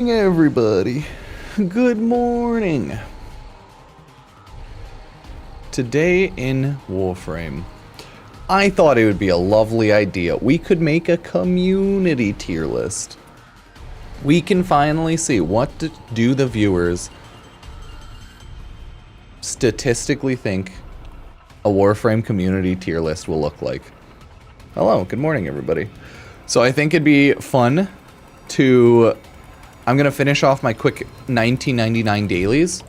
Everybody, good morning. Today in Warframe, I thought it would be a lovely idea. We could make a community tier list. We can finally see what do the viewers statistically think a Warframe community tier list will look like. Hello, good morning everybody. So I think it'd be fun to... I'm going to finish off my quick 1999 dailies.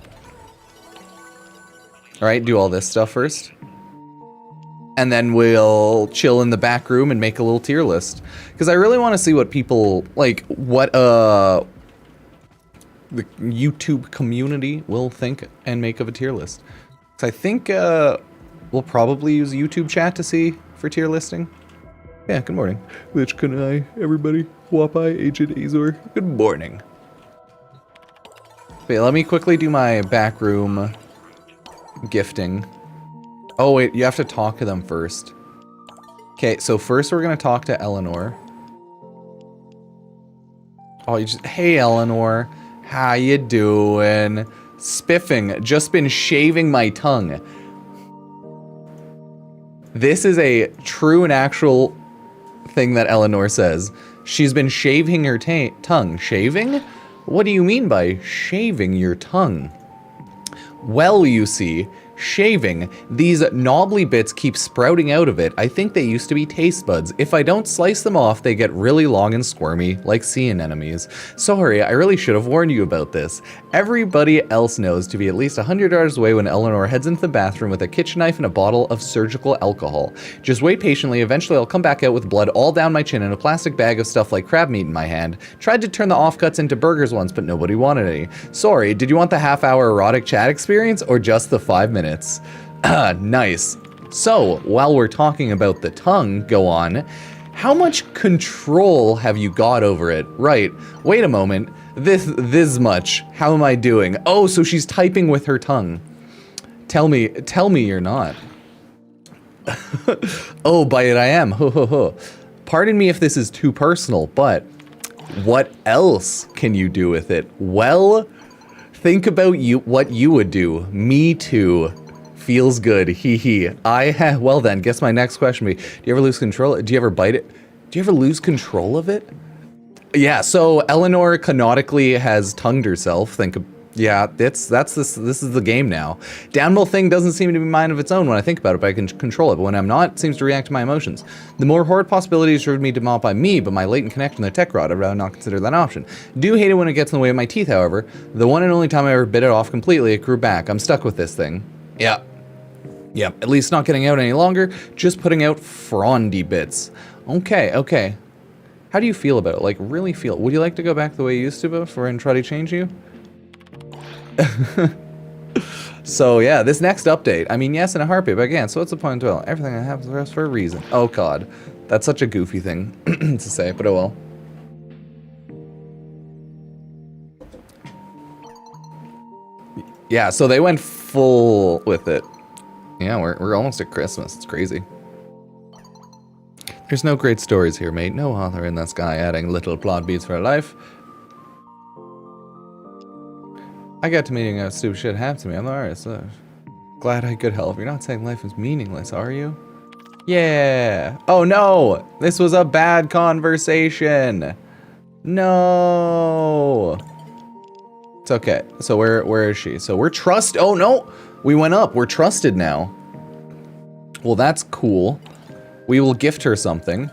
Alright, do all this stuff first. And then we'll chill in the back room and make a little tier list. Because I really want to see what people, like, what the YouTube community will think and make of a tier list. So I think we'll probably use YouTube chat to see for tier listing. Yeah, good morning. Which can I, everybody? Wapai, Agent Azor. Good morning. Wait, let me quickly do my backroom gifting. Oh wait, you have to talk to them first. Okay, so first we're gonna talk to Eleanor. Oh, you just, hey Eleanor, how you doing? Spiffing, just been shaving my tongue. This is a true and actual thing that Eleanor says. She's been shaving her tongue. Shaving? What do you mean by shaving your tongue? Well, you see, shaving, these knobbly bits keep sprouting out of it. I think they used to be taste buds. If I don't slice them off, they get really long and squirmy, like sea anemones. Sorry, I really should have warned you about this. Everybody else knows to be at least 100 yards away when Eleanor heads into the bathroom with a kitchen knife and a bottle of surgical alcohol. Just wait patiently, eventually I'll come back out with blood all down my chin and a plastic bag of stuff like crab meat in my hand. Tried to turn the offcuts into burgers once, but nobody wanted any. Sorry, did you want the half-hour erotic chat experience or just the 5 minutes? Nice. So, while we're talking about the tongue, go on. How much control have you got over it? Right. Wait a moment. This much. How am I doing? Oh, so she's typing with her tongue. Tell me you're not. Oh, by it I am. Ho ho ho. Pardon me if this is too personal, but what else can you do with it? Well, think about what you would do. Me too. Feels good. Hee hee. Well then, guess my next question would be, do you ever lose control? Do you ever bite it? Do you ever lose control of it? Yeah, so Eleanor canonically has tongued herself. Yeah, this is the game now. Downmill thing doesn't seem to be mind of its own when I think about it, but I can control it. But when I'm not, it seems to react to my emotions. The more horrid possibilities driven me to modify me, but my latent connection to the tech rod, I'd rather not consider that option. Do hate it when it gets in the way of my teeth, however. The one and only time I ever bit it off completely, it grew back. I'm stuck with this thing. Yeah. Yep, at least not getting out any longer, just putting out frondy bits. Okay, okay. How do you feel about it? Like, really feel? Would you like to go back the way you used to before and try to change you? So, yeah, this next update. I mean, yes, in a heartbeat, but again, so what's the point of dwell? Everything that happens for a reason. Oh, God. That's such a goofy thing to say, but oh well. Yeah, so they went full with it. Yeah, we're almost at Christmas. It's crazy. There's no great stories here, mate. No author in that sky adding little plot beats for life. I got to meeting a stupid shit happened to me. I'm the artist. Glad I could help. You're not saying life is meaningless, are you? Yeah. Oh no! This was a bad conversation. No. It's okay. So where is she? So we're oh no! We went up. We're trusted now. Well, that's cool. We will gift her something.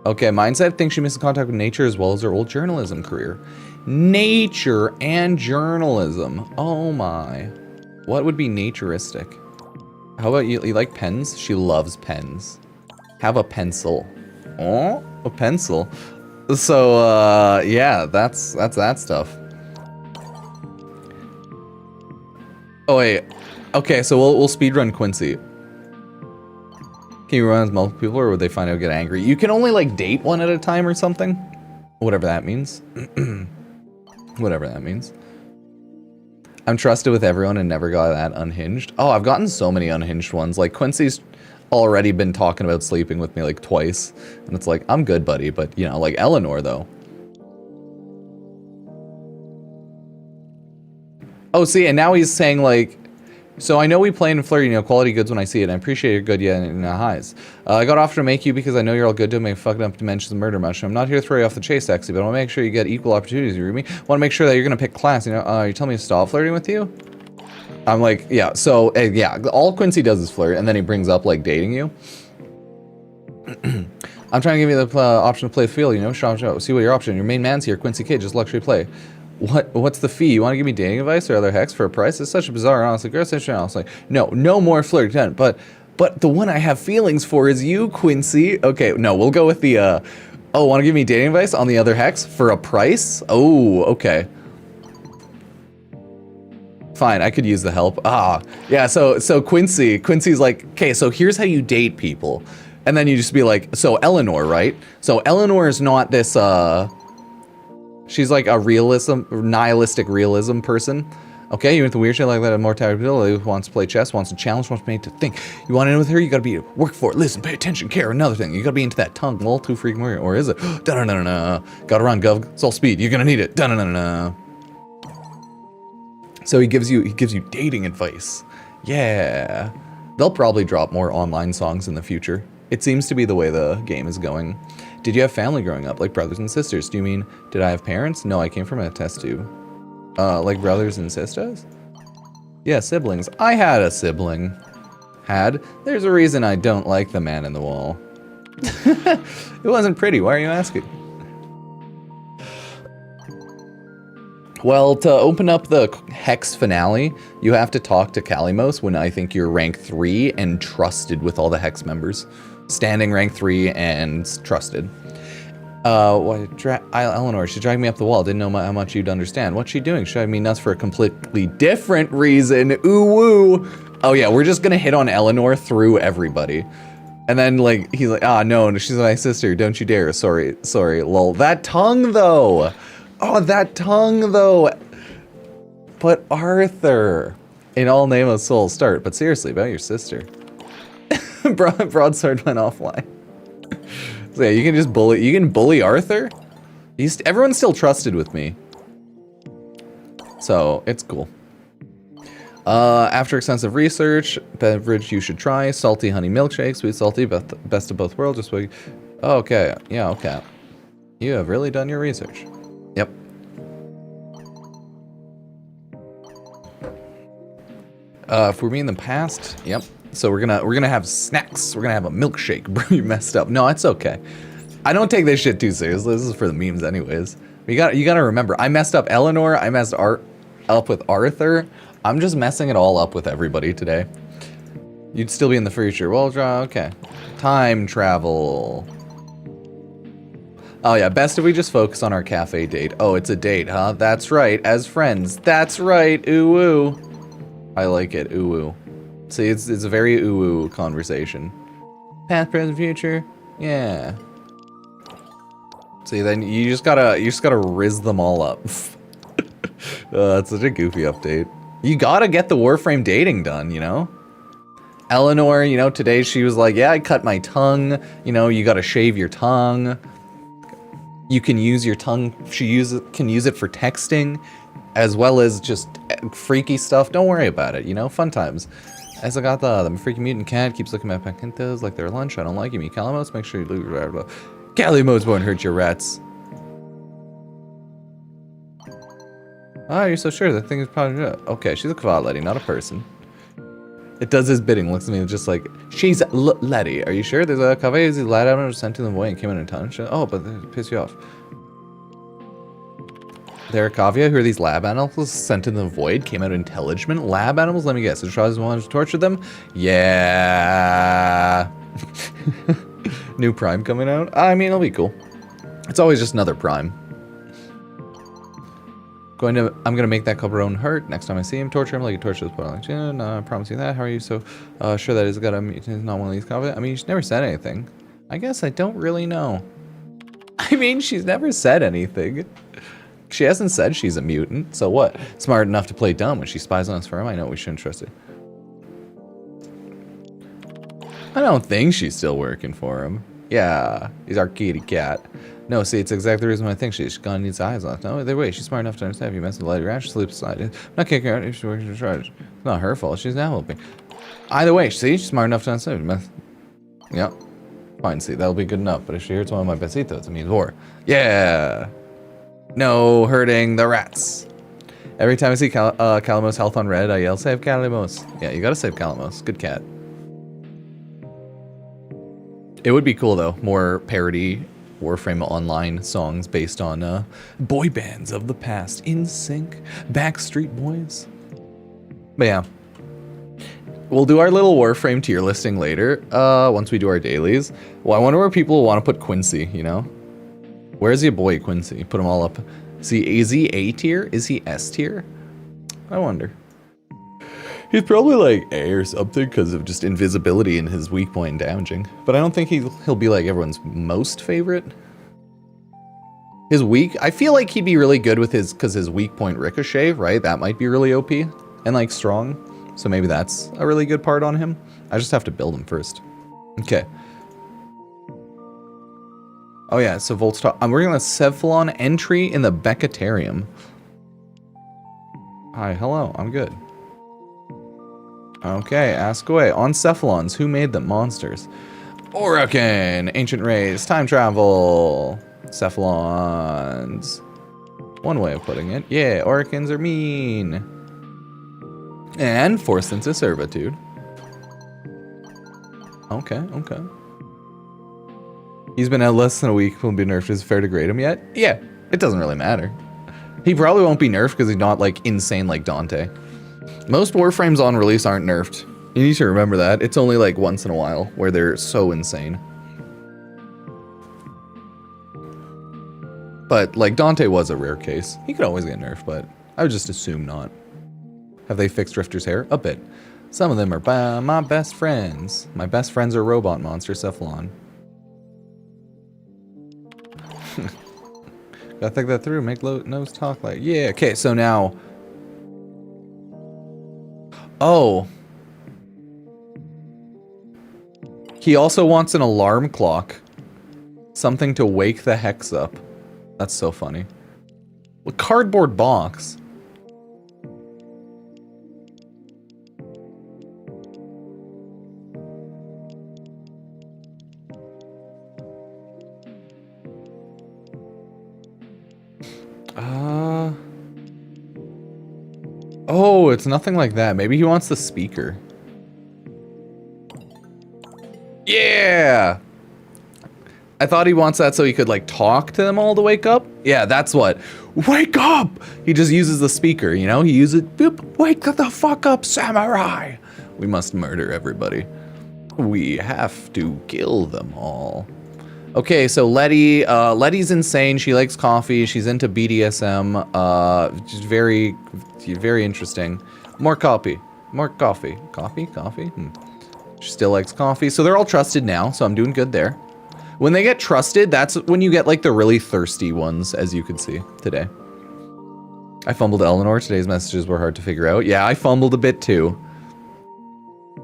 Okay, Mindset thinks she misses contact with nature as well as her old journalism career. Nature and journalism. Oh my. What would be naturistic? How about you like pens? She loves pens. Have a pencil. Oh, a pencil. So, yeah, that's that stuff. Oh wait, okay, so we'll speedrun Quincy. Can you run as multiple people or would they find out get angry? You can only like date one at a time or something. Whatever that means. Whatever that means. I'm trusted with everyone and never got that unhinged. Oh, I've gotten so many unhinged ones. Like Quincy's already been talking about sleeping with me like twice. And it's like, I'm good, buddy. But you know, like Eleanor though. Oh, see, and now he's saying, like, so I know we play and flirt, you know, quality goods when I see it. I appreciate your good, yeah, and highs. I got offered to make you because I know you're all good to make fucking up dimensions of murder mushroom. I'm not here to throw you off the chase, sexy, but I want to make sure you get equal opportunities. You read me? Want to make sure that you're going to pick class, you know? You telling me to stop flirting with you? I'm like, yeah, so, yeah, all Quincy does is flirt, and then he brings up, like, dating you. I'm trying to give you the option to play the field, you know? See what your option. Your main man's here, Quincy Kid, just luxury play. What's the fee? You want to give me dating advice or other hex for a price? It's such a bizarre, honestly. Gross issue. I was like, no more flirt, but the one I have feelings for is you, Quincy. Okay, no, we'll go with the, oh, want to give me dating advice on the other hex for a price? Oh, okay. Fine, I could use the help. Yeah, so Quincy's like, okay, so here's how you date people. And then you just be like, so Eleanor, right? So Eleanor is not this, she's like a nihilistic realism person. Okay, you with the weird shit like that, immortality, wants to play chess, wants to challenge, wants to make to think. You want in with her, you gotta be work for it, listen, pay attention, care. Another thing, you gotta be into that tongue. Well, too freaking weird, or is it? Da-da-da-da-da. Gotta run, Gov. It's all speed. You're gonna need it. Da-da-da-da-da. So he gives you dating advice. Yeah, they'll probably drop more online songs in the future. It seems to be the way the game is going. Did you have family growing up, like brothers and sisters? Do you mean, did I have parents? No, I came from a test tube. Like brothers and sisters? Yeah, siblings. I had a sibling. There's a reason I don't like the man in the wall. It wasn't pretty, why are you asking? Well, to open up the Hex finale, you have to talk to Kalimos when I think you're rank 3 and trusted with all the Hex members. Standing rank 3 and trusted. Eleanor, she dragged me up the wall. Didn't know how much you'd understand. What's she doing? She dragged me nuts for a completely different reason. Ooh woo. Oh yeah, we're just gonna hit on Eleanor through everybody. And then like, he's like, no, she's my sister. Don't you dare. Sorry, lol. That tongue though. Oh, that tongue though. But Arthur. In all name of soul, start. But seriously, about your sister. Broadsword went offline. So yeah, you can just bully Arthur? Everyone's still trusted with me. So, it's cool. After extensive research, beverage you should try, salty honey milkshake, sweet salty, best of both worlds, just wait. Oh, okay, yeah, okay. You have really done your research. Yep. If we're being in the past, yep. So we're gonna have snacks. We're gonna have a milkshake. Bro, you messed up. No, it's okay. I don't take this shit too seriously. This is for the memes, anyways. You gotta remember. I messed up Eleanor. I messed up with Arthur. I'm just messing it all up with everybody today. You'd still be in the future. Well, okay. Time travel. Oh yeah, best if we just focus on our cafe date. Oh, it's a date, huh? That's right. As friends. That's right. Ooh woo. I like it. Ooh woo. See, it's a very ooh-ooh conversation. Past, present, future, yeah. See, then you just gotta riz them all up. That's such a goofy update. You gotta get the Warframe dating done, you know? Eleanor, you know, today she was like, yeah, I cut my tongue. You know, you gotta shave your tongue. You can use your tongue, can use it for texting, as well as just freaky stuff. Don't worry about it, you know, fun times. As I got the freaking mutant cat keeps looking at Paquintas like they're lunch. I don't like him. Kalimos, make sure you lose. Kalimos won't hurt your rats. Oh, you're so sure? That thing is probably okay. She's a Kvad not a person. It does his bidding. Looks at me just like she's Letty. Are you sure? There's a Kavezi lad out and sent to them away and came in and touched. Oh, but they piss you off. There are Kavya, who are these lab animals sent in the void, came out intelligent. Lab animals? Let me guess. Astrologists wanted to torture them? Yeah. New Prime coming out? I mean, it'll be cool. It's always just another Prime. I'm gonna make that Cabron hurt next time I see him. Torture him like a torture this point. No, I promise you that. How are you so sure that he's got he's not one of these Kavya? I mean, she's never said anything. I guess I don't really know. I mean, she's never said anything. She hasn't said she's a mutant, so what? Smart enough to play dumb when she spies on us for him. I know we shouldn't trust it. I don't think she's still working for him. Yeah, he's our kitty cat. No, see, it's exactly the reason why I think she's gonna need eyes off. No, either way, she's smart enough to understand if you mess with the light around, she sleeps aside. I'm not kicking her out if she's working to charge. It's not her fault, she's now helping. Either way, see, she's smart enough to understand. Yep. Fine, see, that'll be good enough, but if she hurts one of my besitos, it means war. Yeah! No hurting the rats. Every time I see Calamos health on red, I yell, save Calamos. Yeah, you gotta save Calamos. Good cat. It would be cool, though. More parody Warframe Online songs based on boy bands of the past. NSYNC, Backstreet Boys. But yeah. We'll do our little Warframe tier listing later, once we do our dailies. Well, I wonder where people will want to put Quincy, you know? Where's your boy, Quincy? Put them all up. Is he A tier? Is he S tier? I wonder. He's probably like A or something because of just invisibility and his weak point damaging. But I don't think he'll be like everyone's most favorite. His weak, I feel like he'd be really good with because his weak point ricochet, right? That might be really OP and like strong. So maybe that's a really good part on him. I just have to build him first. Okay. Oh yeah, so Volt's top. I'm working on a Cephalon entry in the Becatarium. Hi, hello, I'm good. Okay, ask away. On Cephalons, who made them? Monsters. Orokin, ancient race, time travel. Cephalons. One way of putting it. Yeah, Orokins are mean. And forced into servitude. Okay, okay. He's been out less than a week. Won't be nerfed. Is it fair to grade him yet? Yeah, it doesn't really matter. He probably won't be nerfed because he's not like insane like Dante. Most Warframes on release aren't nerfed. You need to remember that. It's only like once in a while where they're so insane. But like Dante was a rare case. He could always get nerfed, but I would just assume not. Have they fixed Drifter's hair? A bit. Some of them are my best friends. My best friends are robot monster Cephalon. Gotta think that through. Make nose talk like. Yeah, okay, so now. Oh. He also wants an alarm clock. Something to wake the hex up. That's so funny. A cardboard box. Oh, it's nothing like that. Maybe he wants the speaker. Yeah! I thought he wants that so he could like talk to them all to wake up. Yeah, that's what. Wake up! He just uses the speaker, you know? He uses boop, wake the fuck up, samurai! We must murder everybody. We have to kill them all. Okay, so Letty, Letty's insane. She likes coffee. She's into BDSM. Just very, very interesting. More coffee. More coffee. Coffee? Coffee? She still likes coffee. So they're all trusted now, so I'm doing good there. When they get trusted, that's when you get like the really thirsty ones, as you can see today. I fumbled Eleanor. Today's messages were hard to figure out. Yeah, I fumbled a bit too.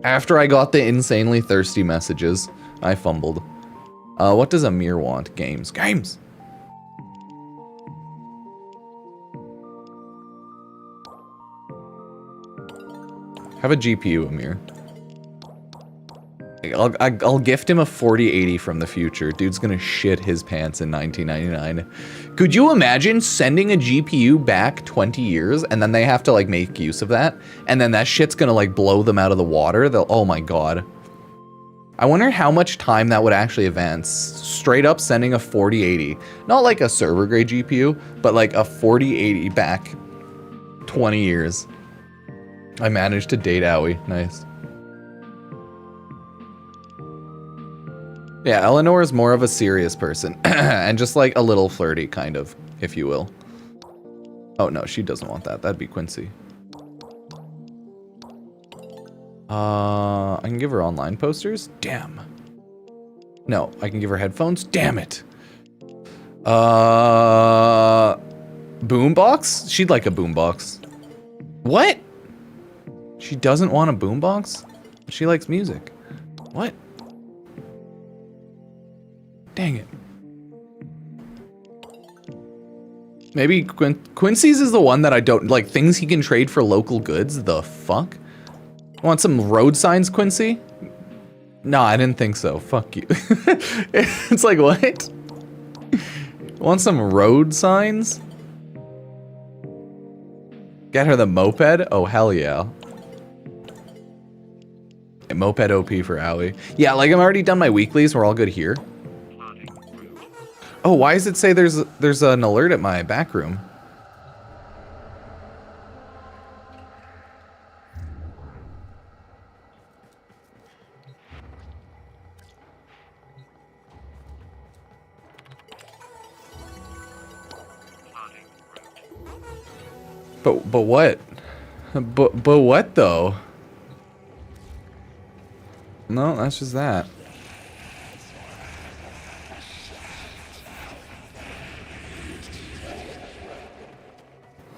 After I got the insanely thirsty messages, I fumbled. What does Amir want? Games. Games! Have a GPU, Amir. I'll gift him a 4080 from the future. Dude's gonna shit his pants in 1999. Could you imagine sending a GPU back 20 years and then they have to like make use of that? And then that shit's gonna like blow them out of the water? Oh my god. I wonder how much time that would actually advance. Straight up sending a 4080. Not like a server grade GPU, but like a 4080 back 20 years. I managed to date Owie. Nice. Yeah, Eleanor is more of a serious person. And just like a little flirty, kind of, if you will. Oh no, she doesn't want that. That'd be Quincy. I can give her online posters? Damn. No, I can give her headphones? Damn it. Boombox? She'd like a boombox. What? She doesn't want a boombox? She likes music. What? Dang it. Maybe Quincy's is the one that I don't like. Things he can trade for local goods. The fuck? Want some road signs, Quincy? No, I didn't think so. Fuck you. It's like, what? Want some road signs? Get her the moped? Oh, hell yeah. A moped OP for Owie. Yeah, like I'm already done my weeklies. We're all good here. Oh, why does it say there's an alert at my back room? But what? But what though? No, that's just that.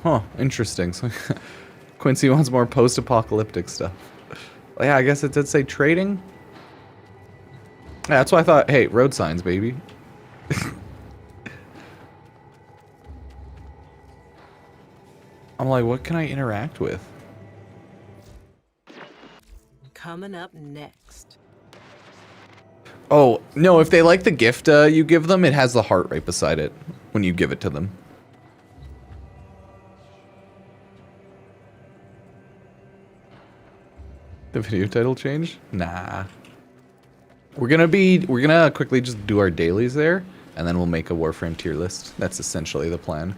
Huh, interesting. So Quincy wants more post-apocalyptic stuff. Well, yeah, I guess it did say trading. Yeah, that's why I thought, hey, road signs, baby. I'm like, what can I interact with? Coming up next. Oh, no, if they like the gift you give them, it has the heart right beside it when you give it to them. The video title change? Nah. We're gonna quickly just do our dailies there, and then we'll make a Warframe tier list. That's essentially the plan.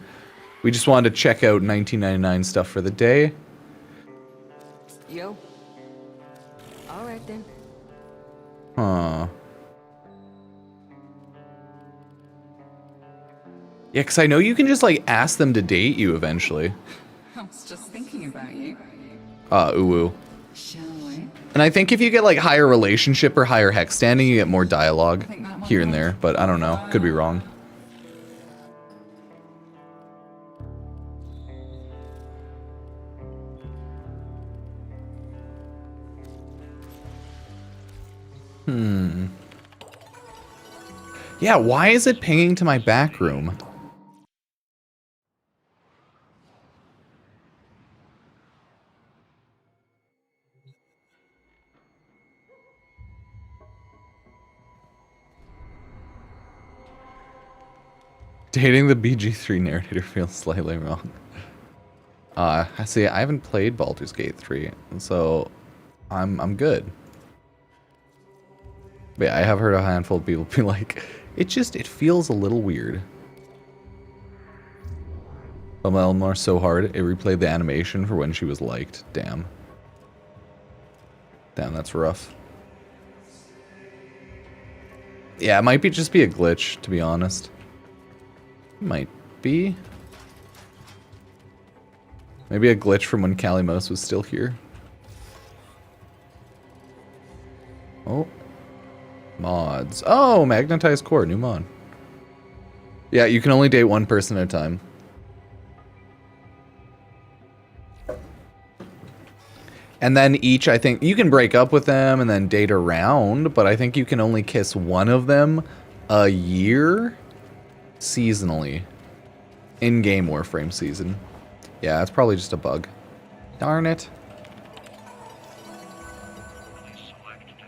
We just wanted to check out 1999 stuff for the day. Yo. All right then. Huh. Yeah, because I know you can just, like, ask them to date you eventually. I was just thinking about you. Uwu. Shall we? And I think if you get, like, higher relationship or higher hex standing, you get more dialogue here and there. But I don't know. Could be wrong. Yeah, why is it pinging to my back room? Dating the BG3 narrator feels slightly wrong. See, I haven't played Baldur's Gate 3, so I'm good. But yeah, I have heard a handful of people be like, it feels a little weird. Elmore so hard, it replayed the animation for when she was liked. Damn. Damn, that's rough. Yeah, it might just be a glitch, to be honest. Might be. Maybe a glitch from when Calimos was still here. Oh. Mods. Oh, magnetized core, new mod. Yeah, you can only date one person at a time. And then each, I think, you can break up with them and then date around, but I think you can only kiss one of them a year seasonally. In-game Warframe season. Yeah, it's probably just a bug. Darn it.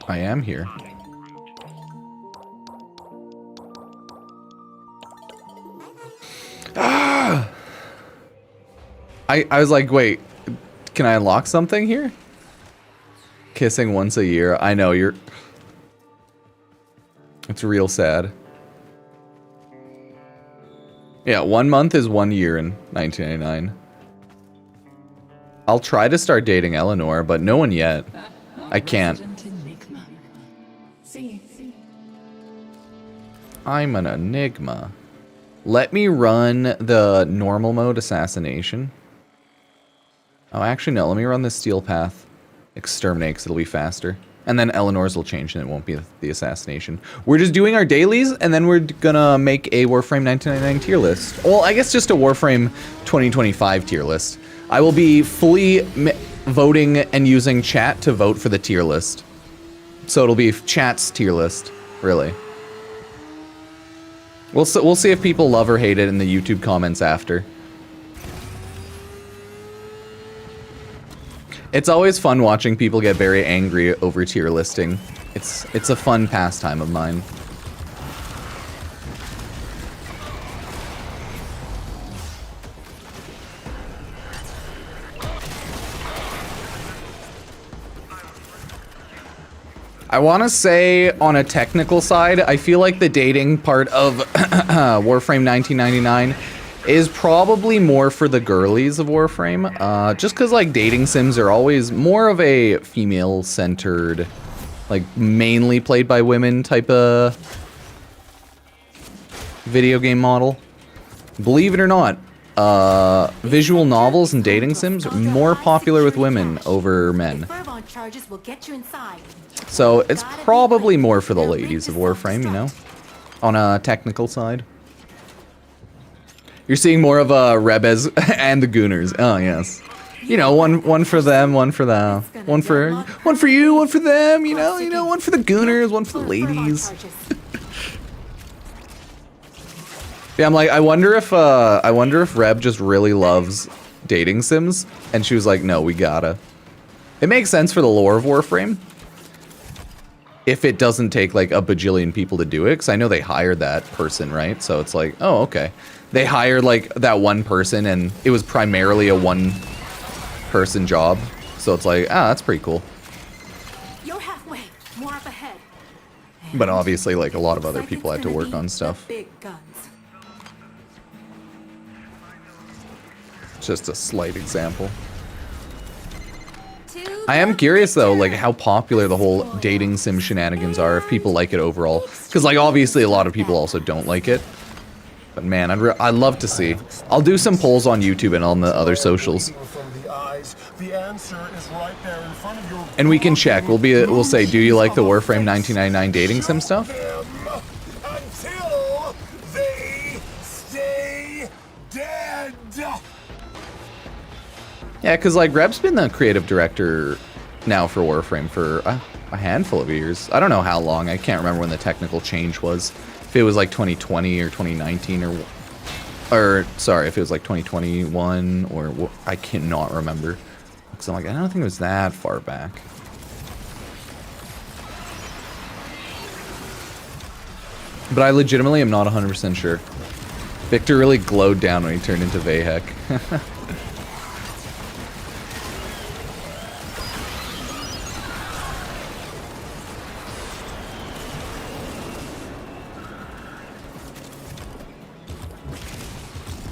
I am here. Ah! I was like, wait, can I unlock something here? Kissing once a year. I know, you're... It's real sad. Yeah, 1 month is 1 year in 1999. I'll try to start dating Eleanor, but no one yet. I can't. I'm an enigma. Let me run the normal mode assassination. Oh, actually, no. Let me run the steel path. Exterminate, because it'll be faster. And then Eleanor's will change, and it won't be the assassination. We're just doing our dailies, and then we're gonna make a Warframe 1999 tier list. Well, I guess just a Warframe 2025 tier list. I will be fully voting and using chat to vote for the tier list. So it'll be chat's tier list, really. We'll see if people love or hate it in the YouTube comments after. It's always fun watching people get very angry over tier listing. It's a fun pastime of mine. I want to say, on a technical side, I feel like the dating part of Warframe 1999 is probably more for the girlies of Warframe. Just because, like, dating sims are always more of a female-centered, like, mainly played by women type of video game model. Believe it or not, visual novels and dating sims are more popular with women over men. So it's probably more for the ladies of Warframe, you know, on a technical side. You're seeing more of Rebez and the Gooners. Oh yes, you know, one for them, one for them, one for you, one for them. You know, one for the Gooners, one for the ladies. Yeah, I'm like, I wonder if Reb just really loves dating sims, and she was like, no, we gotta. It makes sense for the lore of Warframe. If it doesn't take like a bajillion people to do it, because I know they hired that person, right? So it's like, oh, okay. They hired like that one person, and it was primarily a one-person job. So it's like, ah, that's pretty cool. You're halfway. More up ahead. But obviously, like, a lot of other people had to work on stuff. Big guns. Just a slight example. I am curious though, like how popular the whole dating sim shenanigans are, if people like it overall. Because like obviously a lot of people also don't like it. But man, I'd love to see. I'll do some polls on YouTube and on the other socials. And we can check. We'll say, do you like the Warframe 1999 dating sim stuff? Until they stay dead. Yeah, because like Reb's been the creative director now for Warframe for a handful of years. I don't know how long. I can't remember when the technical change was. If it was like 2020 or 2019 or sorry, if it was like 2021 or I cannot remember. Because I'm like, I don't think it was that far back. But I legitimately am not 100% sure. Victor really glowed down when he turned into Vahek.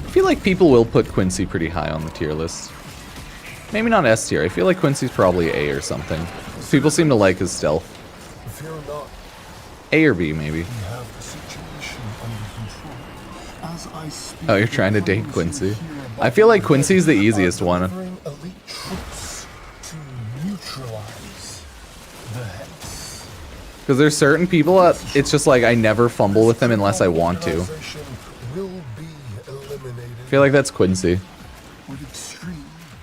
I feel like people will put Quincy pretty high on the tier list. Maybe not S tier. I feel like Quincy's probably A or something. People seem to like his stealth. A or B, maybe. Oh, you're trying to date Quincy. I feel like Quincy's the easiest one. Because there's certain people that it's just like I never fumble with them unless I want to. I feel like that's Quincy.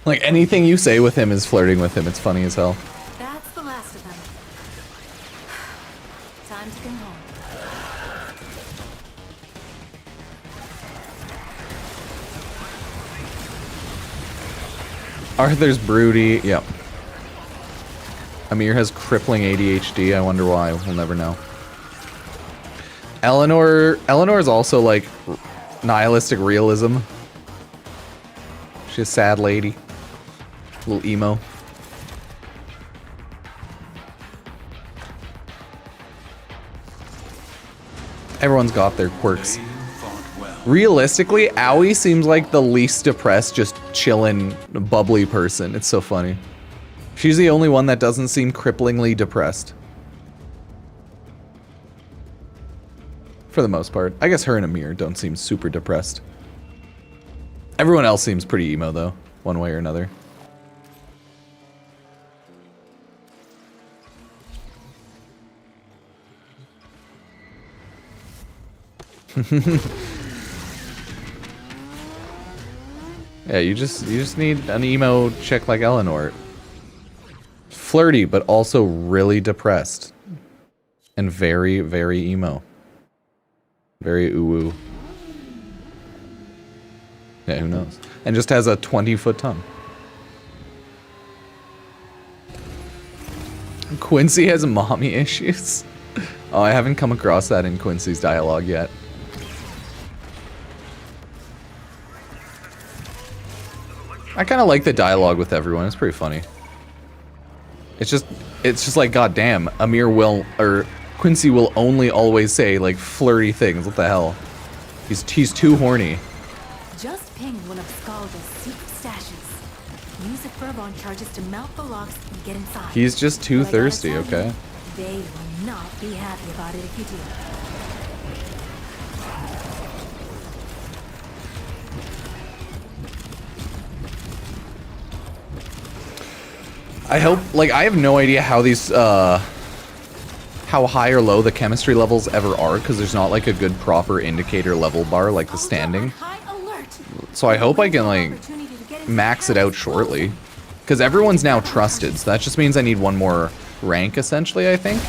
Like anything you say with him is flirting with him. It's funny as hell. That's the last of them. Time to go home. Arthur's broody. Yep. Amir has crippling ADHD. I wonder why. We'll never know. Eleanor is also like nihilistic realism. She's a sad lady. A little emo. Everyone's got their quirks. Realistically, Owie seems like the least depressed, just chillin', bubbly person. It's so funny. She's the only one that doesn't seem cripplingly depressed. For the most part. I guess her and Amir don't seem super depressed. Everyone else seems pretty emo, though, one way or another. Yeah, you just need an emo chick like Eleanor. Flirty, but also really depressed. And very, very emo. Very ooh-woo. Yeah, who knows? And just has a 20-foot tongue. Quincy has mommy issues. Oh, I haven't come across that in Quincy's dialogue yet. I kind of like the dialogue with everyone. It's pretty funny. It's just like, goddamn, Amir will, or Quincy will only always say like flirty things. What the hell? He's too horny. Just ping one of Scalda's secret stashes. Use a Furbon charges to mount the locks and get inside. He's just too But I gotta thirsty, tell you, okay? They will not be happy about it if you do. I hope, like, I have no idea how these, how high or low the chemistry levels ever are, because there's not, like, a good proper indicator level bar, like the standing. High alert. So I hope I can, like, max it out shortly. Because everyone's now trusted, so that just means I need one more rank, essentially, I think.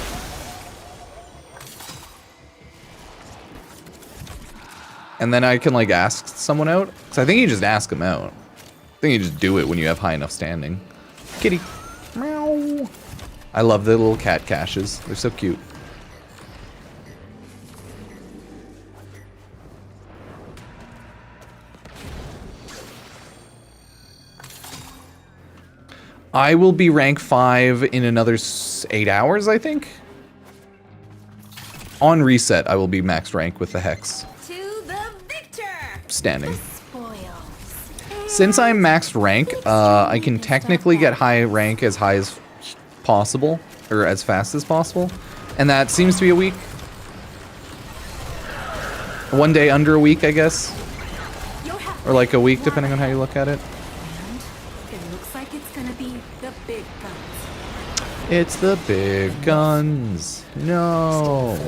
And then I can, like, ask someone out. Because I think you just ask them out. I think you just do it when you have high enough standing. Kitty. Meow. I love the little cat caches. They're so cute. I will be rank 5 in another 8 hours, I think. On reset, I will be max rank with the Hex. To the victor. Standing. Spoils. Since I'm maxed rank, I can technically get high rank as high as possible, or as fast as possible, and that seems to be a week. One day under a week, I guess, or like a week, depending on how you look at it. And it looks like it's gonna be the big guns. It's the big guns. No.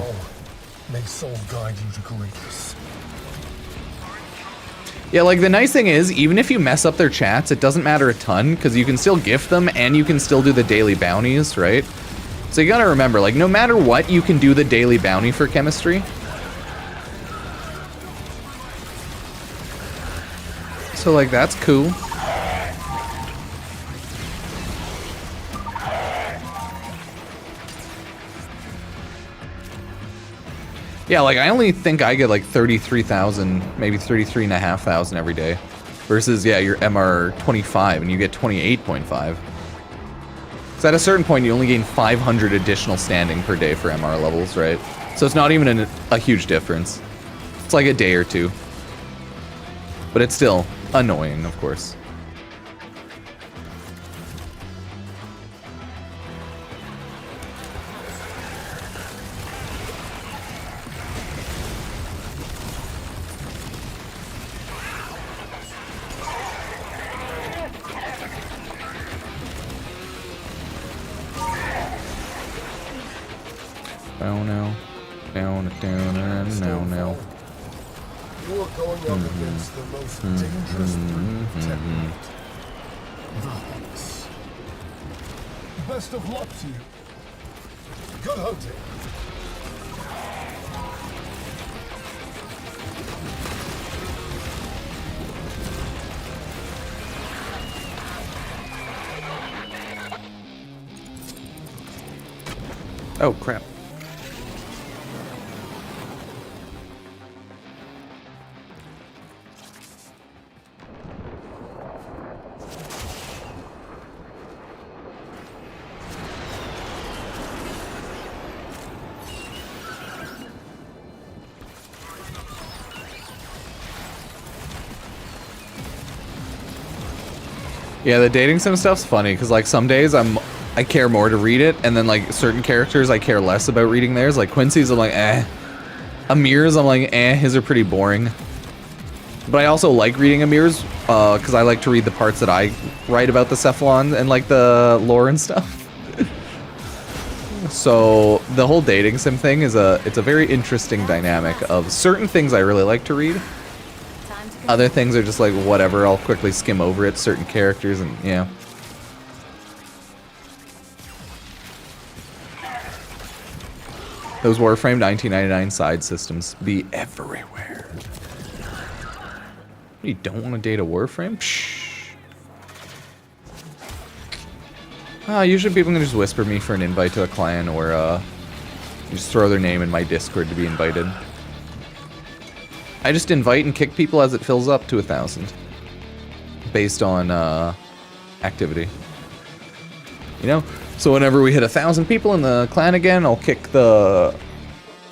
May soul guide you to greatness. Yeah, like the nice thing is, even if you mess up their chats, it doesn't matter a ton, because you can still gift them and you can still do the daily bounties, right? So you gotta remember, like, no matter what, you can do the daily bounty for chemistry. So, like, that's cool. Yeah, like, I only think I get, like, 33,000, maybe 33,500 every day. Versus, yeah, your MR 25, and you get 28.5. So at a certain point, you only gain 500 additional standing per day for MR levels, right? So it's not even a huge difference. It's like a day or two. But it's still annoying, of course. No. You're going up against the most dangerous breed of technique. The Hex. Best of luck to you. Good hunting. Oh, crap. Yeah, the dating sim stuff's funny, because, like, some days I care more to read it, and then, like, certain characters I care less about reading theirs. Like, Quincy's, I'm like, eh. Amir's, I'm like, eh, his are pretty boring. But I also like reading Amir's, because I like to read the parts that I write about the Cephalon and, like, the lore and stuff. So, the whole dating sim thing is it's a very interesting dynamic of certain things I really like to read. Other things are just like, whatever, I'll quickly skim over it, certain characters, and yeah. Those Warframe 1999 side systems be everywhere. You don't want to date a Warframe? Psh. Usually people can just whisper me for an invite to a clan, or just throw their name in my Discord to be invited. I just invite and kick people as it fills up to 1,000. Based on activity. You know? So whenever we hit 1,000 people in the clan again, I'll kick the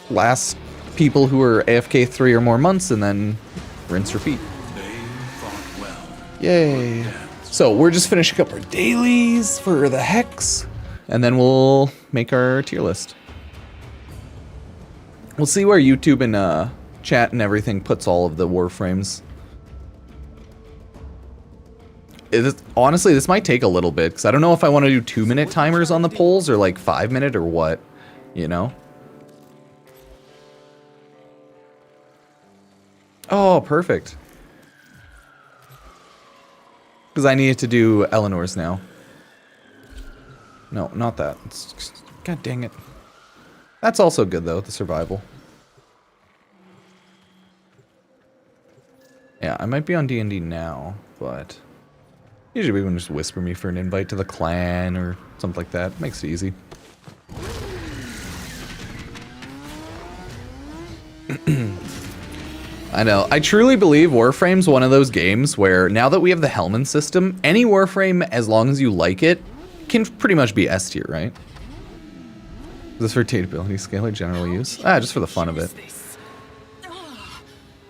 last people who were AFK 3 or more months, and then rinse, repeat. Yay. So we're just finishing up our dailies for the Hex, and then we'll make our tier list. We'll see where YouTube and chat and everything puts all of the Warframes. Honestly, this might take a little bit, because I don't know if I want to do 2-minute timers on the polls, or like 5-minute, or what, you know? Oh, perfect. Because I needed to do Eleanor's now. No, not that. God dang it. That's also good, though, the survival. Yeah, I might be on D&D now, but... usually people just whisper me for an invite to the clan or something like that. Makes it easy. I know. I truly believe Warframe's one of those games where now that we have the Hellman system, any Warframe, as long as you like it, can pretty much be S tier, right? Is this for dateability scale or general use? Just for the fun of it.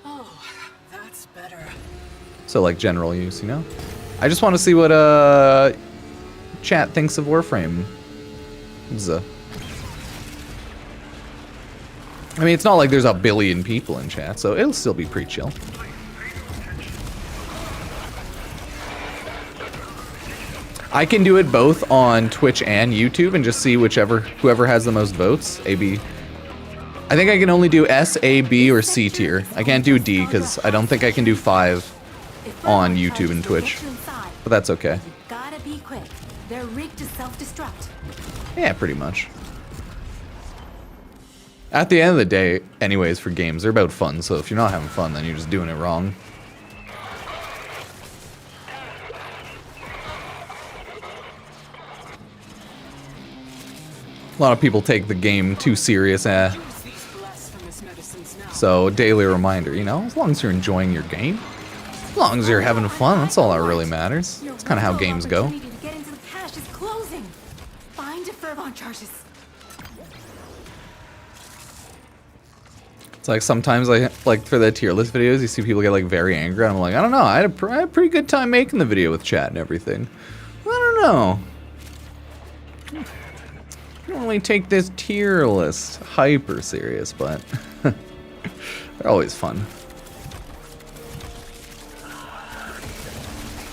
Oh, that's better. So like general use, you know? I just want to see what chat thinks of Warframe. I mean, it's not like there's a billion people in chat, so it'll still be pretty chill. I can do it both on Twitch and YouTube and just see whoever has the most votes. A, B. I think I can only do S, A, B, or C tier. I can't do D because I don't think I can do 5 on YouTube and Twitch. But that's okay. Gotta be quick. They're rigged to self-destruct. Yeah, pretty much. At the end of the day, anyways, for games, they're about fun, so if you're not having fun, then you're just doing it wrong. A lot of people take the game too serious, So, daily reminder, you know, as long as you're enjoying your game, as long as you're having fun, that's all that really matters. It's kind of how games go. Find a Fervon charges. It's like sometimes, like for the tier list videos, you see people get like very angry, and I'm like, I don't know, I had a pretty good time making the video with chat and everything. I don't know. I don't really take this tier list hyper serious, but they're always fun.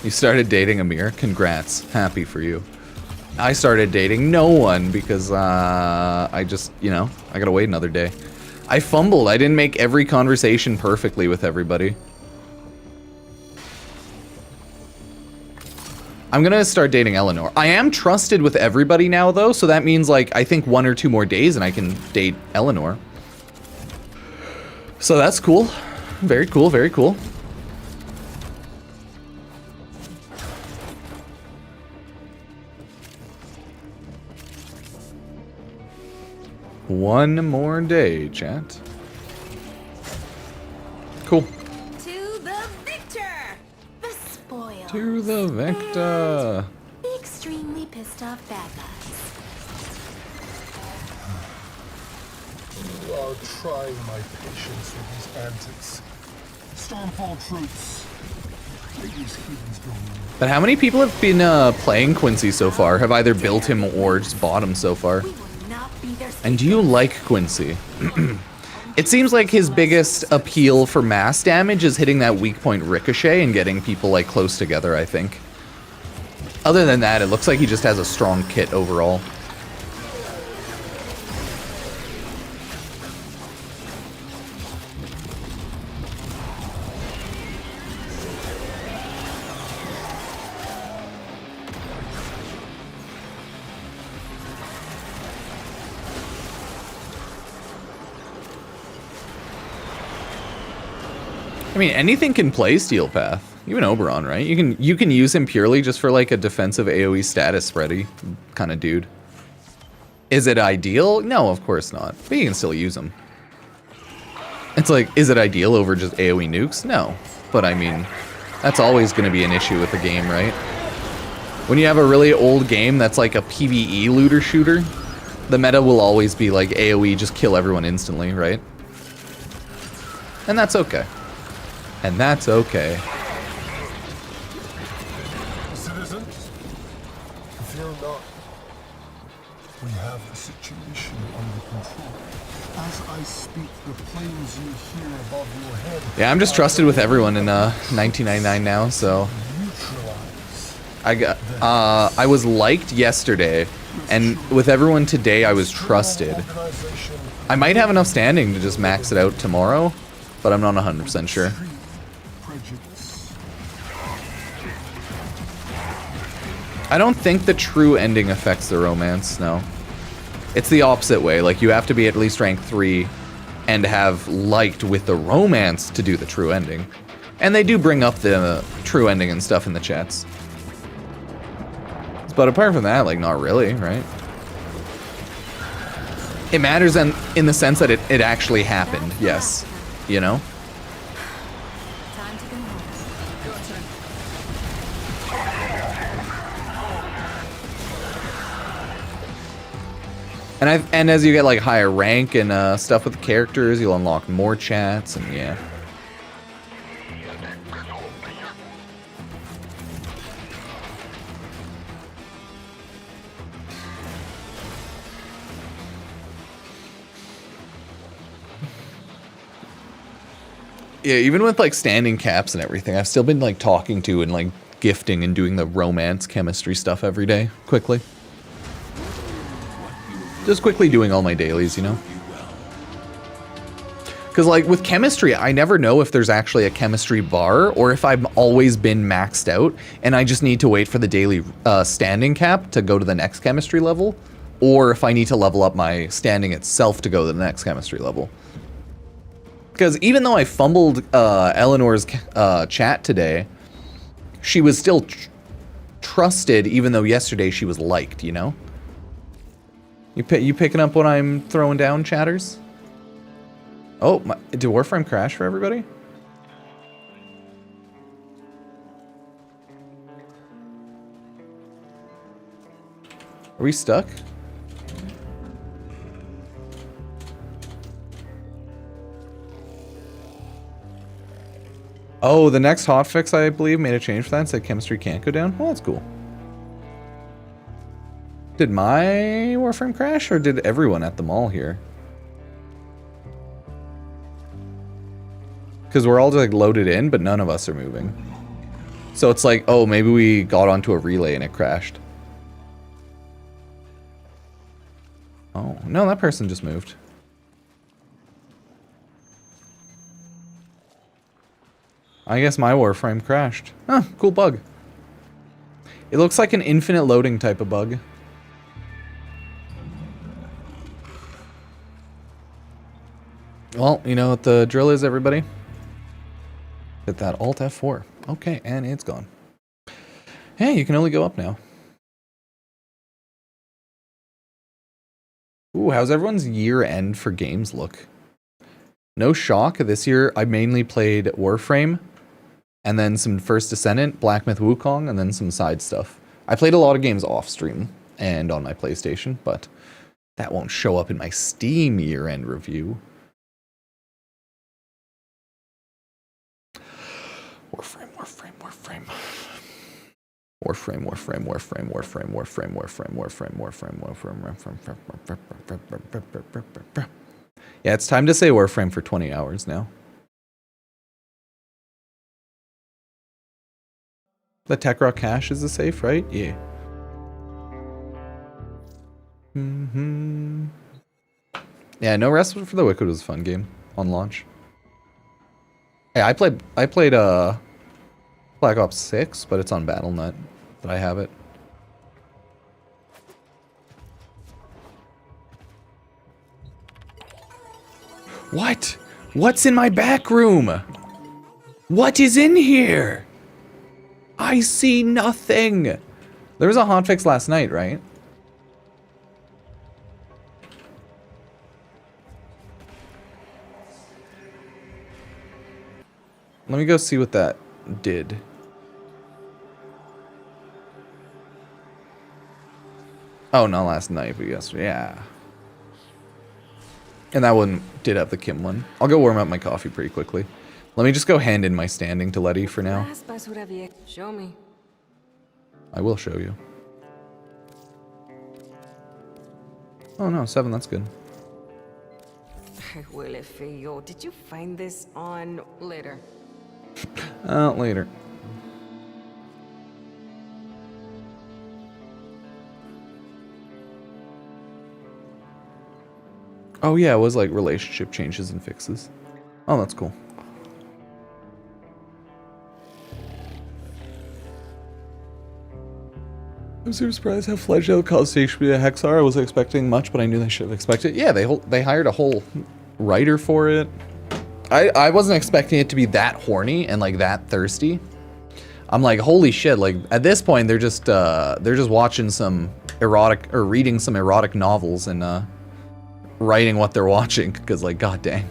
You started dating Amir? Congrats. Happy for you. I started dating no one because I just, you know, I gotta wait another day. I fumbled. I didn't make every conversation perfectly with everybody. I'm gonna start dating Eleanor. I am trusted with everybody now, though, so that means, like, I think 1 or 2 more days and I can date Eleanor. So that's cool. Very cool, very cool. One more day, chat. Cool. To the victor! The spoils. To the victor. The extremely pissed off bad guys. You are trying my patience with these antics. Stormfall troops. Where these heathens going? But how many people have been playing Quincy so far? Have either built him or just bought him so far? And do you like Quincy? It seems like his biggest appeal for mass damage is hitting that weak point ricochet and getting people like close together, I think. Other than that, it looks like he just has a strong kit overall. I mean, anything can play Steel Path. Even Oberon, right? You can use him purely just for like a defensive AoE status spready kind of dude. Is it ideal? No, of course not. But you can still use him. It's like, is it ideal over just AoE nukes? No. But I mean, that's always going to be an issue with the game, right? When you have a really old game that's like a PvE looter shooter, the meta will always be like AoE, just kill everyone instantly, right? And that's okay. And that's okay. Citizens, fear not. We have the situation under control. As I speak, the flames you hear above your head. Yeah, I'm just trusted with everyone in 1999 now, so I was liked yesterday, and with everyone today I was trusted. I might have enough standing to just max it out tomorrow, but I'm not 100% sure. I don't think the true ending affects the romance, no. It's the opposite way, like you have to be at least rank 3 and have liked with the romance to do the true ending. And they do bring up the true ending and stuff in the chats. But apart from that, like, not really, right? It matters in the sense that it actually happened, yes. You know? Time to go home. And as you get like higher rank and stuff with the characters, you'll unlock more chats and yeah. Yeah, even with like standing caps and everything, I've still been like talking to and like gifting and doing the romance chemistry stuff every day, quickly. Just quickly doing all my dailies, you know? Because like with chemistry, I never know if there's actually a chemistry bar or if I've always been maxed out and I just need to wait for the daily standing cap to go to the next chemistry level, or if I need to level up my standing itself to go to the next chemistry level. Because even though I fumbled Eleanor's chat today, she was still trusted even though yesterday she was liked, you know? You picking up what I'm throwing down, chatters? Oh, did Warframe crash for everybody? Are we stuck? Oh, the next hotfix, I believe, made a change for that and said chemistry can't go down. Well, that's cool. Did my Warframe crash, or did everyone at the mall here? Because we're all like loaded in, but none of us are moving. So it's like, oh, maybe we got onto a relay and it crashed. Oh, no, that person just moved. I guess my Warframe crashed. Huh, cool bug. It looks like an infinite loading type of bug. Well, you know what the drill is, everybody? Hit that Alt F4. Okay, and it's gone. Hey, you can only go up now. Ooh, how's everyone's year end for games look? No shock, this year I mainly played Warframe, and then some First Descendant, Black Myth Wukong, and then some side stuff. I played a lot of games off stream and on my PlayStation, but that won't show up in my Steam year end review. Warframe, Warframe, Warframe. Warframe, Warframe, Warframe, Warframe, Warframe, Warframe, Warframe, Warframe, Warframe. Yeah, it's time to say Warframe for 20 hours now. The Tech Rock cache is the safe, right? Yeah. Yeah, No Rest for the Wicked was a fun game on launch. Hey, I played Black Ops 6, but it's on BattleNet, but I have it. What? What's in my back room? What is in here? I see nothing. There was a hotfix last night, right? Let me go see what that did. Oh, not last night, but yesterday. Yeah. And that one did have the Kim one. I'll go warm up my coffee pretty quickly. Let me just go hand in my standing to Letty for now. Show me. I will show you. Oh no, 7, that's good. Huele feo. Did you find this on later? Later. Oh yeah, it was like relationship changes and fixes. Oh, that's cool. I'm super surprised how Fledgedale caused stage to be a Hexar. I wasn't expecting much, but I knew they should have expected. Yeah, they hired a whole writer for it. I wasn't expecting it to be that horny and like that thirsty. I'm like, holy shit! Like at this point, they're just watching some erotic or reading some erotic novels and writing what they're watching because like, god dang.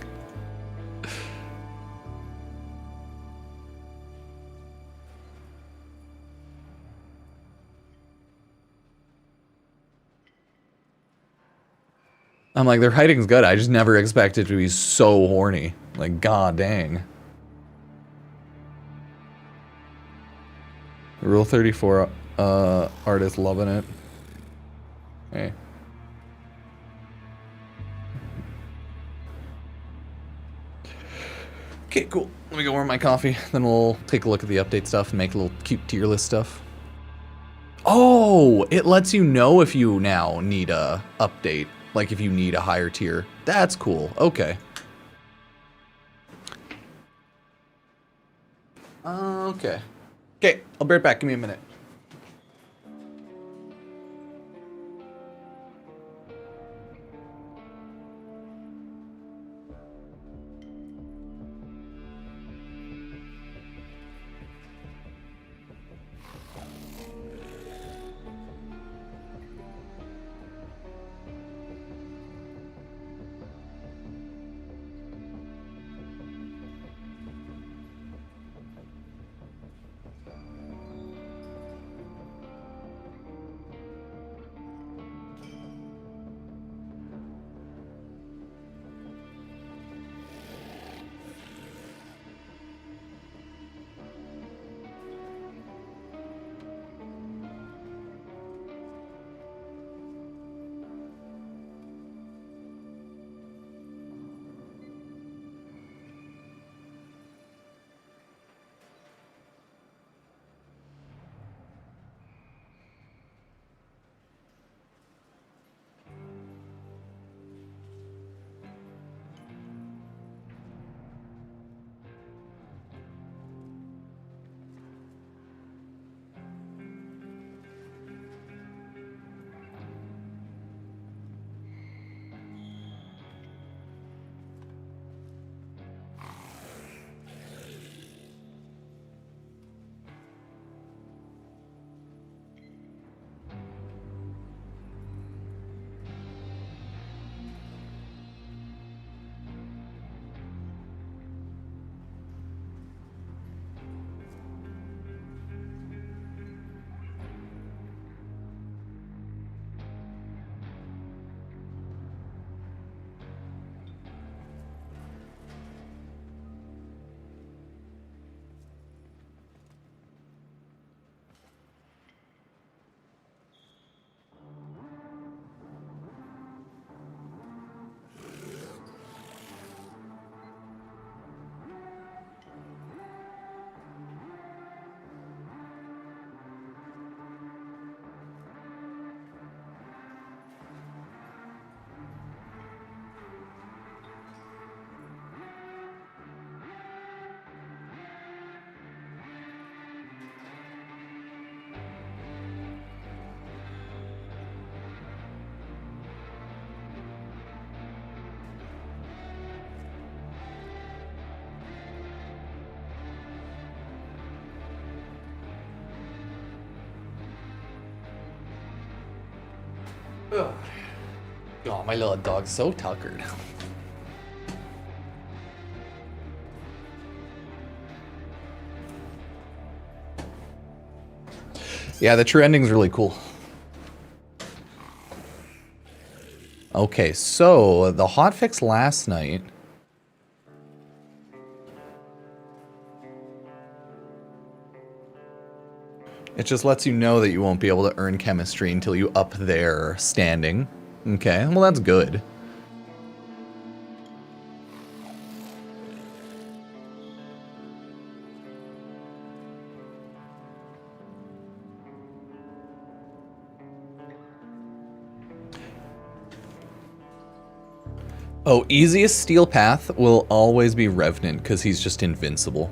I'm like, their writing's good. I just never expected it to be so horny. Like, god dang. Rule 34 artist loving it. Hey. Okay, cool. Let me go warm my coffee. Then we'll take a look at the update stuff and make a little cute tier list stuff. Oh, it lets you know if you now need a update. Like if you need a higher tier. That's cool. Okay. Okay. Okay, I'll be right back. Give me a minute. Oh, my little dog's so tuckered. Yeah, the true ending's really cool. Okay, so the hotfix last night. It just lets you know that you won't be able to earn chemistry until you up their standing. Okay, well that's good. Oh, easiest steel path will always be Revenant, because he's just invincible.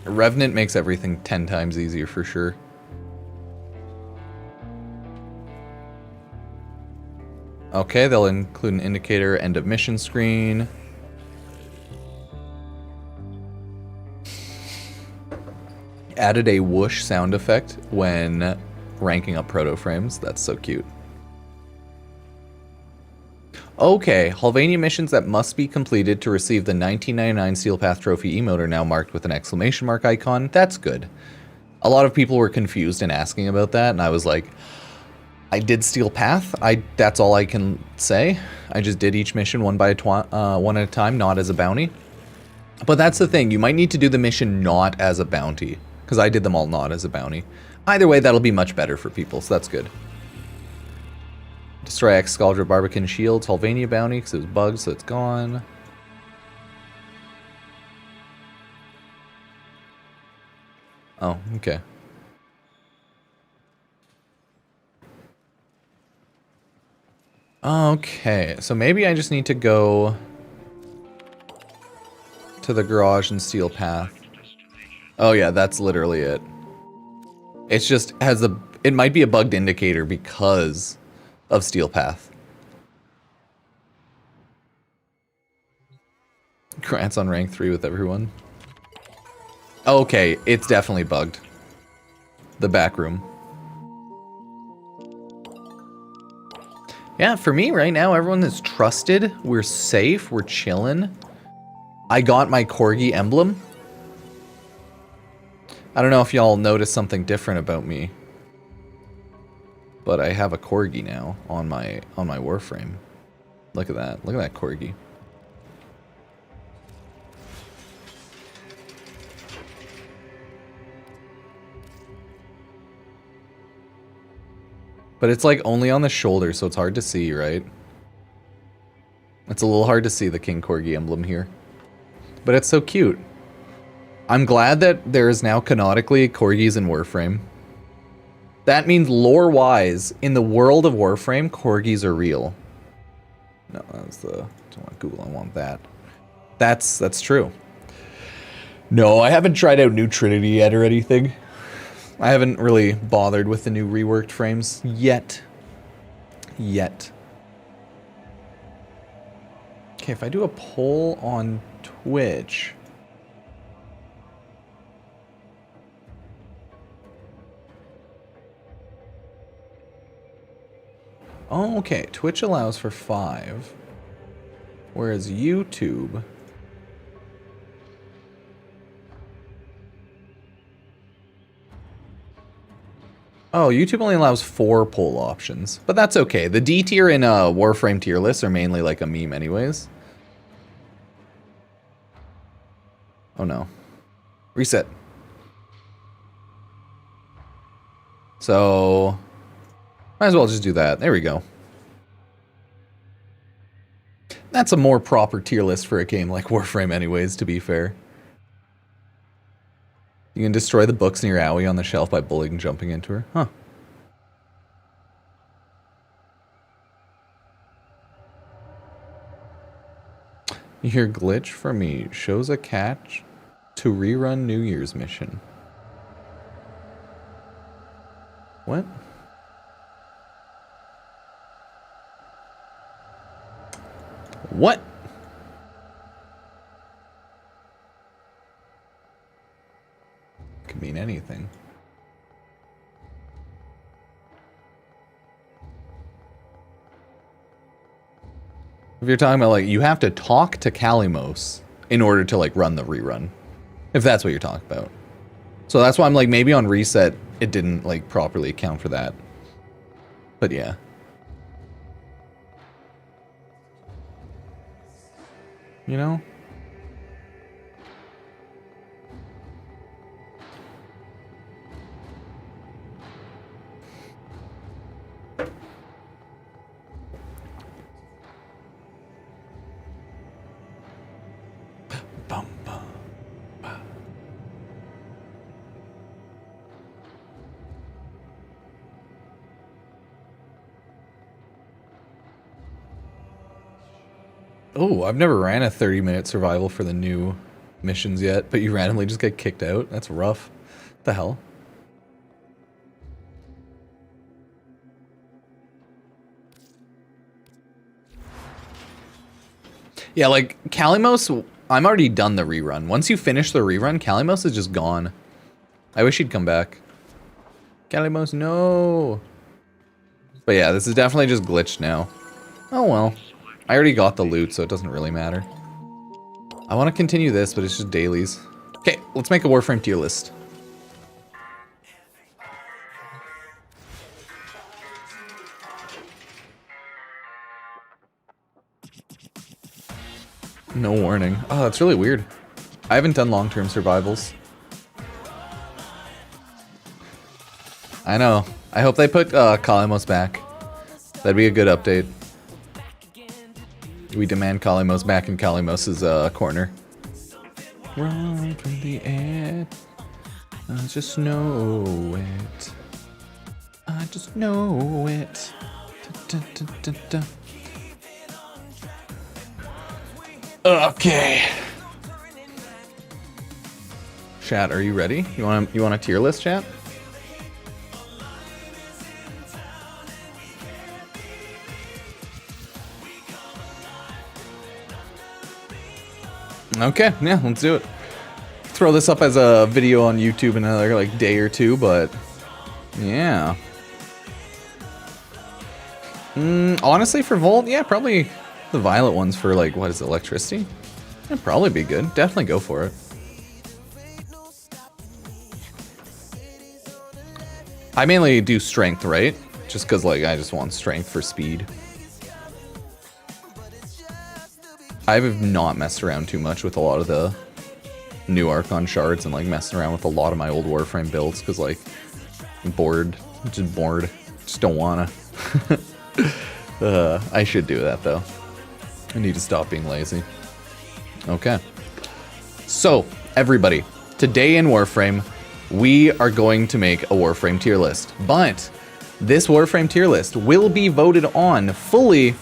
Revenant makes everything 10 times easier for sure. Okay, they'll include an indicator, end of mission screen. Added a whoosh sound effect when ranking up proto frames. That's so cute. Okay, Halvania missions that must be completed to receive the 1999 Steel Path Trophy emote are now marked with an exclamation mark icon. That's good. A lot of people were confused and asking about that, and I was like, I did Steel Path. That's all I can say. I just did each mission one at a time, not as a bounty. But that's the thing. You might need to do the mission not as a bounty, because I did them all not as a bounty. Either way, that'll be much better for people, so that's good. Destroy Excalibur Barbican Shield, Halvania bounty, because it was bugged, so it's gone. Oh, okay. Okay, so maybe I just need to go to the garage and Steel Path. Oh yeah, that's literally it. It's just has the, it might be a bugged indicator because of Steel Path. Grants on rank 3 with everyone. Okay, it's definitely bugged. The back room. Yeah, for me right now, everyone is trusted. We're safe. We're chilling. I got my Corgi emblem. I don't know if y'all noticed something different about me, but I have a Corgi now on my Warframe. Look at that. Look at that Corgi. But it's like only on the shoulder, so it's hard to see, right? It's a little hard to see the King Corgi emblem here. But it's so cute. I'm glad that there is now canonically Corgis in Warframe. That means lore-wise, in the world of Warframe, Corgis are real. No, that's the... I don't want Google, I want that. That's true. No, I haven't tried out New Trinity yet or anything. I haven't really bothered with the new reworked frames yet. Okay, if I do a poll on Twitch... Oh, okay. Twitch allows for 5. Whereas YouTube... Oh, YouTube only allows 4 poll options. But that's okay. The D tier and Warframe tier lists are mainly like a meme anyways. Oh no. Reset. So... might as well just do that. There we go. That's a more proper tier list for a game like Warframe anyways, to be fair. You can destroy the books near Owie on the shelf by bullying and jumping into her. Huh. You hear glitch from me. Shows a catch to rerun New Year's mission. What? What? Could mean anything. If you're talking about, like, you have to talk to Kalimos in order to, like, run the rerun. If that's what you're talking about. So that's why I'm like, maybe on reset, it didn't, like, properly account for that. But yeah. You know? Bum, bum, bum. Oh, I've never ran a 30-minute survival for the new missions yet, but you randomly just get kicked out? That's rough. What the hell? Yeah, like, Kalimos, I'm already done the rerun. Once you finish the rerun, Kalimos is just gone. I wish he'd come back. Kalimos, no! But yeah, this is definitely just glitched now. Oh well. I already got the loot, so it doesn't really matter. I want to continue this, but it's just dailies. Okay, let's make a Warframe tier list. No warning. Oh, that's really weird. I haven't done long-term survivals. I know. I hope they put Kalimos back. That'd be a good update. We demand Kalimos back in Kalimos' corner. Run from the edge. I just know it. I just know it. Da, da, da, da, da. Okay. Chat, are you ready? You want a tier list, chat? Okay, yeah, let's do it. Throw this up as a video on YouTube in another like day or two, but yeah. Honestly, for Volt, yeah, probably the violet ones for like, what is it, electricity? That'd probably be good. Definitely go for it. I mainly do strength, right? Just because like I just want strength for speed. I've not messed around too much with a lot of the new Archon shards and like messing around with a lot of my old Warframe builds because like I'm bored. I'm just bored. Just don't wanna. I should do that though. I need to stop being lazy. Okay. So, everybody, today in Warframe, we are going to make a Warframe tier list. But this Warframe tier list will be voted on fully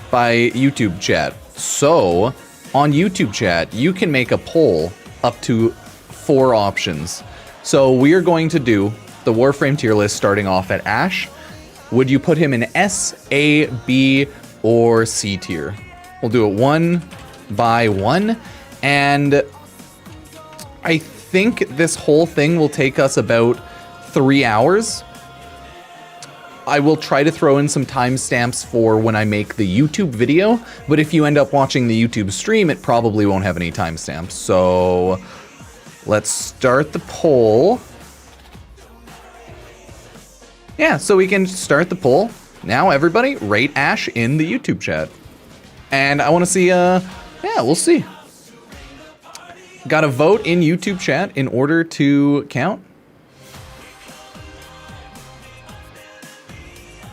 by YouTube chat. So, on YouTube chat, you can make a poll up to 4 options. So, we are going to do the Warframe tier list starting off at Ash. Would you put him in S, A, B, or C tier? We'll do it one by one. And I think this whole thing will take us about 3 hours. I will try to throw in some timestamps for when I make the YouTube video, but if you end up watching the YouTube stream, it probably won't have any timestamps. So let's start the poll. Yeah, so we can start the poll. Now everybody rate Ash in the YouTube chat. And I want to see, yeah, we'll see. Got to vote in YouTube chat in order to count.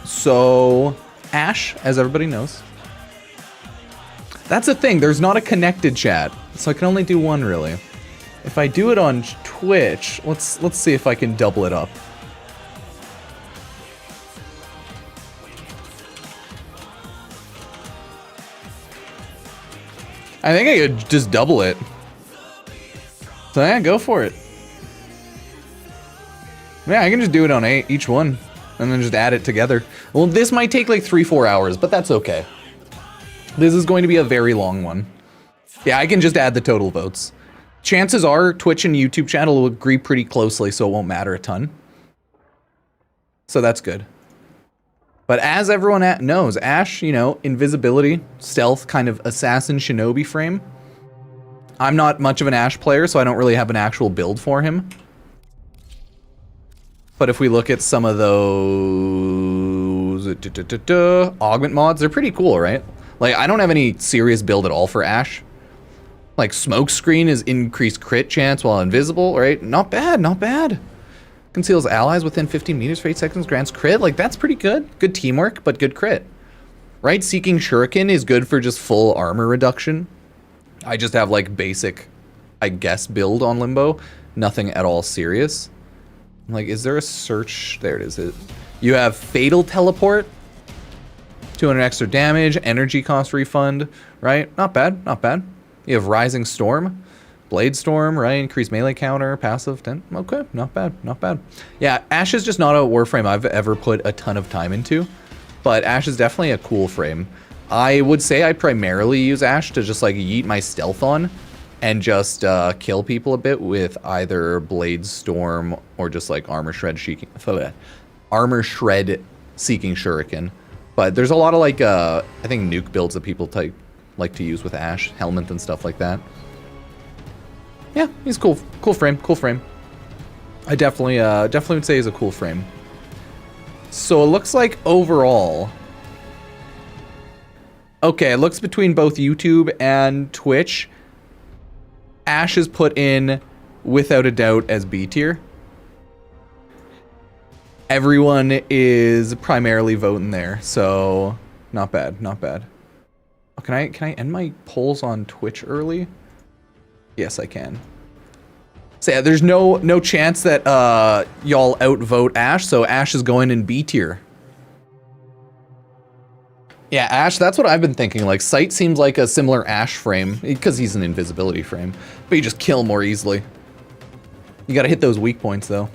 So, Ash, as everybody knows. That's the thing, there's not a connected chat, so I can only do one, really. If I do it on Twitch, let's see if I can double it up. I think I could just double it. So yeah, go for it. Yeah, I can just do it on each one. And then just add it together. Well, this might take like 3-4 hours, but that's okay. This is going to be a very long one. Yeah, I can just add the total votes. Chances are Twitch and YouTube channel will agree pretty closely, so it won't matter a ton. So that's good. But as everyone knows, Ashe, you know, invisibility, stealth, kind of assassin shinobi frame. I'm not much of an Ashe player, so I don't really have an actual build for him. But if we look at some of those augment mods, they're pretty cool, right? Like, I don't have any serious build at all for Ashe. Like, smoke screen is increased crit chance while invisible, right? Not bad, not bad. Conceals allies within 15 meters for 8 seconds, grants crit. Like, that's pretty good. Good teamwork, but good crit. Right? Seeking Shuriken is good for just full armor reduction. I just have, like, basic, I guess, build on Limbo. Nothing at all serious. Like, is there a search? There it is. You have Fatal Teleport. 200 extra damage. Energy cost refund. Right? Not bad. Not bad. You have Rising Storm. Blade Storm, right? Increased melee counter. Passive 10. Okay. Not bad. Not bad. Yeah, Ashe is just not a Warframe I've ever put a ton of time into. But Ashe is definitely a cool frame. I would say I primarily use Ashe to just, like, yeet my stealth on. And just kill people a bit with either Blade Storm or just like Armor Shred Seeking Shuriken. But there's a lot of like I think nuke builds that people like to use with Ashe, Helmet and stuff like that. Yeah, he's cool. Cool frame. Cool frame. I definitely would say he's a cool frame. So it looks like overall. Okay, it looks between both YouTube and Twitch. Ashe is put in, without a doubt, as B tier. Everyone is primarily voting there, so not bad, not bad. Oh, can I end my polls on Twitch early? Yes, I can. So yeah, there's no chance that y'all outvote Ashe, so Ashe is going in B tier. Yeah, Ashe, that's what I've been thinking. Like, Sight seems like a similar Ashe frame, because he's an invisibility frame, but you just kill more easily. You gotta hit those weak points, though.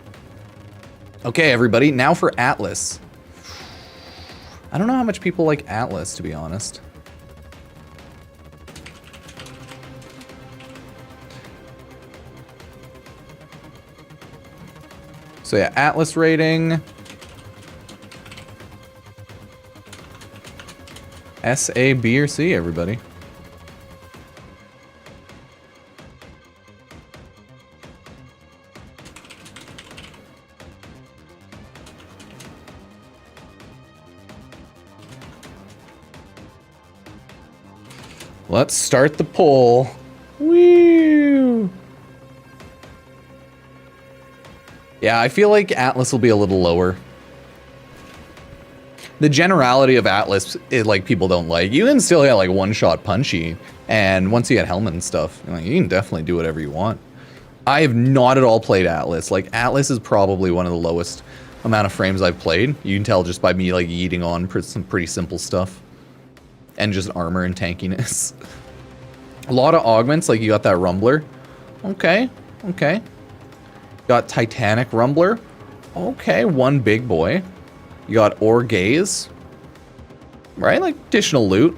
Okay, everybody, now for Atlas. I don't know how much people like Atlas, to be honest. So yeah, Atlas rating. S, A, B, or C, everybody. Let's start the poll. Woo! Yeah, I feel like Atlas will be a little lower. The generality of Atlas is like people don't like. You can still get like one-shot punchy, and once you get helmet and stuff, you can definitely do whatever you want. I have not at all played Atlas. Like, Atlas is probably one of the lowest amount of frames I've played. You can tell just by me like yeeting on some pretty simple stuff, and just armor and tankiness. A lot of augments, like you got that Rumbler. Okay, okay. Got Titanic Rumbler. Okay, one big boy. You got Orgaze, right? Like additional loot.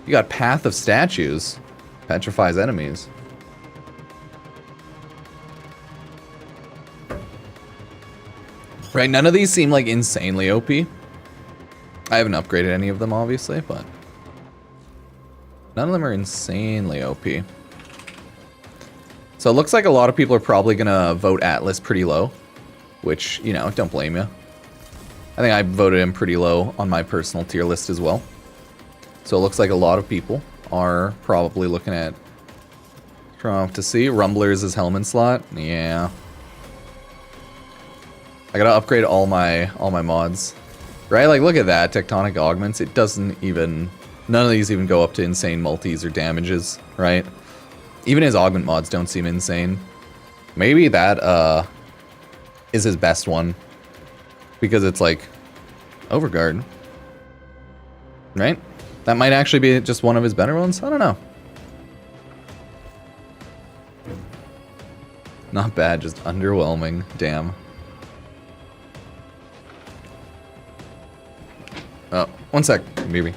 You got Path of Statues, petrifies enemies. Right, none of these seem like insanely OP. I haven't upgraded any of them, obviously, but none of them are insanely OP. So it looks like a lot of people are probably gonna vote Atlas pretty low, which, you know, don't blame you. I think I voted him pretty low on my personal tier list as well. So it looks like a lot of people are probably looking at Trump to see. Rumblers as helmet slot. Yeah. I gotta upgrade all my mods. Right? Like, look at that. Tectonic augments. It doesn't even... None of these even go up to insane multis or damages, right? Even his augment mods don't seem insane. Maybe that is his best one. Because it's like Overguard. Right? That might actually be just one of his better ones. I don't know. Not bad, just underwhelming. Damn. Oh, one sec, maybe.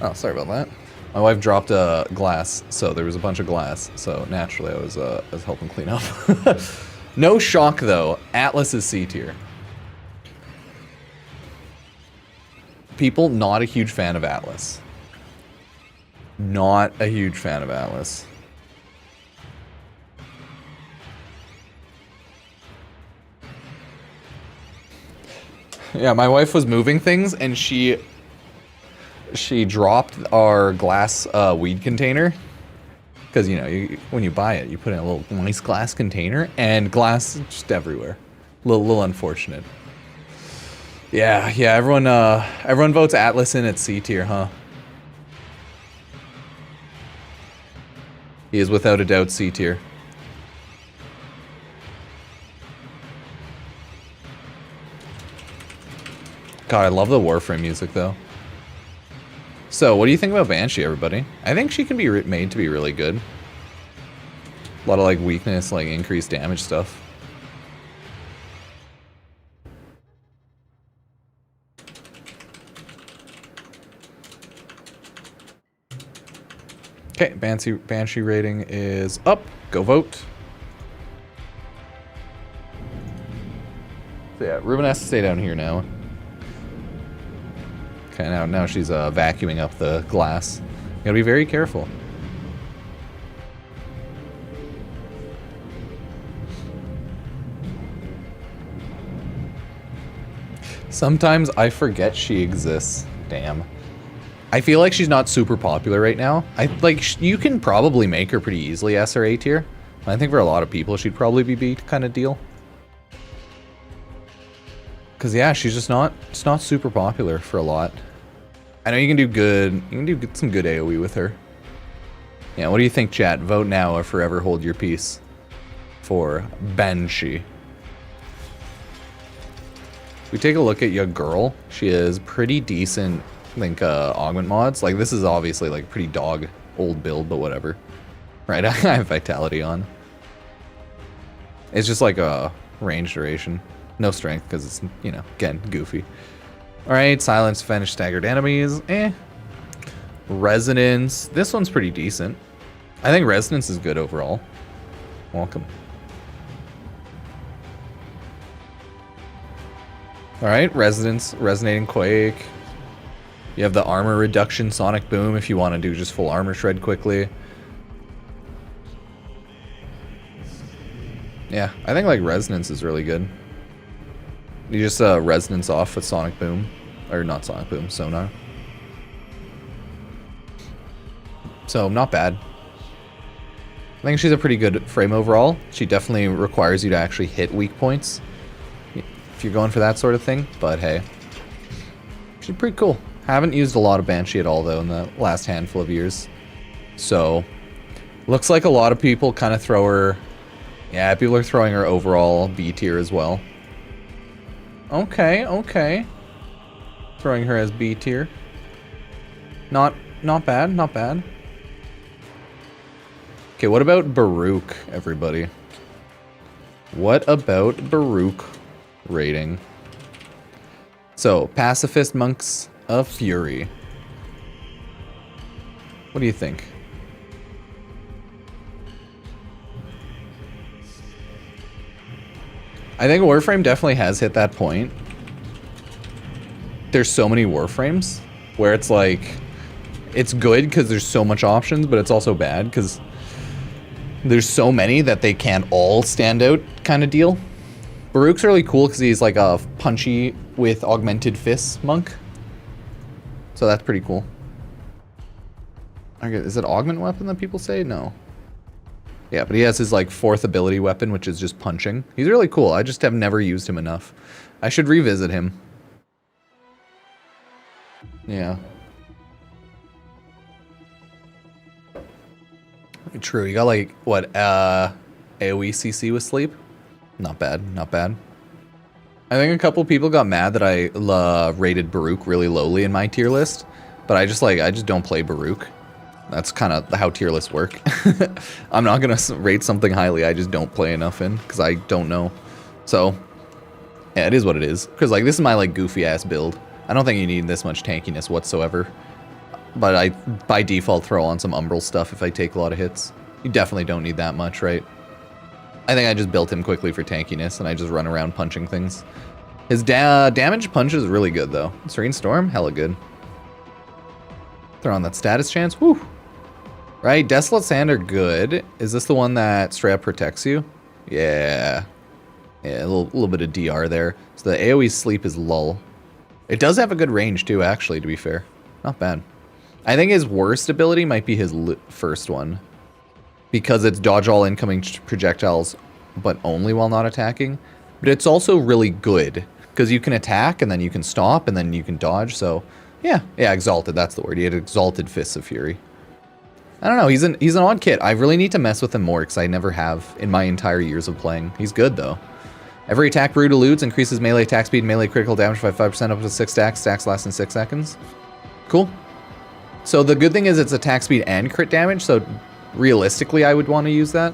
Oh, sorry about that. My wife dropped a glass, so there was a bunch of glass. So naturally, I was helping clean up. No shock though. Atlas is C tier. People not a huge fan of Atlas. Not a huge fan of Atlas. Yeah, my wife was moving things and she dropped our glass weed container. Because, you know, when you buy it, you put in a little nice glass container and glass just everywhere. Little unfortunate. Yeah, everyone votes Atlas in at C tier, huh? He is without a doubt C tier. God, I love the Warframe music though. So, what do you think about Banshee, everybody? I think she can be made to be really good. A lot of like weakness, like increased damage stuff. Okay, Banshee rating is up. Go vote. So yeah, Ruben has to stay down here now. Okay, now she's vacuuming up the glass. You gotta be very careful. Sometimes I forget she exists. Damn. I feel like she's not super popular right now. You can probably make her pretty easily S or A tier. I think for a lot of people she'd probably be B kind of deal. Cause yeah, she's just not super popular for a lot. I know you can do good. You can do some good AoE with her. Yeah, what do you think, chat? Vote now or forever hold your peace for Banshee. If we take a look at your girl, she is pretty decent. I think augment mods. Like this is obviously like pretty dog old build, but whatever. Right, I have vitality on. It's just like a range duration. No strength because it's, you know, again, goofy. Alright, silence, finish staggered enemies. Resonance. This one's pretty decent. I think resonance is good overall. Welcome. Alright, resonance, resonating quake. You have the armor reduction, sonic boom if you want to do just full armor shred quickly. Yeah, I think like resonance is really good. You just resonance off with sonic boom. Or not sonic boom, sonar. So, not bad. I think she's a pretty good frame overall. She definitely requires you to actually hit weak points if you're going for that sort of thing, but hey. She's pretty cool. Haven't used a lot of Banshee at all though in the last handful of years. So, looks like a lot of people kind of throw her... Yeah, people are throwing her overall B tier as well. Okay. Throwing her as B tier. Not bad, not bad. Okay, what about Baruch, everybody? What about Baruch rating? So, Pacifist Monks of Fury. What do you think? I think Warframe definitely has hit that point. There's so many Warframes where it's like, it's good because there's so much options, but it's also bad because there's so many that they can't all stand out kind of deal. Baruch's really cool because he's like a punchy with augmented fists monk. So that's pretty cool. Okay, is it augment weapon that people say? No. Yeah, but he has his like fourth ability weapon, which is just punching. He's really cool. I just have never used him enough. I should revisit him. Yeah. True, you got like, what, AoE CC with sleep? Not bad, not bad. I think a couple people got mad that I rated Baruch really lowly in my tier list, but I just don't play Baruch. That's kind of how tier lists work. I'm not gonna rate something highly I just don't play enough in, because I don't know. So, yeah, it is what it is. Because like, this is my like goofy ass build. I don't think you need this much tankiness whatsoever. But I, by default, throw on some Umbral stuff if I take a lot of hits. You definitely don't need that much, right? I think I just built him quickly for tankiness, and I just run around punching things. His damage punch is really good, though. Serene Storm, hella good. Throw on that status chance, woo! Right, Desolate Sand are good. Is this the one that straight up protects you? Yeah. Yeah, a little bit of DR there. So the AoE sleep is lull. It does have a good range, too, actually, to be fair. Not bad. I think his worst ability might be his first one. Because it's dodge all incoming projectiles, but only while not attacking. But it's also really good. Because you can attack, and then you can stop, and then you can dodge, so... Yeah, Exalted, that's the word. He had Exalted Fists of Fury. I don't know, he's an odd kid. I really need to mess with him more, because I never have in my entire years of playing. He's good, though. Every attack Brood eludes increases melee attack speed and melee critical damage by 5% up to 6 stacks. Stacks last in 6 seconds. Cool. So the good thing is it's attack speed and crit damage, so realistically I would want to use that.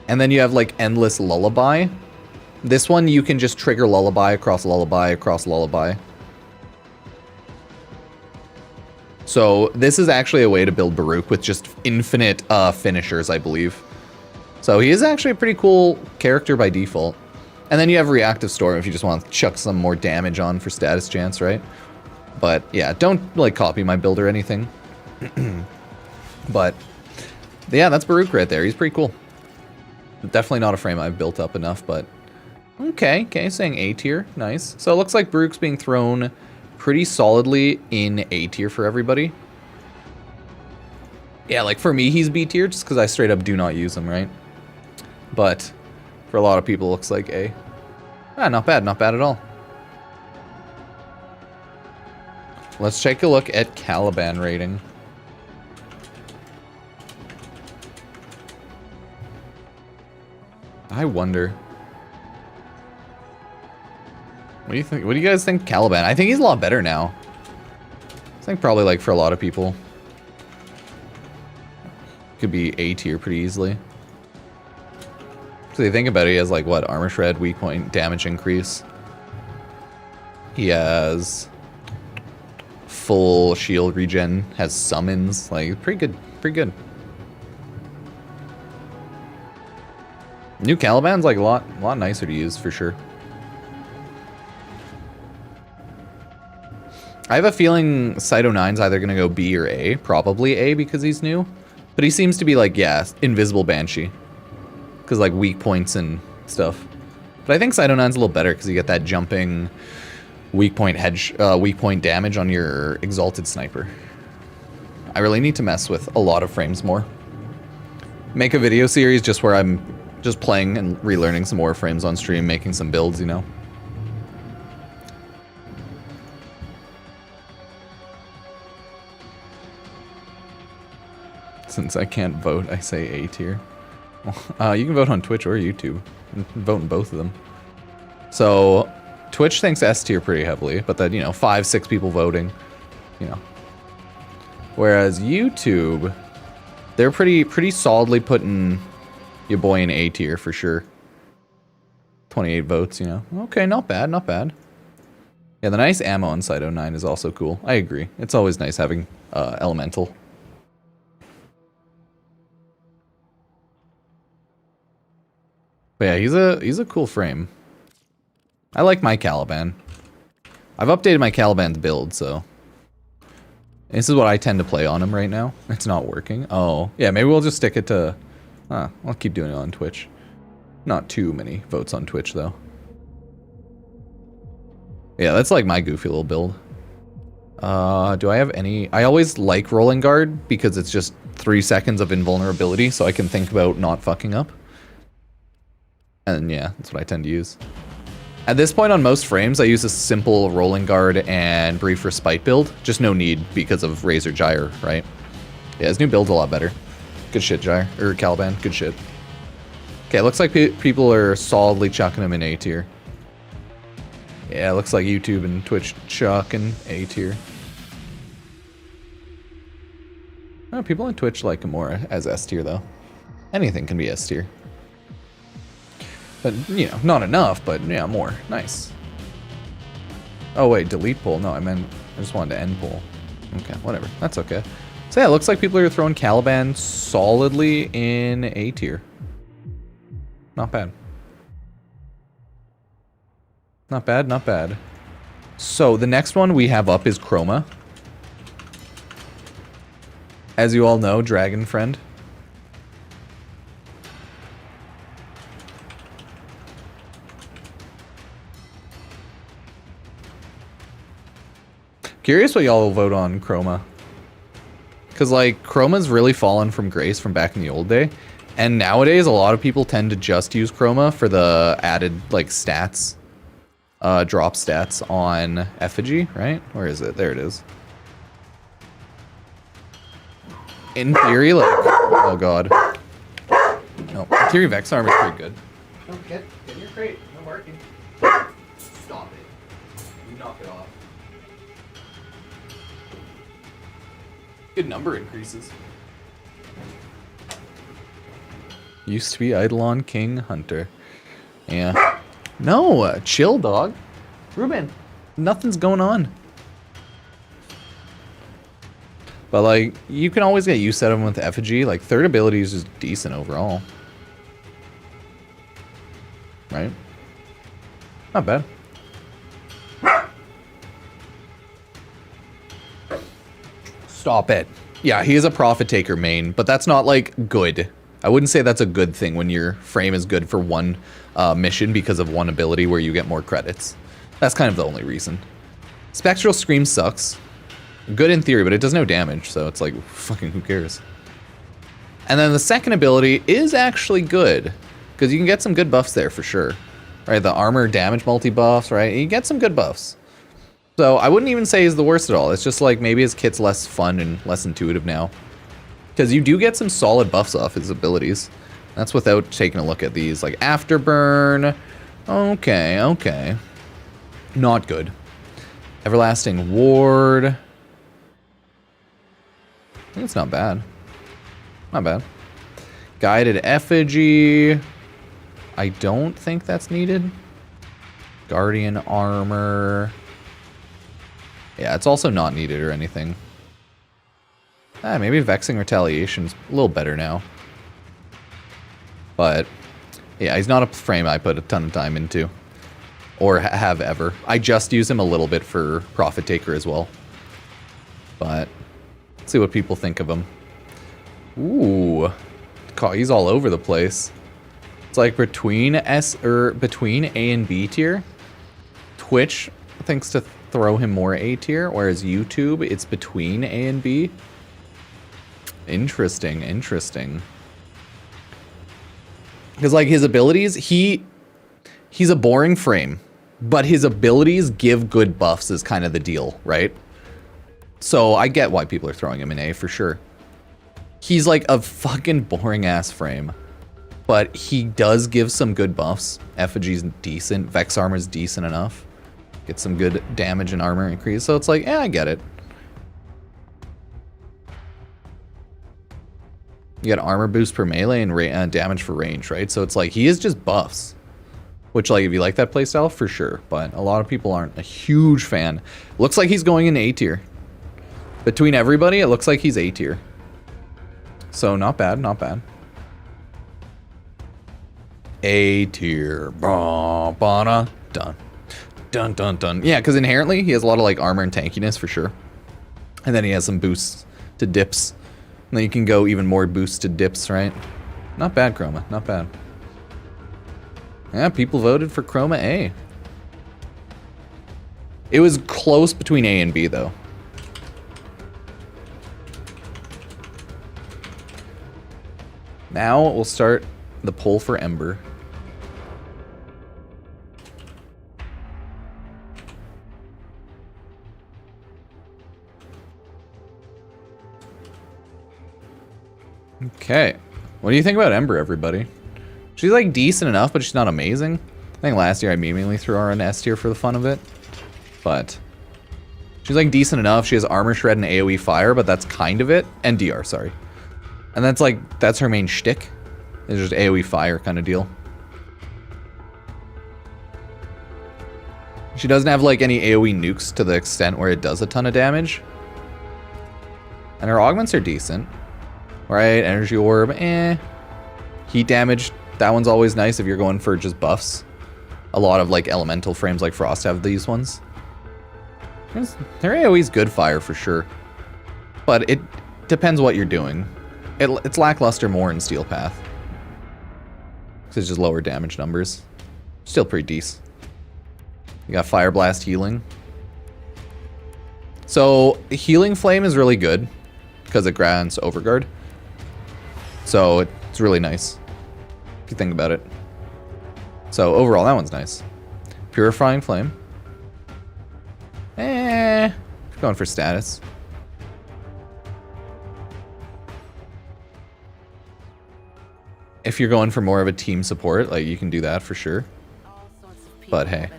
And then you have like Endless Lullaby. This one you can just trigger Lullaby across Lullaby across Lullaby. So this is actually a way to build Baruch with just infinite finishers, I believe. So he is actually a pretty cool character by default. And then you have Reactive Storm if you just want to chuck some more damage on for status chance, right? But yeah, don't like copy my build or anything. But yeah, that's Baruch right there. He's pretty cool. Definitely not a frame I've built up enough, but okay, saying A tier, nice. So it looks like Baruch's being thrown pretty solidly in A tier for everybody. Yeah, like for me, he's B tier just because I straight up do not use him, right? But for a lot of people, it looks like A. Ah, not bad at all. Let's take a look at Caliban rating. I wonder. What do you think? What do you guys think, Caliban? I think he's a lot better now. I think probably like for a lot of people. Could be A tier pretty easily. So you think about it, he has like what? Armor shred, weak point, damage increase. He has full shield regen, has summons, like pretty good, pretty good. New Caliban's like a lot nicer to use for sure. I have a feeling Cyto 9's either gonna go B or A, probably A because he's new. But he seems to be like, yeah, Invisible Banshee. Because like weak points and stuff. But I think Cyto 9's a little better because you get that jumping weak point damage on your Exalted Sniper. I really need to mess with a lot of frames more. Make a video series just where I'm just playing and relearning some more frames on stream, making some builds, you know. Since I can't vote, I say A tier. You can vote on Twitch or YouTube. Vote in both of them. So, Twitch thinks S tier pretty heavily, but then, you know, 5-6 people voting, you know. Whereas YouTube, they're pretty solidly putting your boy in A tier for sure. 28 votes, you know. Okay, not bad, not bad. Yeah, the nice ammo on Cyto 9 is also cool. I agree. It's always nice having Elemental. But yeah, he's a cool frame. I like my Caliban. I've updated my Caliban's build, so this is what I tend to play on him right now. It's not working. Oh, yeah, maybe we'll just stick it to... I'll keep doing it on Twitch. Not too many votes on Twitch, though. Yeah, that's like my goofy little build. Do I have any... I always like Rolling Guard because it's just 3 seconds of invulnerability, so I can think about not fucking up. And yeah, that's what I tend to use. At this point on most frames, I use a simple Rolling Guard and Brief Respite build. Just no need because of Razor Gyre, right? Yeah, his new build's a lot better. Good shit, Gyre. Or Caliban, good shit. Okay, looks like people are solidly chucking him in A tier. Yeah, looks like YouTube and Twitch chucking A tier. Oh, people on Twitch like him more as S tier, though. Anything can be S tier. But, you know, not enough, but yeah, more. Nice. Oh, wait, delete poll. No, I just wanted to end poll. Okay, whatever. That's okay. So yeah, it looks like people are throwing Caliban solidly in A tier. Not bad. Not bad, not bad. So the next one we have up is Chroma. As you all know, Dragon Friend. Curious what y'all will vote on Chroma. Because, like, Chroma's really fallen from grace from back in the old day. And nowadays, a lot of people tend to just use Chroma for the added, like, stats. Drop stats on Effigy, right? Where is it? There it is. In theory, like... Oh, God. No, in theory, Vex Armor is pretty good. No, get in your crate. No marking. Stop it. You knock it off. Good number increases. Used to be Eidolon King Hunter. Yeah. No, chill, dog. Ruben, nothing's going on. But, like, you can always get used to them with Effigy. Like, third ability is just decent overall. Right? Not bad. Stop it. Yeah, he is a Profit Taker main, but that's not, like, good. I wouldn't say that's a good thing when your frame is good for one mission because of one ability where you get more credits. That's kind of the only reason. Spectral Scream sucks. Good in theory, but it does no damage, so it's like, fucking who cares? And then the second ability is actually good, because you can get some good buffs there for sure. Right, the armor damage multi-buffs, right? You get some good buffs. So I wouldn't even say he's the worst at all. It's just like maybe his kit's less fun and less intuitive now. Because you do get some solid buffs off his abilities. That's without taking a look at these. Like Afterburn. Okay, okay. Not good. Everlasting Ward. I think it's not bad. Not bad. Guided Effigy. I don't think that's needed. Guardian Armor. Yeah, it's also not needed or anything. Maybe Vexing Retaliation's a little better now. But, yeah, he's not a frame I put a ton of time into. Or have ever. I just use him a little bit for Profit Taker as well. But, let's see what people think of him. Ooh. He's all over the place. It's like between between A and B tier. Twitch thinks to throw him more A tier, whereas YouTube, it's between A and B. Interesting, interesting. Because, like, his abilities, he's a boring frame, but his abilities give good buffs is kind of the deal, right? So I get why people are throwing him in A for sure. He's like a fucking boring ass frame, but he does give some good buffs. Effigy's decent, Vex Armor's decent enough. Get some good damage and armor increase, so it's like, yeah, I get it. You get armor boost per melee and damage for range, right? So it's like, he is just buffs. Which, like, if you like that playstyle, for sure. But a lot of people aren't a huge fan. Looks like he's going in A tier. Between everybody, it looks like he's A tier. So, not bad, not bad. A tier. Done. Dun, dun, dun. Yeah, because inherently, he has a lot of, like, armor and tankiness, for sure. And then he has some boosts to dips. And then you can go even more boosts to dips, right? Not bad, Chroma. Not bad. Yeah, people voted for Chroma A. It was close between A and B, though. Now we'll start the poll for Ember. Okay. What do you think about Ember, everybody? She's, like, decent enough, but she's not amazing. I think last year I mainly threw her in S tier for the fun of it. But she's, like, decent enough. She has Armor Shred and AoE Fire, but that's kind of it. And DR, sorry. And that's, like, that's her main shtick. It's just AoE Fire kind of deal. She doesn't have, like, any AoE nukes to the extent where it does a ton of damage. And her augments are decent. Right, energy orb, eh. Heat damage, that one's always nice if you're going for just buffs. A lot of like elemental frames like Frost have these ones. They're AoE's good fire for sure. But it depends what you're doing. It's lackluster more in Steel Path. Because it's just lower damage numbers. Still pretty decent. You got Fire Blast healing. So Healing Flame is really good because it grants Overguard. So it's really nice if you think about it. So overall, that one's nice. Purifying Flame. Going for status. If you're going for more of a team support, like you can do that for sure. But hey.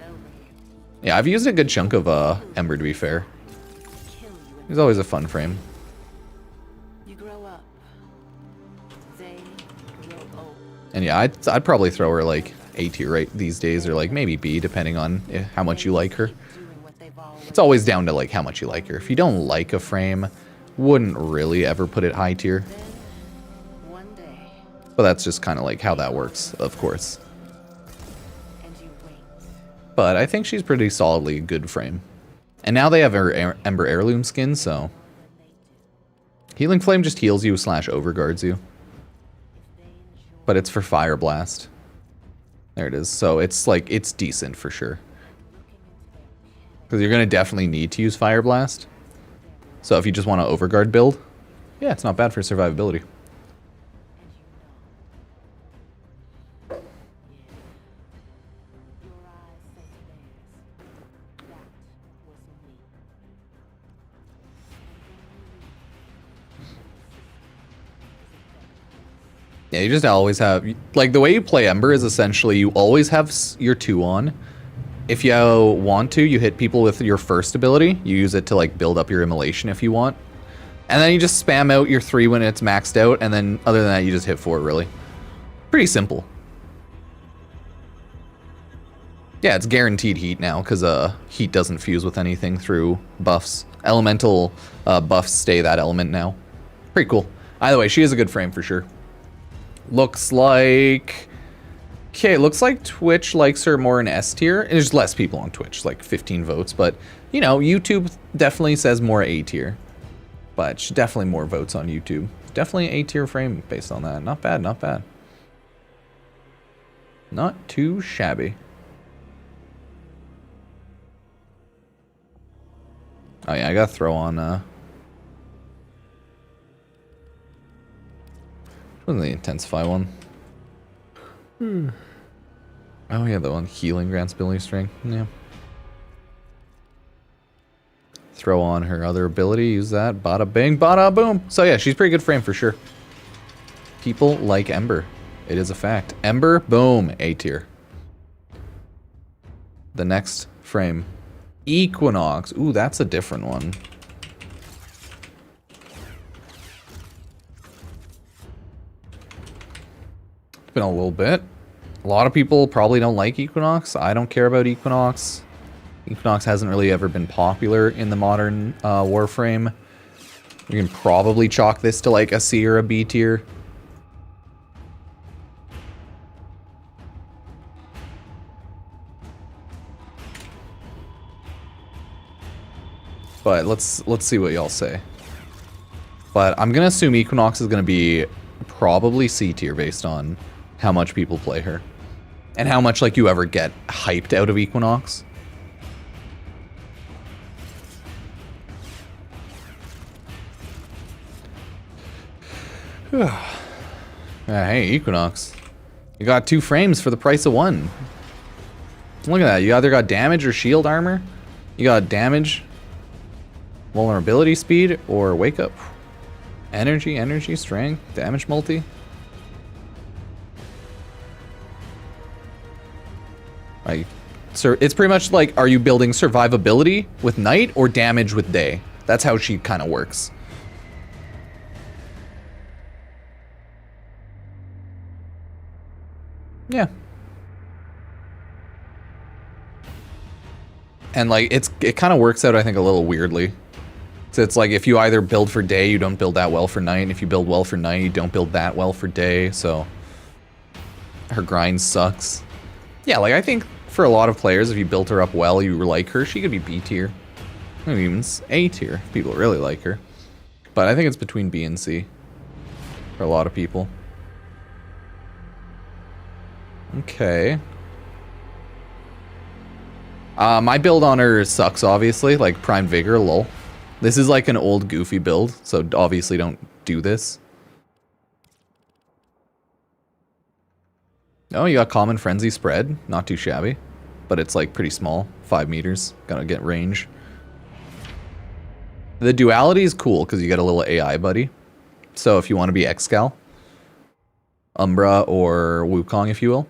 Yeah, I've used a good chunk of Ember to be fair. He's always a fun frame. You grow up. They grow old. And yeah, I'd probably throw her like A tier right these days, or like maybe B, depending on how much you like her. It's always down to like how much you like her. If you don't like a frame, wouldn't really ever put it high tier. One day, But that's just kind of like how that works, of course. and you wait. But I think she's pretty solidly a good frame. And now they have her Ember Heirloom skin, so... Healing Flame just heals you / overguards you. But it's for Fire Blast. There it is. So it's like, it's decent for sure. Because you're going to definitely need to use Fire Blast. So if you just want to Overguard build, yeah, it's not bad for survivability. Yeah, you just always have... Like, the way you play Ember is essentially you always have your 2 on. If you want to, you hit people with your first ability. You use it to, like, build up your immolation if you want. And then you just spam out your 3 when it's maxed out, and then other than that, you just hit 4, really. Pretty simple. Yeah, it's guaranteed heat now, because heat doesn't fuse with anything through buffs. Elemental buffs stay that element now. Pretty cool. Either way, she is a good frame for sure. Looks like... Okay, looks like Twitch likes her more in S tier. There's less people on Twitch, like 15 votes, but, you know, YouTube definitely says more A tier. But she definitely more votes on YouTube. Definitely A tier frame based on that. Not bad, not bad. Not too shabby. Oh yeah, I gotta throw on, wasn't the Intensify one? Oh yeah, the one healing grants ability strength. Yeah. Throw on her other ability, use that. Bada bing, bada boom. So yeah, she's pretty good frame for sure. People like Ember. It is a fact. Ember, boom, A tier. The next frame. Equinox. Ooh, that's a different one. It's been a little bit. A lot of people probably don't like Equinox. I don't care about Equinox. Equinox hasn't really ever been popular in the modern Warframe. You can probably chalk this to like a C or a B tier. But let's see what y'all say. But I'm gonna assume Equinox is gonna be probably C tier based on how much people play her. And how much like you ever get hyped out of Equinox. Hey, Equinox. You got 2 frames for the price of 1. Look at that. You either got damage or shield armor. You got damage, vulnerability speed, or wake up. Energy, strength, damage multi. Right. So it's pretty much like, are you building survivability with night or damage with day? That's how she kind of works. Yeah. And like it kind of works out, I think, a little weirdly. So it's like if you either build for day, you don't build that well for night. And if you build well for night, you don't build that well for day. So her grind sucks. Yeah, like I think for a lot of players, if you built her up well, you like her, she could be B tier. Maybe even A tier if people really like her. But I think it's between B and C for a lot of people. Okay. My build on her sucks, obviously. Like, Prime Vigor, lol. This is like an old goofy build, so obviously don't do this. Oh, you got Common Frenzy Spread. Not too shabby. But it's like pretty small. 5 meters. Gotta get range. The duality is cool because you get a little AI buddy. So if you want to be Excal, Umbra, or Wukong, if you will.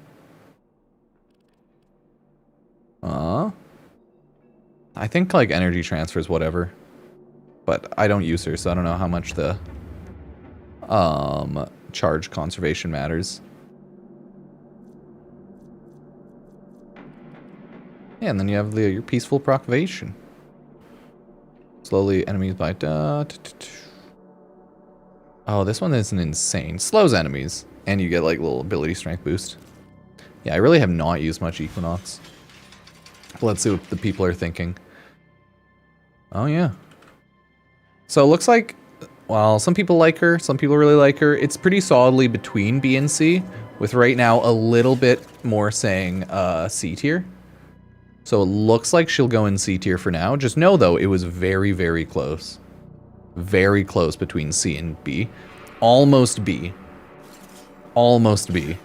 I think like energy transfers, whatever. But I don't use her, so I don't know how much the charge conservation matters. Yeah, and then you have your peaceful proclamation. Slowly enemies by... Oh, this one isn't insane. Slows enemies. And you get like little ability strength boost. Yeah, I really have not used much Equinox. Let's see what the people are thinking. Oh, yeah. So it looks like... Well, some people like her. Some people really like her. It's pretty solidly between B and C. With right now a little bit more saying C tier. So it looks like she'll go in C tier for now. Just know, though, it was very, very close. Very close between C and B. Almost B. Almost B.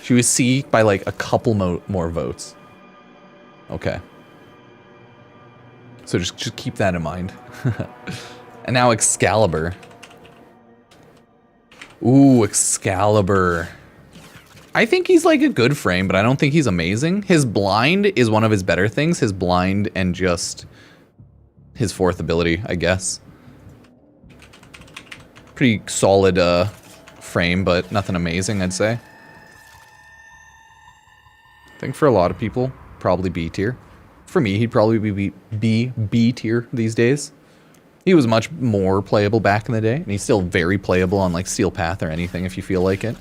She was C by, like, a couple more votes. Okay. So just keep that in mind. And now Excalibur. Ooh, Excalibur. I think he's like a good frame, but I don't think he's amazing. His blind is one of his better things. His blind and just his fourth ability, I guess. Pretty solid frame, but nothing amazing, I'd say. I think for a lot of people, probably B tier. For me, he'd probably be B tier these days. He was much more playable back in the day, and he's still very playable on like Steel Path or anything if you feel like it.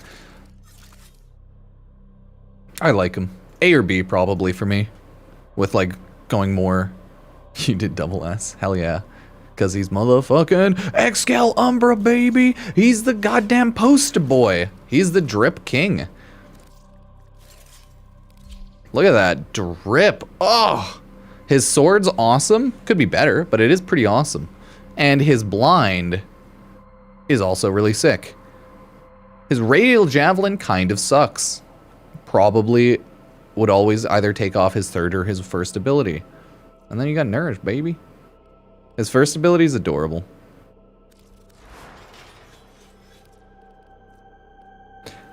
I like him. A or B probably for me. With like going more... You did double S. Hell yeah. Because he's motherfucking Excal Umbra, baby. He's the goddamn poster boy. He's the drip king. Look at that drip. Oh, his sword's awesome. Could be better, but it is pretty awesome. And his blind is also really sick. His radial javelin kind of sucks. Probably would always either take off his third or his first ability. And then you got Nourish, baby. His first ability is adorable.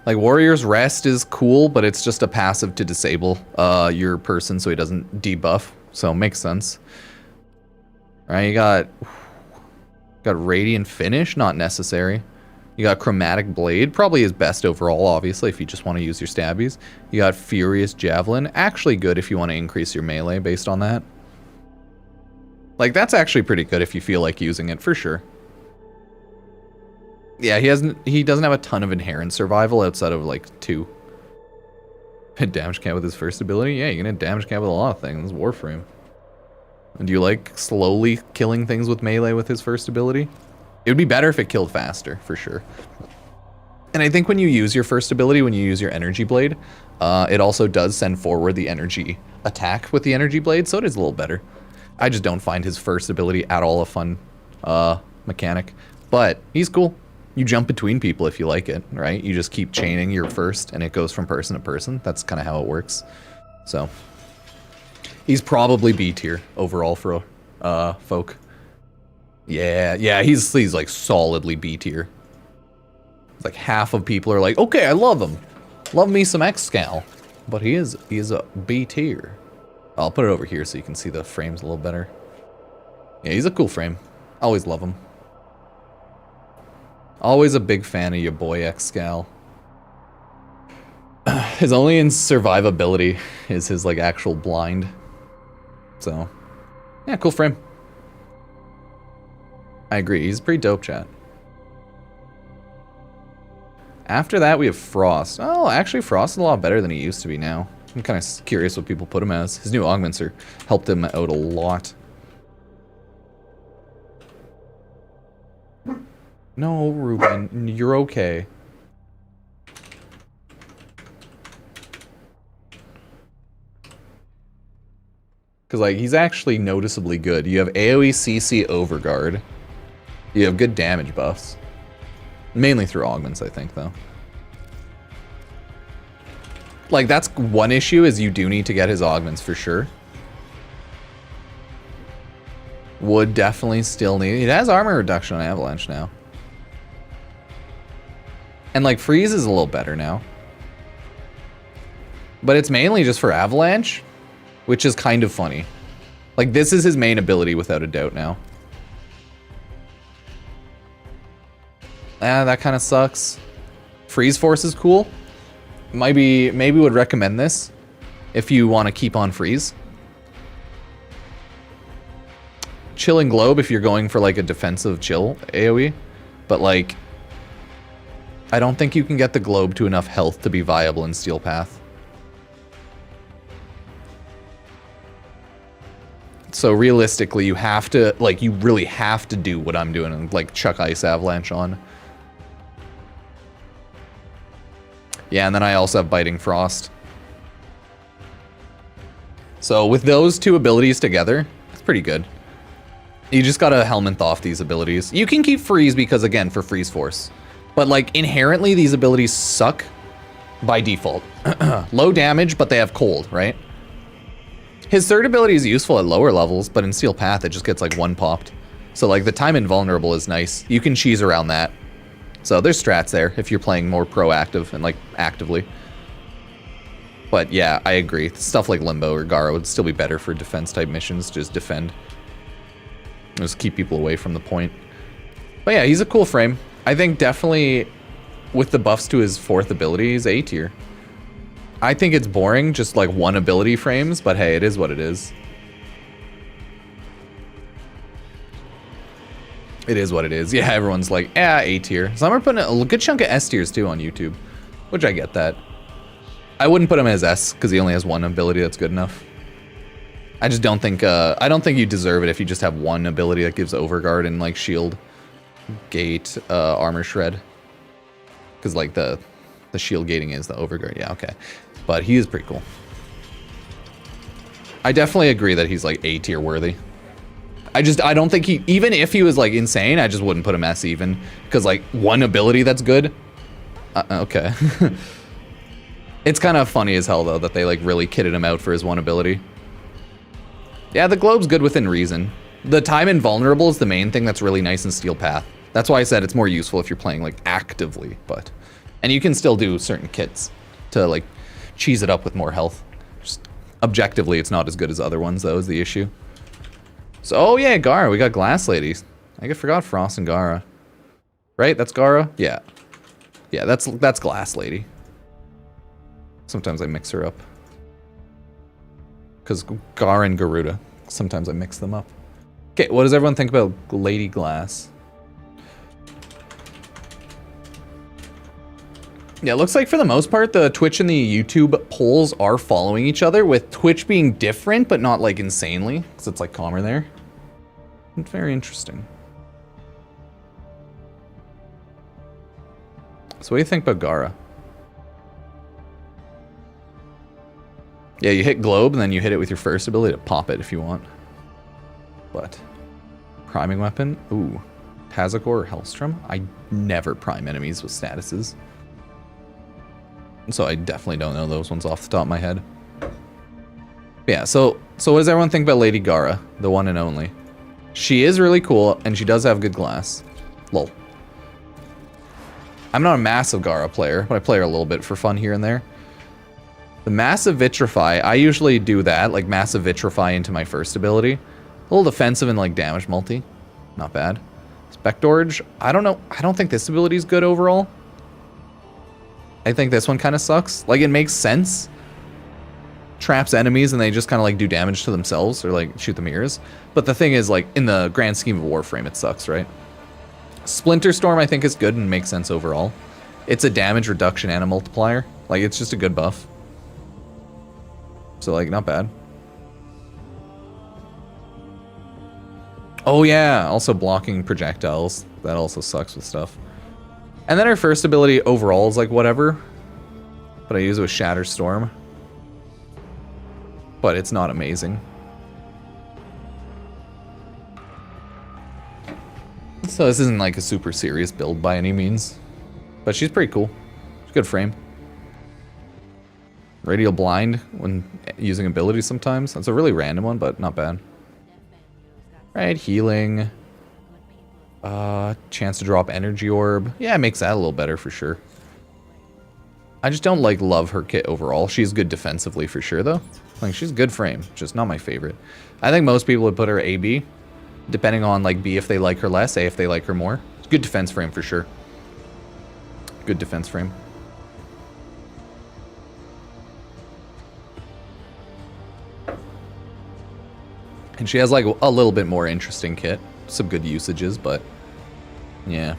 Like, Warrior's Rest is cool, but it's just a passive to disable your person so he doesn't debuff. So, it makes sense. Alright, you got Radiant Finish, not necessary. You got Chromatic Blade, probably his best overall, obviously, if you just want to use your stabbies. You got Furious Javelin, actually good if you want to increase your melee based on that. Like, that's actually pretty good if you feel like using it, for sure. Yeah, he doesn't have a ton of inherent survival outside of, like, 2. Hit damage count with his first ability? Yeah, you can hit damage count with a lot of things. Warframe. And do you like slowly killing things with melee with his first ability? It would be better if it killed faster, for sure. And I think when you use your first ability, when you use your energy blade, it also does send forward the energy attack with the energy blade, so it is a little better. I just don't find his first ability at all a fun mechanic. But he's cool. You jump between people if you like it, right? You just keep chaining your first, and it goes from person to person. That's kind of how it works. So, he's probably B tier overall for folk. Yeah, he's like solidly B tier. It's like half of people are like, okay, I love him. Love me some Excal. But he is a B tier. I'll put it over here so you can see the frames a little better. Yeah, he's a cool frame. Always love him. Always a big fan of your boy Excal. His only in survivability is his like actual blind. So, yeah, cool frame. I agree. He's pretty dope, chat. After that, we have Frost. Oh, actually, Frost is a lot better than he used to be now. I'm kind of curious what people put him as. His new augments helped him out a lot. No, Ruben, you're okay. Because, like, he's actually noticeably good. You have AoE CC Overguard. You have good damage buffs. Mainly through augments, I think, though. Like, that's one issue, is you do need to get his augments for sure. Would definitely still need... It has armor reduction on Avalanche now. And, like, Freeze is a little better now. But it's mainly just for Avalanche, which is kind of funny. Like, this is his main ability, without a doubt, now. That kind of sucks. Freeze Force is cool. Maybe would recommend this if you want to keep on Freeze. Chilling Globe if you're going for like a defensive chill AoE. But like, I don't think you can get the Globe to enough health to be viable in Steel Path. So realistically, you have to, like, you really have to do what I'm doing and like chuck Ice Avalanche on. Yeah, and then I also have Biting Frost. So with those two abilities together, it's pretty good. You just gotta Helminth off these abilities. You can keep Freeze because, again, for Freeze Force. But, like, inherently, these abilities suck by default. Low damage, but they have Cold, right? His third ability is useful at lower levels, but in Steel Path, it just gets, like, one popped. So, like, the time invulnerable is nice. You can cheese around that. So there's strats there if you're playing more proactive and, like, actively. But, yeah, I agree. Stuff like Limbo or Gara would still be better for defense-type missions. Just defend. Just keep people away from the point. But, yeah, he's a cool frame. I think definitely with the buffs to his fourth ability, he's A tier. I think it's boring, just, like, one ability frames, but, hey, it is what it is. It is what it is. Yeah, everyone's like, A tier. Some are putting a good chunk of S tiers too on YouTube, which I get that. I wouldn't put him as S because he only has one ability that's good enough. I just don't think I don't think you deserve it if you just have one ability that gives Overguard and like Shield, Gate, Armor Shred. Because like the shield gating is the Overguard. Yeah, okay. But he is pretty cool. I definitely agree that he's like A tier worthy. I don't think he, even if he was like insane, I just wouldn't put him S even. Because like one ability that's good. Okay. It's kind of funny as hell though that they like really kitted him out for his one ability. Yeah, the Globe's good within reason. The time invulnerable is the main thing that's really nice in Steel Path. That's why I said it's more useful if you're playing like actively, but. And you can still do certain kits to like cheese it up with more health. Just objectively, it's not as good as other ones though, is the issue. So, oh yeah, Gara. We got Glass Ladies. I forgot Frost and Gara. Right? That's Gara? Yeah. Yeah, that's Glass Lady. Sometimes I mix her up. Because Gara and Garuda. Sometimes I mix them up. Okay, what does everyone think about Lady Glass? Yeah, it looks like for the most part, the Twitch and the YouTube polls are following each other, with Twitch being different, but not like insanely, because it's like calmer there. Very interesting. So what do you think about Gara? Yeah, you hit Globe, and then you hit it with your first ability to pop it if you want. But priming weapon? Ooh. Tazakor or Hellstrom? I never prime enemies with statuses. So I definitely don't know those ones off the top of my head. Yeah, so what does everyone think about Lady Gara, the one and only? She is really cool, and she does have good glass. Lol. I'm not a massive Gara player, but I play her a little bit for fun here and there. The Massive Vitrify, I usually do that, like Massive Vitrify into my first ability. A little defensive and like damage multi. Not bad. Spectorge, I don't know. I don't think this ability is good overall. I think this one kind of sucks. Like, it makes sense. Traps enemies and they just kind of like do damage to themselves or like shoot the mirrors. But the thing is, like, in the grand scheme of Warframe, it sucks, right? Splinter Storm I think is good and makes sense overall. It's a damage reduction and a multiplier. Like, it's just a good buff. So, like, not bad. Oh yeah, also blocking projectiles. That also sucks with stuff. And then her first ability overall is like whatever. But I use it with Shatter Storm. But it's not amazing. So this isn't like a super serious build by any means. But she's pretty cool. She's a good frame. Radial Blind when using abilities sometimes. That's a really random one, but not bad. Right, healing. Chance to drop Energy Orb. Yeah, it makes that a little better for sure. I just don't like love her kit overall. She's good defensively for sure though. Like, she's good frame, just not my favorite. I think most people would put her AB, depending on like B if they like her less, A if they like her more. It's good defense frame for sure. Good defense frame. And she has like a little bit more interesting kit. Some good usages, but yeah.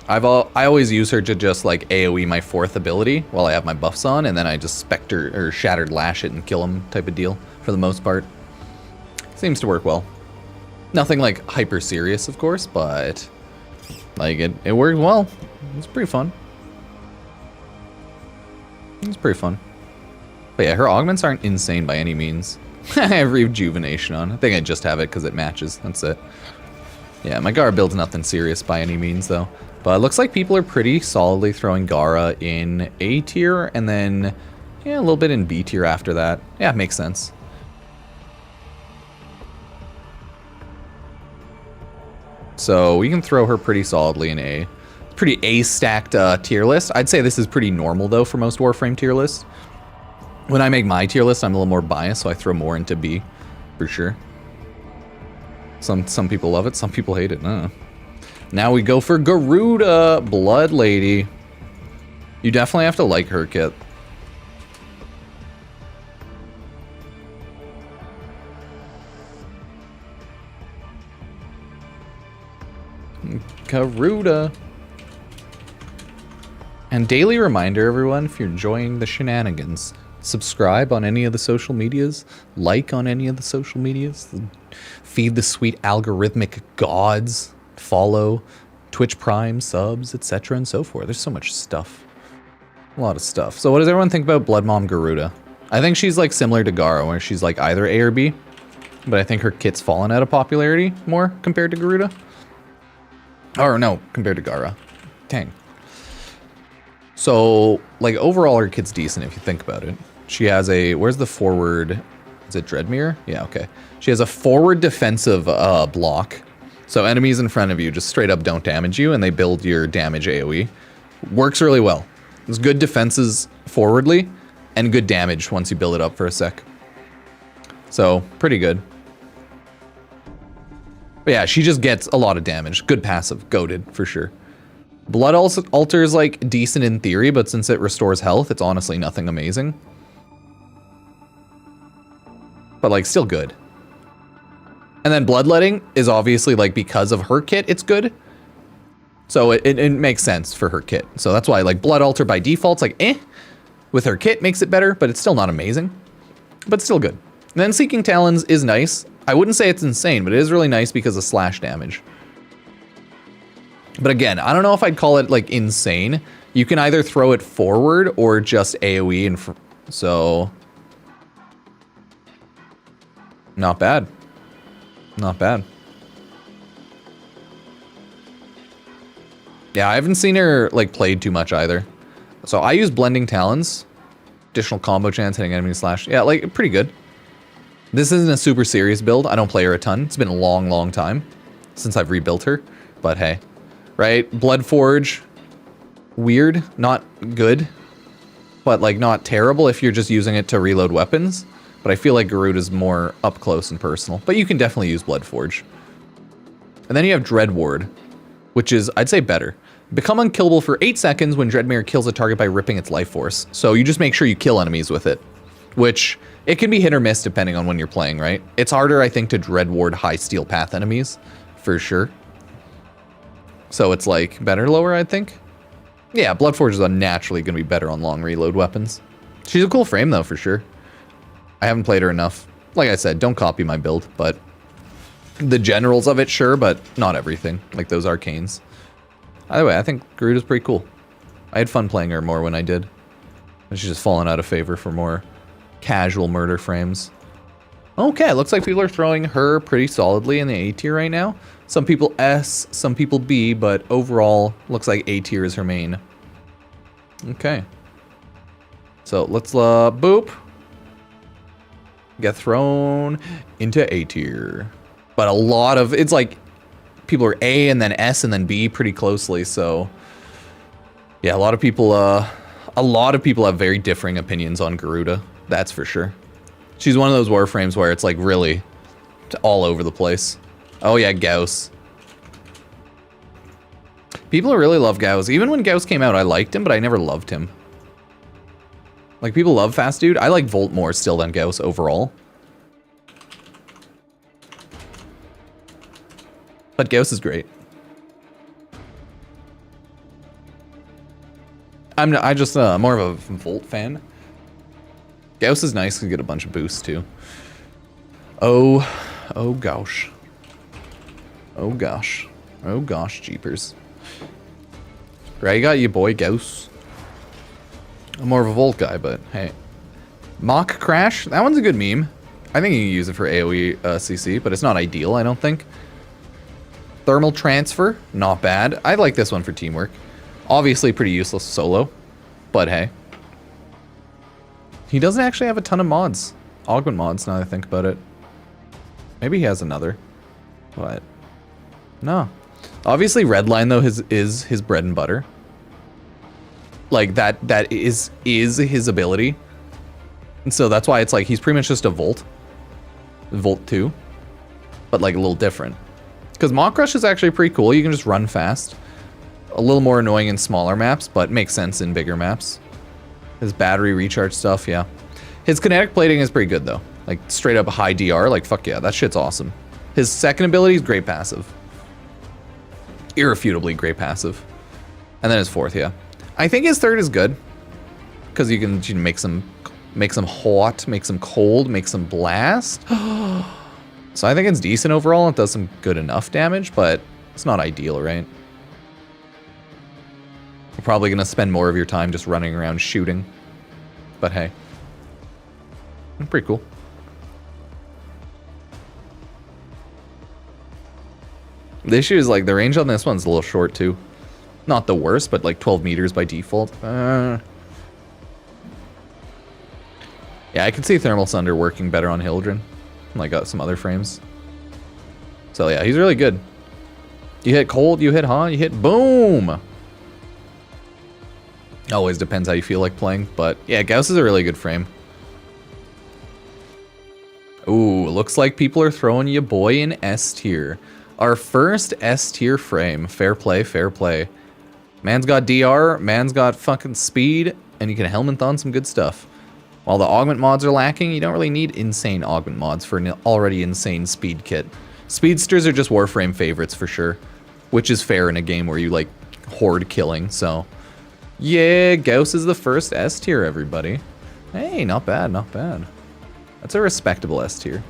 I always use her to just like AoE my 4th ability while I have my buffs on, and then I just Spectre or Shattered Lash it and kill him type of deal for the most part. Seems to work well. Nothing like hyper serious, of course, but like it worked well. It's pretty fun. It's pretty fun. But yeah, her augments aren't insane by any means. I have Rejuvenation on. I think I just have it because it matches. That's it. Yeah, my Gara build's nothing serious by any means, though. But it looks like people are pretty solidly throwing Gara in A tier, and then, yeah, a little bit in B tier after that. Yeah, makes sense. So we can throw her pretty solidly in A. Pretty A-stacked tier list. I'd say this is pretty normal, though, for most Warframe tier lists. When I make my tier list, I'm a little more biased, so I throw more into B, for sure. Some people love it, some people hate it. Now we go for Garuda, Blood Lady. You definitely have to like her kit. Garuda. And daily reminder, everyone, if you're enjoying the shenanigans, subscribe on any of the social medias, like on any of the social medias, feed the sweet algorithmic gods, follow, Twitch Prime, subs, etc. and so forth. There's so much stuff. A lot of stuff. So what does everyone think about Blood Mom Garuda? I think she's like similar to Gara, where she's like either A or B, but I think her kit's fallen out of popularity more compared to Garuda. Or no, compared to Gara. Dang. So, like, overall her kit's decent if you think about it. She has a, where's the forward, is it Dreadmere? Yeah, okay. She has a forward defensive block. So enemies in front of you just straight up don't damage you, and they build your damage AoE. Works really well. There's good defenses forwardly, and good damage once you build it up for a sec. So, pretty good. But yeah, she just gets a lot of damage. Good passive, goated, for sure. Blood Altar is like decent in theory, but since it restores health, it's honestly nothing amazing. But like, still good. And then Bloodletting is obviously like, because of her kit, it's good. So it makes sense for her kit. So that's why like Blood Altar by default's like eh. With her kit makes it better, but it's still not amazing. But still good. And then Seeking Talons is nice. I wouldn't say it's insane, but it is really nice because of slash damage. But again, I don't know if I'd call it like insane. You can either throw it forward or just AoE, and so not bad. Not bad. Yeah, I haven't seen her like played too much either. So I use Blending Talons, additional combo chance, hitting enemy slash. Yeah, like pretty good. This isn't a super serious build. I don't play her a ton. It's been a long, long time since I've rebuilt her, but hey. Right, Bloodforge, weird, not good, but like not terrible if you're just using it to reload weapons. But I feel like Garuda's more up close and personal, but you can definitely use Bloodforge. And then you have Dread Ward, which is, I'd say, better. Become unkillable for 8 seconds when Dreadmere kills a target by ripping its life force. So you just make sure you kill enemies with it, which it can be hit or miss depending on when you're playing, right? It's harder, I think, to Dread Ward high steel path enemies, for sure. So it's like better lower, I think. Yeah, Bloodforge is naturally going to be better on long reload weapons. She's a cool frame though, for sure. I haven't played her enough. Like I said, don't copy my build, but the generals of it, sure, but not everything. Like those arcanes. Either way, I think Garuda's pretty cool. I had fun playing her more when I did. She's just fallen out of favor for more casual murder frames. Okay, looks like people are throwing her pretty solidly in the A tier right now. Some people S, some people B, but overall, looks like A tier is her main. Okay. So let's boop. Get thrown into A tier. But a lot of, it's like people are A and then S and then B pretty closely, so yeah, a lot of people have very differing opinions on Garuda, that's for sure. She's one of those Warframes where it's like really all over the place. Oh yeah, Gauss. People really love Gauss. Even when Gauss came out, I liked him, but I never loved him. Like, people love Fast Dude. I like Volt more still than Gauss overall. But Gauss is great. I just more of a Volt fan. Gauss is nice to get a bunch of boosts too. Oh gosh. Oh gosh. Oh gosh, jeepers. Right, you got your boy Gauss. I'm more of a Volt guy, but hey. Mock Crash, that one's a good meme. I think you can use it for AoE CC, but it's not ideal, I don't think. Thermal Transfer, not bad. I like this one for teamwork. Obviously pretty useless solo, but hey. He doesn't actually have a ton of mods. Augment mods, now that I think about it. Maybe he has another. What? No. Obviously Redline, though, is his bread and butter. Like, that is his ability. And so that's why it's like, he's pretty much just a Volt. Volt 2. But, like, a little different. Because Mock Rush is actually pretty cool. You can just run fast. A little more annoying in smaller maps, but makes sense in bigger maps. His battery recharge stuff, yeah. His kinetic plating is pretty good, though. Like, straight up high DR, like, fuck yeah, that shit's awesome. His second ability is great passive. Irrefutably great passive. And then his fourth, yeah. I think his third is good. Because you can make some hot, make some cold, make some blast. So I think it's decent overall. It does some good enough damage, but it's not ideal, right? You're probably going to spend more of your time just running around shooting. But hey. Pretty cool. The issue is, like, the range on this one's a little short, too. Not the worst, but, like, 12 meters by default. Yeah, I can see Thermal Sunder working better on Hildren. Like, some other frames. So, yeah, he's really good. You hit cold, you hit hot, you hit boom! Always depends how you feel like playing, but yeah, Gauss is a really good frame. Ooh, looks like people are throwing you boy in S tier. Our first S tier frame. Fair play, fair play. Man's got DR, man's got fucking speed, and you can helmet on some good stuff. While the augment mods are lacking, you don't really need insane augment mods for an already insane speed kit. Speedsters are just Warframe favorites for sure, which is fair in a game where you like horde killing, so... Yeah, Gauss is the first S tier, everybody. Hey, not bad, not bad. That's a respectable S tier.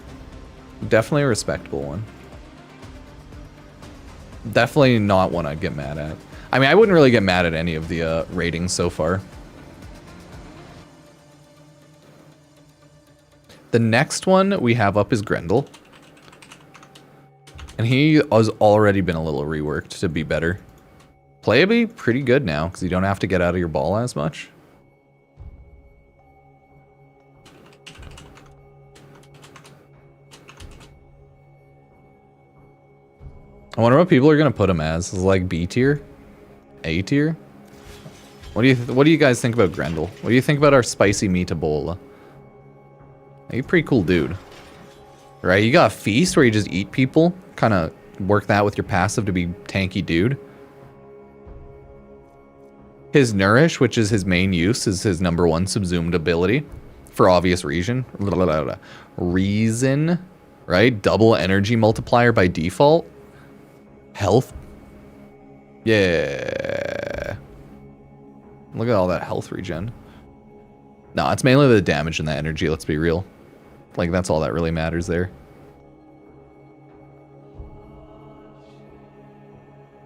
Definitely a respectable one. Definitely not one I'd get mad at. I mean, I wouldn't really get mad at any of the ratings so far. The next one we have up is Grendel. And he has already been a little reworked to be better. Playably pretty good now, because you don't have to get out of your ball as much. I wonder what people are going to put him as. Is it like B tier? A tier? What do you guys think about Grendel? What do you think about our spicy meatabola? He's a pretty cool dude. Right, you got Feast where you just eat people. Kind of work that with your passive to be tanky dude. His Nourish, which is his main use, is his #1 subsumed ability. For obvious reason. Right? Double energy multiplier by default. Health. Yeah. Look at all that health regen. No, it's mainly the damage and the energy, let's be real. Like, that's all that really matters there.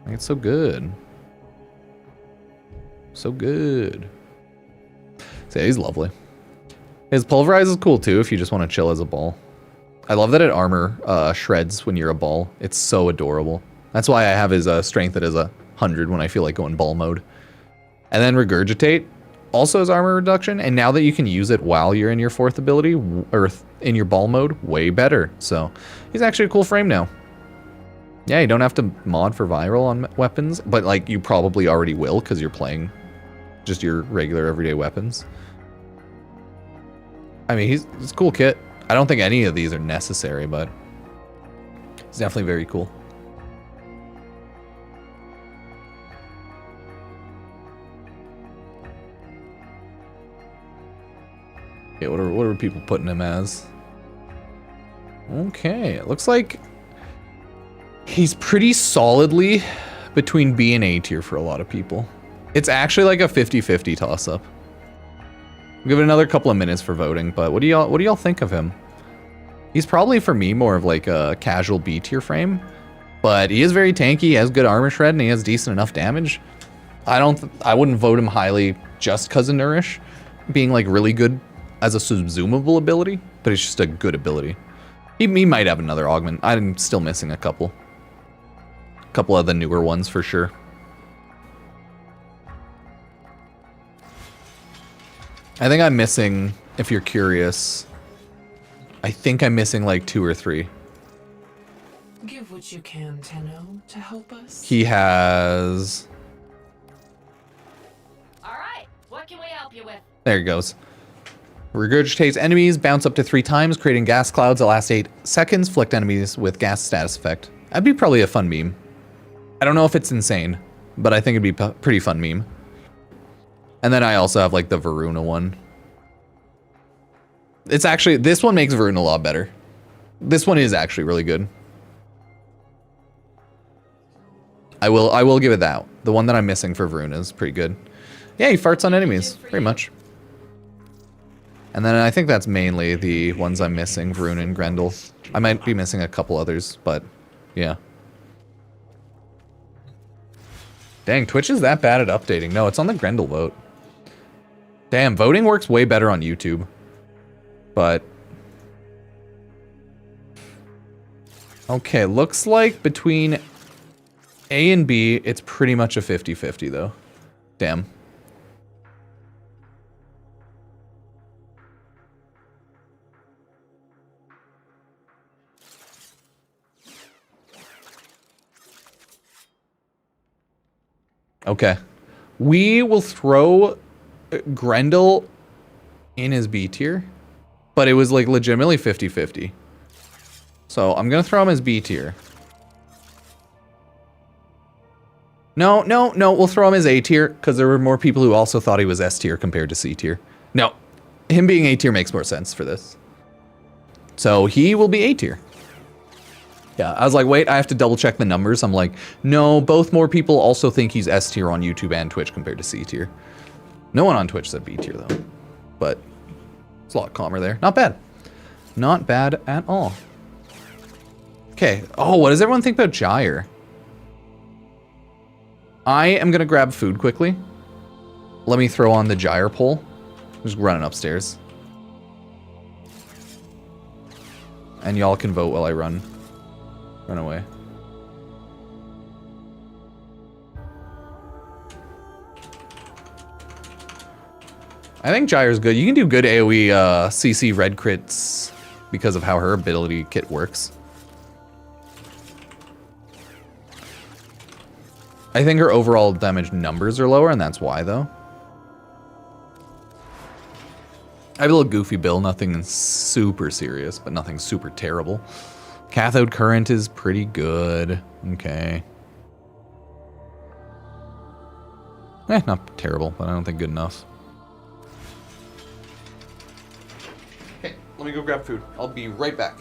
Like, it's so good. So good. So yeah, he's lovely. His pulverize is cool too if you just want to chill as a ball. I love that it armor shreds when you're a ball. It's so adorable. That's why I have his strength at 100 when I feel like going ball mode. And then regurgitate also has armor reduction. And now that you can use it while you're in your 4th ability or in your ball mode, way better. So he's actually a cool frame now. Yeah, you don't have to mod for viral on weapons, but like you probably already will because you're playing just your regular everyday weapons. I mean, he's a cool kit. I don't think any of these are necessary, but it's definitely very cool. Okay, what are people putting him as? Okay, it looks like he's pretty solidly between B and A tier for a lot of people. It's actually like a 50-50 toss-up. We'll give it another couple of minutes for voting, but what do y'all think of him? He's probably for me more of like a casual B tier frame, but he is very tanky, he has good armor shred, and he has decent enough damage. I wouldn't vote him highly just because of Nourish being like really good as a subsumable ability, but it's just a good ability. He might have another augment. I'm still missing a couple of the newer ones for sure. I think I'm missing, if you're curious, I think I'm missing like 2 or 3. Give what you can, Tenno, to help us. He has... Alright, what can we help you with? There he goes. Regurgitates enemies, bounce up to 3 times, creating gas clouds that last 8 seconds, flick enemies with gas status effect. That'd be probably a fun meme. I don't know if it's insane, but I think it'd be a pretty fun meme. And then I also have like the Varuna one. It's actually, this one makes Varuna a lot better. This one is actually really good. I will give it that. The one that I'm missing for Varuna is pretty good. Yeah, he farts on enemies, pretty much. And then I think that's mainly the ones I'm missing, Varuna and Grendel. I might be missing a couple others, but yeah. Dang, Twitch is that bad at updating. No, it's on the Grendel vote. Damn, voting works way better on YouTube. But... okay, looks like between A and B, it's pretty much a 50-50 though. Damn. Okay. We will throw Grendel in his B tier, but it was like legitimately 50-50. So I'm gonna throw him as B tier. No, we'll throw him as A tier because there were more people who also thought he was S tier compared to C tier. No, him being A tier makes more sense for this. So he will be A tier. Yeah, I was like, wait, I have to double check the numbers. I'm like, no, both more people also think he's S tier on YouTube and Twitch compared to C tier. No one on Twitch said B tier though, but it's a lot calmer there. Not bad. Not bad at all. Okay. Oh, what does everyone think about Gyre? I am gonna grab food quickly. Let me throw on the Gyre poll. Just running upstairs. And y'all can vote while I run away. I think Gyre's good. You can do good AoE CC red crits because of how her ability kit works. I think her overall damage numbers are lower, and that's why, though. I have a little goofy build, nothing super serious, but nothing super terrible. Cathode current is pretty good. Okay. Not terrible, but I don't think good enough. Okay, let me go grab food. I'll be right back.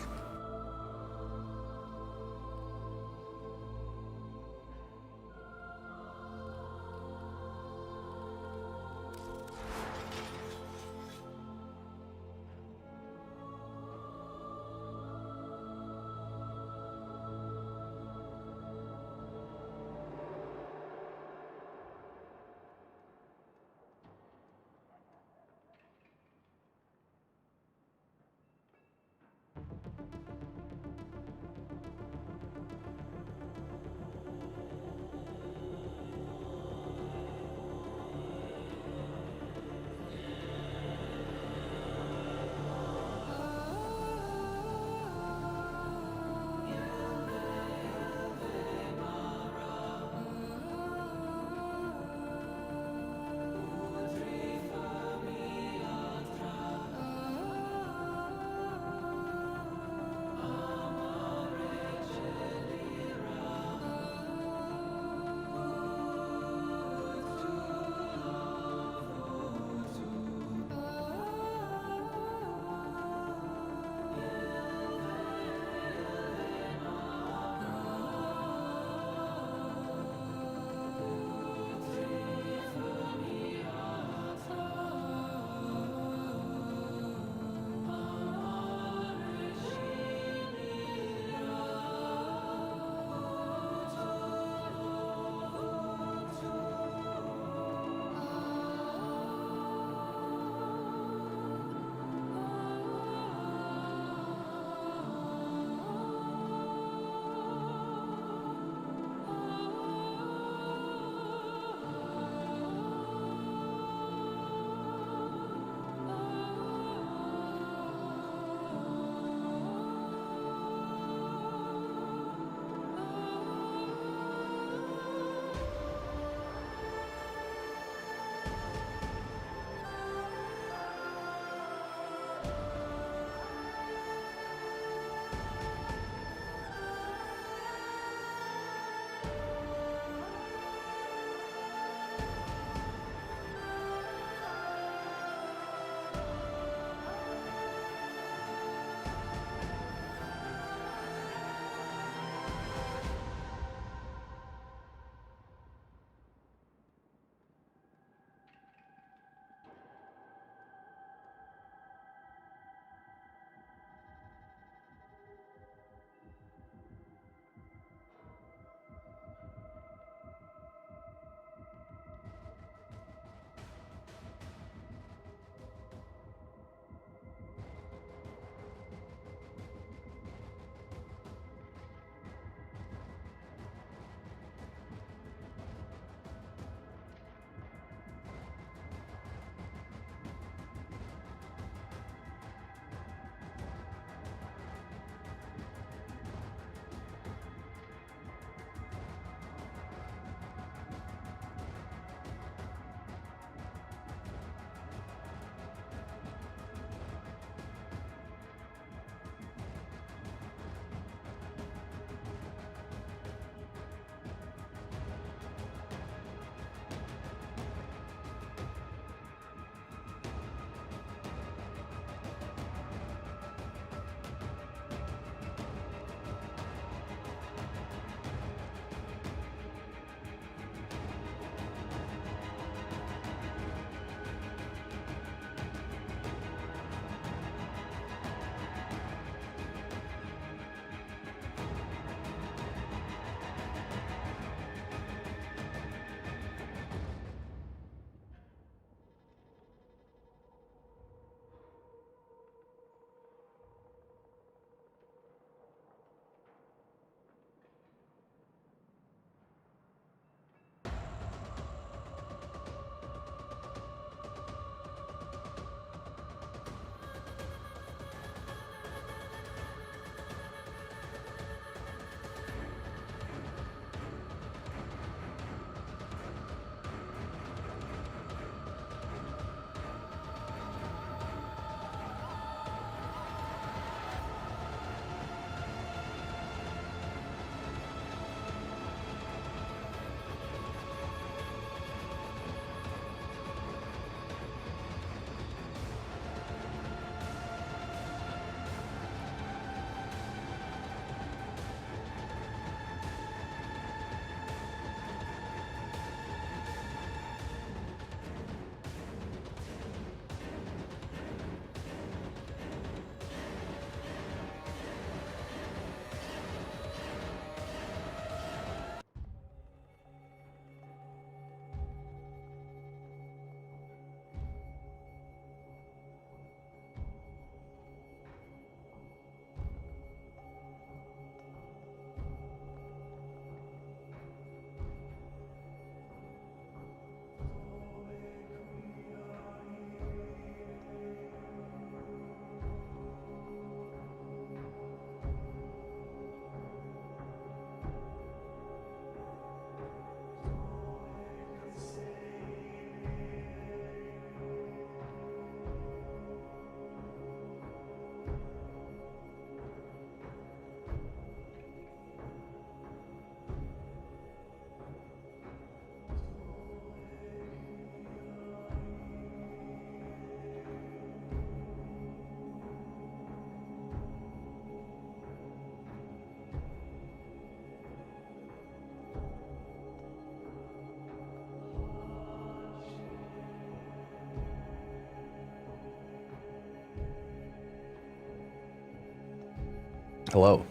Hello.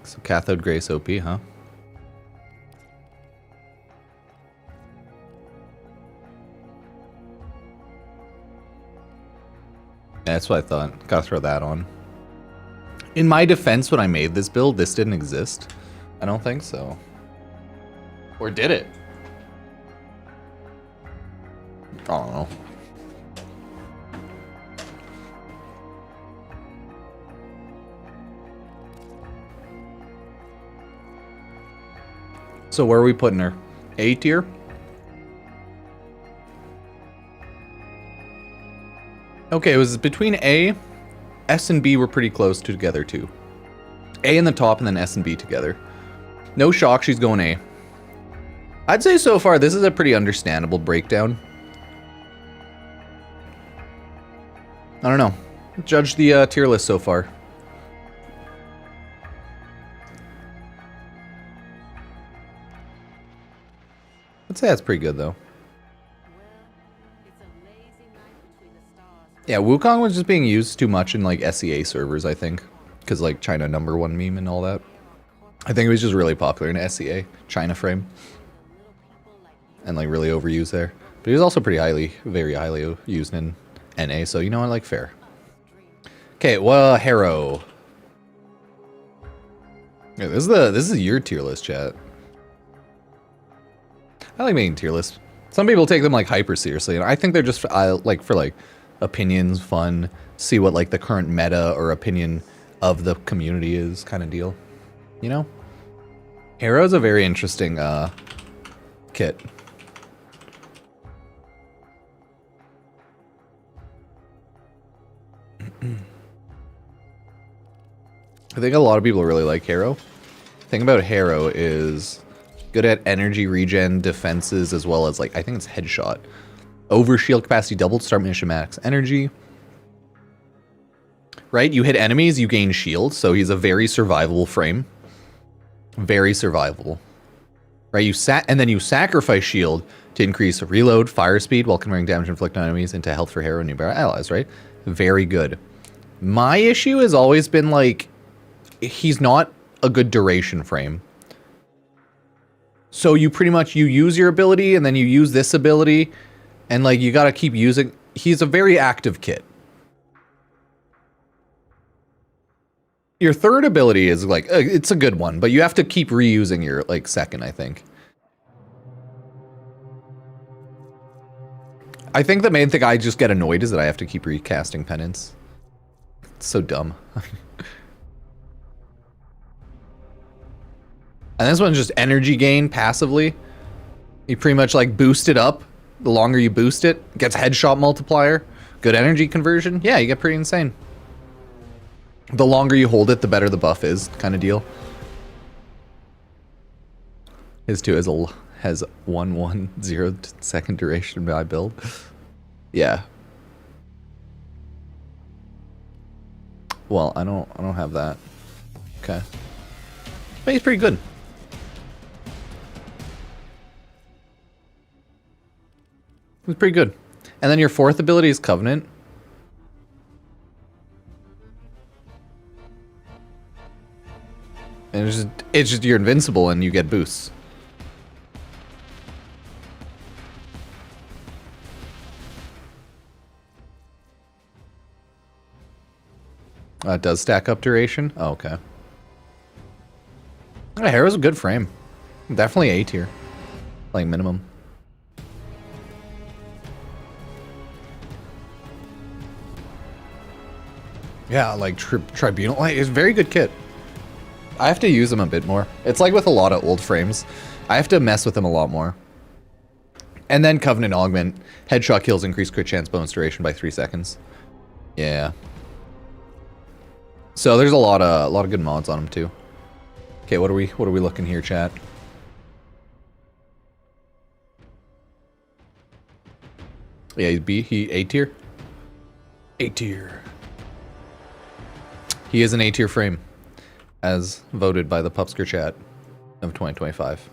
So Cathode Grace OP, huh? Yeah, that's what I thought. Gotta throw that on. In my defense, when I made this build, this didn't exist. I don't think so. Or did it? I don't know. So where are we putting her? A tier? Okay, it was between A. S and B were pretty close together too. A in the top and then S and B together. No shock, she's going A. I'd say so far this is a pretty understandable breakdown. I don't know. Judge the tier list so far. I'd say that's pretty good though. Yeah, Wukong was just being used too much in like SEA servers, I think. Because like China #1 meme and all that. I think it was just really popular in SEA, China frame. And like really overused there. But he was also pretty very highly used in NA, so you know what, like fair. Okay, well, Harrow. Yeah, this is your tier list, chat. I like making tier lists. Some people take them like hyper seriously, and I think they're just like for like opinions, fun, see what like the current meta or opinion of the community is kind of deal. You know? Harrow's a very interesting kit. I think a lot of people really like Harrow. The thing about Harrow is good at energy regen, defenses, as well as like, I think it's headshot. Over shield capacity doubled, start mission max energy. Right? You hit enemies, you gain shield, so he's a very survivable frame. Very survivable. Right? And then you sacrifice shield to increase reload, fire speed, while converting damage inflicted on enemies into health for Harrow and new allies, right? Very good. My issue has always been like, he's not a good duration frame. So you pretty much, you use your ability and then you use this ability and like you gotta keep using, he's a very active kit. Your third ability is like, it's a good one, but you have to keep reusing your like second, I think. I think the main thing I just get annoyed is that I have to keep recasting penance. It's so dumb. And this one's just energy gain passively. You pretty much like boost it up. The longer you boost it, gets headshot multiplier. Good energy conversion. Yeah, you get pretty insane. The longer you hold it, the better the buff is, kind of deal. His 2 has 1-1-0 second duration by build. Yeah. Well, I don't have that. Okay. But he's pretty good. It's pretty good. And then your fourth ability is Covenant. And it's just you're invincible and you get boosts. It does stack up duration? Oh, okay. Yeah, Harrow's a good frame. Definitely A tier. Like minimum. Yeah, like Tribunal. Like, it's a very good kit. I have to use them a bit more. It's like with a lot of old frames. I have to mess with them a lot more. And then Covenant Augment. Headshot kills increase crit chance bonus duration by 3 seconds. Yeah. So there's a lot of good mods on them too. Okay, what are we looking here, chat? Yeah, he's B. He A tier. A tier. He is an A tier frame, as voted by the Pupsker chat of 2025.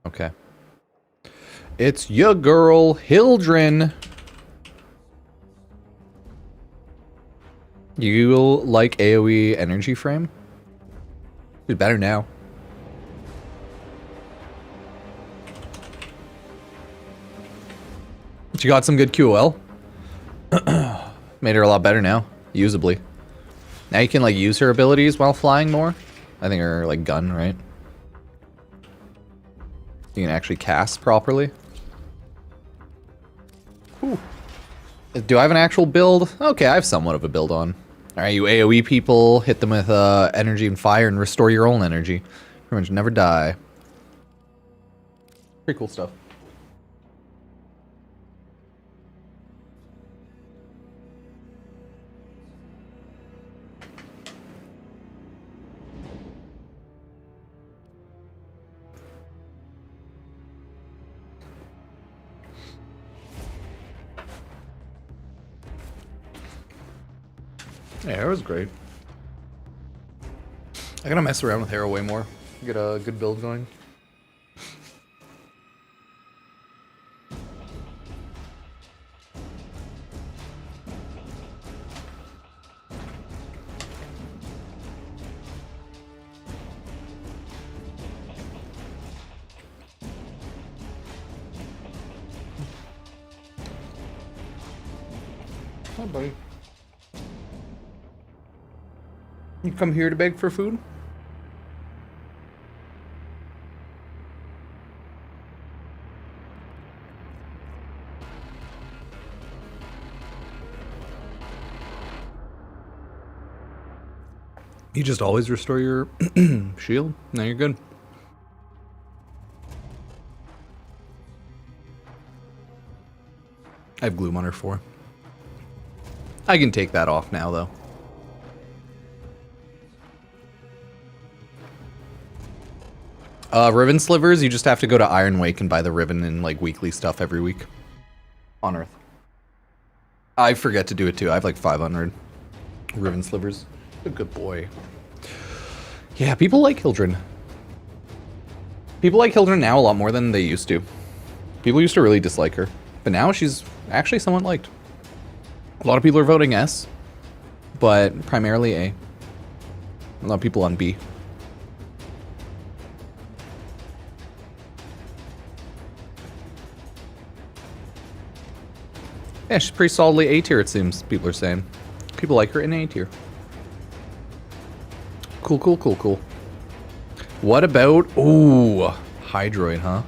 Okay. It's your girl, Hildren. You like AoE energy frame? It's better now. But you got some good QOL. Made her a lot better now, usably. Now you can like use her abilities while flying more. I think her like gun, right? You can actually cast properly. Ooh. Do I have an actual build? Okay, I have somewhat of a build on. Alright, you AoE people, hit them with energy and fire and restore your own energy. Pretty much never die. Pretty cool stuff. Yeah, it was great. I gotta mess around with Hero way more. Get a good build going. Hi, buddy. You come here to beg for food? You just always restore your shield? Now you're good. I have Gloom on her 4. I can take that off now, though. Ribbon slivers, you just have to go to Iron Wake and buy the ribbon and like weekly stuff every week. On Earth. I forget to do it too. I have like 500 ribbon slivers. A good boy. Yeah, people like Hildren. People like Hildren now a lot more than they used to. People used to really dislike her. But now she's actually somewhat liked. A lot of people are voting S. But primarily A. A lot of people on B. Yeah, she's pretty solidly A tier, it seems, people are saying. People like her in A tier. Cool, cool, cool, cool. What about... Ooh, Hydroid, huh?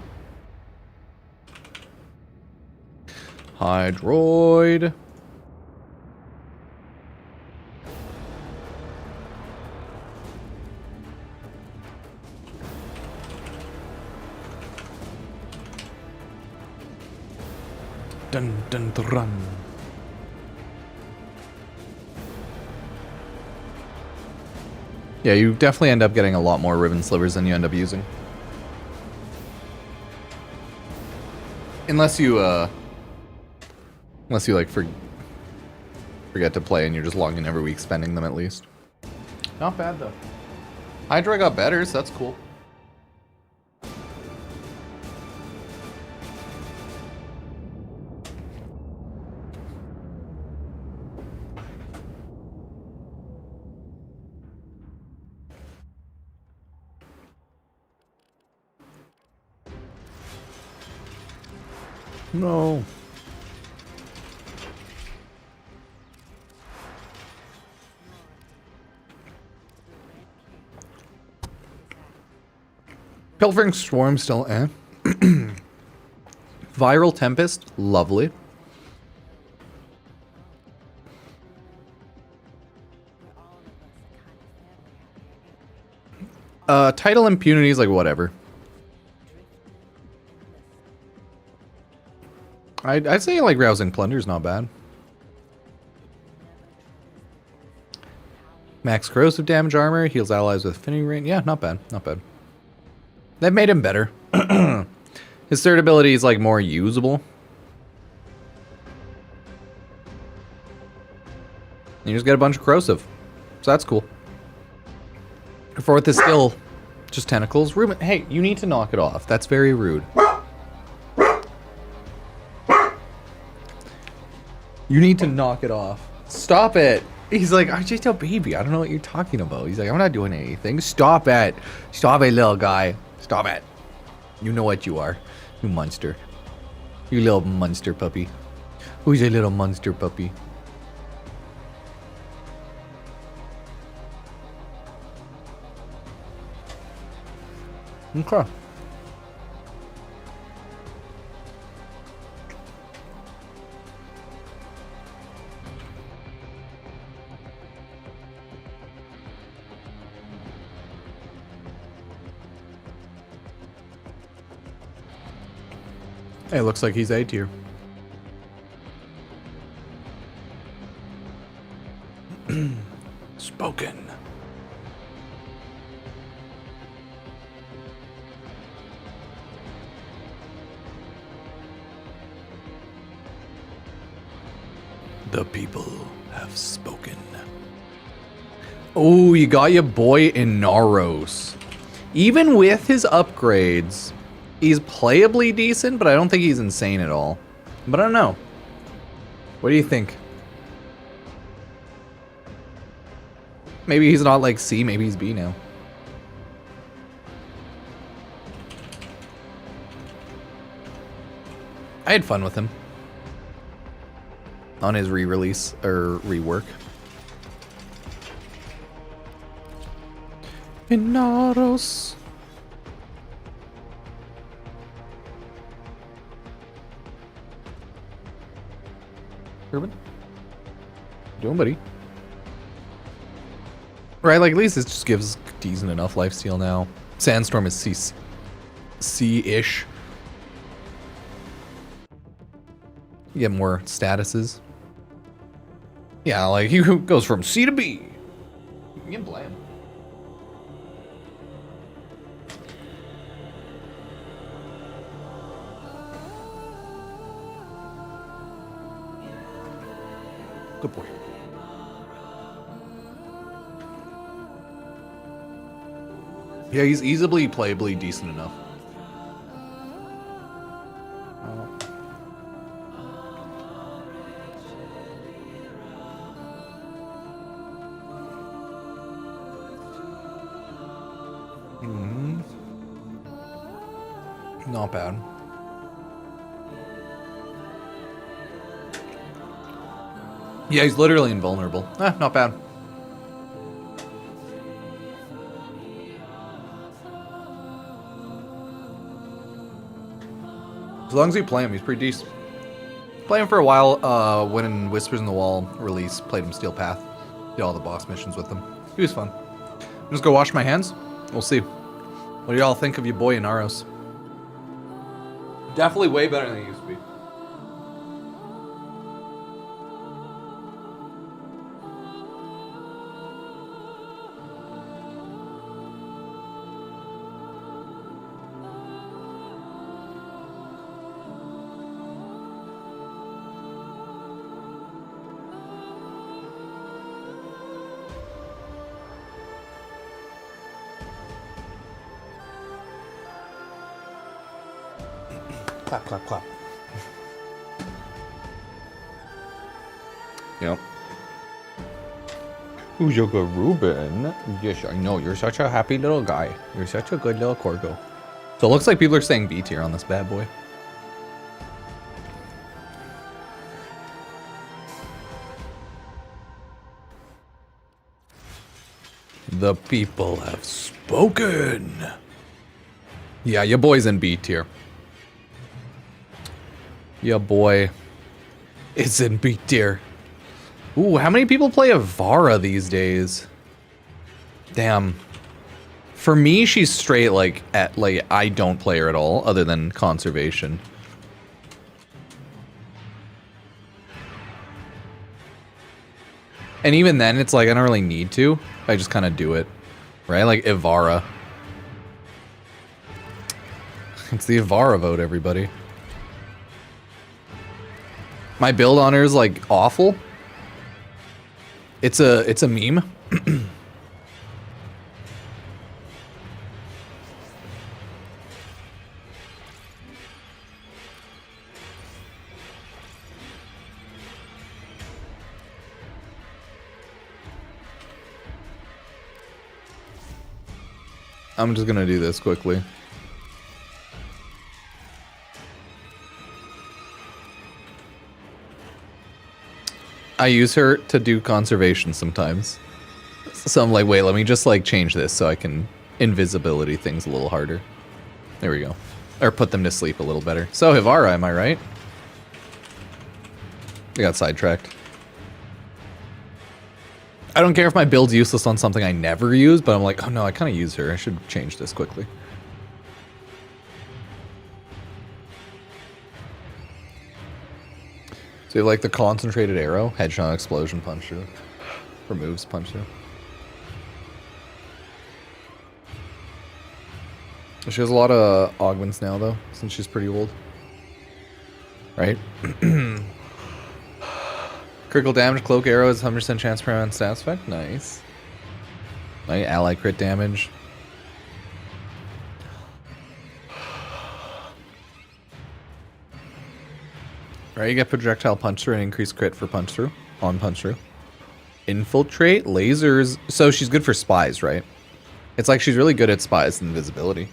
Hydroid. Dun dun dun. Yeah, you definitely end up getting a lot more ribbon slivers than you end up using. Unless you like forget to play and you're just logging every week spending them at least. Not bad though. Hydra got better, so that's cool. No. Pilfering Swarm still eh. Viral Tempest, lovely. Title Impunity is like whatever. I'd say like Rousing Plunder is not bad. Max corrosive damage armor, heals allies with affinity range. Yeah, not bad, not bad. They've made him better. His third ability is like more usable. And you just get a bunch of corrosive. So that's cool. Fourth is still just tentacles. Ruben, hey, you need to knock it off. That's very rude. You need to knock it off. Stop it. He's like, I'm just a baby. I don't know what you're talking about. He's like, I'm not doing anything. Stop it. Stop it, little guy. Stop it. You know what you are. You monster. You little monster puppy. Who's a little monster puppy? Okay. Hey, looks like he's A tier. Spoken. The people have spoken. Oh, you got your boy Inaros. Even with his upgrades, he's playably decent, but I don't think he's insane at all. But I don't know. What do you think? Maybe he's not like C, maybe he's B now. I had fun with him. On his re-release, or rework. Inaros. Urban? Doing, buddy. Right, like at least it just gives decent enough lifesteal now. Sandstorm is C-ish. You get more statuses. Yeah, like he goes from C to B. You can play him. Good boy. Yeah, he's easily playably decent enough. Not bad. Yeah, he's literally invulnerable. Not bad. As long as you play him, he's pretty decent. Play him for a while when Whispers in the Wall release, played him Steel Path. Did all the boss missions with him. He was fun. Just go wash my hands. We'll see. What do y'all think of your boy Inaros? Definitely way better than he used to be. Clap, clap, clap. Yep. Who's your good Ruben? Yes, I know. You're such a happy little guy. You're such a good little Corgo. So it looks like people are saying B tier on this bad boy. The people have spoken. Yeah, your boy's in B tier. Your boy is in B tier. Ooh, how many people play Avara these days? Damn. For me, she's straight like I don't play her at all, other than conservation. And even then, it's like I don't really need to. I just kind of do it, right? Like Ivara. It's the Ivara vote, everybody. My build on her is like awful. It's a meme. I'm just gonna do this quickly. I use her to do conservation sometimes. So I'm like, wait, let me just like change this so I can invisibility things a little harder. There we go. Or put them to sleep a little better. So Hivara, am I right? I got sidetracked. I don't care if my build's useless on something I never use, but I'm like, oh no, I kind of use her. I should change this quickly. So you have like the concentrated arrow, headshot, explosion, punch through. Removes punch through. She has a lot of augments now though, since she's pretty old. Right? Critical damage, cloak arrow is 100% chance per round stats effect. Nice. Nice. Ally crit damage. Right, you get projectile punch through and increased crit for punch through. On punch through. Infiltrate, lasers. So she's good for spies, right? It's like she's really good at spies and invisibility.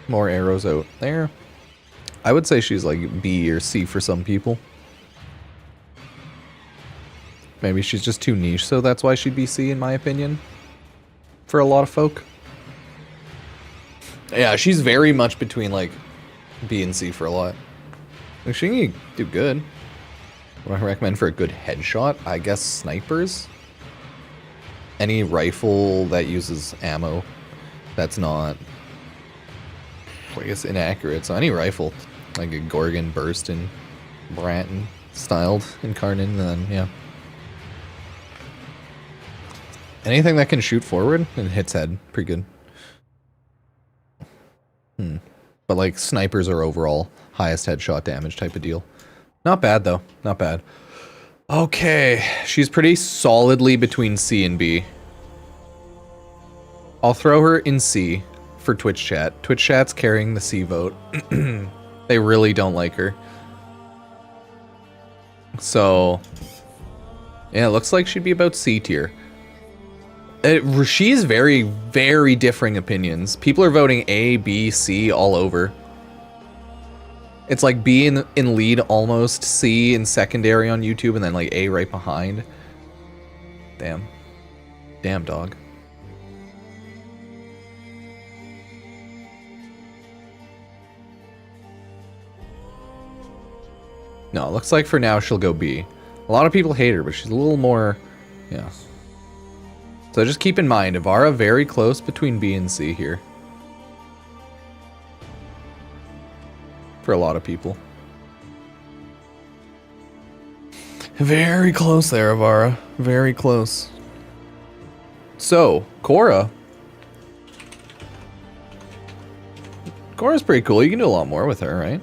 More arrows out there. I would say she's like B or C for some people. Maybe she's just too niche, so that's why she'd be C in my opinion. For a lot of folk. Yeah, she's very much between like B and C for a lot. Like, she can do good. What do I recommend for a good headshot? I guess snipers. Any rifle that uses ammo that's not, I guess, inaccurate. So any rifle, like a Gorgon, Burston, Branton styled Incarnate, then yeah. Anything that can shoot forward and hits head, pretty good. But like snipers are overall highest headshot damage type of deal. Not bad though, not bad. Okay, she's pretty solidly between C and B. I'll throw her in C for Twitch chat. Twitch chat's carrying the C vote. They really don't like her. So, yeah, it looks like she'd be about C tier. She's very, very differing opinions. People are voting A, B, C all over. It's like B in lead almost, C in secondary on YouTube, and then like A right behind. Damn. Damn, dog. No, it looks like for now she'll go B. A lot of people hate her, but she's a little more, yeah. So just keep in mind, Ivara very close between B and C here. For a lot of people. Very close there, Ivara. Very close. So, Korra. Korra's pretty cool. You can do a lot more with her, right?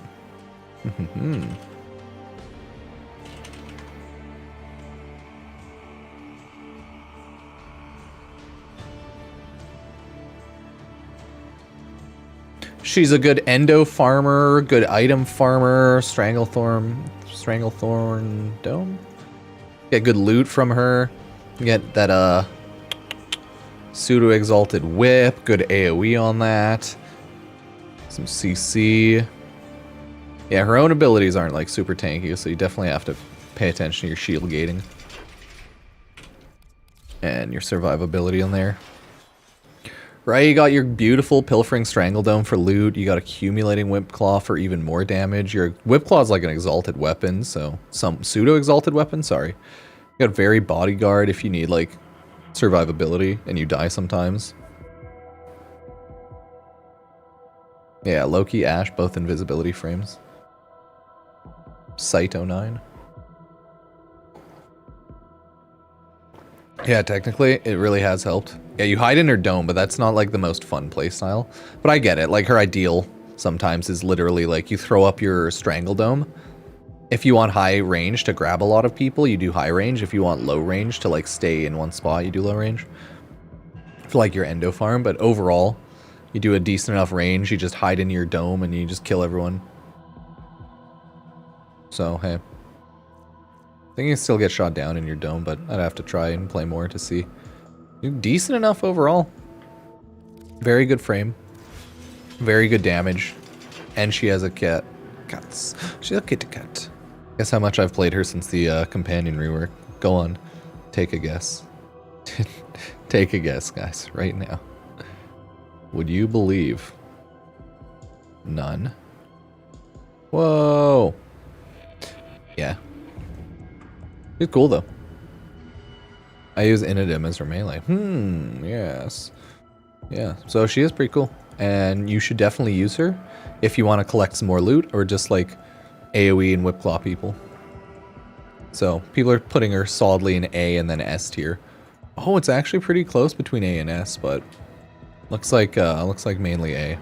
She's a good endo farmer, good item farmer, Stranglethorn Dome. Get good loot from her. Get that pseudo exalted whip, good AoE on that. Some CC. Yeah, her own abilities aren't like super tanky, so you definitely have to pay attention to your shield gating. And your survivability on there. Right, you got your beautiful Pilfering Strangledome for loot. You got Accumulating Whip Claw for even more damage. Your Whip Claw is like an exalted weapon, so some pseudo-exalted weapon, sorry. You got Very Bodyguard if you need like survivability and you die sometimes. Yeah, Loki, Ash, both invisibility frames. Sight 09. Yeah, technically, it really has helped. Yeah, you hide in her dome, but that's not like the most fun playstyle. But I get it. Like, her ideal sometimes is literally like you throw up your Strangledome. If you want high range to grab a lot of people, you do high range. If you want low range to like stay in one spot, you do low range. For like your endo farm, but overall, you do a decent enough range, you just hide in your dome and you just kill everyone. So, hey. I think you can still get shot down in your dome, but I'd have to try and play more to see. You're decent enough overall. Very good frame. Very good damage. And she has a cat. Cats. She's a kitty cat. Guess how much I've played her since the companion rework. Go on. Take a guess. Take a guess, guys, right now. Would you believe? None. Whoa. Yeah. She's cool, though. I use Inidim as her melee. Yes. Yeah, so she is pretty cool. And you should definitely use her if you want to collect some more loot or just like AoE and Whipclaw people. So people are putting her solidly in A and then S tier. Oh, it's actually pretty close between A and S, but looks like mainly A.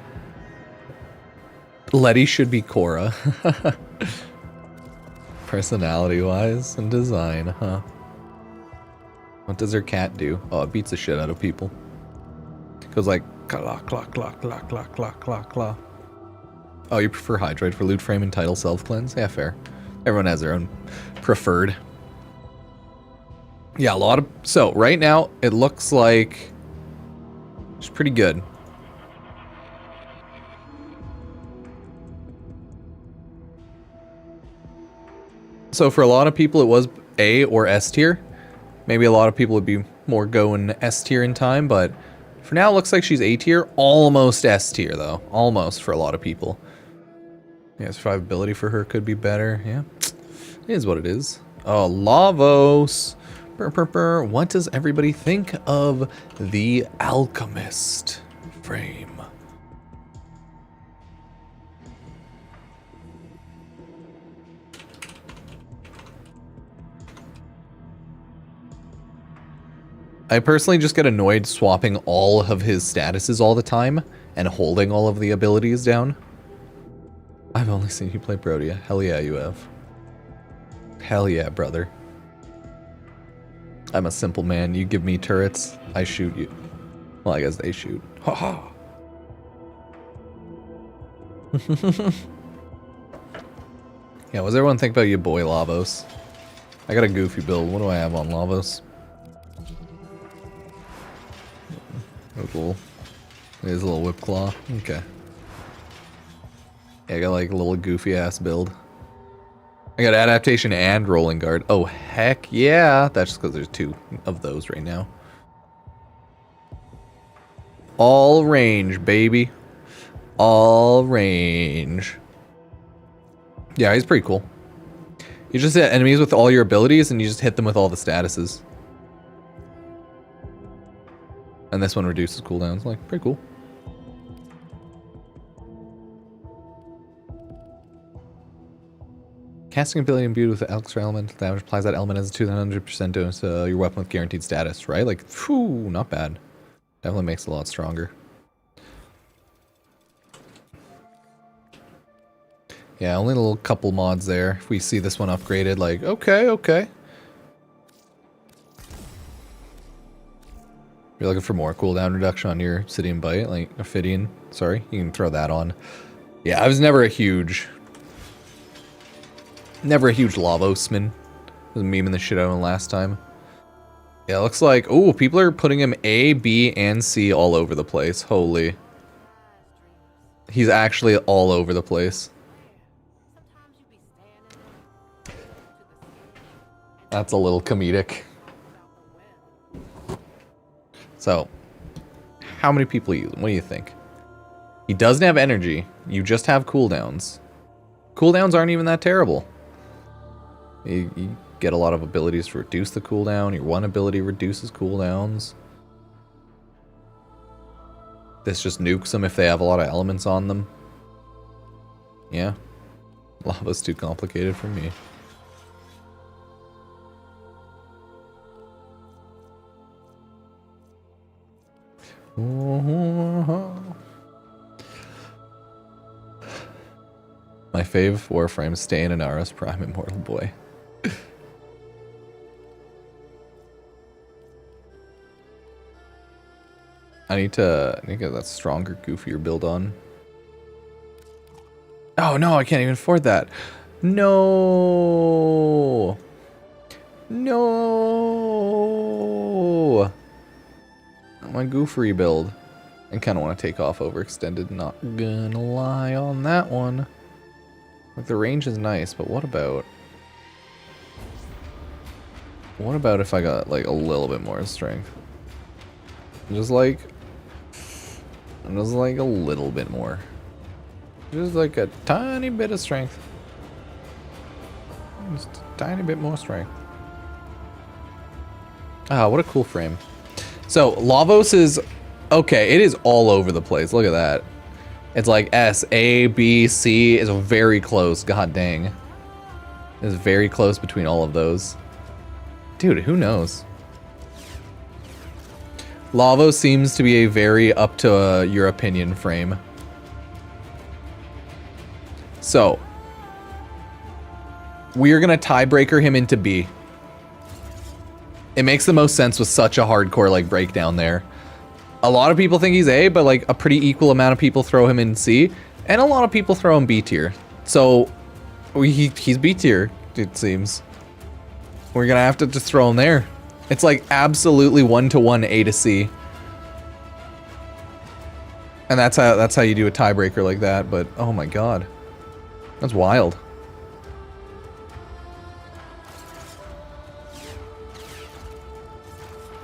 Letty should be Korra. Personality-wise and design, huh? What does her cat do? Oh, it beats the shit out of people. It goes like claw, claw, claw, claw, claw, claw, claw, claw. Oh, you prefer Hydroid for loot frame and title self-cleanse? Yeah, fair. Everyone has their own preferred. Yeah, a lot of... So, right now, it looks like... It's pretty good. So, for a lot of people, it was A or S tier. Maybe a lot of people would be more going S tier in time, but... For now, it looks like she's A tier. Almost S tier, though. Almost for a lot of people. Yeah, survivability for her could be better. Yeah. It is what it is. Oh, Lavos. Brr, brr, brr. What does everybody think of the Alchemist frame? I personally just get annoyed swapping all of his statuses all the time and holding all of the abilities down. I've only seen you play Protea. Hell yeah, you have. Hell yeah, brother. I'm a simple man. You give me turrets, I shoot you. Well, I guess they shoot. Ha ha. Yeah, what does everyone think about you, boy Lavos? I got a goofy build. What do I have on Lavos? Oh, cool. There's a little whip claw. Okay. Yeah, I got like a little goofy ass build. I got adaptation and rolling guard. Oh, heck yeah. That's just because there's two of those right now. All range, baby. All range. Yeah, he's pretty cool. You just hit enemies with all your abilities and you just hit them with all the statuses. And this one reduces cooldowns. Like, pretty cool. Casting ability imbued with the Elixir element. Damage applies that element as a 200% to your weapon with guaranteed status, right? Like, phew, not bad. Definitely makes it a lot stronger. Yeah, only a little couple mods there. If we see this one upgraded, like, okay, okay. You're looking for more cooldown reduction on your Obsidian Bite, like Ophidian, sorry, you can throw that on. Yeah, I was never a huge Lavosman. I was memeing the shit out of him last time. Yeah, it looks like, ooh, people are putting him A, B, and C all over the place. Holy. He's actually all over the place. That's a little comedic. So, how many people use him? What do you think? He doesn't have energy. You just have cooldowns. Cooldowns aren't even that terrible. You get a lot of abilities to reduce the cooldown. Your one ability reduces cooldowns. This just nukes them if they have a lot of elements on them. Yeah. Lava's too complicated for me. My fave Warframe, stay in Inara's Prime Immortal Boy. I need to get that stronger, goofier build on. Oh no, I can't even afford that. No. No. My goofery build. I kind of want to take off overextended, not gonna lie on that one. Like, the range is nice, but what about... What about if I got, like, a little bit more strength? Just like a little bit more. Just like a tiny bit of strength. Just a tiny bit more strength. Ah, what a cool frame. So, Lavos is... Okay, it is all over the place. Look at that. It's like S, A, B, C is very close. God dang. It's very close between all of those. Dude, who knows? Lavos seems to be a very up to your opinion frame. So, we are going to tiebreaker him into B. It makes the most sense with such a hardcore like breakdown there. A lot of people think he's A, but like a pretty equal amount of people throw him in C, and a lot of people throw him B tier. So he's B tier, it seems. We're gonna have to just throw him there. It's like absolutely 1-to-1 A to C. And that's how you do a tiebreaker like that, but oh my god. That's wild.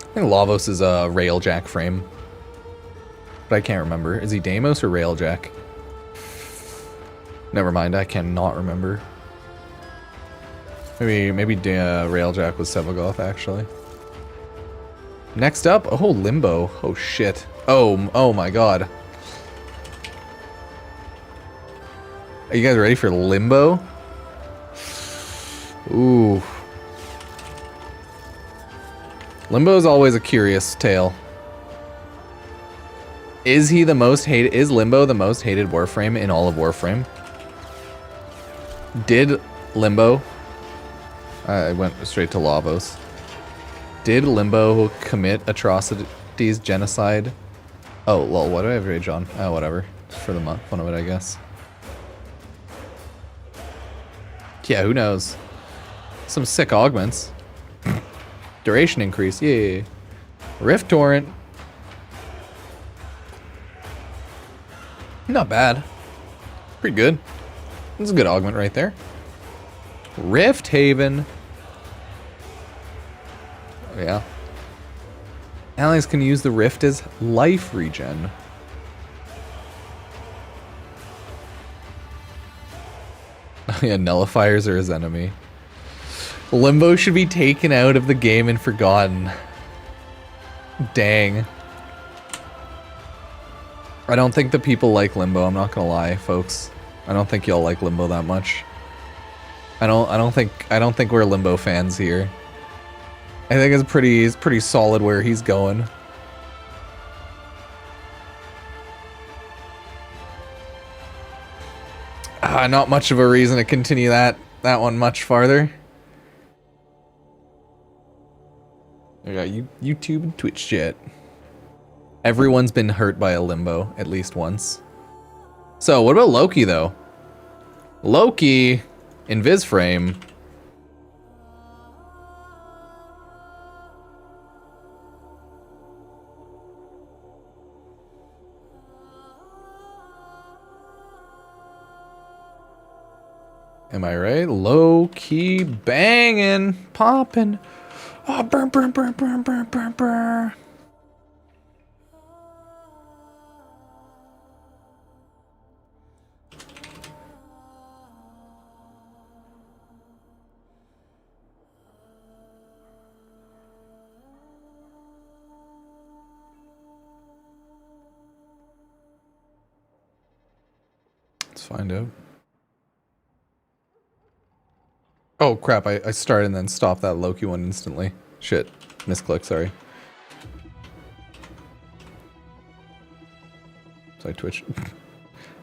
I think Lavos is a Railjack frame. But I can't remember. Is he Deimos or Railjack? Never mind, I cannot remember. Maybe Railjack was Sevagoth, actually. Next up, oh, Limbo. Oh, shit. Oh my god. Are you guys ready for Limbo? Ooh. Limbo is always a curious tale. Is he the most hated? Is Limbo the most hated Warframe in all of Warframe? Did Limbo... I went straight to Lavos. Did Limbo commit atrocities, genocide? Oh, lol, what do I have rage on? Oh, whatever. For the fun of it, I guess. Yeah, who knows? Some sick augments. Duration increase, yay. Rift Torrent. Not bad. Pretty good. That's a good augment right there. Rift Haven. Oh, yeah. Allies can use the Rift as life regen. Oh yeah, nullifiers are his enemy. Limbo should be taken out of the game and forgotten. Dang. I don't think the people like Limbo, I'm not gonna lie, folks. I don't think y'all like Limbo that much. I don't think we're Limbo fans here. I think it's pretty solid where he's going. Not much of a reason to continue that one much farther. I got YouTube and Twitch chat. Everyone's been hurt by a Limbo at least once. So what about Loki though? Loki in Visframe. Am I right? Low-key banging, popping. Oh, burn, burn, burn, burn, burn, burn, burn. Let's find out. Oh crap, I started and then stopped that Loki one instantly. Shit. Misclick, sorry. Sorry, Twitch.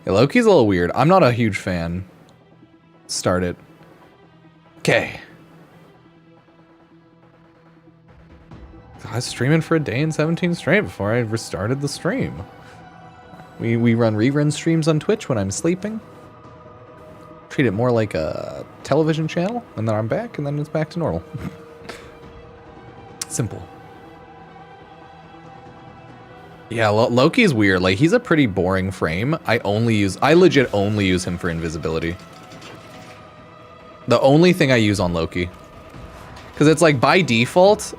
Yeah, Loki's a little weird. I'm not a huge fan. Start it. Okay. I was streaming for a day and 17 straight before I restarted the stream. We run rerun streams on Twitch when I'm sleeping. Treat it more like a television channel, and then I'm back, and then it's back to normal. Simple. Yeah, Loki's weird. Like, he's a pretty boring frame. I legit only use him for invisibility. The only thing I use on Loki. Because it's like, by default,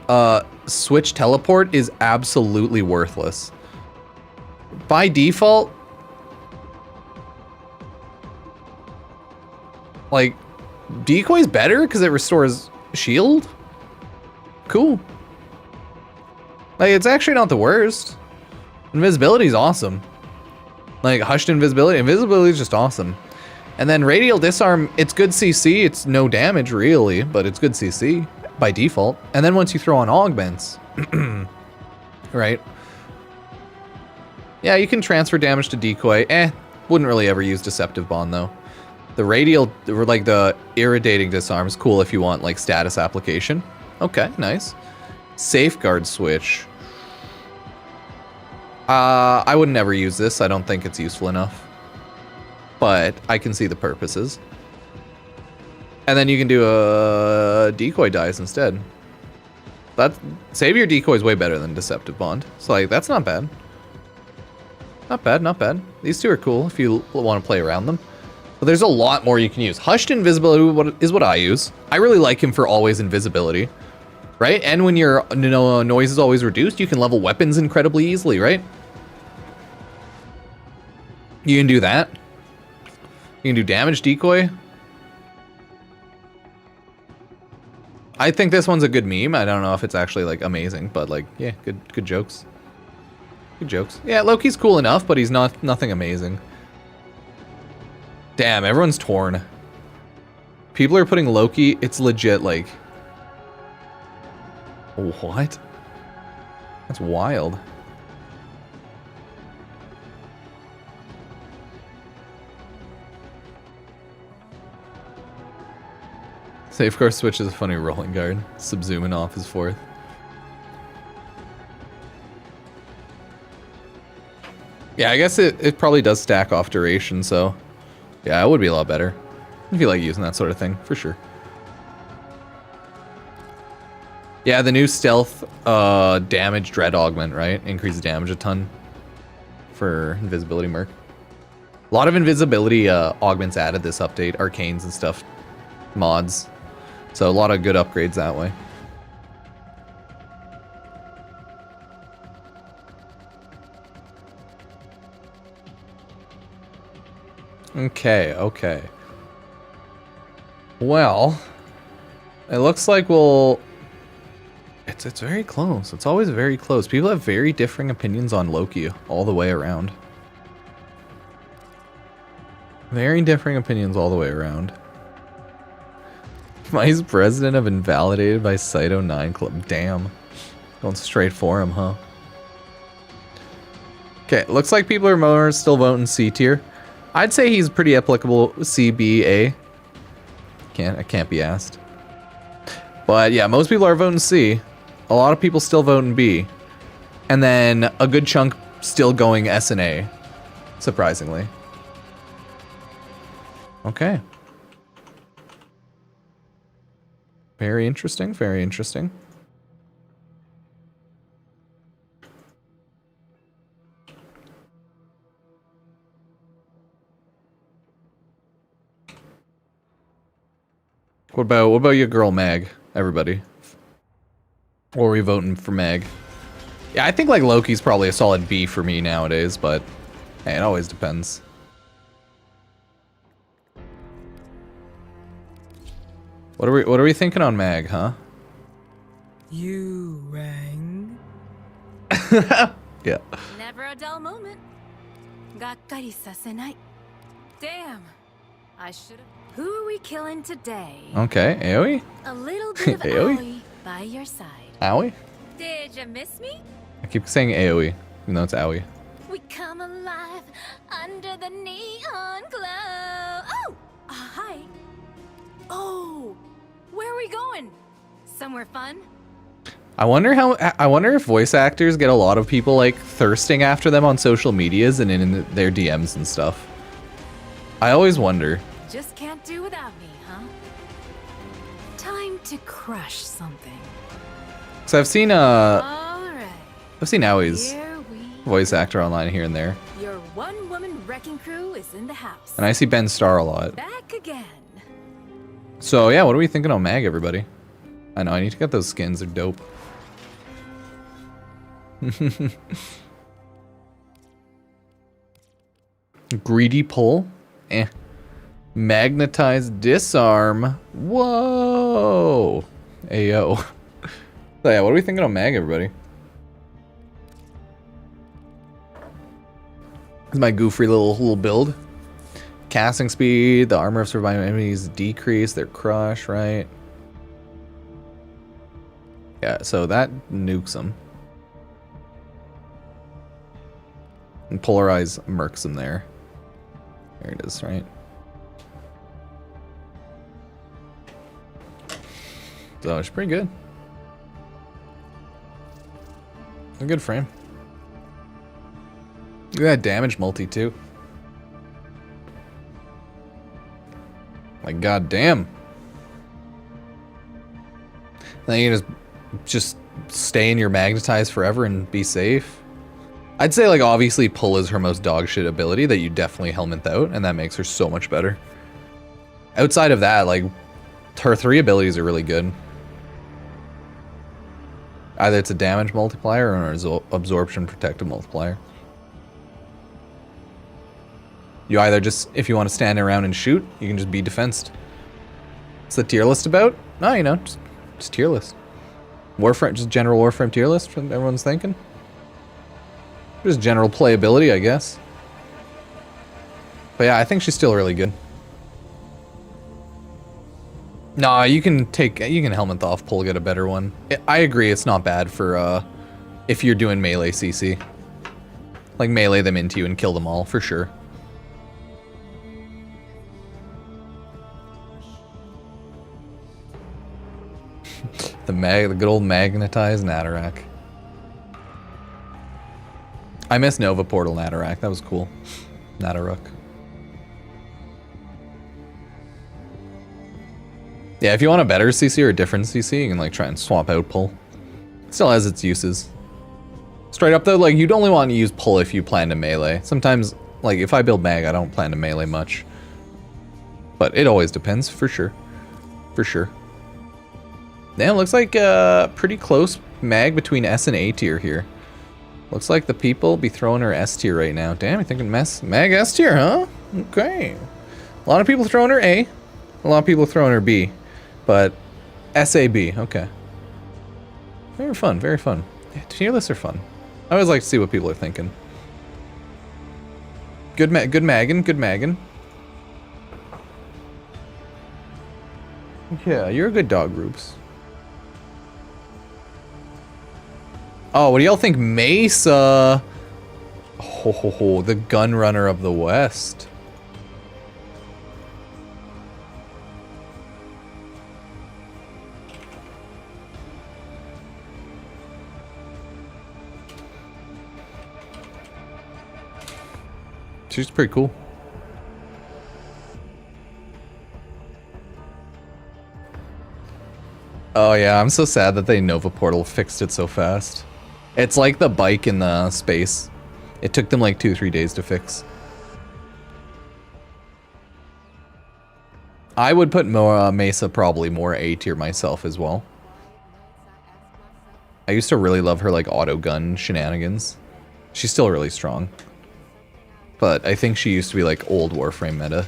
switch teleport is absolutely worthless. By default, like, decoy's better because it restores shield. Cool. Like, it's actually not the worst. Invisibility is awesome. Like, hushed invisibility. Invisibility is just awesome. And then radial disarm, it's good CC. It's no damage, really, but it's good CC by default. And then once you throw on augments, right? Yeah, you can transfer damage to decoy. Wouldn't really ever use deceptive bond, though. The radial, or like the irritating disarm is cool if you want, like, status application. Okay, nice. Safeguard switch. I would never use this. I don't think it's useful enough. But I can see the purposes. And then you can do a decoy dice instead. Savior decoy is way better than deceptive bond. So like, that's not bad. Not bad, not bad. These two are cool if you want to play around them. But there's a lot more you can use. Hushed invisibility is what I use. I really like him for always invisibility. Right? And when your noise is always reduced, you can level weapons incredibly easily, right? You can do that. You can do damage decoy. I think this one's a good meme. I don't know if it's actually like amazing, but like, yeah, good jokes. Good jokes. Yeah, Loki's cool enough, but he's nothing amazing. Damn, everyone's torn. People are putting Loki, it's legit like... What? That's wild. Safeguard switch is a funny rolling guard. Subzooming off his fourth. Yeah, I guess it probably does stack off duration, so... Yeah, it would be a lot better. If you like using that sort of thing, for sure. Yeah, the new stealth damage dread augment, right? Increases damage a ton for invisibility merc. A lot of invisibility augments added this update, arcanes and stuff, mods. So a lot of good upgrades that way. Okay, okay. Well, it looks like we'll... It's very close. It's always very close. People have very differing opinions on Loki all the way around. Very differing opinions all the way around. Vice President of Invalidated by Cyto 9 Club. Damn. Going straight for him, huh? Okay, looks like people are more still voting C tier. I'd say he's pretty applicable C, B, A. I can't be asked. But yeah, most people are voting C. A lot of people still voting B. And then a good chunk still going S and A. Surprisingly. Okay. Very interesting, very interesting. What about your girl Mag, everybody? Or are we voting for Mag? Yeah, I think like Loki's probably a solid B for me nowadays, but hey, it always depends. What are we thinking on Mag, huh? You rang. Yeah. Never a dull moment. Gakkari sasenai. Damn. I should've. Who are we killing today? Okay, AoE? A little bit of AoE? Aoi by your side. Aoi? Did you miss me? I keep saying AoE, even though it's Aoi. We come alive under the neon glow. Oh! Hi. Oh! Where are we going? Somewhere fun? I wonder if voice actors get a lot of people like thirsting after them on social medias and in their DMs and stuff. I always wonder. Just can't do without me, huh? Time to crush something. So I've seen All right. Aoi's Here we voice actor online here and there. Your one-woman wrecking crew is in the house. And I see Ben Starr a lot. Back again. So yeah, what are we thinking on Mag, everybody? I know, I need to get those skins, they're dope. Greedy pull? Eh. Magnetized disarm? Whoa! Ayo. So yeah, what are we thinking on Mag, everybody? This is my goofy little build. Casting speed, the armor of surviving enemies decrease, their crush, right? Yeah, so that nukes them. And polarize mercs them there. There it is, right? So it's pretty good. A good frame. Look at that damage multi too. Like goddamn. Then you can just stay in your magnetize forever and be safe. I'd say like obviously pull is her most dog shit ability that you definitely helmet out, and that makes her so much better. Outside of that, like her 3 abilities are really good. Either it's a damage multiplier or an absorption protective multiplier. You either just, if you want to stand around and shoot, you can just be defensed. What's the tier list about? No, you know, just tier list. Warframe, just general Warframe tier list from everyone's thinking. Just general playability, I guess. But yeah, I think she's still really good. Nah, you can helmet off pull, get a better one. I agree, it's not bad for if you're doing melee CC. Like melee them into you and kill them all for sure. The good old magnetized Natarak. I miss Nova Portal Natarak. That was cool. Nataruk. Yeah, if you want a better CC or a different CC, you can like try and swap out pull. It still has its uses. Straight up though, like you'd only want to use pull if you plan to melee. Sometimes, like if I build mag, I don't plan to melee much. But it always depends, for sure. For sure. Damn, looks like pretty close mag between S and A tier here. Looks like the people be throwing her S tier right now. Damn, you thinking mag S tier, huh? Okay. A lot of people throwing her A. A lot of people throwing her B. But SAB, okay. Very fun, very fun. Yeah, tier lists are fun. I always like to see what people are thinking. Good maggin', good maggin'. Yeah, you're a good dog, Groups. Oh, what do y'all think? Mesa. Oh, the gun runner of the West. She's pretty cool. Oh yeah, I'm so sad that they Nova Portal fixed it so fast. It's like the bike in the space. It took them like 2-3 days to fix. I would put Mesa probably more A tier myself as well. I used to really love her like auto gun shenanigans. She's still really strong. But I think she used to be like old Warframe meta.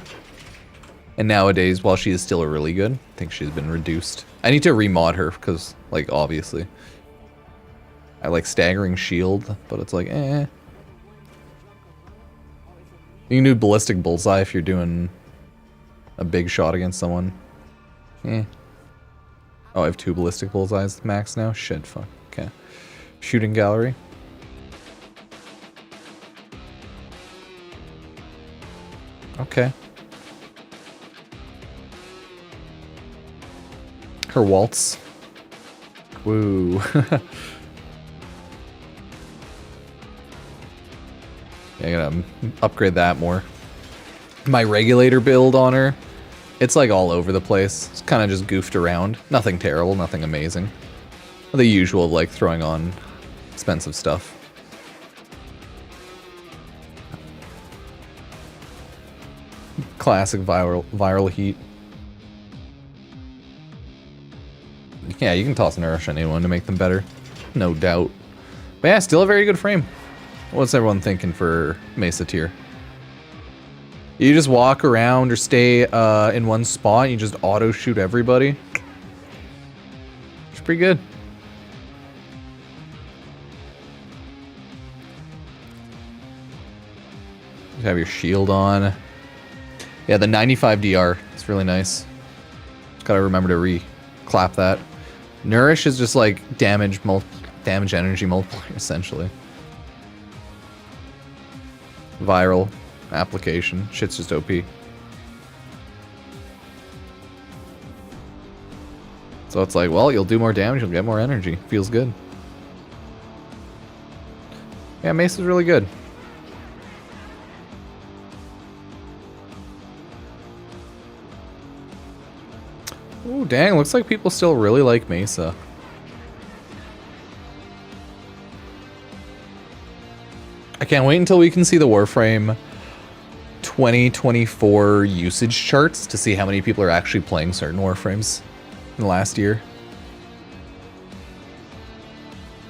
And nowadays, while she is still really good, I think she's been reduced. I need to remod her because, like, obviously. I like staggering shield, but it's like, eh. You can do ballistic bullseye if you're doing a big shot against someone. Eh. Oh, I have 2 ballistic bullseyes max now? Shit, fuck. Okay. Shooting gallery. Okay. Her waltz. Woo. I gotta upgrade that more. My regulator build on her, it's like all over the place. It's kind of just goofed around. Nothing terrible, nothing amazing. The usual, like throwing on expensive stuff. Classic viral heat. Yeah, you can toss Nourish on anyone to make them better. No doubt. But yeah, still a very good frame. What's everyone thinking for Mesa tier? You just walk around or stay in one spot and you just auto shoot everybody. It's pretty good. You have your shield on. Yeah, the 95 DR. It's really nice. Just gotta remember to re-clap that. Nourish is just like damage energy multiplier, essentially. Viral application. Shit's just OP. So it's like, well, you'll do more damage, you'll get more energy. Feels good. Yeah, Mace is really good. Ooh, dang, looks like people still really like Mesa. I can't wait until we can see the Warframe 2024 usage charts to see how many people are actually playing certain Warframes in the last year.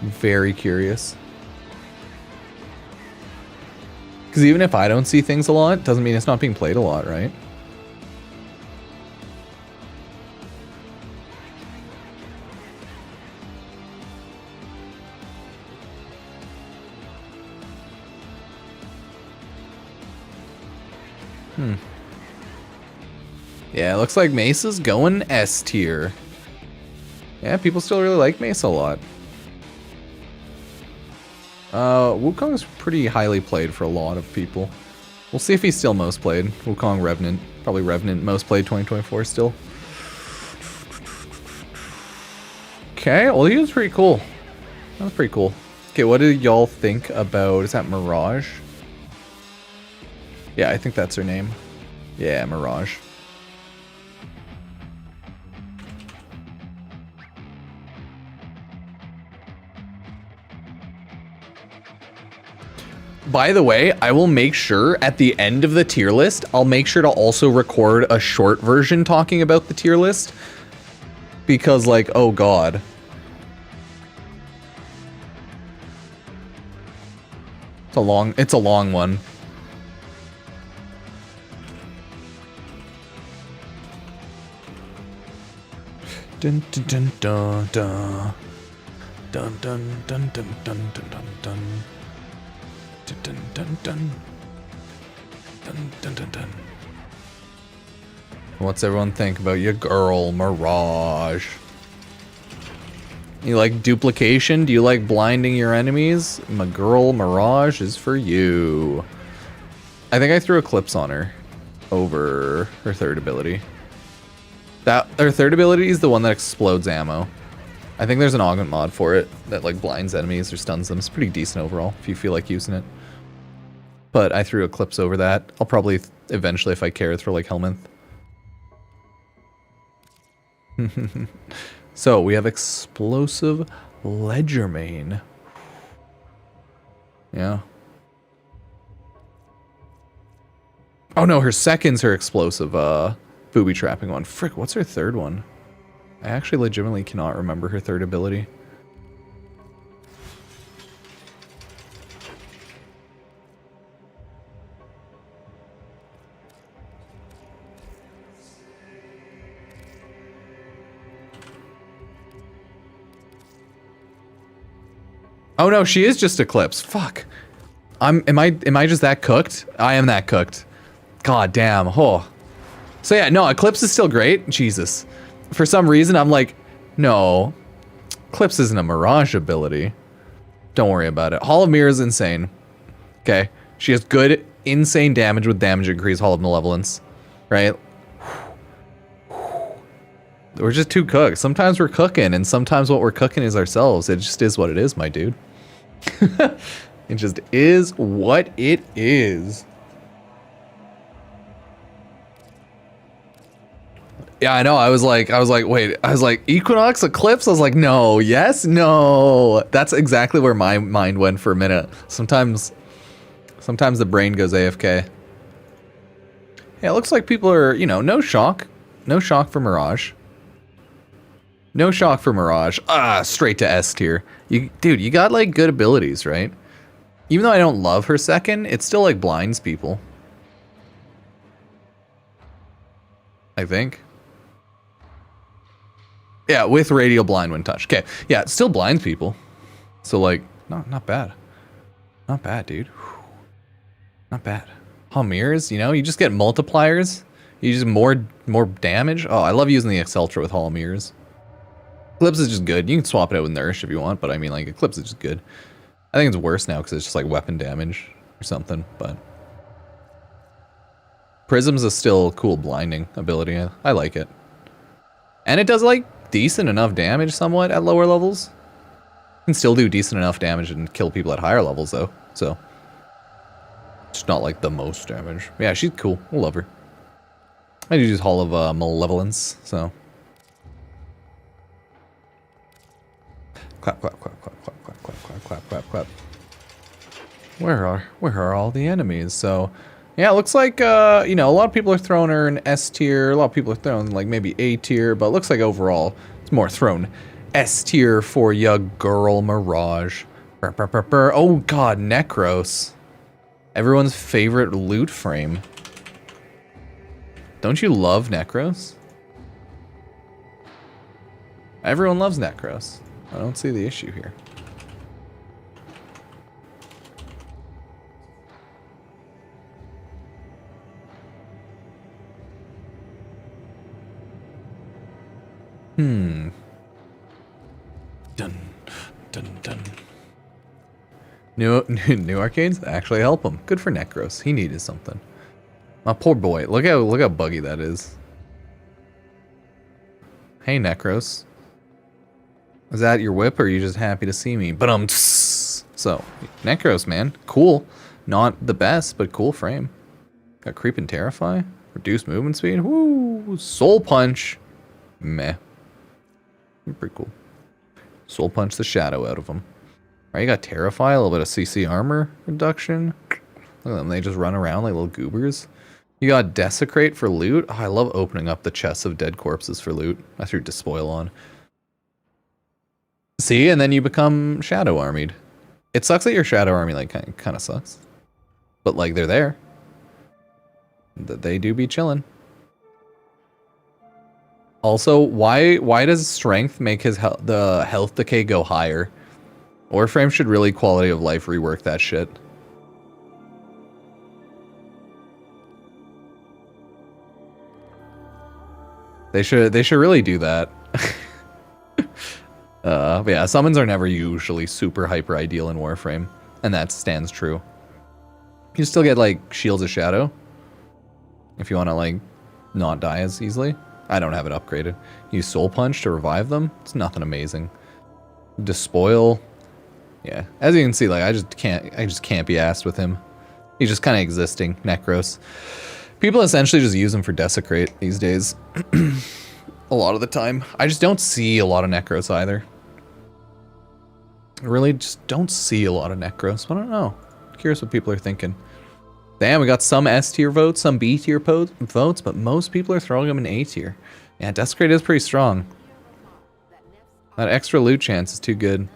I'm very curious. Because even if I don't see things a lot, doesn't mean it's not being played a lot, right? Yeah, it looks like Mesa's going S tier. Yeah, people still really like Mesa a lot. Wukong's pretty highly played for a lot of people. We'll see if he's still most played. Wukong Revenant. Probably Revenant most played 2024 still. Okay, well he was pretty cool. That was pretty cool. Okay, what do y'all think about... Is that Mirage? Yeah, I think that's her name. Yeah, Mirage. By the way, I will make sure at the end of the tier list, I'll make sure to also record a short version talking about the tier list. Because, like, oh god. It's a long one. Dun dun dun dun dun. Dun dun dun dun dun dun dun dun. Dun dun dun. Dun dun dun dun. What's everyone think about your girl, Mirage? You like duplication? Do you like blinding your enemies? My girl, Mirage is for you. I think I threw Eclipse on her over her third ability. Her third ability is the one that explodes ammo. I think there's an augment mod for it that like blinds enemies or stuns them. It's pretty decent overall if you feel like using it. But I threw Eclipse over that. I'll probably eventually, if I care, throw like Helminth. So we have Explosive Ledgermane. Yeah. Oh no, her second's her explosive booby trapping one. Frick, what's her third one? I actually legitimately cannot remember her third ability. Oh no, she is just Eclipse. Fuck. Am I just that cooked? I am that cooked. God damn. Oh. So yeah, no, Eclipse is still great. Jesus. For some reason, I'm like, no. Eclipse isn't a Mirage ability. Don't worry about it. Hall of Mirror is insane. Okay. She has good, insane damage with damage increase, Hall of Malevolence. Right? We're just too cooked. Sometimes we're cooking, and sometimes what we're cooking is ourselves. It just is what it is, my dude. It just is what it is. Yeah, I know. I was like, wait. I was like, Equinox, Eclipse? I was like, no, yes, no. That's exactly where my mind went for a minute. Sometimes the brain goes AFK. Yeah, it looks like people are, you know, no shock. No shock for Mirage. No shock for Mirage. Straight to S tier. Dude, you got like good abilities, right? Even though I don't love her second, it still like blinds people. I think. Yeah, with radial blind when touched. Okay, yeah, it still blinds people. So like, not bad. Not bad, dude. Whew. Not bad. Mirrors, you know, you just get multipliers. You just more damage. Oh, I love using the Exceltra with Hall Mirrors. Eclipse is just good. You can swap it out with Nourish if you want, but I mean, like, Eclipse is just good. I think it's worse now because it's just like weapon damage or something, but Prism's a still cool blinding ability. I like it. And it does like decent enough damage somewhat at lower levels. You can still do decent enough damage and kill people at higher levels though, so it's not like the most damage. Yeah, she's cool. I love her. I do use Hall of Malevolence, so. Clap, clap, clap, clap, clap, clap, clap, clap, clap, clap, clap. Where are all the enemies? So, yeah, it looks like, you know, a lot of people are throwing her in S tier. A lot of people are throwing, like, maybe A tier. But it looks like overall, it's more thrown S tier for ya girl Mirage. Burr, burr, burr, burr. Oh, God, Necros. Everyone's favorite loot frame. Don't you love Necros? Everyone loves Necros. I don't see the issue here. Dun, dun, dun. New arcades actually help him. Good for Necros. He needed something. My poor boy. Look how buggy that is. Hey Necros. Is that your whip or are you just happy to see me? But so Necros, man. Cool. Not the best, but cool frame. Got Creep and Terrify. Reduced movement speed. Woo! Soul Punch. Meh. Pretty cool. Soul Punch the shadow out of them. Alright, you got Terrify, a little bit of CC armor reduction. Look at them, they just run around like little goobers. You got Desecrate for loot. Oh, I love opening up the chests of dead corpses for loot. I threw Despoil on. See, and then you become Shadow Armied. It sucks that your Shadow Army like kind of sucks. But like they're there. They do be chilling. Also, why does strength make his the health decay go higher? Warframe should really quality of life rework that shit. They should really do that. But yeah, summons are never usually super hyper ideal in Warframe, and that stands true. You still get like Shields of Shadow if you want to like not die as easily. I don't have it upgraded. Use Soul Punch to revive them. It's nothing amazing. Despoil. Yeah, as you can see, like I just can't be asked with him. He's just kind of existing. Necros. People essentially just use him for Desecrate these days. A lot of the time. I just don't see a lot of Necros either. I really just don't see a lot of Necros. I don't know. Curious what people are thinking. Damn, we got some S tier votes, some B tier votes, but most people are throwing them in A tier. Yeah, Desecrate is pretty strong. That extra loot chance is too good.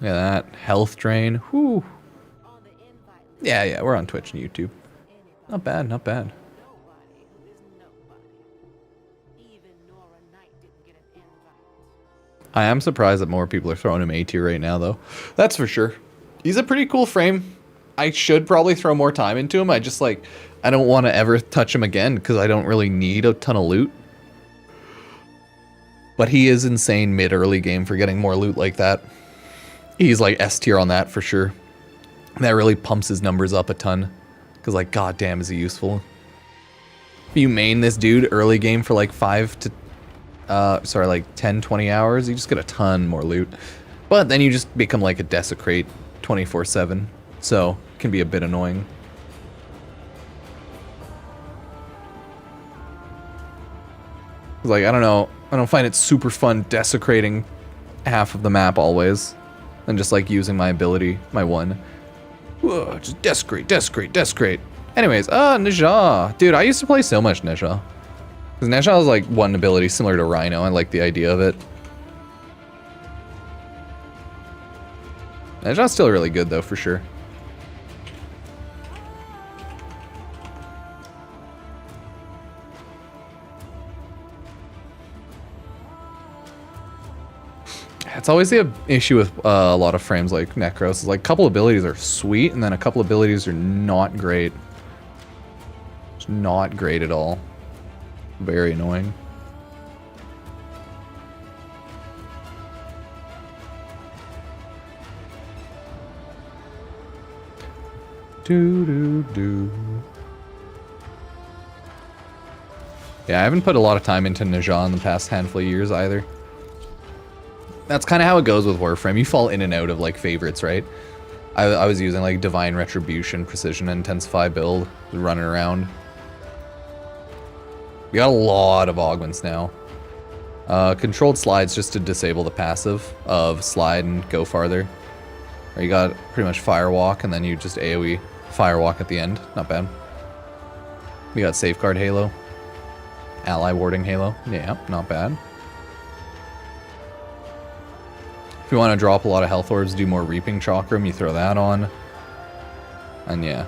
Look at that. Health drain. Whew. Yeah, we're on Twitch and YouTube. Not bad, not bad. I am surprised that more people are throwing him A tier right now, though. That's for sure. He's a pretty cool frame. I should probably throw more time into him. I don't want to ever touch him again because I don't really need a ton of loot. But he is insane mid-early game for getting more loot like that. He's like S tier on that for sure. That really pumps his numbers up a ton. Because like, goddamn, is he useful. If you main this dude early game for like 10, 20 hours, you just get a ton more loot. But then you just become like a Desecrate 24/7. So, it can be a bit annoying. Like, I don't know. I don't find it super fun desecrating half of the map always. And just like using my ability, my one. Whoa, just desecrate, desecrate, desecrate. Anyways, Neja. Dude, I used to play so much Neja. Because Neja has like one ability similar to Rhino. I like the idea of it. Neja's still really good though, for sure. It's always the issue with a lot of frames like Necros. Is like a couple abilities are sweet, and then a couple abilities are not great. It's not great at all. Very annoying. Do. Yeah, I haven't put a lot of time into Neja in the past handful of years either. That's kind of how it goes with Warframe. You fall in and out of like favorites, right? I was using like Divine Retribution, Precision Intensify build, running around. We got a lot of augments now. Controlled slides just to disable the passive of slide and go farther. Or you got pretty much Firewalk and then you just AoE Firewalk at the end. Not bad. We got Safeguard Halo. Ally Warding Halo. Yeah, not bad. If you want to drop a lot of health orbs, do more Reaping Chakram, you throw that on. And yeah.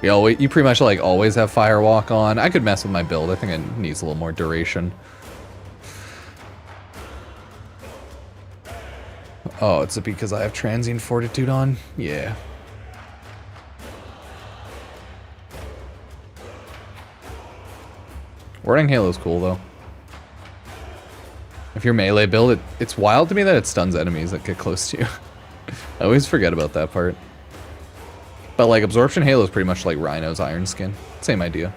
You pretty much like always have Firewalk on. I could mess with my build. I think it needs a little more duration. Oh, it's because I have Transient Fortitude on? Yeah. Warding Halo's cool though. If you're melee build, it's wild to me that it stuns enemies that get close to you. I always forget about that part. But like Absorption Halo is pretty much like Rhino's Iron Skin. Same idea.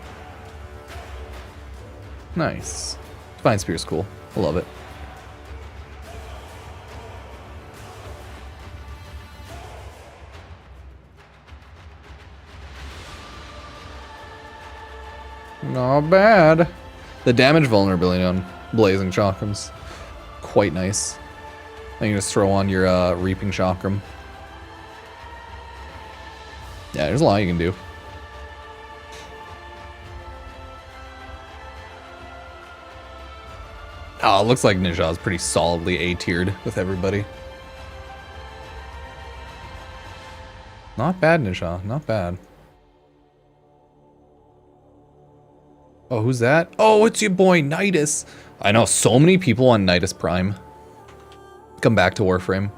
Nice. Divine Spear's cool. I love it. Not bad. The damage vulnerability on Blazing Chakrams. Quite nice. Then you just throw on your Reaping Chakram. Yeah, there's a lot you can do. Oh, it looks like Neja's pretty solidly A-tiered with everybody. Not bad, Neja. Not bad. Oh, who's that? Oh, it's your boy, Nidus. I know so many people on Nidus Prime. Come back to Warframe.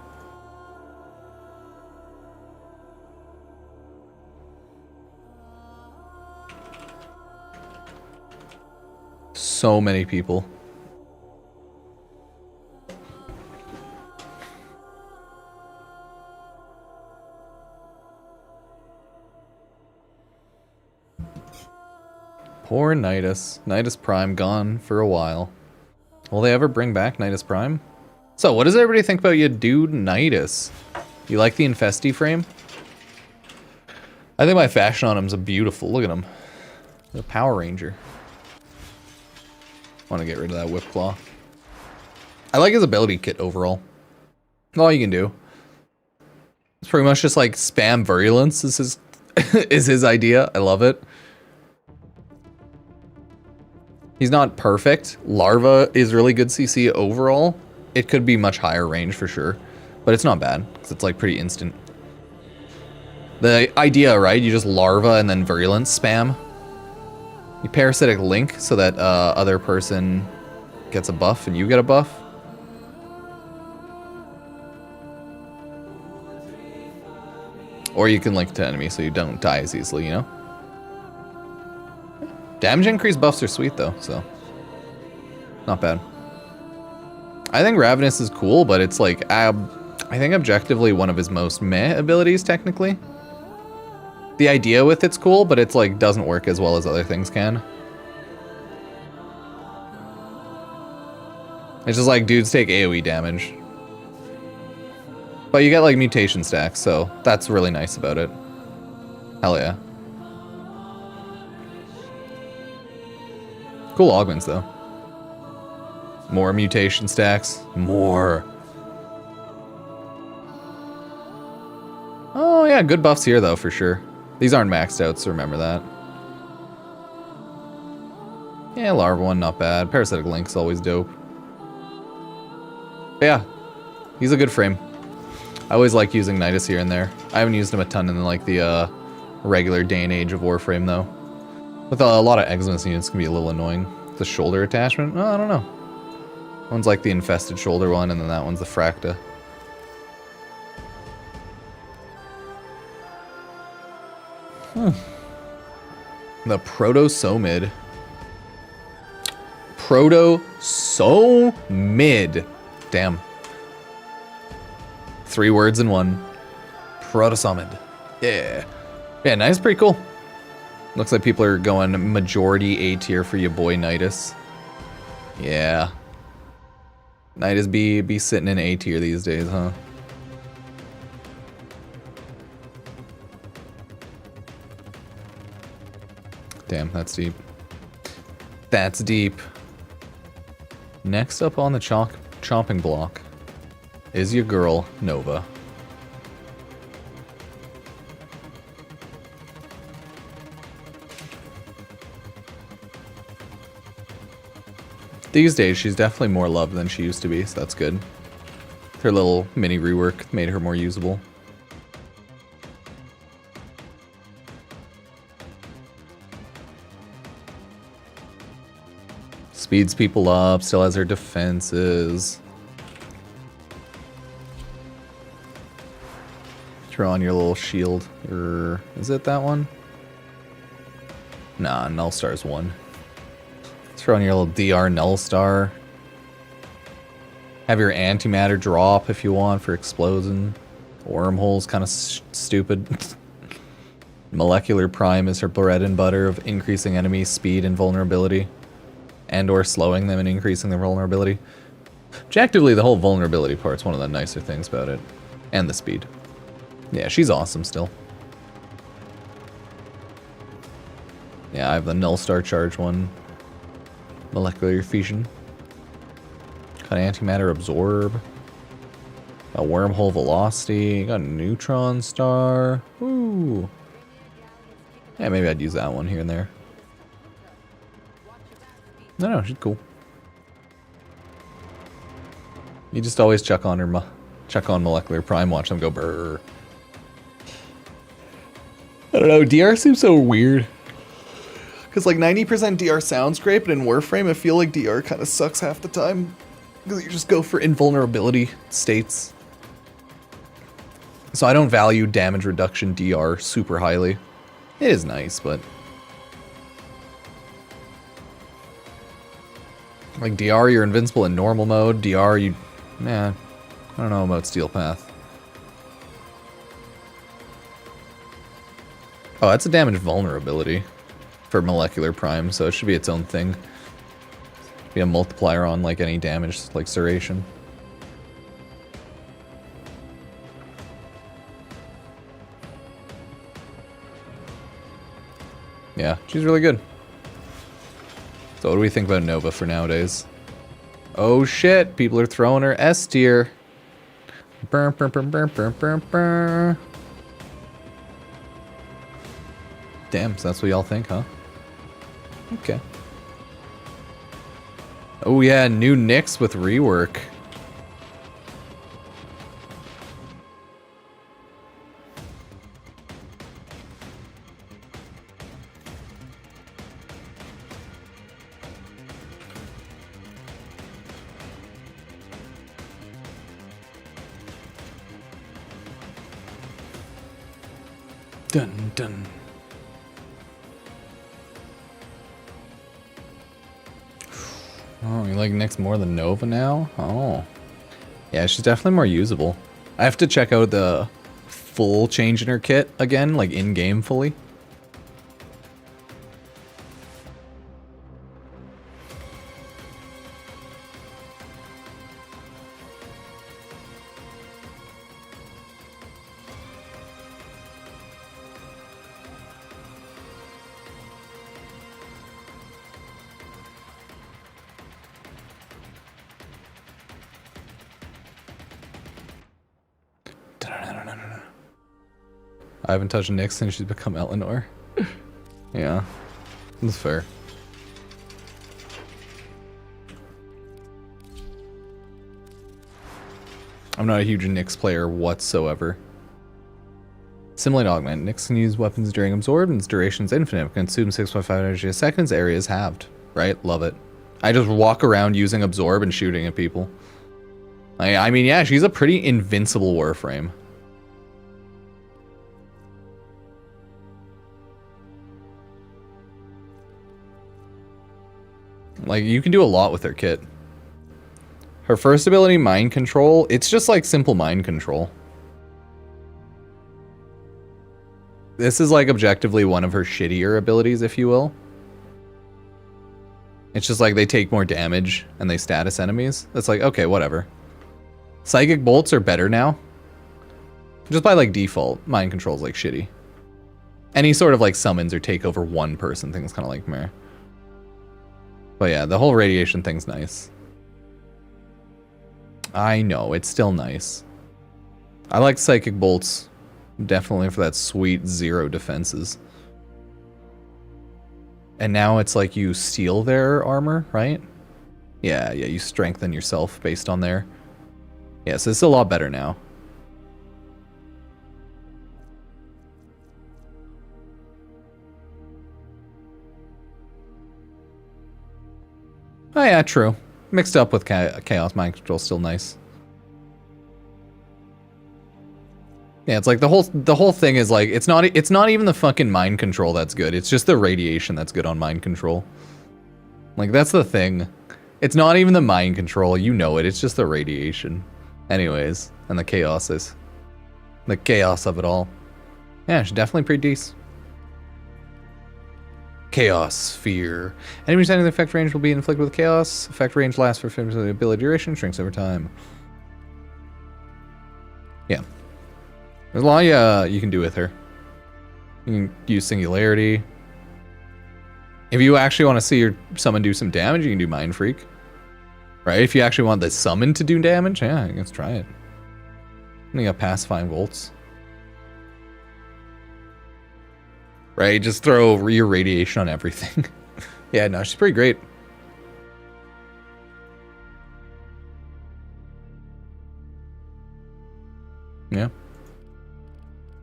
So many people. Poor Nidus. Nidus Prime gone for a while. Will they ever bring back Nidus Prime? So, what does everybody think about you, dude, Nidus? You like the Infesti frame? I think my fashion on him's a beautiful. Look at him. The Power Ranger. Want to get rid of that Whip Claw. I like his ability kit overall. All you can do. It's pretty much just like spam virulence is his is his idea. I love it. He's not perfect. Larva is really good CC overall. It could be much higher range for sure, but it's not bad because it's like pretty instant. The idea, right? You just Larva and then Virulence spam. You Parasitic Link so that other person gets a buff and you get a buff. Or you can link to enemy so you don't die as easily, you know? Damage increase buffs are sweet though, so not bad. I think Ravenous is cool, but it's like, I think objectively one of his most meh abilities, technically. The idea with it's cool, but it's like, doesn't work as well as other things can. It's just like, dudes take AoE damage. But you get like mutation stacks, so that's really nice about it. Hell yeah. Cool augments though. More mutation stacks. More. Oh yeah, good buffs here though, for sure. These aren't maxed out, so remember that. Yeah, Larva one, not bad. Parasitic Link's always dope. But yeah, he's a good frame. I always like using Nidus here and there. I haven't used him a ton in like the regular day and age of Warframe though. With a lot of Eximus units can be a little annoying. The shoulder attachment? Oh, I don't know. One's like the infested shoulder one, and then that one's the Fracta. The Proto-Somid. Proto-Somid. Damn. 3 words in one. Proto-Somid. Yeah. Yeah, Nidus pretty cool. Looks like people are going majority A tier for your boy Nidus. Yeah. Nidus be sitting in A tier these days, huh? Damn, that's deep. That's deep. Next up on the chopping block is your girl, Nova. These days, she's definitely more loved than she used to be, so that's good. Her little mini rework made her more usable. Speeds people up, still has her defenses. Throw on your little shield. Is it that one? Nah, Null Star's one. Throw on your little DR Null Star. Have your antimatter drop if you want for explosion. Wormhole's kind of stupid. Molecular Prime is her bread and butter of increasing enemy speed and vulnerability. And or slowing them and increasing their vulnerability. Objectively, the whole vulnerability part's one of the nicer things about it. And the speed. Yeah, she's awesome still. Yeah, I have the Null Star charge one. Molecular Fusion. Got Antimatter Absorb. Got Wormhole Velocity. Got Neutron Star. Ooh. Yeah, maybe I'd use that one here and there. No, she's cool. You just always check on her, check on Molecular Prime, watch them go brrr. I don't know, DR seems so weird. Because like 90% DR sounds great, but in Warframe I feel like DR kind of sucks half the time. Because you just go for invulnerability states. So I don't value damage reduction DR super highly. It is nice, but... like DR, you're invincible in normal mode. DR, you... nah, I don't know about Steel Path. Oh, that's a damage vulnerability for Molecular Prime, so it should be its own thing. Be a multiplier on like any damage, like Serration. Yeah, she's really good. So what do we think about Nova for nowadays? Oh shit, people are throwing her S tier. Burr, burr, burr, burr, burr, burr, burr. Damn, so that's what y'all think, huh? Okay. Oh yeah, new Nyx with rework. Dun dun. Oh, you like Nyx more than Nova now? Oh. Yeah, she's definitely more usable. I have to check out the full change in her kit again, like in-game fully. I haven't touched Nyx since she's become Eleanor. Yeah, that's fair. I'm not a huge Nyx player whatsoever. Simulate augment. Nyx can use weapons during absorb and its duration is infinite. Consume 6.5 energy a second. Area is halved. Right? Love it. I just walk around using absorb and shooting at people. I mean, yeah, she's a pretty invincible Warframe. Like, you can do a lot with her kit. Her first ability, Mind Control, it's just like simple mind control. This is like objectively one of her shittier abilities, if you will. It's just like they take more damage and they status enemies. That's like, okay, whatever. Psychic bolts are better now. Just by like default, mind control's like shitty. Any sort of like summons or take over one person thing's kind of like meh. But yeah, the whole radiation thing's nice. I know, it's still nice. I like psychic bolts. Definitely for that sweet 0 defenses. And now it's like you steal their armor, right? Yeah, you strengthen yourself based on their... Yeah, so it's a lot better now. Oh yeah, true. Mixed up with Chaos Mind Control, still nice. Yeah, it's like the whole thing is like it's not even the fucking mind control that's good. It's just the radiation that's good on mind control. Like that's the thing. It's not even the mind control, you know it. It's just the radiation. Anyways, and the chaos is the chaos of it all. Yeah, she's definitely pretty decent. Chaos Sphere. Enemies entering the effect range will be inflicted with chaos. Effect range lasts for 50% of the ability duration, shrinks over time. Yeah. There's a lot you can do with her. You can use Singularity. If you actually want to see your summon do some damage, you can do Mind Freak. Right? If you actually want the summon to do damage, yeah, let's try it. And you got Pacifying Bolts. Right? Just throw your radiation on everything. Yeah, no, she's pretty great. Yeah.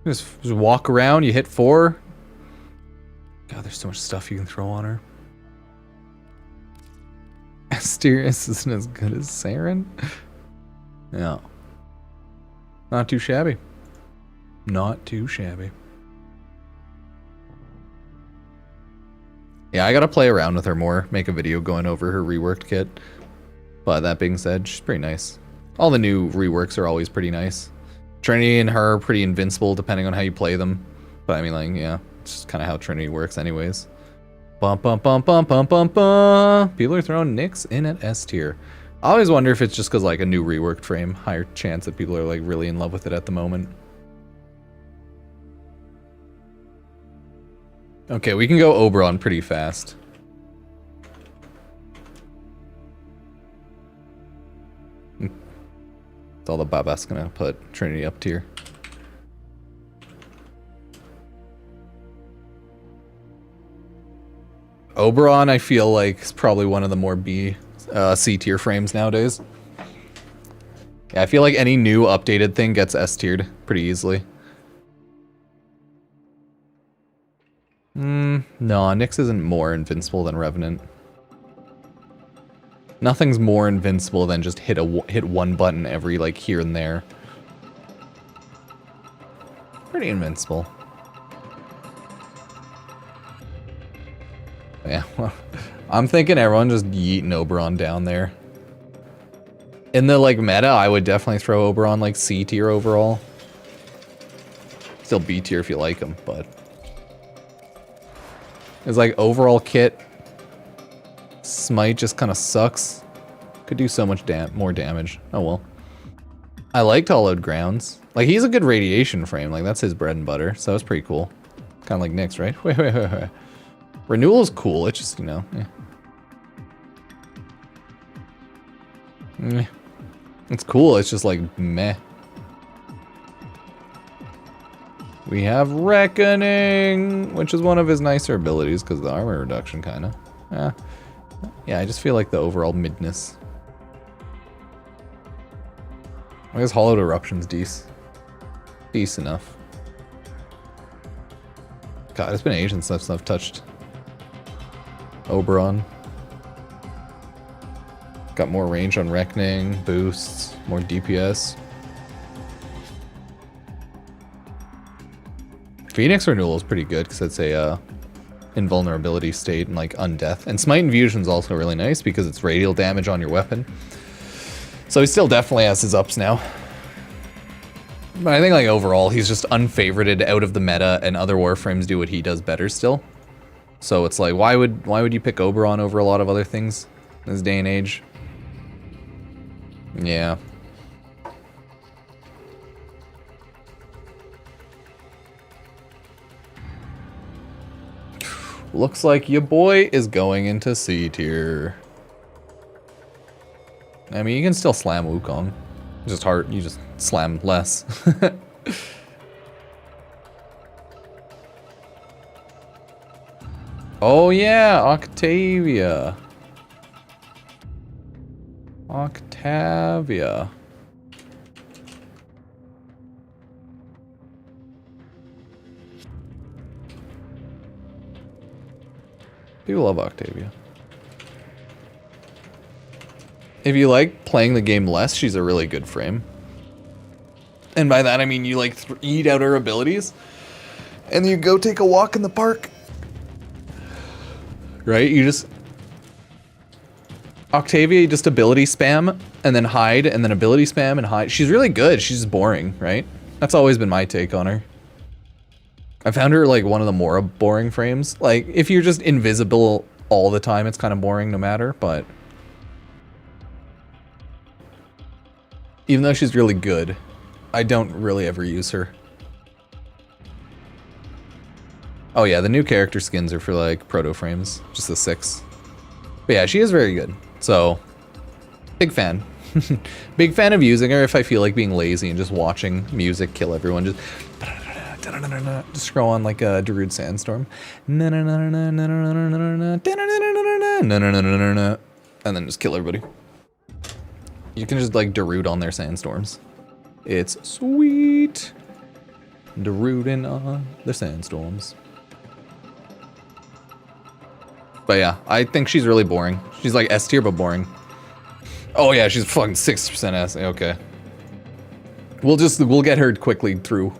Just walk around, you hit 4. God, there's so much stuff you can throw on her. Asterius isn't as good as Saren. Yeah. Not too shabby. Not too shabby. Yeah, I gotta play around with her more, make a video going over her reworked kit. But that being said, she's pretty nice. All the new reworks are always pretty nice. Trinity and her are pretty invincible depending on how you play them. But I mean, like, yeah, it's just kind of how Trinity works anyways. Bum bum bum bum bum bum bum. People are throwing Nyx in at S tier. I always wonder if it's just because like a new reworked frame, higher chance that people are like really in love with it at the moment. Okay, we can go Oberon pretty fast. That's all the Baba's gonna put Trinity up tier. Oberon, I feel like, is probably one of the more C tier frames nowadays. Yeah, I feel like any new updated thing gets S tiered pretty easily. No, Nyx isn't more invincible than Revenant. Nothing's more invincible than just hit one button every like here and there. Pretty invincible. Yeah, well, I'm thinking everyone just yeeting Oberon down there. In the like meta, I would definitely throw Oberon like C tier overall. Still B tier if you like him, but it's like overall kit. Smite just kind of sucks. Could do so much more damage. Oh well. I liked Hallowed Grounds. Like he's a good radiation frame. Like that's his bread and butter. So it's pretty cool. Kind of like Nyx, right? Wait. Renewal is cool. It's just, you know. It's cool. It's just like meh. We have Reckoning, which is one of his nicer abilities because of the armor reduction, kind of. Yeah, I just feel like the overall midness. I guess Hollowed Eruption's decent enough. God, it's been ages since I've touched Oberon. Got more range on Reckoning, boosts, more DPS. Phoenix Renewal is pretty good because it's a invulnerability state and like undeath. And Smite Infusion is also really nice because it's radial damage on your weapon. So he still definitely has his ups now. But I think like overall he's just unfavorited out of the meta and other Warframes do what he does better still. So it's like why would you pick Oberon over a lot of other things in this day and age? Yeah. Looks like your boy is going into C tier. I mean, you can still slam Wukong. It's just hard. You just slam less. Oh yeah, Octavia. Octavia. People love Octavia. If you like playing the game less, she's a really good frame. And by that I mean you like eat out her abilities and you go take a walk in the park. Right? You just... Octavia, just ability spam and then hide and then ability spam and hide. She's really good. She's just boring, right? That's always been my take on her. I found her like one of the more boring frames. Like if you're just invisible all the time, it's kind of boring no matter, but even though she's really good, I don't really ever use her. Oh yeah, the new character skins are for like proto frames, just the 6. But yeah, she is very good. So, big fan. Big fan of using her if I feel like being lazy and just watching music kill everyone. Just scroll on like a Darude Sandstorm. And then just kill everybody. You can just like Darude on their Sandstorms. It's sweet. Daruding on the Sandstorms. But yeah, I think she's really boring. She's like S tier but boring. Oh yeah, she's fucking 6% S. Okay. We'll get her quickly through.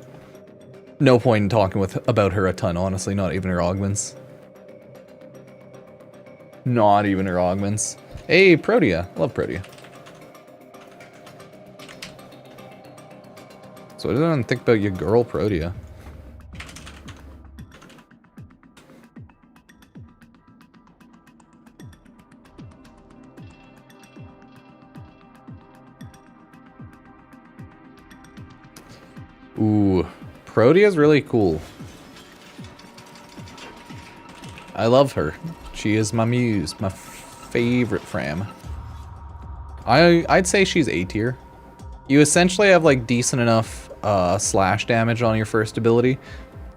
No point in talking about her a ton, honestly. Not even her augments. Not even her augments. Hey, Protea. Love Protea. So what does everyone think about your girl, Protea? Ooh, Protea's really cool. I love her. She is my muse, my favorite Fram. I'd say she's A tier. You essentially have like decent enough slash damage on your first ability,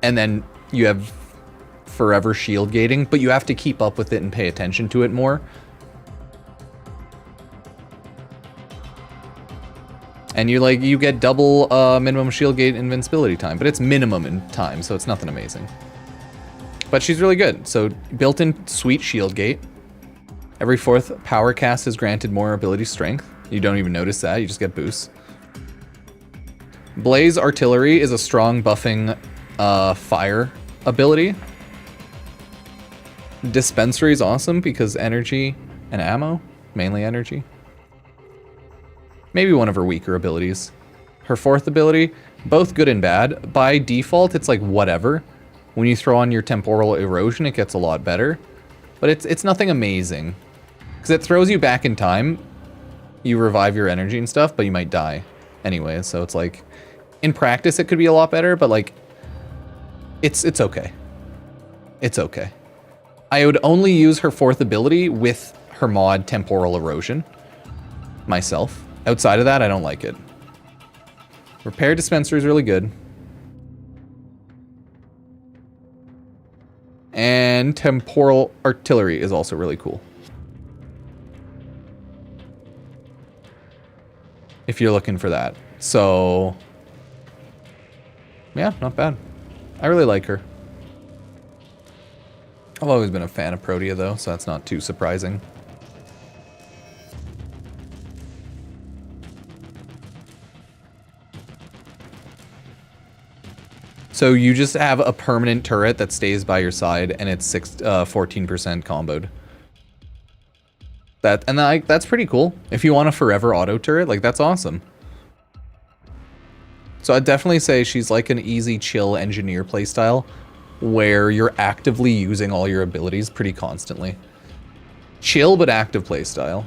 and then you have forever shield gating, but you have to keep up with it and pay attention to it more. And you get double minimum shield gate invincibility time, but it's minimum in time, so it's nothing amazing. But she's really good. So built-in sweet shield gate. Every 4th power cast is granted more ability strength. You don't even notice that, you just get boosts. Blaze Artillery is a strong buffing fire ability. Dispensary is awesome because energy and ammo, mainly energy. Maybe one of her weaker abilities. Her 4th ability, both good and bad. By default, it's like whatever. When you throw on your temporal erosion, it gets a lot better. But it's nothing amazing. Because it throws you back in time. You revive your energy and stuff, but you might die anyway. So it's like, in practice, it could be a lot better, but like, it's okay. It's okay. I would only use her 4th ability with her mod Temporal Erosion myself. Outside of that, I don't like it. Repair Dispenser is really good. And temporal artillery is also really cool. If you're looking for that. So, yeah, not bad. I really like her. I've always been a fan of Protea though, so that's not too surprising. So you just have a permanent turret that stays by your side, and it's 14% comboed. That's pretty cool. If you want a forever auto turret, like that's awesome. So I'd definitely say she's like an easy, chill engineer playstyle, where you're actively using all your abilities pretty constantly. Chill but active playstyle.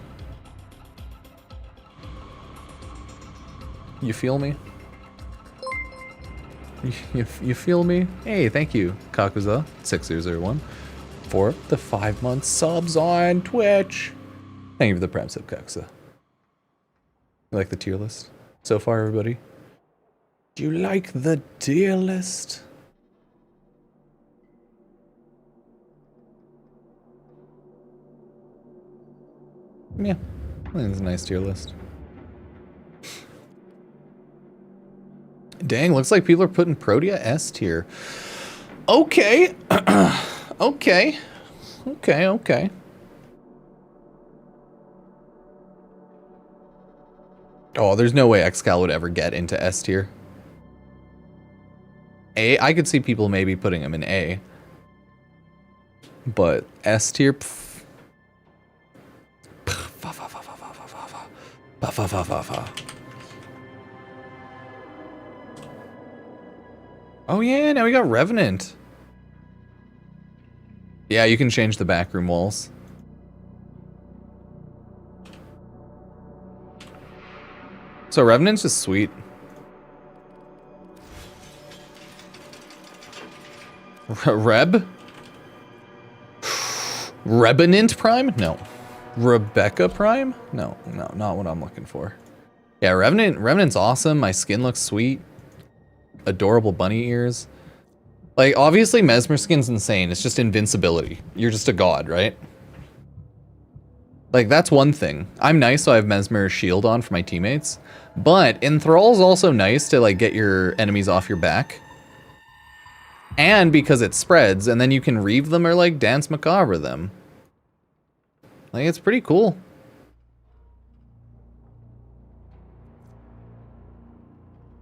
You feel me? You feel me? Hey, thank you, Kakuza6001, for the 5-month subs on Twitch. Thank you for the Prime sub, Kakuza. You like the tier list so far, everybody? Do you like the tier list? Yeah, I think it's a nice tier list. Dang, looks like people are putting Protea S tier. Okay. Okay. Okay. Oh, there's no way Excal would ever get into S tier. A, I could see people maybe putting him in A. But S tier, pff. Oh yeah, now we got Revenant. Yeah, you can change the backroom walls. So Revenant's just sweet. Revenant Prime? No. Rebecca Prime? No, not what I'm looking for. Yeah, Revenant's awesome. My skin looks sweet. Adorable bunny ears. Like, obviously Mesmer skin's insane. It's just invincibility. You're just a god, right? Like, that's one thing. I'm nice, so I have Mesmer's shield on for my teammates. But Enthrall's also nice to, like, get your enemies off your back. And because it spreads, and then you can reave them or, like, dance macabre them. Like, it's pretty cool.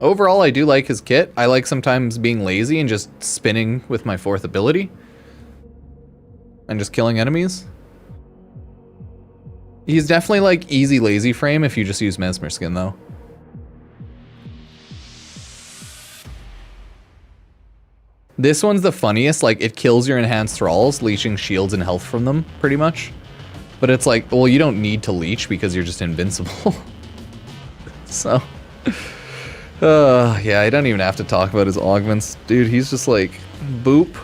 Overall, I do like his kit. I like sometimes being lazy and just spinning with my 4th ability. And just killing enemies. He's definitely like easy lazy frame if you just use Mesmer skin though. This one's the funniest, like it kills your enhanced thralls, leeching shields and health from them, pretty much. But it's like, well, you don't need to leech because you're just invincible. So... yeah, I don't even have to talk about his augments. Dude, he's just like, boop.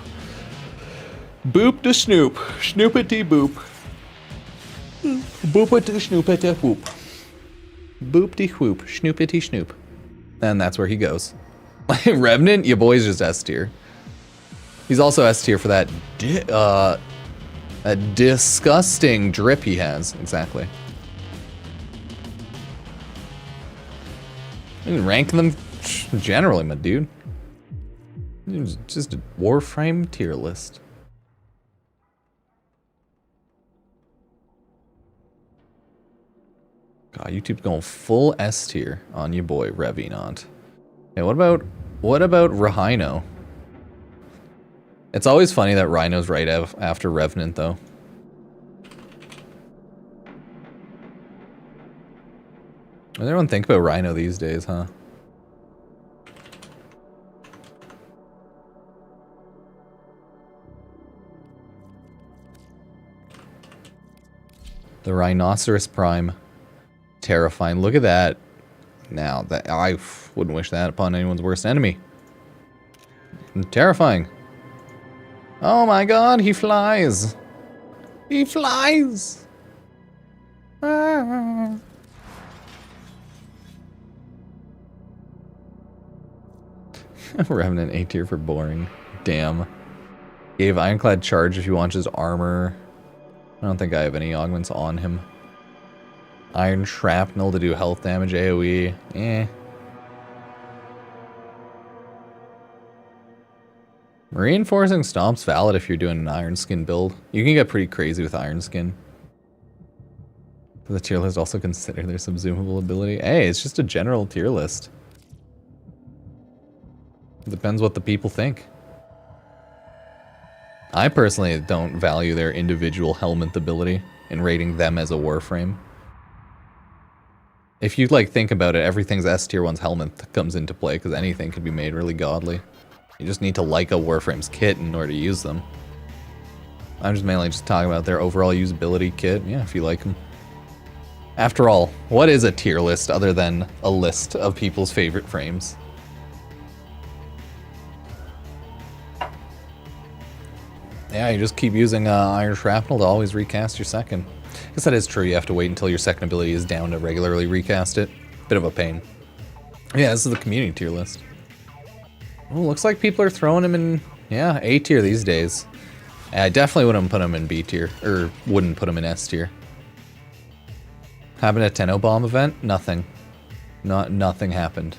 Boop to snoop. Snoopity boop. Boopity snoopity whoop. Boopty whoop. Snoopity snoop. And that's where he goes. Revenant, your boy's just S tier. He's also S tier for that disgusting drip he has. Exactly. You can rank them generally, my dude. It's just a Warframe tier list. God, YouTube's going full S tier on your boy Revenant. Hey, what about Rhino? It's always funny that Rhino's right after Revenant, though. What does everyone think about Rhino these days, huh? The Rhinoceros Prime. Terrifying. Look at that. Now, that I wouldn't wish that upon anyone's worst enemy. Terrifying. Oh my god, he flies. He flies. Ah. Revenant A tier for boring. Damn. Gave Ironclad charge if he wants his armor. I don't think I have any augments on him. Iron Shrapnel to do health damage, AoE. Eh. Reinforcing Stomp's valid if you're doing an Iron Skin build. You can get pretty crazy with Iron Skin. Does the tier list also consider their subsumable ability? Hey, it's just a general tier list. Depends what the people think. I personally don't value their individual helmet ability in rating them as a Warframe. If you like think about it, everything's S tier 1's helmet that comes into play because anything can be made really godly. You just need to like a Warframe's kit in order to use them. I'm just mainly just talking about their overall usability kit. Yeah, if you like them. After all, what is a tier list other than a list of people's favorite frames? Yeah, you just keep using Iron Shrapnel to always recast your second. I guess that is true, you have to wait until your second ability is down to regularly recast it. Bit of a pain. Yeah, this is the community tier list. Oh, looks like people are throwing him in, yeah, A tier these days. I definitely wouldn't put him in B tier, or wouldn't put him in S tier. Happened at Tenno Bomb event? Nothing. Nothing happened.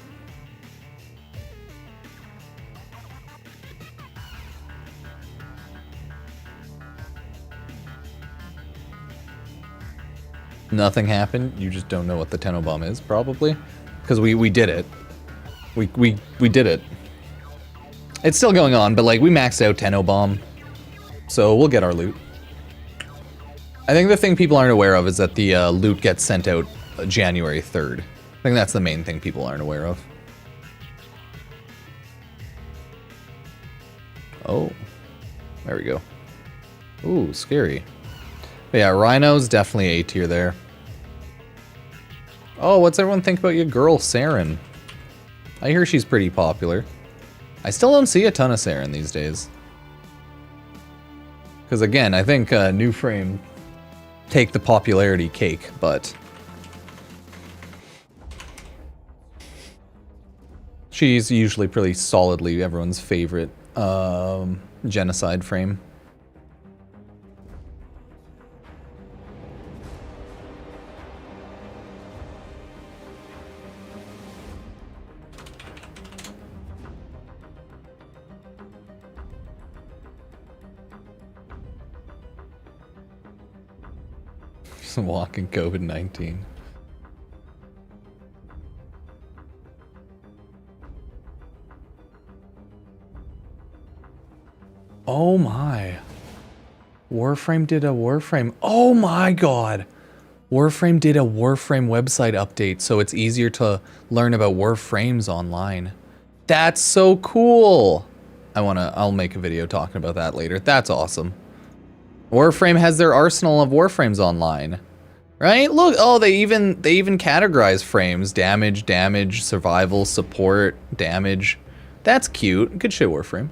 Nothing happened. You just don't know what the Tenno Bomb is, probably, because we did it. We did it. It's still going on, but like we maxed out Tenno Bomb, so we'll get our loot. I think the thing people aren't aware of is that the loot gets sent out January 3rd. I think that's the main thing people aren't aware of. Oh, there we go. Ooh, scary. But yeah, Rhino's definitely A tier there. Oh, what's everyone think about your girl, Saren? I hear she's pretty popular. I still don't see a ton of Saren these days. Because again, I think New Frame take the popularity cake, but she's usually pretty solidly everyone's favorite genocide frame. Walking COVID-19. Oh my. Warframe did a Warframe. Oh my god. Warframe did a Warframe website update so it's easier to learn about Warframes online. That's so cool. I'll make a video talking about that later. That's awesome. Warframe has their arsenal of Warframes online, right? Look, oh, they even categorize frames: damage, survival, support, damage. That's cute. Good shit, Warframe.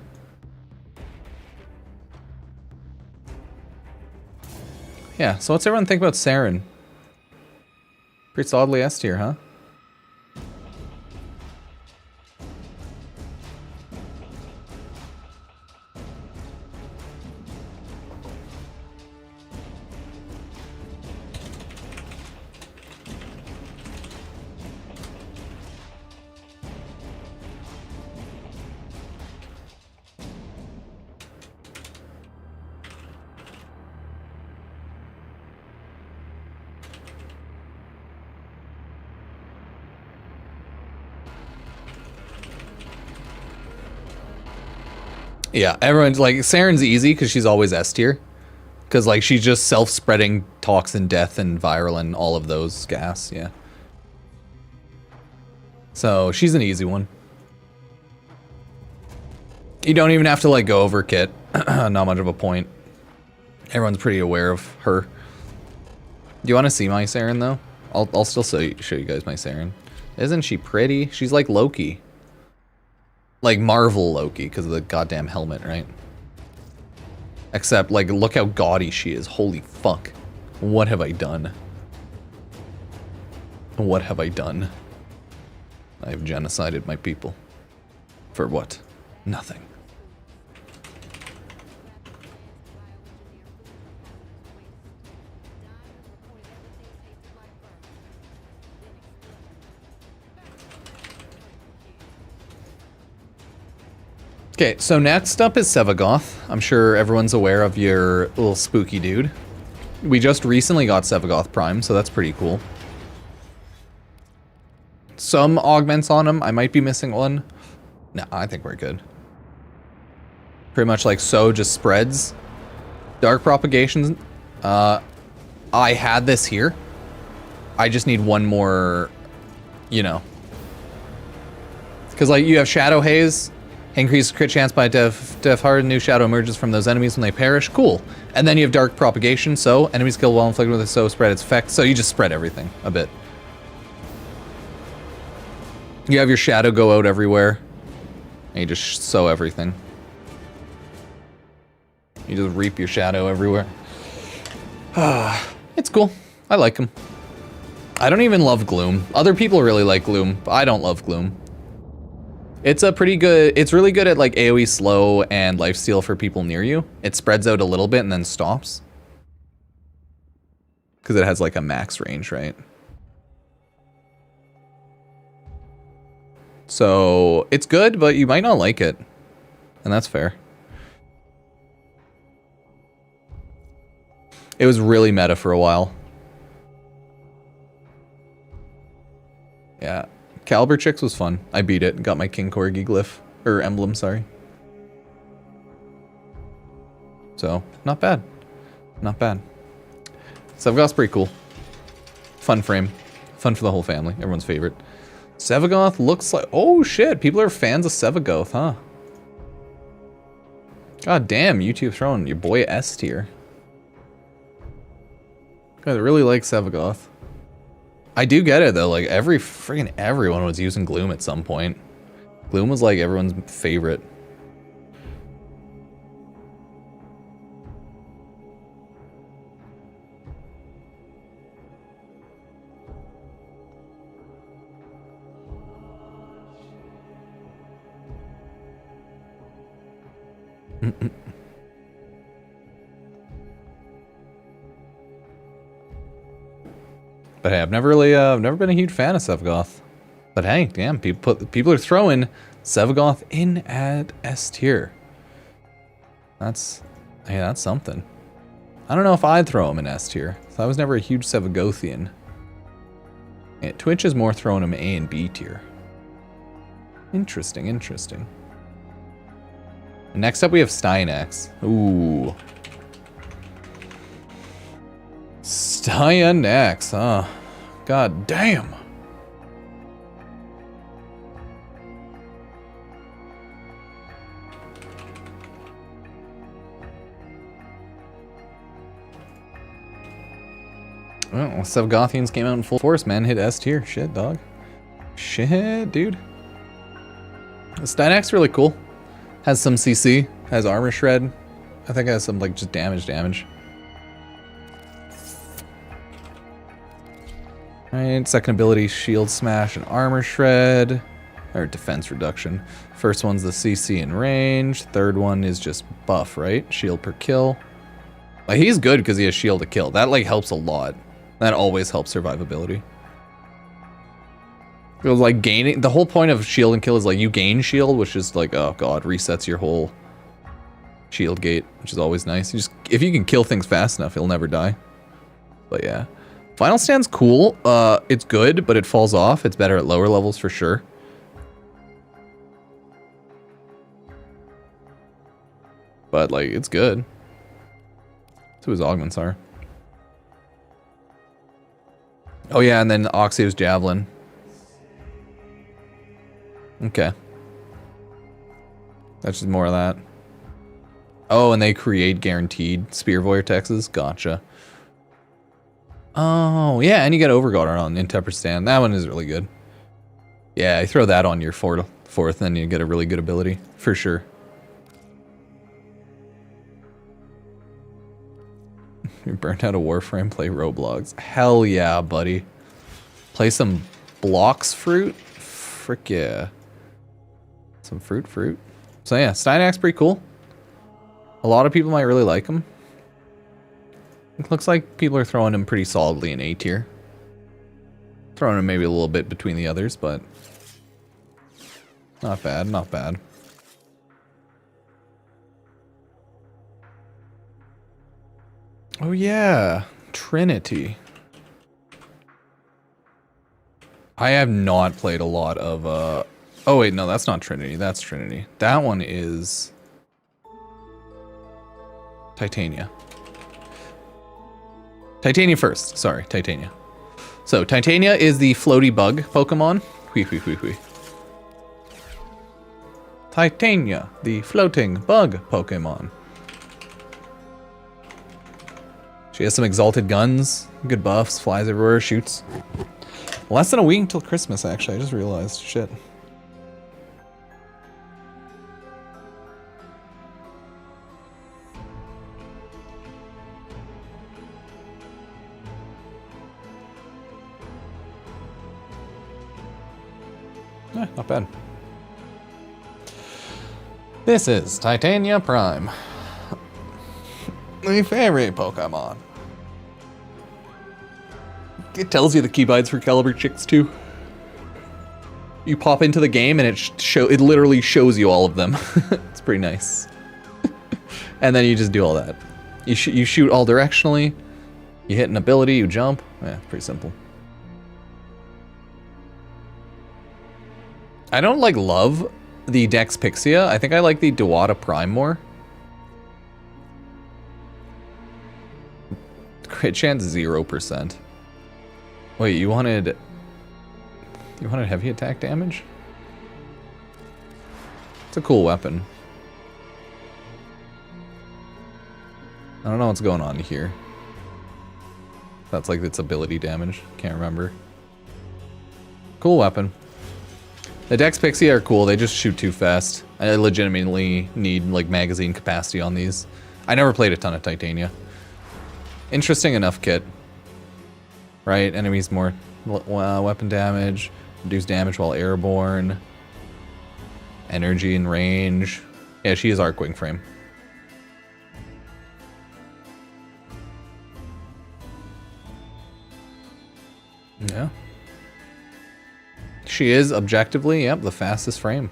Yeah. So what's everyone think about Saren? Pretty solidly S tier, huh? Yeah, everyone's like, Saren's easy because she's always S tier. Because, like, she's just self-spreading toxin death and viral and all of those gas, yeah. So, she's an easy one. You don't even have to, like, go over Kit. Not much of a point. Everyone's pretty aware of her. Do you want to see my Saren, though? I'll still show you guys my Saren. Isn't she pretty? She's like Loki. Like Marvel Loki, because of the goddamn helmet, right? Except, like, look how gaudy she is. Holy fuck. What have I done? What have I done? I have genocided my people. For what? Nothing. Okay, so next up is Sevagoth. I'm sure everyone's aware of your little spooky dude. We just recently got Sevagoth Prime, so that's pretty cool. Some augments on him. I might be missing one. No, I think we're good. Pretty much like so, just spreads. Dark propagations. I had this here. I just need one more, you know. Because like you have Shadow Haze. Increase crit chance by def hard. New shadow emerges from those enemies when they perish. Cool. And then you have Dark Propagation, so enemies killed while inflicted with a so spread its effect. So you just spread everything a bit. You have your shadow go out everywhere. And you just sow everything. You just reap your shadow everywhere. It's cool. I like him. I don't even love Gloom. Other people really like Gloom, but I don't love Gloom. It's a pretty good, it's really good at like AoE slow and lifesteal for people near you. It spreads out a little bit and then stops. Because it has like a max range, right? So it's good, but you might not like it. And that's fair. It was really meta for a while. Yeah. Caliber Chicks was fun. I beat it. Got my King Corgi glyph. Or emblem, sorry. So, not bad. Not bad. Sevagoth's pretty cool. Fun frame. Fun for the whole family. Everyone's favorite. Sevagoth looks like... Oh, shit. People are fans of Sevagoth, huh? God damn, YouTube throwing your boy S tier. I really like Sevagoth. I do get it though, like everyone was using Gloom at some point. Gloom was like everyone's favorite. But hey, I've never been a huge fan of Sevagoth. But hey, damn, people are throwing Sevagoth in at S tier. That's something. I don't know if I'd throw him in S tier. So I was never a huge Sevagothian. Yeah, Twitch is more throwing him A and B tier. Interesting, interesting. Next up we have Styanax. Ooh. Styanax, huh? God damn. Well, Sevagothians came out in full force, man. Hit S tier. Shit, dog. Shit, dude. Styanax really cool. Has some CC. Has armor shred. I think it has some, like, just damage. Alright, second ability, shield smash and armor shred. Or defense reduction. First one's the CC and range. Third one is just buff, right? Shield per kill. Like, he's good because he has shield to kill. That, like, helps a lot. That always helps survivability. Because, like, gaining... The whole point of shield and kill is, like, you gain shield, which is, like, oh, God, resets your whole shield gate, which is always nice. You just... If you can kill things fast enough, he'll never die. But, yeah. Final Stand's cool. It's good, but it falls off. It's better at lower levels for sure. But, like, it's good. That's who his augments are. Oh, yeah, and then Oxio's Javelin. Okay. That's just more of that. Oh, and they create guaranteed Spear Vortexes. Gotcha. Oh, yeah, and you get Overguard in Temper Stand. That one is really good. Yeah, you throw that on your fourth, and you get a really good ability. For sure. You burnt out a Warframe, play Roblox. Hell yeah, buddy. Play some Blocks Fruit? Frick yeah. Some fruit. So yeah, Styanax pretty cool. A lot of people might really like him. It looks like people are throwing him pretty solidly in A tier. Throwing him maybe a little bit between the others, but not bad, not bad. Oh yeah, Trinity. I have not played a lot of, oh wait, no, that's not Trinity, that's Trinity. That one is Titania. Titania first, sorry, Titania. So, Titania is the floaty bug Pokemon. Hui hui hui hui. Titania, the floating bug Pokemon. She has some exalted guns, good buffs, flies everywhere, shoots. Less than a week until Christmas, actually. I just realized. Shit. Not bad. This is Titania Prime. My favorite Pokemon. It tells you the keybinds for Caliber Chicks too. You pop into the game and it literally shows you all of them. It's pretty nice. And then you just do all that. You shoot all directionally. You hit an ability, you jump. Yeah, pretty simple. I don't love the Dex Pixia. I think I like the Dewata Prime more. Crit chance 0%. Wait, you wanted heavy attack damage? It's a cool weapon. I don't know what's going on here. That's like its ability damage. Can't remember. Cool weapon. The Dex Pixie are cool. They just shoot too fast. I legitimately need like magazine capacity on these. I never played a ton of Titania. Interesting enough kit. Right? Enemies more weapon damage. Reduce damage while airborne. Energy and range. Yeah, she is Arcwing frame. Yeah. She is objectively, yep, the fastest frame.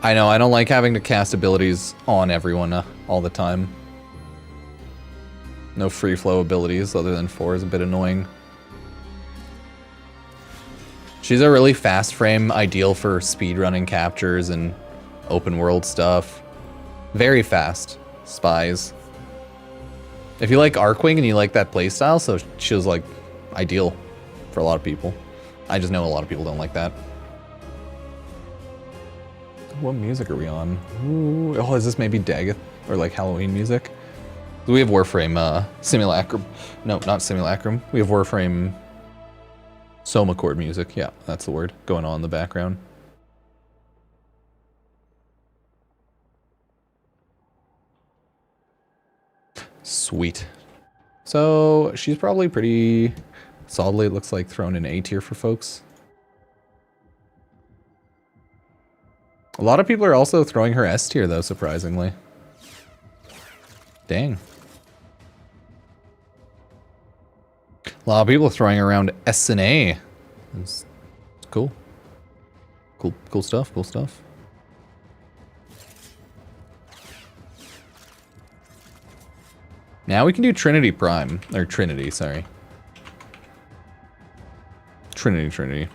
I know, I don't like having to cast abilities on everyone all the time. No free flow abilities other than 4 is a bit annoying. She's a really fast frame, ideal for speedrunning captures and open world stuff. Very fast. Spies. If you like Arcwing and you like that playstyle, so she was like ideal for a lot of people. I just know a lot of people don't like that. What music are we on? Ooh, oh, is this maybe Daggett or like Halloween music? We have Warframe Simulacrum. No, not Simulacrum. We have Warframe Soma chord music. Yeah, that's the word going on in the background. Sweet. So she's probably pretty solidly, it looks like, thrown in A tier for folks. A lot of people are also throwing her S tier though, surprisingly. Dang. A lot of people are throwing around S and A. It's cool. Cool stuff, cool stuff. Now we can do Trinity Prime. Or Trinity, sorry. Trinity.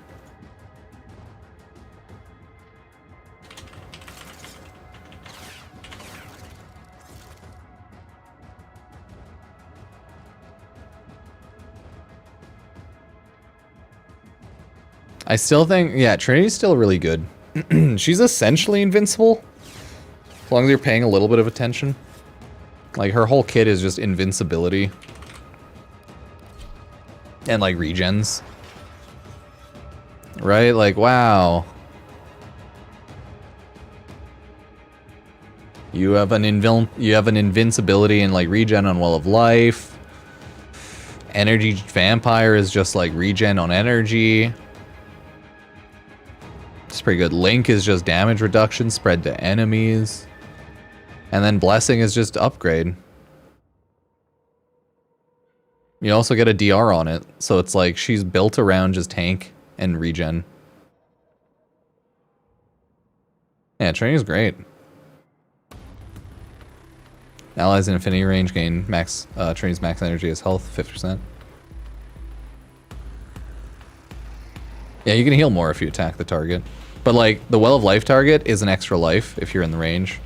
I still think, yeah, Trinity's still really good. She's essentially invincible. As long as you're paying a little bit of attention. Like, her whole kit is just invincibility. And, like, regens. Right? Like, wow. You have an invincibility and, like, regen on Well of Life. Energy Vampire is just, like, regen on energy. It's pretty good. Link is just damage reduction spread to enemies. And then Blessing is just upgrade. You also get a DR on it. So it's like she's built around just tank and regen. Yeah, Trinity's great. Allies in infinity range gain max Trinity's max energy as health, 50%. Yeah, you can heal more if you attack the target. But like, the Well of Life target is an extra life if you're in the range.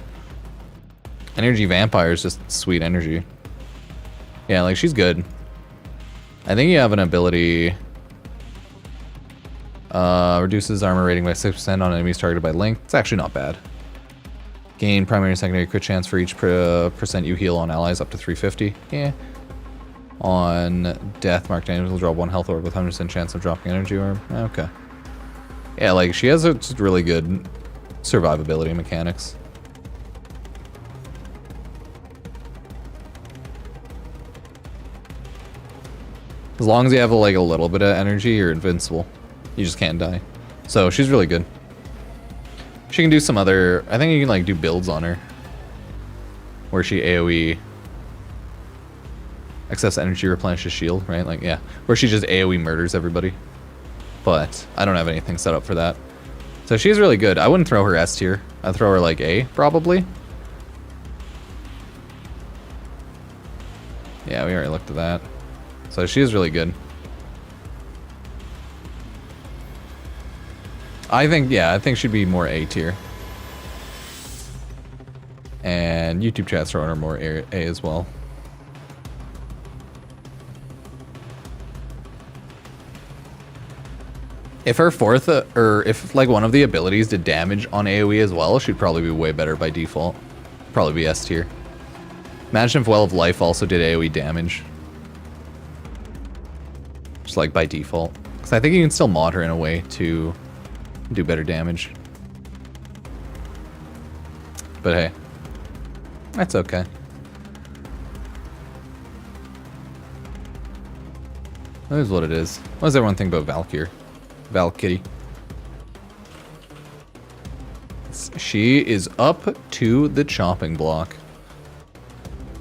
Energy Vampire is just sweet energy. Yeah, like, she's good. I think you have an ability... reduces armor rating by 6% on enemies targeted by Link. It's actually not bad. Gain primary and secondary crit chance for each percent you heal on allies up to 350. Yeah. On death, marked enemies will drop 1 health orb with 100% chance of dropping energy orb. Okay. Yeah, like, she has a just really good survivability mechanics. As long as you have like a little bit of energy, you're invincible. You just can't die. So she's really good. She can do some other... I think you can like do builds on her. Where she AoE... excess energy replenishes shield, right? Like, yeah. Where she just AoE murders everybody. But I don't have anything set up for that. So she's really good. I wouldn't throw her S tier. I'd throw her like A, probably. Yeah, we already looked at that. So she is really good. I think she'd be more A tier. And YouTube chat's throwing her more A as well. If her fourth, or if like one of the abilities did damage on AoE as well, she'd probably be way better by default. Probably be S tier. Imagine if Well of Life also did AoE damage. Just like by default. Because I think you can still mod her in a way to do better damage. But hey, that's okay. That is what it is. What does everyone think about Valkyrie? She is up to the chopping block.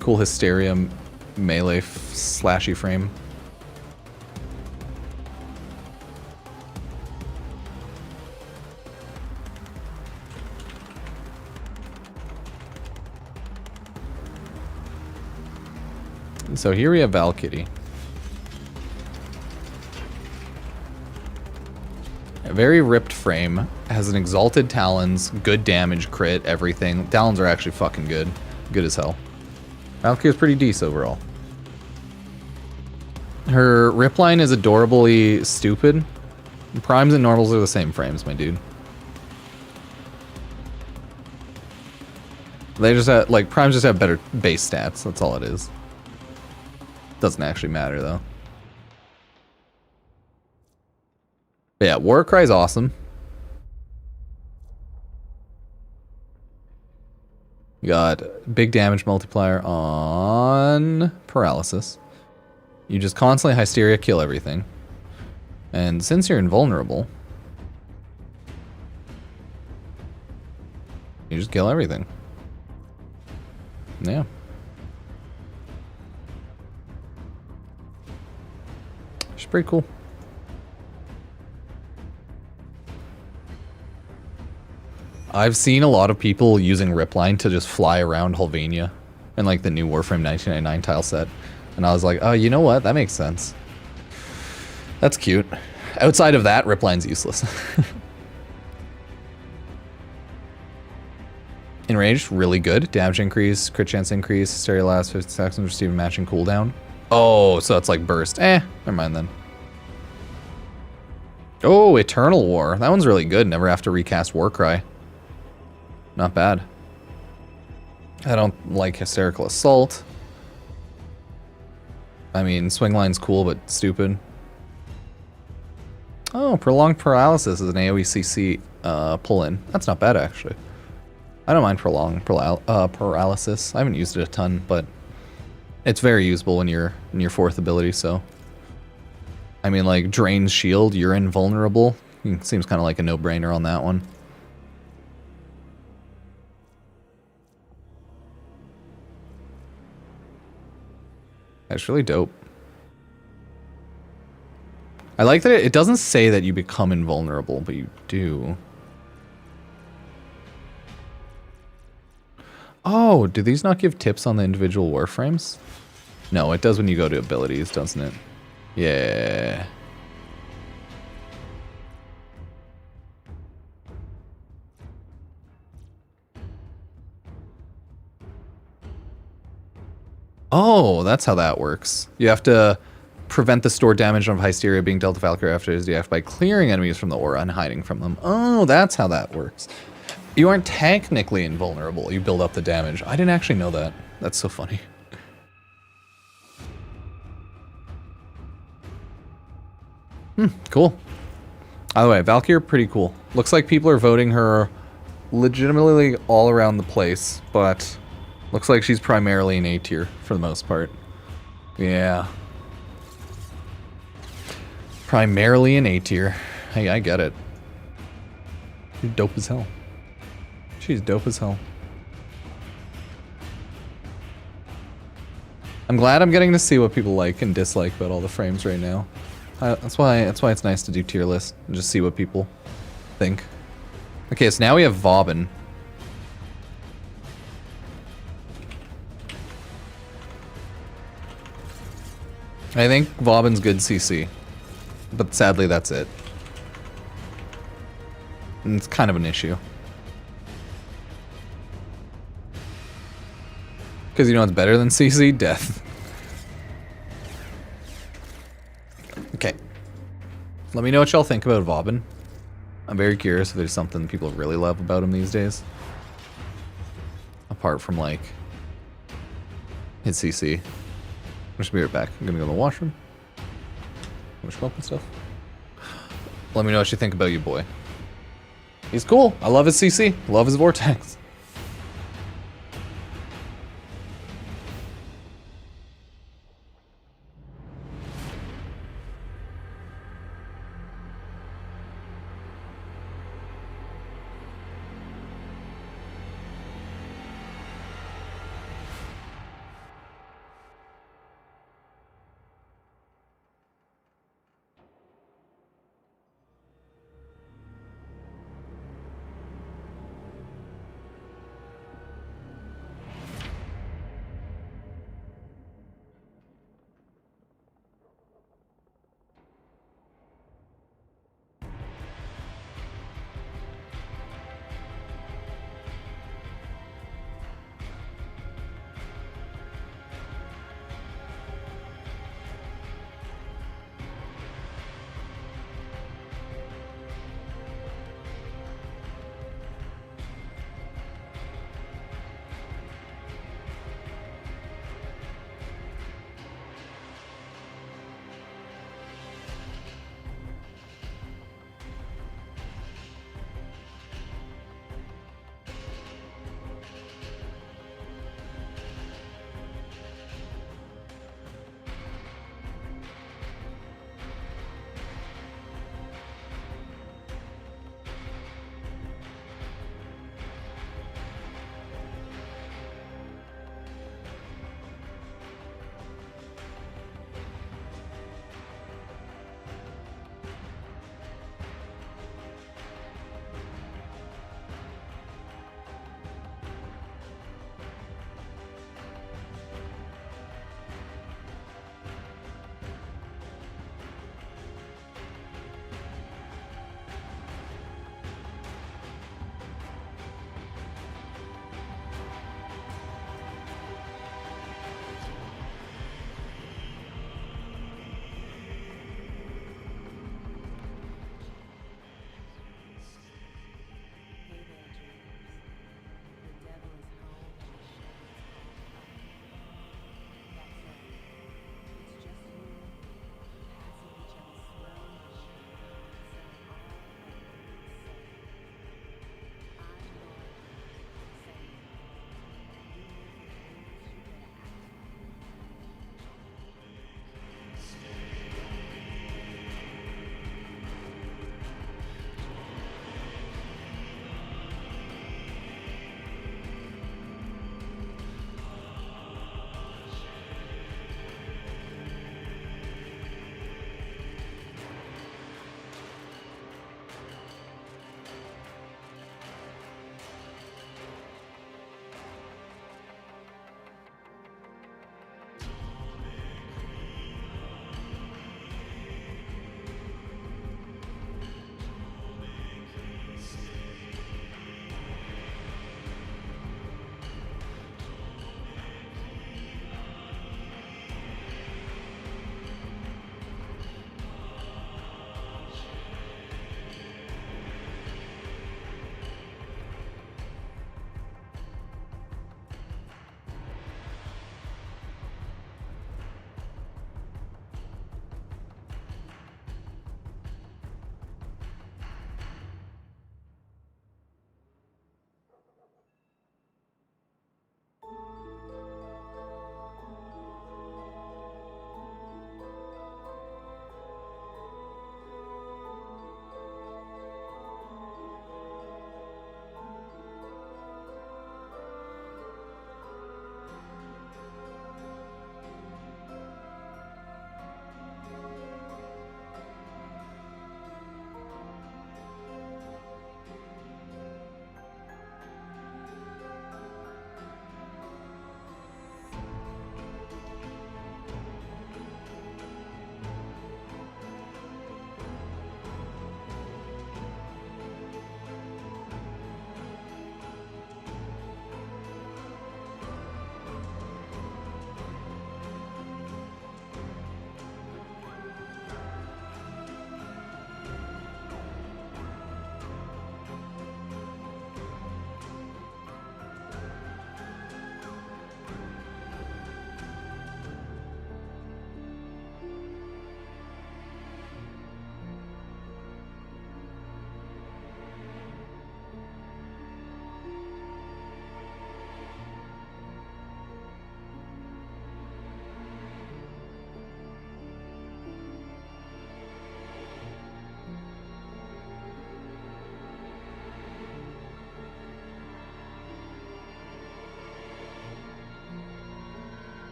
Cool Hysteria melee slashy frame. So here we have Valkyrie. A very ripped frame, has an exalted talons, good damage, crit, everything. Talons are actually fucking good. Good as hell. Valkyrie's pretty decent overall. Her rip line is adorably stupid. Primes and normals are the same frames, my dude. They just have, like, primes just have better base stats, that's all it is. Doesn't actually matter though. But yeah, Warcry's awesome. You got big damage multiplier on paralysis. You just constantly Hysteria kill everything. And since you're invulnerable, you just kill everything. Yeah. She's pretty cool. I've seen a lot of people using Ripline to just fly around Hulvania in like the new Warframe 1999 tile set. And I was like, oh, you know what? That makes sense. That's cute. Outside of that, Ripline's useless. Enraged, really good. Damage increase, crit chance increase, Hysteria lasts 50 seconds, receive a matching cooldown. Oh, so it's like burst. Never mind then. Oh, Eternal War. That one's really good. Never have to recast Warcry. Not bad. I don't like Hysterical Assault. I mean, Swing Line's cool, but stupid. Oh, Prolonged Paralysis is an AoE CC pull-in. That's not bad, actually. I don't mind Prolonged Paralysis. I haven't used it a ton, but it's very usable when you're in your fourth ability, so. I mean, like, Drain's Shield, you're invulnerable. Seems kind of like a no-brainer on that one. That's really dope. I like that it doesn't say that you become invulnerable, but you do. Oh, do these not give tips on the individual warframes? No, it does when you go to abilities, doesn't it? Yeah. Oh, that's how that works. You have to prevent the stored damage of Hysteria being dealt to Valkyrie after his death by clearing enemies from the aura and hiding from them. Oh, that's how that works. You aren't technically invulnerable. You build up the damage. I didn't actually know that. That's so funny. Cool. By the way, Valkyrie, pretty cool. Looks like people are voting her legitimately all around the place, but looks like she's primarily an A tier for the most part. Yeah. Primarily an A tier. Hey, I get it. You're dope as hell. She's dope as hell. I'm glad I'm getting to see what people like and dislike about all the frames right now. That's why it's nice to do tier lists and just see what people think. Okay, so now we have Vauban. I think Vauban's good CC, but sadly that's it. And it's kind of an issue. Because you know what's better than CC? Death. Okay. Let me know what y'all think about Vauban. I'm very curious if there's something people really love about him these days. Apart from, like, his CC. I'm just gonna be right back. I'm gonna go to the washroom. Smoke and stuff. Let me know what you think about you, boy. He's cool. I love his CC. Love his Vortex.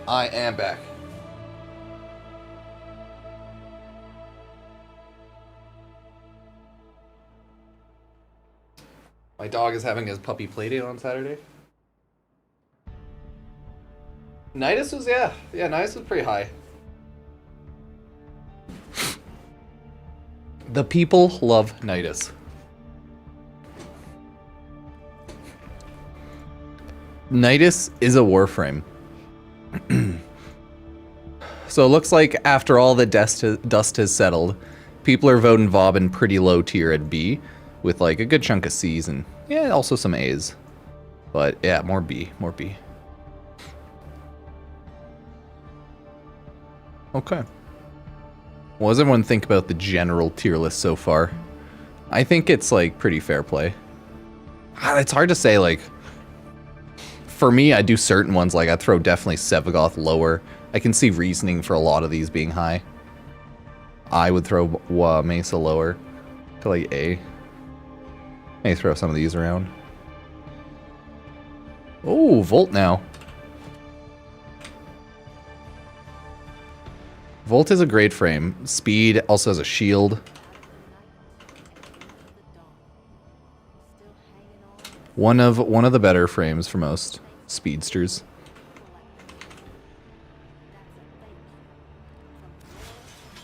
I am back. My dog is having his puppy playdate on Saturday. Nidus was, yeah, Nidus was pretty high. The people love Nidus. Nidus is a Warframe. So it looks like after all the dust has settled, people are voting Vauban pretty low tier at B, with like a good chunk of C's and yeah, also some A's. But yeah, more B, more B. Okay. What does everyone think about the general tier list so far? I think it's like pretty fair play. It's hard to say, like, for me, I do certain ones, like I'd throw definitely Sevagoth lower. I can see reasoning for a lot of these being high. I would throw Mesa lower to like A. May throw some of these around. Oh, Volt now. Volt is a great frame. Speed also has a shield. One of the better frames for most speedsters.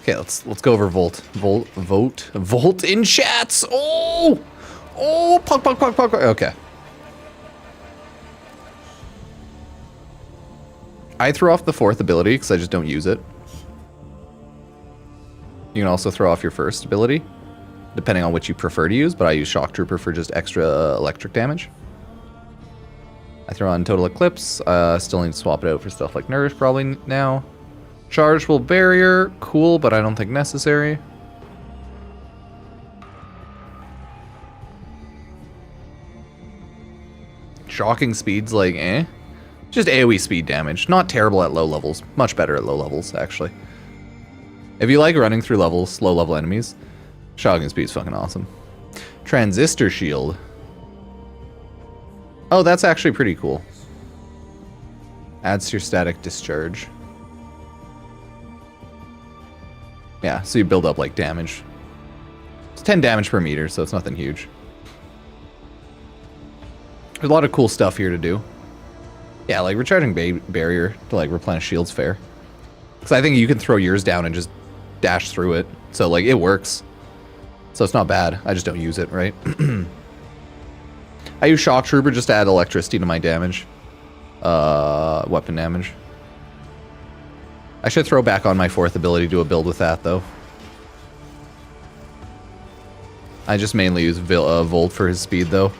Okay, let's go over Volt. Volt in chats. Oh, puck. Okay. I threw off the 4th ability because I just don't use it. You can also throw off your 1st ability, depending on which you prefer to use, but I use Shock Trooper for just extra electric damage. I throw on Total Eclipse. Still need to swap it out for stuff like Nourish probably now. Chargeable Barrier, cool, but I don't think necessary. Shocking Speed's like, eh. Just AoE speed damage. Not terrible at low levels. Much better at low levels, actually. If you like running through levels, low level enemies, Shocking Speed's fucking awesome. Transistor Shield. Oh, that's actually pretty cool. Adds to your static discharge. Yeah, so you build up like damage. It's 10 damage per meter, so it's nothing huge. There's a lot of cool stuff here to do. Yeah, like recharging barrier to like replenish shields fair. Because I think you can throw yours down and just dash through it. So like it works. So it's not bad. I just don't use it, right? I use Shock Trooper just to add electricity to my damage. Weapon damage. I should throw back on my 4th ability to do a build with that though. I just mainly use Volt for his speed though.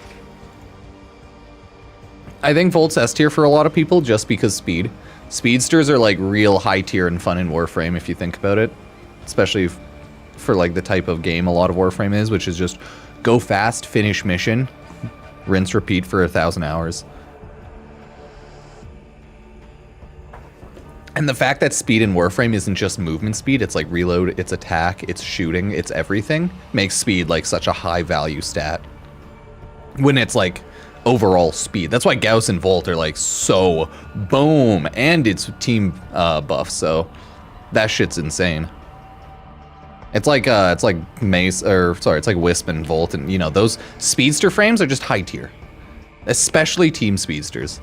I think Volt's S tier for a lot of people just because speed. Speedsters are like real high tier and fun in Warframe if you think about it. Especially for like the type of game a lot of Warframe is, which is just go fast, finish mission, rinse, repeat for 1,000 hours. And the fact that speed in Warframe isn't just movement speed, it's like reload, it's attack, it's shooting, it's everything, makes speed like such a high value stat. When it's like overall speed. That's why Gauss and Volt are like so boom, and it's team buff, so that shit's insane. It's like Mace, or sorry, it's like Wisp and Volt, and you know, those speedster frames are just high tier. Especially team speedsters.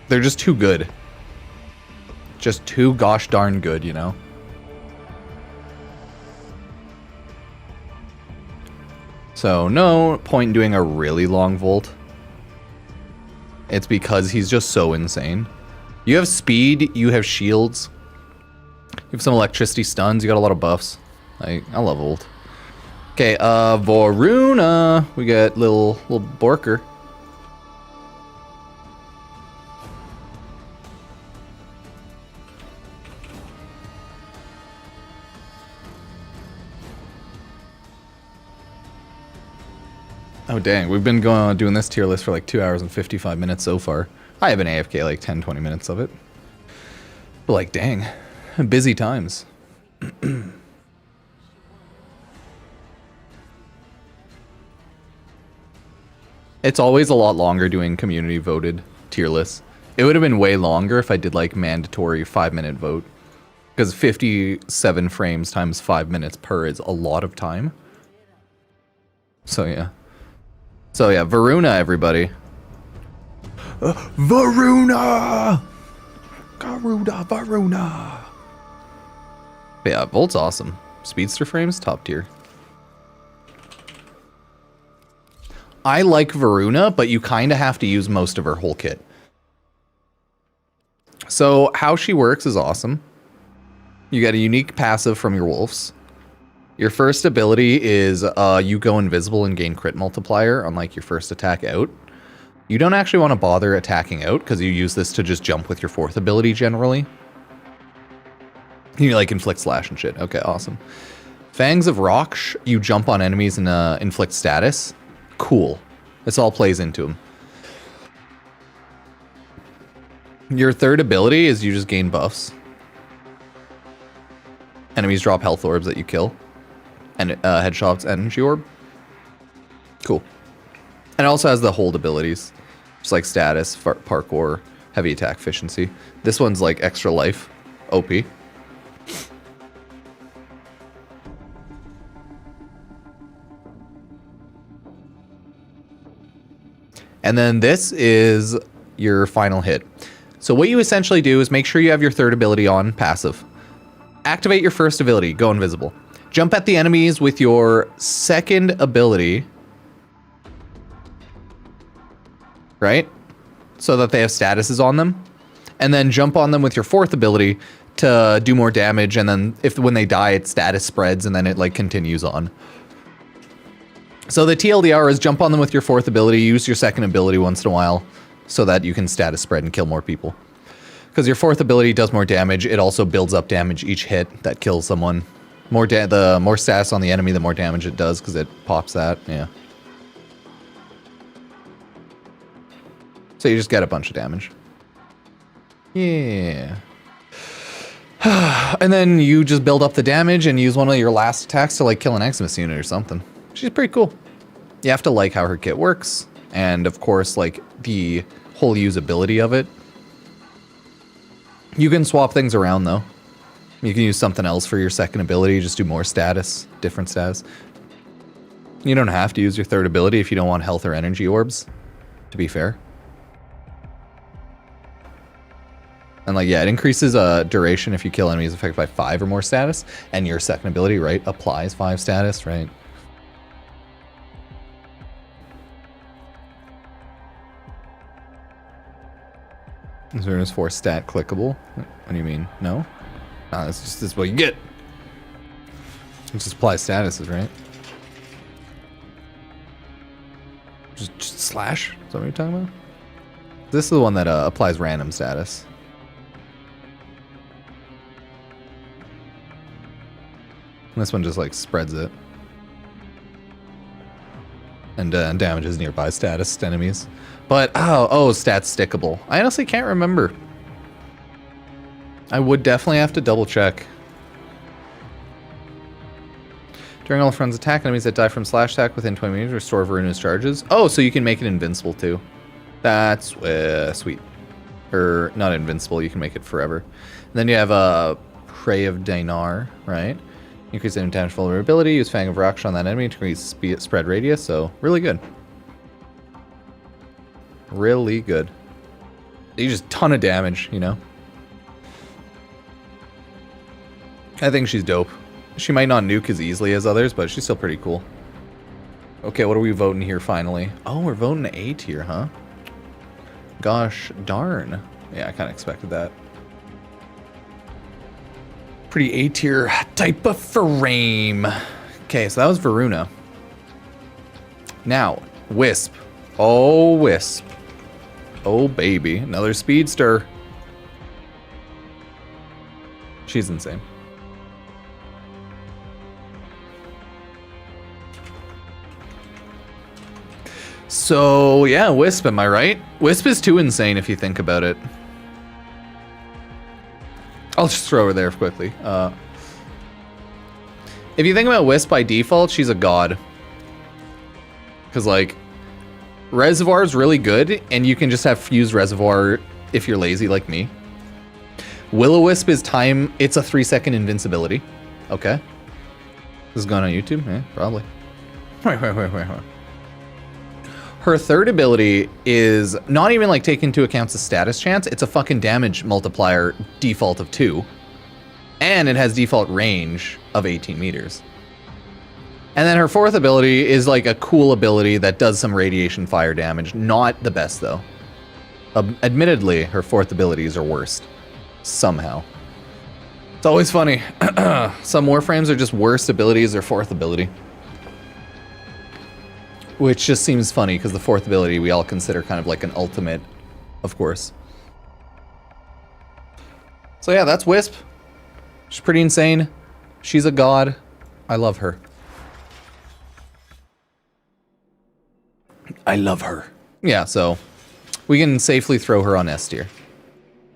They're just too good. Just too gosh darn good, you know? So no point in doing a really long Volt. It's because he's just so insane. You have speed, you have shields. You have some electricity stuns, you got a lot of buffs. I love Volt. Okay, Voruna. We got little Borker. Oh dang, we've been doing this tier list for like 2 hours and 55 minutes so far. I have been AFK like 10-20 minutes of it. But like dang, busy times. It's always a lot longer doing community voted tier lists. It would have been way longer if I did like mandatory 5-minute vote. Because 57 frames times 5 minutes per is a lot of time. So yeah. So yeah, Varuna, everybody. Varuna! Varuna! But yeah, Volt's awesome. Speedster frames, top tier. I like Varuna, but you kind of have to use most of her whole kit. So how she works is awesome. You get a unique passive from your wolves. Your first ability is you go invisible and gain crit multiplier on like your first attack out. You don't actually want to bother attacking out because you use this to just jump with your fourth ability generally. You like inflict slash and shit. Okay, awesome. Fangs of Rock, you jump on enemies and inflict status. Cool. This all plays into them. Your third ability is you just gain buffs. Enemies drop health orbs that you kill. And headshots energy orb. Cool. And it also has the hold abilities. Just like status, parkour, heavy attack efficiency. This one's like extra life. OP. And then this is your final hit. So what you essentially do is make sure you have your third ability on passive. Activate your first ability, go invisible. Jump at the enemies with your second ability. Right? So that they have statuses on them. And then jump on them with your fourth ability to do more damage. And then when they die, its status spreads and then it like continues on. So the TLDR is jump on them with your fourth ability, use your second ability once in a while so that you can status spread and kill more people. Because your fourth ability does more damage, it also builds up damage each hit that kills someone. The more status on the enemy, the more damage it does because it pops that, yeah. So you just get a bunch of damage. Yeah. And then you just build up the damage and use one of your last attacks to like kill an Eximus unit or something. She's pretty cool. You have to like how her kit works. And of course, like the whole usability of it. You can swap things around though. You can use something else for your second ability. Just do more status, different status. You don't have to use your third ability if you don't want health or energy orbs, to be fair. And like, yeah, it increases duration if you kill enemies affected by 5 or more status. And your second ability, right, applies 5 status, right? Is 4 stat clickable? What do you mean? No? No, that's just this is what you get. It just applies statuses, right? Just slash? Is that what you're talking about? This is the one that applies random status. And this one just like spreads it. And damages nearby status to enemies. But, oh, stats stickable. I honestly can't remember. I would definitely have to double check. During all friends attack, enemies that die from slash attack within 20 minutes restore Varuna's charges. Oh, so you can make it invincible too. That's sweet. Or not invincible, you can make it forever. And then you have a Prey of Dinar, right? Increase the damage vulnerability, use Fang of Raksh on that enemy to increase spread radius, so really good. Really good. You just ton of damage, you know? I think she's dope. She might not nuke as easily as others, but she's still pretty cool. Okay, what are we voting here finally? Oh, we're voting A tier, huh? Gosh darn. Yeah, I kind of expected that. Pretty A tier type of frame. Okay, so that was Varuna. Now, Wisp. Oh, Wisp. Oh, baby. Another speedster. She's insane. So, yeah, Wisp, am I right? Wisp is too insane if you think about it. I'll just throw her there quickly. If you think about Wisp by default, she's a god. Because, like, Reservoir is really good, and you can just have fused Reservoir if you're lazy like me. Will-O-Wisp is time, it's a 3-second invincibility. Okay. This is going on YouTube? Yeah, probably. Her third ability is not even like take into account the status chance, it's a fucking damage multiplier default of 2. And it has default range of 18 meters. And then her fourth ability is like a cool ability that does some radiation fire damage. Not the best though. Admittedly, her fourth abilities are worst. Somehow. It's always funny. Some Warframes are just worst abilities or fourth ability. Which just seems funny because the fourth ability we all consider kind of like an ultimate, of course. So yeah, that's Wisp. She's pretty insane. She's a god. I love her. I love her. Yeah, so we can safely throw her on S tier.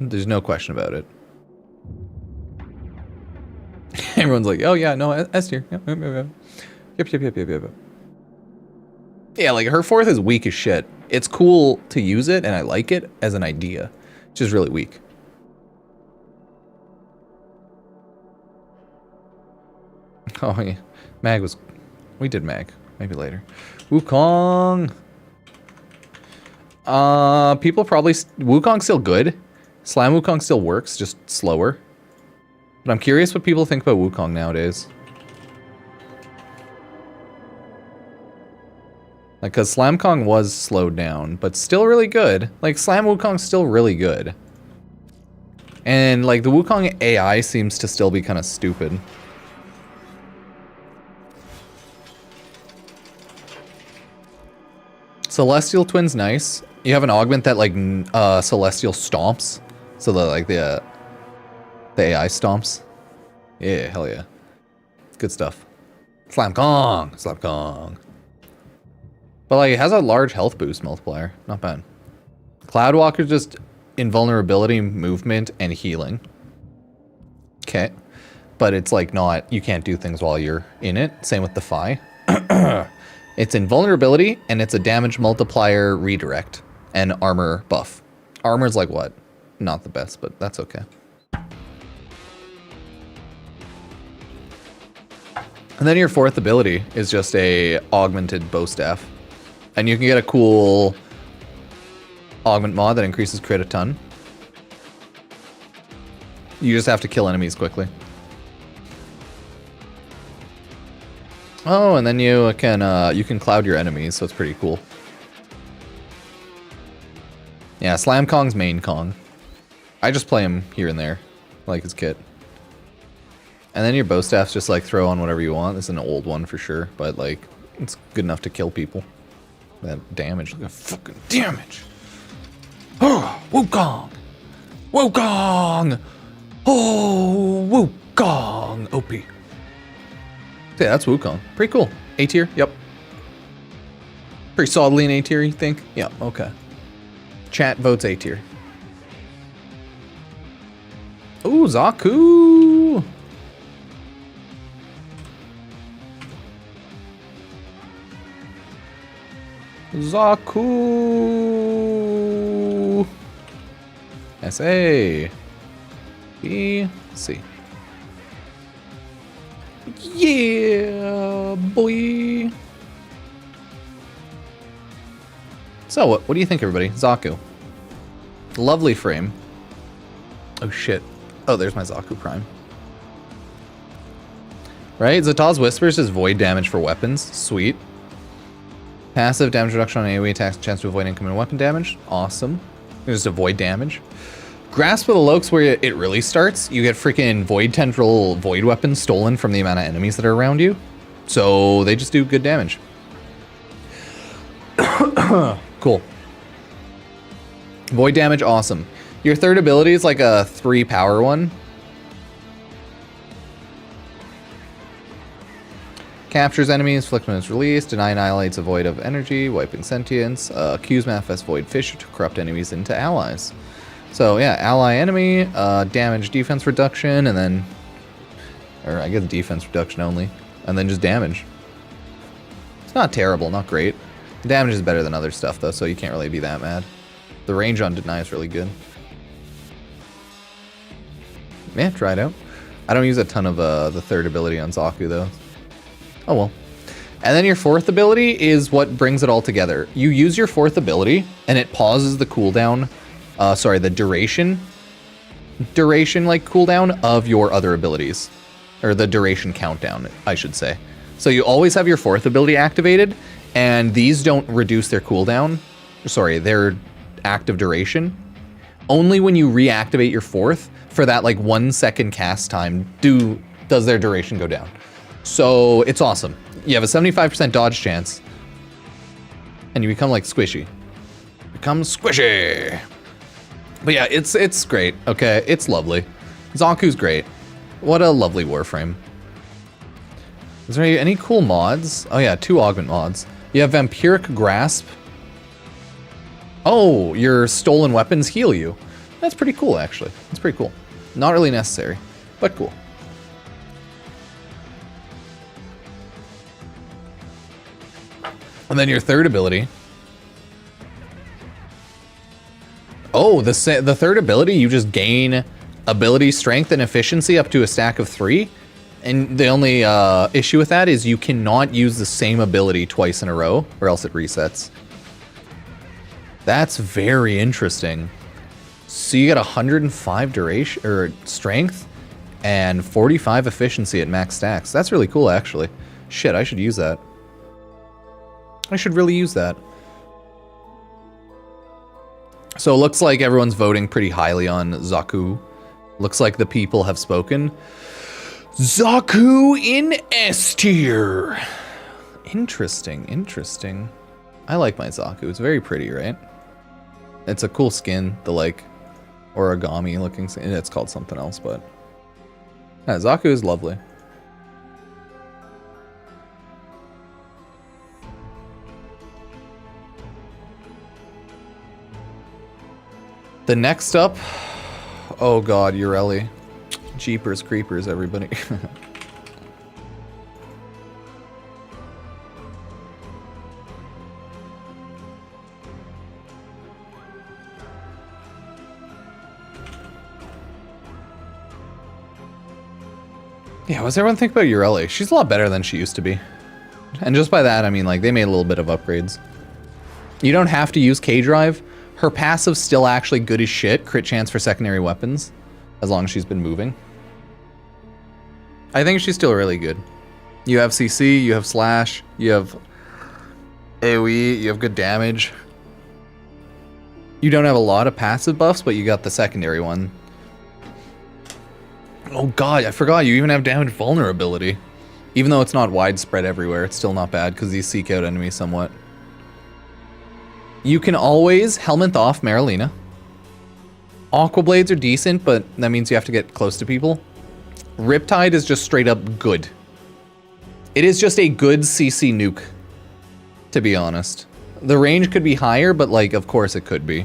There's no question about it. Everyone's like, oh yeah, no, S tier. Yep. Yeah, like her fourth is weak as shit. It's cool to use it, and I like it as an idea. It's just really weak. Oh yeah, Mag was... We did Mag. Maybe later. Wukong! People probably... Wukong's still good. Slam Wukong still works, just slower. But I'm curious what people think about Wukong nowadays. Like, because Slam Kong was slowed down, but still really good. Like, Slam Wukong's still really good. And, like, the Wukong AI seems to still be kind of stupid. Celestial Twin's nice. You have an augment that, like, Celestial stomps. So, the AI stomps. Yeah, hell yeah. Good stuff. Slam Kong! Slam Kong. But, like, it has a large health boost multiplier. Not bad. Cloudwalker's just invulnerability, movement, and healing. Okay. But it's, like, not... You can't do things while you're in it. Same with Defy. It's invulnerability, and it's a damage multiplier redirect. And armor buff. Armor's like what? Not the best, but that's okay. And then your fourth ability is just a augmented bow staff. And you can get a cool augment mod that increases crit a ton. You just have to kill enemies quickly. Oh, and then you can cloud your enemies, so it's pretty cool. Yeah, Slam Kong's main Kong. I just play him here and there, like his kit. And then your bow staffs just like throw on whatever you want. This is an old one for sure, but like it's good enough to kill people. That damage, look at fucking damage. Oh, Wukong! Wukong! Oh, Wukong! OP. Yeah, that's Wukong. Pretty cool. A tier, yep. Pretty solidly in A tier, you think? Yeah, okay. Chat votes A tier. Ooh, Zaku! Zaku! S-A. B. C. Yeah, boy! So, what do you think, everybody? Zaku. Lovely frame. Oh, shit. Oh, there's my Zaku Prime. Right? Zataw's Whispers is void damage for weapons. Sweet. Passive damage reduction on AoE attacks, chance to avoid incoming weapon damage. Awesome. Just avoid damage. Grasp of the Lokes, where it really starts. You get freaking Void Tendril Void weapons stolen from the amount of enemies that are around you. So they just do good damage. Cool. Void damage, awesome. Your third ability is like a 3 power one. Captures enemies, inflict when it's released, annihilates a void of energy, wiping sentience, Q's manifest void fissure to corrupt enemies into allies. So yeah, ally enemy, damage defense reduction, and then, or I guess defense reduction only, and then just damage. It's not terrible, not great. Damage is better than other stuff though, so you can't really be that mad. The range on Deny is really good. Yeah, try it out. I don't use a ton of the third ability on Zaku, though. Oh, well. And then your fourth ability is what brings it all together. You use your fourth ability, and it pauses the cooldown, the duration like cooldown of your other abilities. Or the duration countdown, I should say. So you always have your fourth ability activated, and these don't reduce their cooldown. Sorry, their active duration. Only when you reactivate your fourth, for that like 1 second cast time, does their duration go down. So it's awesome. You have a 75% dodge chance, and you become like squishy. Become squishy. But yeah, it's great. Okay, it's lovely. Zaku's great. What a lovely Warframe. Is there any cool mods? Oh yeah, 2 augment mods. You have Vampiric Grasp. Oh, your stolen weapons heal you. That's pretty cool, actually. That's pretty cool. Not really necessary, but cool. And then your third ability. Oh, the third ability, you just gain ability, strength, and efficiency up to a stack of 3. And the only issue with that is you cannot use the same ability twice in a row, or else it resets. That's very interesting. So you get 105 duration or strength and 45 efficiency at max stacks. That's really cool, actually. Shit, I should use that. I should really use that. So it looks like everyone's voting pretty highly on Zaku. Looks like the people have spoken. Zaku in S tier. Interesting, interesting. I like my Zaku. It's very pretty, right? It's a cool skin, the like origami looking skin. It's called something else, but yeah, Zaku is lovely. The next up, oh god, Ureli. Jeepers creepers, everybody. Yeah, what's everyone think about Ureli? She's a lot better than she used to be. And just by that, I mean, like, they made a little bit of upgrades. You don't have to use K-Drive. Her passive's still actually good as shit. Crit chance for secondary weapons. As long as she's been moving. I think she's still really good. You have CC, you have Slash, you have AoE, you have good damage. You don't have a lot of passive buffs, but you got the secondary one. Oh god, I forgot you even have damage vulnerability. Even though it's not widespread everywhere, it's still not bad because these seek out enemies somewhat. You can always Helminth off Marilena. Aqua Blades are decent, but that means you have to get close to people. Riptide is just straight up good. It is just a good CC nuke, to be honest. The range could be higher, but like, of course it could be.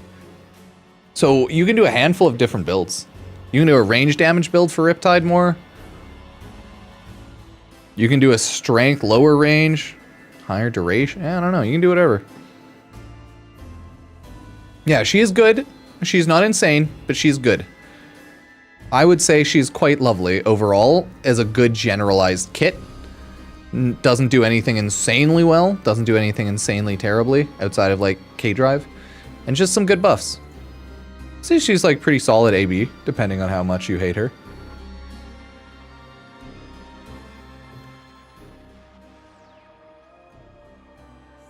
So you can do a handful of different builds. You can do a range damage build for Riptide more. You can do a strength lower range, higher duration. I don't know. You can do whatever. Yeah, she is good. She's not insane, but she's good. I would say she's quite lovely overall as a good generalized kit. Doesn't do anything insanely well. Doesn't do anything insanely terribly outside of like K-Drive. And just some good buffs. See, she's like pretty solid AB, depending on how much you hate her.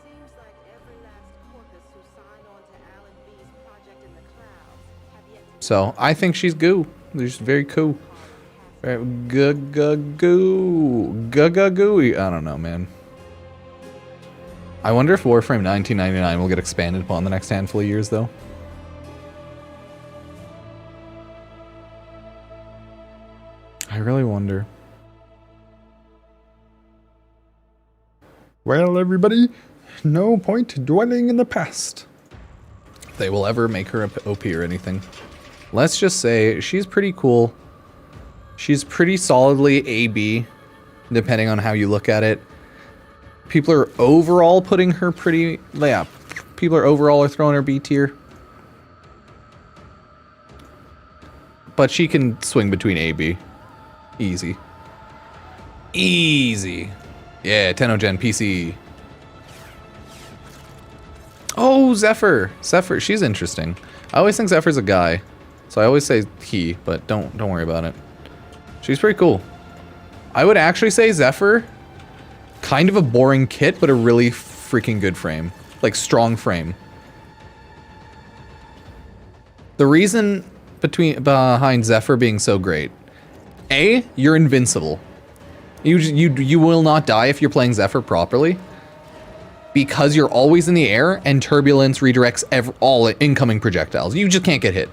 Seems like every last corpus who signed on to Alan B's project in the clouds have yet to So I think she's goo. She's very cool. Very gooey. I don't know, man. I wonder if Warframe 1999 will get expanded upon the next handful of years, though. I really wonder. Well, everybody, no point dwelling in the past. If they will ever make her OP or anything. Let's just say she's pretty cool. She's pretty solidly AB, depending on how you look at it. People are overall putting her pretty... Yeah, people are overall throwing her B tier. but she can swing between A, B. Easy. Easy. Yeah, 10 Gen PC. Oh, Zephyr. Zephyr, she's interesting. I always think Zephyr's a guy. So I always say he, but don't worry about it. She's pretty cool. I would actually say Zephyr, kind of a boring kit, but a really freaking good frame. Like, strong frame. The reason behind Zephyr being so great. A, you're invincible. You will not die if you're playing Zephyr properly. Because you're always in the air, and turbulence redirects all incoming projectiles. You just can't get hit.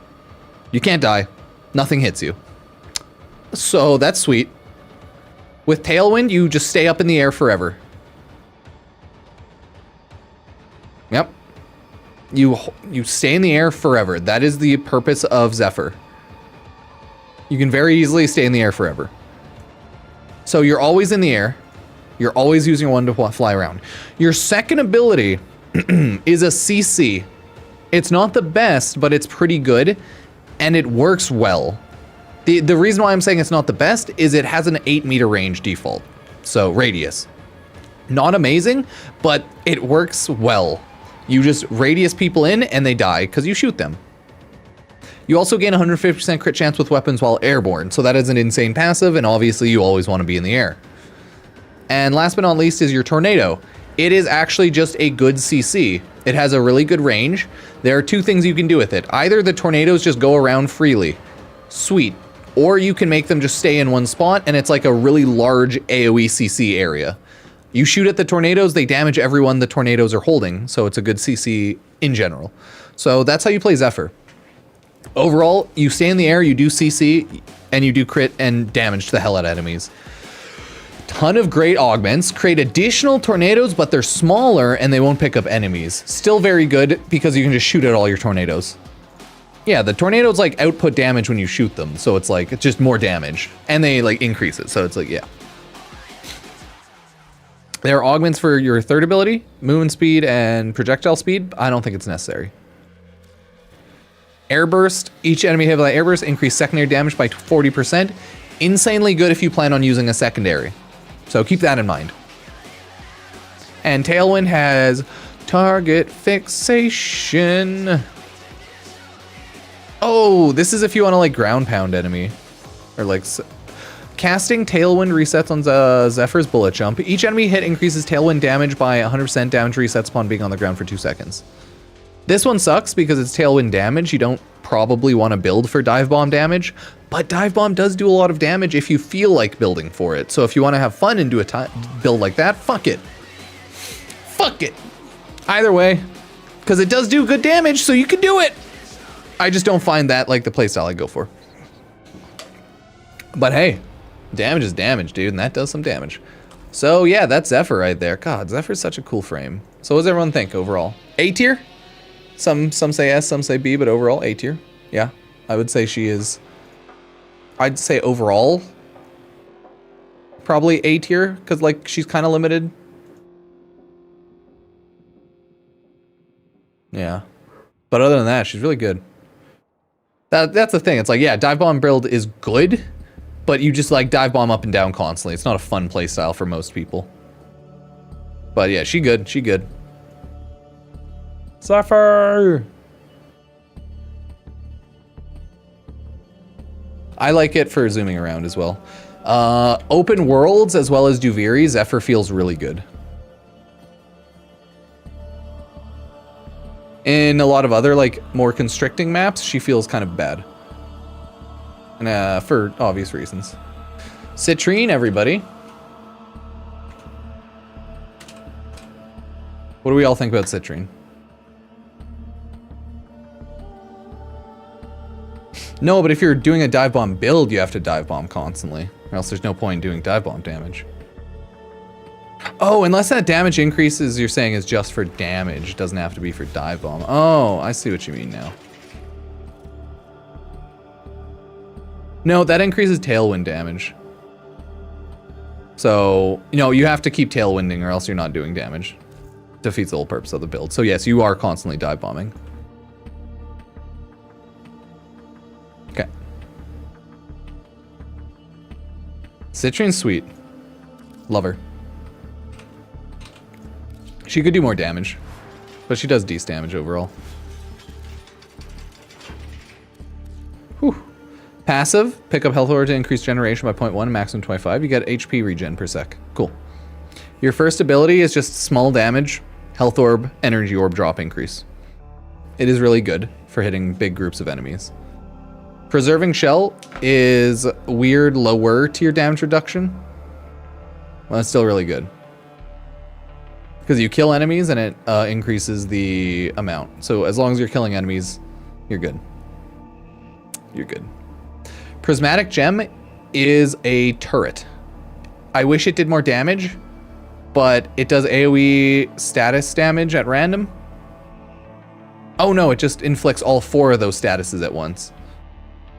You can't die. Nothing hits you. So that's sweet. With Tailwind, you just stay up in the air forever. Yep. You stay in the air forever. That is the purpose of Zephyr. You can very easily stay in the air forever. So you're always in the air. You're always using one to fly around. Your second ability is a CC. It's not the best, but it's pretty good, and it works well. The reason why I'm saying it's not the best is it has an 8-meter range default, so radius. Not amazing, but it works well. You just radius people in, and they die because you shoot them. You also gain 150% crit chance with weapons while airborne, so that is an insane passive, and obviously you always want to be in the air. And last but not least is your Tornado. It is actually just a good CC. It has a really good range. There are two things you can do with it. Either the tornadoes just go around freely. Sweet. Or you can make them just stay in one spot, and it's like a really large AoE CC area. You shoot at the tornadoes, they damage everyone the tornadoes are holding, so it's a good CC in general. So that's how you play Zephyr. Overall, you stay in the air, you do CC, and you do crit and damage to the hell out of enemies. Ton of great augments, create additional tornadoes, but they're smaller and they won't pick up enemies. Still very good because you can just shoot at all your tornadoes. Yeah, the tornadoes like output damage when you shoot them, so it's like, it's just more damage. And they like increase it, so it's like, yeah. There are augments for your third ability, movement speed and projectile speed. I don't think it's necessary. Airburst, each enemy hit by airburst increase secondary damage by 40%. Insanely good if you plan on using a secondary. So keep that in mind. And Tailwind has target fixation. Oh, this is if you want to like ground pound enemy. Or like casting Tailwind resets on Zephyr's bullet jump. Each enemy hit increases Tailwind damage by 100% damage resets upon being on the ground for 2 seconds. This one sucks because it's Tailwind damage. You don't probably want to build for Dive Bomb damage, but Dive Bomb does do a lot of damage if you feel like building for it. So if you want to have fun and do a build like that, fuck it. Fuck it. Either way, because it does do good damage, so you can do it. I just don't find that like the playstyle I go for. But hey, damage is damage, dude, and that does some damage. So yeah, that's Zephyr right there. God, Zephyr's such a cool frame. So what does everyone think overall? A tier? Some say S, some say B, but overall A tier. Yeah, I would say she is. I'd say overall probably A tier because like she's kind of limited. Yeah, but other than that, she's really good. That's the thing. It's like, yeah, Dive Bomb build is good, but you just like Dive Bomb up and down constantly. It's not a fun playstyle for most people. But yeah, she good. She good. Zephyr! I like it for zooming around as well. Open worlds as well as Duviri, Zephyr feels really good. In a lot of other like more constricting maps, she feels kind of bad. And for obvious reasons. Citrine, everybody. What do we all think about Citrine? No, but if you're doing a Dive Bomb build, you have to Dive Bomb constantly, or else there's no point in doing Dive Bomb damage. Oh, unless that damage increases, you're saying is just for damage, doesn't have to be for Dive Bomb. Oh, I see what you mean now. No, that increases Tailwind damage. So, you know, you have to keep Tailwinding or else you're not doing damage. Defeats the whole purpose of the build. So yes, you are constantly Dive Bombing. Okay. Citrine's sweet. Love her. She could do more damage, but she does decent damage overall. Whew. Passive, pick up health orb to increase generation by 0.1, maximum 25. You get HP regen per sec. Cool. Your first ability is just small damage, health orb, energy orb drop increase. It is really good for hitting big groups of enemies. Preserving Shell is weird lower tier damage reduction. Well, it's still really good. Because you kill enemies and it increases the amount. So as long as you're killing enemies, you're good. You're good. Prismatic Gem is a turret. I wish it did more damage, but it does AoE status damage at random. Oh no, it just inflicts all 4 of those statuses at once.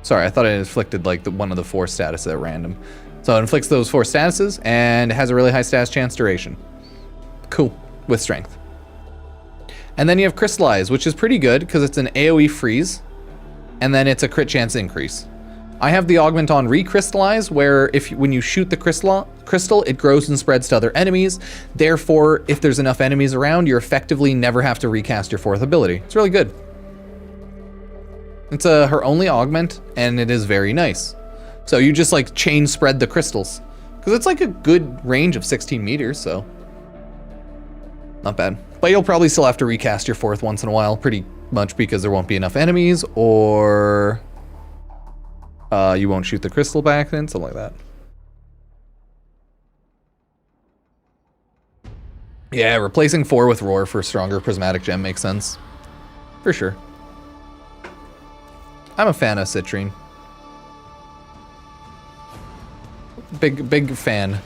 Sorry, I thought it inflicted like one of the 4 statuses at random. So it inflicts those 4 statuses and has a really high status chance duration. Cool, with strength. And then you have Crystallize, which is pretty good because it's an AoE freeze, and then it's a crit chance increase. I have the augment on Recrystallize, where when you shoot the crystal, it grows and spreads to other enemies. Therefore, if there's enough enemies around, you effectively never have to recast your 4th ability. It's really good. It's her only augment, and it is very nice. So you just like chain spread the crystals, because it's like a good range of 16 meters, so not bad. But you'll probably still have to recast your 4th once in a while, pretty much because there won't be enough enemies, or you won't shoot the crystal back then, something like that. Yeah, replacing 4 with Roar for stronger Prismatic Gem makes sense. For sure. I'm a fan of Citrine. Big fan.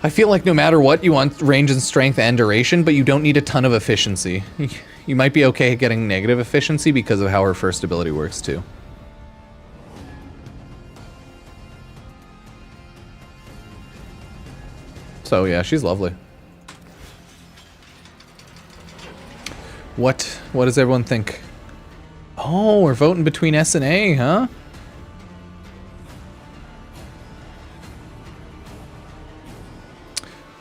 I feel like no matter what, you want range and strength and duration, but you don't need a ton of efficiency. You might be okay getting negative efficiency because of how her first ability works too. So yeah, she's lovely. What does everyone think? Oh, we're voting between S and A, huh?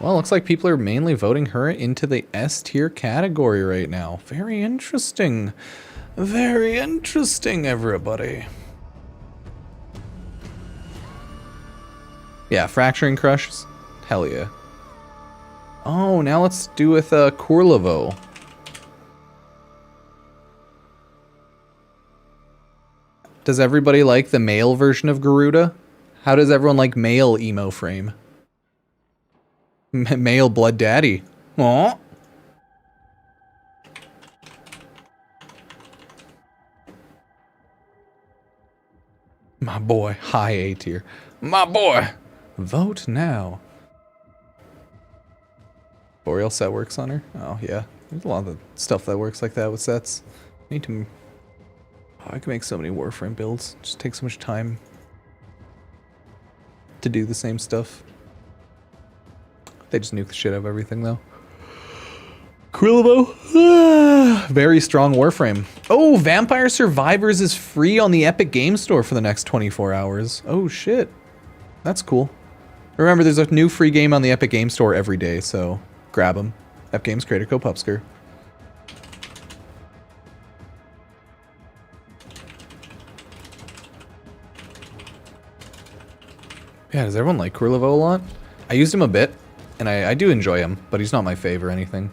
Well, looks like people are mainly voting her into the S tier category right now. Very interesting. Very interesting, everybody. Yeah, Fracturing Crush. Hell yeah. Oh, now let's do with Kurlevo. Does everybody like the male version of Garuda? How does everyone like male emo frame? Male blood daddy. Aw. My boy, high A tier. My boy. Vote now. Boreal set works on her? Oh yeah. There's a lot of stuff that works like that with sets. Need to... Oh, I can make so many Warframe builds. Just takes so much time to do the same stuff. They just nuke the shit out of everything though. Kurlevo. Very strong Warframe. Oh, Vampire Survivors is free on the Epic Game Store for the next 24 hours. Oh shit. That's cool. Remember, there's a new free game on the Epic Game Store every day, so grab them. Epic Games creator code Pupsker. Yeah, does everyone like Kurlevo a lot? I used him a bit, and I do enjoy him, but he's not my fave or anything.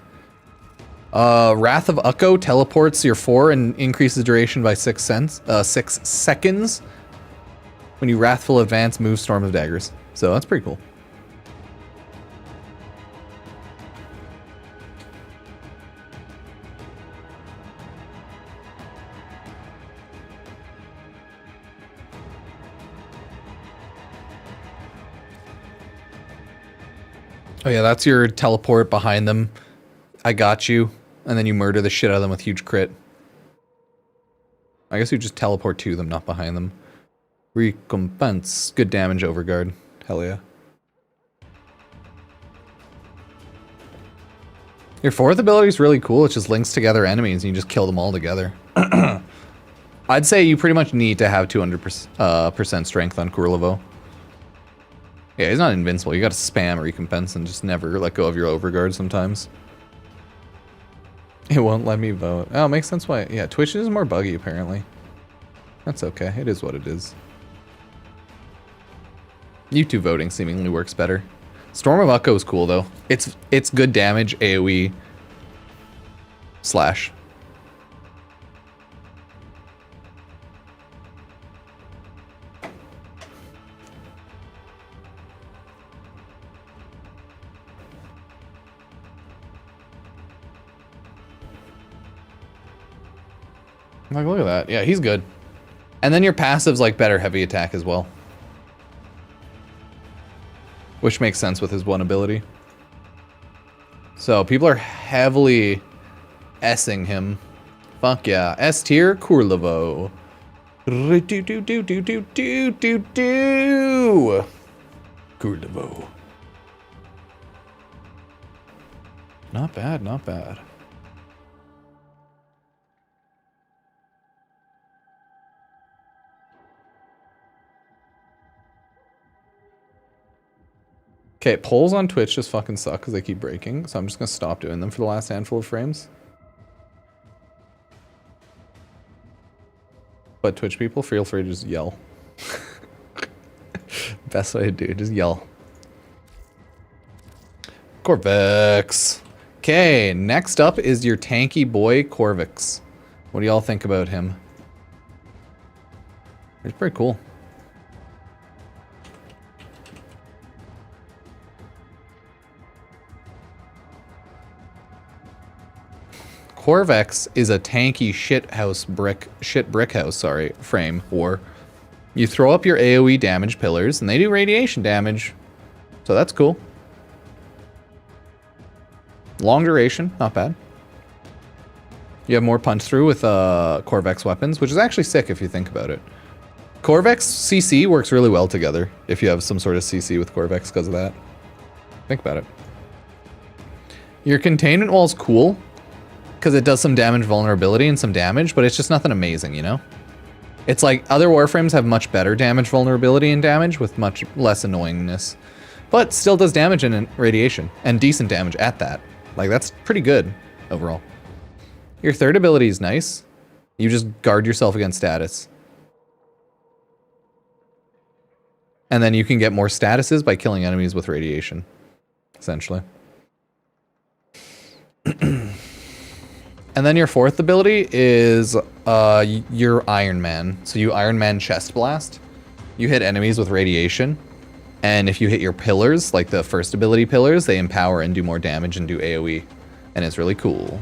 Wrath of Ukko teleports your 4 and increases duration by 6 seconds when you Wrathful Advance move Storm of Daggers. So that's pretty cool. Oh yeah, that's your teleport behind them. I got you. And then you murder the shit out of them with huge crit. I guess you just teleport to them, not behind them. Recompense. Good damage overguard. Hell yeah. Your 4th ability is really cool. It just links together enemies and you just kill them all together. I'd say you pretty much need to have 200% strength on Kurlevo. Yeah, he's not invincible. You gotta spam recompense and just never let go of your overguard sometimes. It won't let me vote. Oh, makes sense why. Yeah, Twitch is more buggy apparently. That's okay. It is what it is. YouTube voting seemingly works better. Storm of Ukko is cool though. It's good damage AoE slash. Like, look at that. Yeah, he's good. And then your passive's like better heavy attack as well. Which makes sense with his one ability. So people are heavily S-ing him. Fuck yeah. S tier, Kurlevo. Kurlevo. Not bad, not bad. Okay, polls on Twitch just fucking suck because they keep breaking, so I'm just gonna stop doing them for the last handful of frames. But Twitch people, feel free to just yell. Best way to do it, just yell. Corvix. Okay, next up is your tanky boy, Corvix. What do y'all think about him? He's pretty cool. Corvex is a tanky shit brick house, frame war. You throw up your AoE damage pillars and they do radiation damage. So that's cool. Long duration, not bad. You have more punch through with Corvex weapons, which is actually sick if you think about it. Corvex CC works really well together if you have some sort of CC with Corvex because of that. Think about it. Your containment wall is cool because it does some damage vulnerability and some damage, but it's just nothing amazing, you know? It's like other Warframes have much better damage vulnerability and damage with much less annoyingness, but still does damage and radiation and decent damage at that. Like that's pretty good overall. Your third ability is nice. You just guard yourself against status. And then you can get more statuses by killing enemies with radiation, essentially. And then your fourth ability is your Iron Man. So you Iron Man Chest Blast. You hit enemies with radiation. And if you hit your pillars, like the first ability pillars, they empower and do more damage and do AoE. And it's really cool.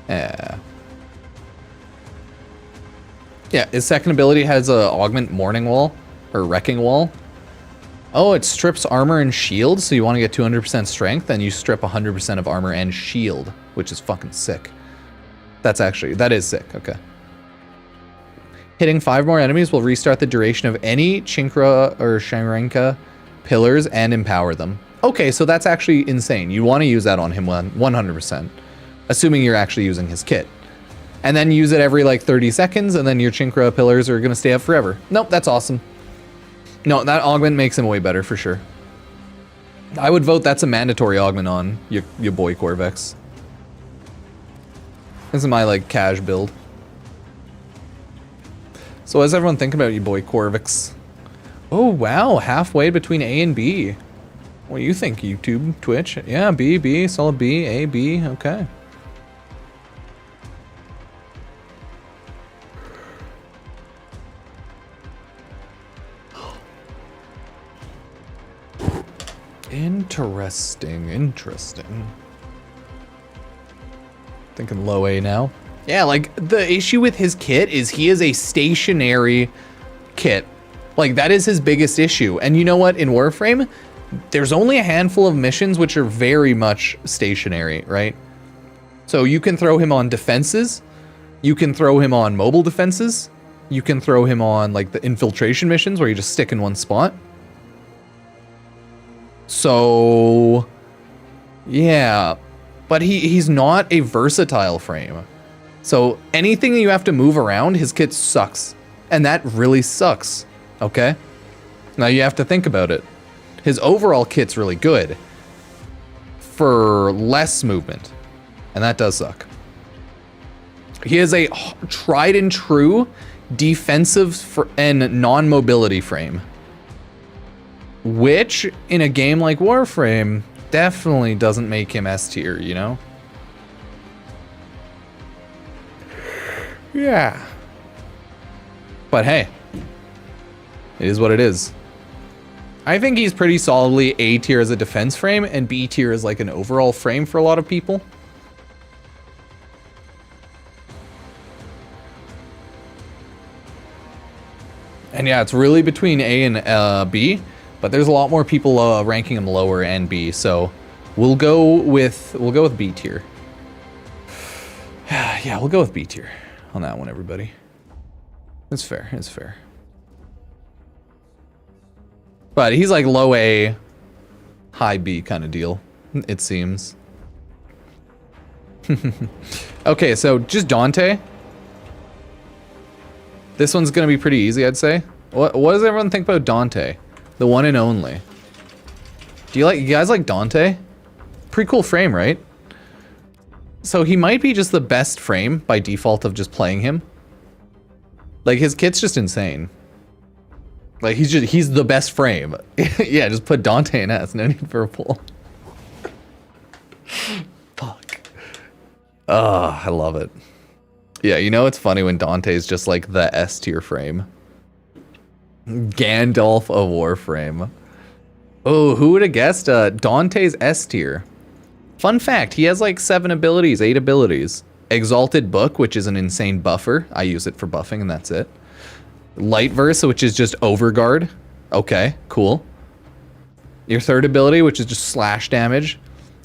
Yeah. Yeah, his second ability has a Augment Morning Wall, or Wrecking Wall. Oh, it strips armor and shield, so you want to get 200% strength, and you strip 100% of armor and shield, which is fucking sick. That is sick, okay. Hitting 5 more enemies will restart the duration of any Chinkra or Shangrenka pillars and empower them. Okay, so that's actually insane. You want to use that on him 100%, assuming you're actually using his kit. And then use it every like 30 seconds, and then your Chinkra pillars are going to stay up forever. Nope, that's awesome. No, that augment makes him way better for sure. I would vote that's a mandatory augment on your boy Corvex. This is my like cash build. So what does everyone think about you boy Corvex? Oh wow, halfway between A and B. What do you think, YouTube, Twitch? Yeah, B, solid B, A, B, okay. Interesting. Thinking low A now. Yeah, like the issue with his kit is he is a stationary kit. Like that is his biggest issue. And you know what? In Warframe, there's only a handful of missions which are very much stationary, right? So you can throw him on defenses. You can throw him on mobile defenses. You can throw him on like the infiltration missions where you just stick in one spot. So, yeah, but he's not a versatile frame. So anything that you have to move around, his kit sucks. And that really sucks, okay? Now you have to think about it. His overall kit's really good for less movement, and that does suck. He is a tried and true defensive and non-mobility frame, which in a game like Warframe definitely doesn't make him S tier, you know? Yeah. But hey, it is what it is. I think he's pretty solidly A tier as a defense frame and B tier as like an overall frame for a lot of people. And yeah, it's really between A and B, but there's a lot more people ranking him lower and B, so we'll go with B tier. Yeah, we'll go with B tier on that one, everybody. It's fair, it's fair. But he's like low A, high B kind of deal, it seems. Okay, so just Dante. This one's gonna be pretty easy, I'd say. What does everyone think about Dante? The one and only. You guys like Dante? Pretty cool frame, right? So he might be just the best frame by default of just playing him. Like his kit's just insane. Like he's the best frame. Yeah, just put Dante in S, no need for a pull. Fuck. Oh, I love it. Yeah, you know it's funny when Dante's just like the S tier frame. Gandalf of Warframe. Oh, who would have guessed Dante's S tier? Fun fact, he has like 8 abilities. Exalted Book, which is an insane buffer. I use it for buffing and that's it. Light Verse, which is just Overguard. Okay, cool. Your third ability, which is just slash damage.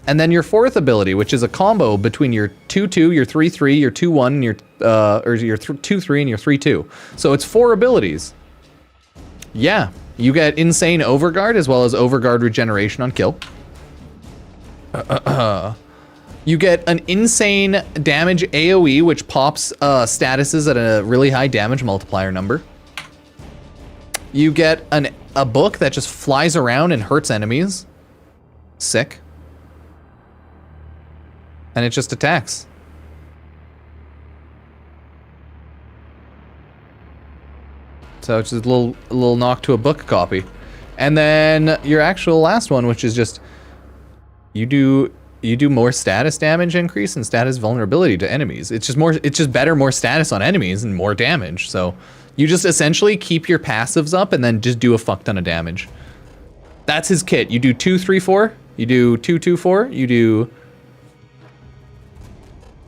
And then your fourth ability, which is a combo between your 2-2, your 3-3, your 2-1, and your 2-3, and your 3-2. So it's 4 abilities. Yeah, you get insane Overguard as well as Overguard regeneration on kill. You get an insane damage AoE, which pops statuses at a really high damage multiplier number. You get a book that just flies around and hurts enemies. Sick. And it just attacks. So it's just a little knock to a book copy. And then your actual last one, which is just you do more status damage increase and status vulnerability to enemies. It's just better, more status on enemies and more damage. So you just essentially keep your passives up and then just do a fuck ton of damage. That's his kit. You do 2-3-4, you do 2-2-4, you do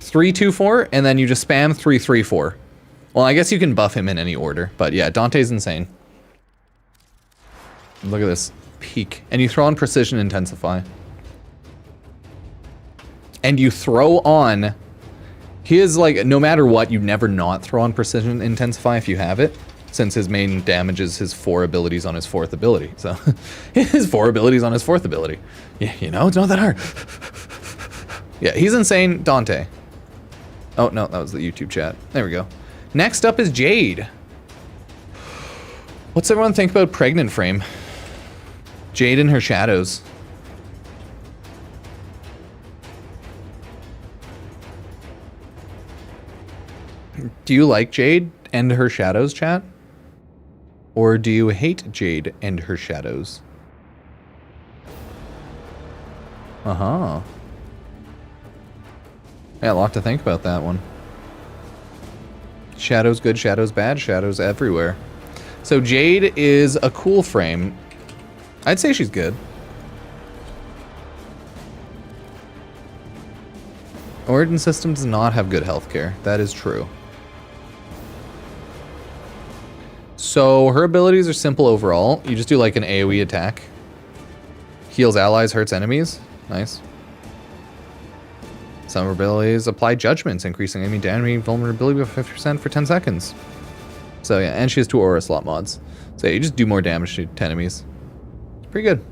3-2-4, and then you just spam 3-3-4. Well, I guess you can buff him in any order, but yeah, Dante's insane. Look at this peak. And you throw on Precision Intensify. And you throw on... He is like, no matter what, you never not throw on Precision Intensify if you have it, since his main damage is his 4 abilities on his 4th ability. So, his 4 abilities on his 4th ability. Yeah, you know, it's not that hard. Yeah, he's insane, Dante. Oh, no, that was the YouTube chat. There we go. Next up is Jade. What's everyone think about Pregnant Frame? Jade and her shadows. Do you like Jade and her shadows, chat? Or do you hate Jade and her shadows? Uh-huh. Yeah, a lot to think about that one. Shadows good, shadows bad, shadows everywhere. So Jade is a cool frame. I'd say she's good. Origin System does not have good healthcare. That is true. So her abilities are simple overall. You just do like an AoE attack. Heals allies, hurts enemies. Nice. Some abilities apply judgments, increasing enemy damage vulnerability by 50% for 10 seconds. So yeah, and she has 2 aura slot mods. So yeah, you just do more damage to enemies. Pretty good.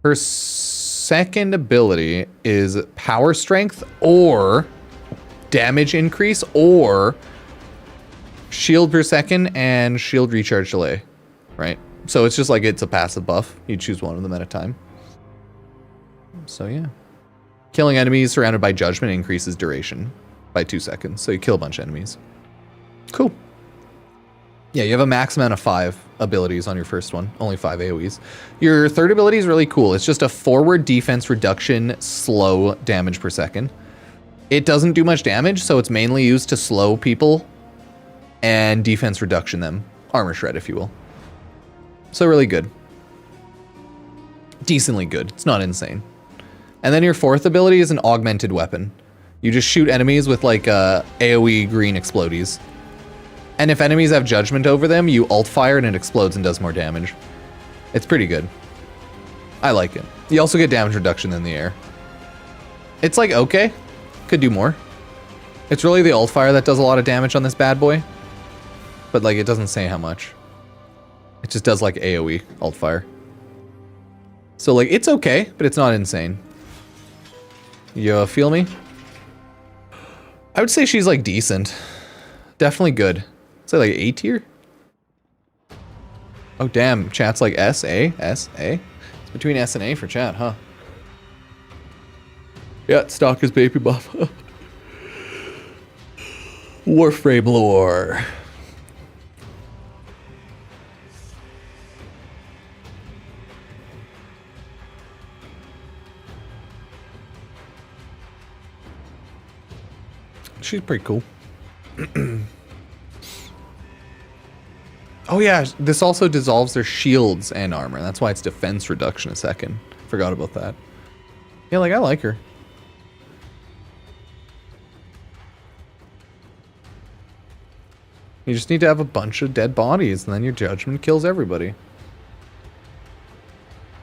Her second ability is power strength or damage increase, or shield per second and shield recharge delay, right? So it's just like it's a passive buff. You choose one of them at a time. So yeah. Killing enemies surrounded by judgment increases duration by 2 seconds. So you kill a bunch of enemies. Cool. Yeah, you have a max amount of 5 abilities on your first one. Only 5 AoEs. Your third ability is really cool. It's just a forward defense reduction, slow damage per second. It doesn't do much damage, so it's mainly used to slow people and defense reduction them. Armor shred, if you will. So really good. Decently good. It's not insane. And then your fourth ability is an augmented weapon. You just shoot enemies with like AoE green explodies. And if enemies have judgment over them, you alt fire and it explodes and does more damage. It's pretty good. I like it. You also get damage reduction in the air. It's like, okay. Could do more. It's really the alt fire that does a lot of damage on this bad boy. But like, it doesn't say how much. It just does like AoE alt fire. So like, it's okay, but it's not insane. You feel me? I would say she's like decent. Definitely good. Say like A tier? Oh damn, chat's like S, A, S, A? It's between S and A for chat, huh? Yeah, stock is baby buff. Warframe lore. She's pretty cool. Oh yeah, this also dissolves their shields and armor. That's why it's defense reduction a second. Forgot about that. Yeah, like I like her. You just need to have a bunch of dead bodies and then your judgment kills everybody.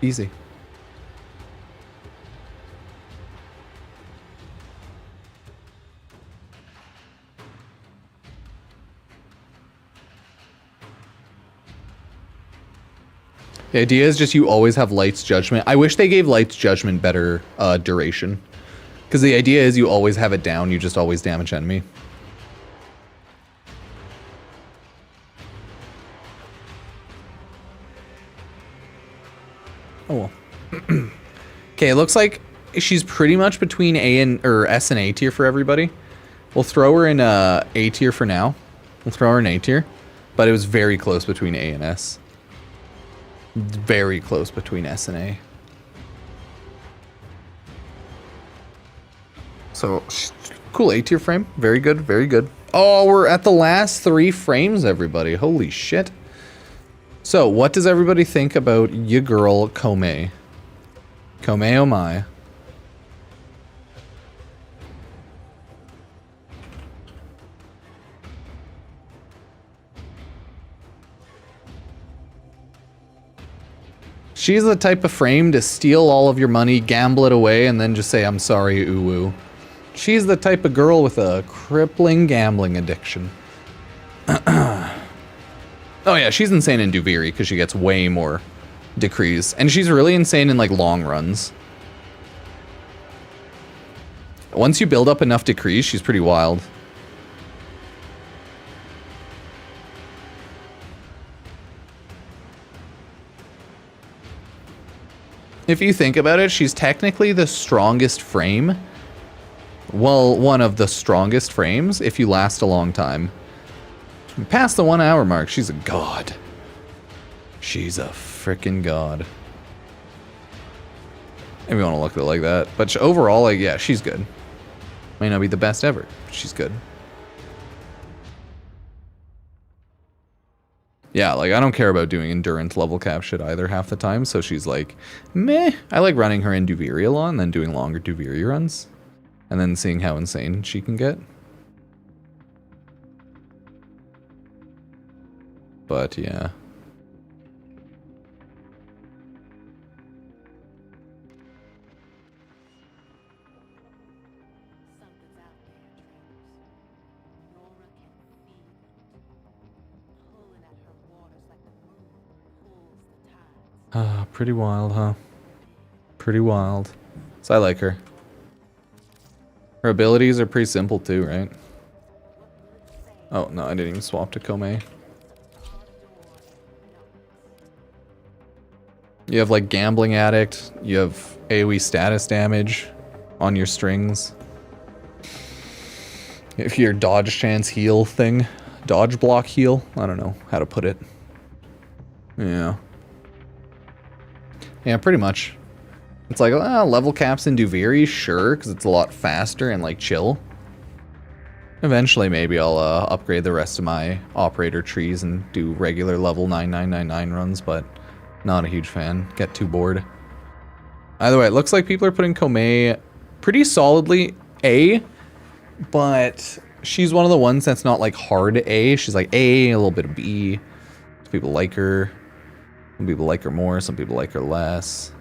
Easy. The idea is just you always have Light's Judgment. I wish they gave Light's Judgment better duration. Because the idea is you always have it down, you just always damage enemy. Oh well. Okay, it looks like she's pretty much between S and A tier for everybody. We'll throw her in A tier for now. We'll throw her in A tier. But it was very close between A and S. Very close between S and A. So, cool A tier frame. Very good, very good. Oh, we're at the last 3 frames, everybody. Holy shit. So, what does everybody think about your girl, Kome? Kome oh my. She's the type of frame to steal all of your money, gamble it away, and then just say, I'm sorry, uwu. She's the type of girl with a crippling gambling addiction. Oh yeah, she's insane in Duviri because she gets way more decrees. And she's really insane in like long runs. Once you build up enough decrees, she's pretty wild. If you think about it, she's technically the strongest frame. Well, one of the strongest frames if you last a long time. Past the 1 hour mark, she's a god. She's a freaking god. If you want to look at it like that. But overall, like, yeah, she's good. May not be the best ever, but she's good. Yeah, like, I don't care about doing endurance level cap shit either half the time, so she's like, meh. I like running her in Duviri a lot and then doing longer Duviri runs. And then seeing how insane she can get. But, yeah. Something's out there, Travis. Nora can feel it. Pulling at her waters like the moon pulls the tides. Ah, pretty wild, huh? Pretty wild. So I like her. Her abilities are pretty simple too, right? What will it say Oh, no, I didn't even swap to Kome. You have, like, Gambling Addict. You have AoE status damage on your strings. If your dodge chance heal thing. Dodge block heal. I don't know how to put it. Yeah. Yeah, pretty much. It's like, level caps in Duviri, sure, because it's a lot faster and, like, chill. Eventually, maybe I'll upgrade the rest of my operator trees and do regular level 9999 runs, but not a huge fan. Get too bored. Either way, it looks like people are putting Kome pretty solidly A, but she's one of the ones that's not like hard A. She's like A, a little bit of B. Some people like her. Some people like her more. Some people like her less.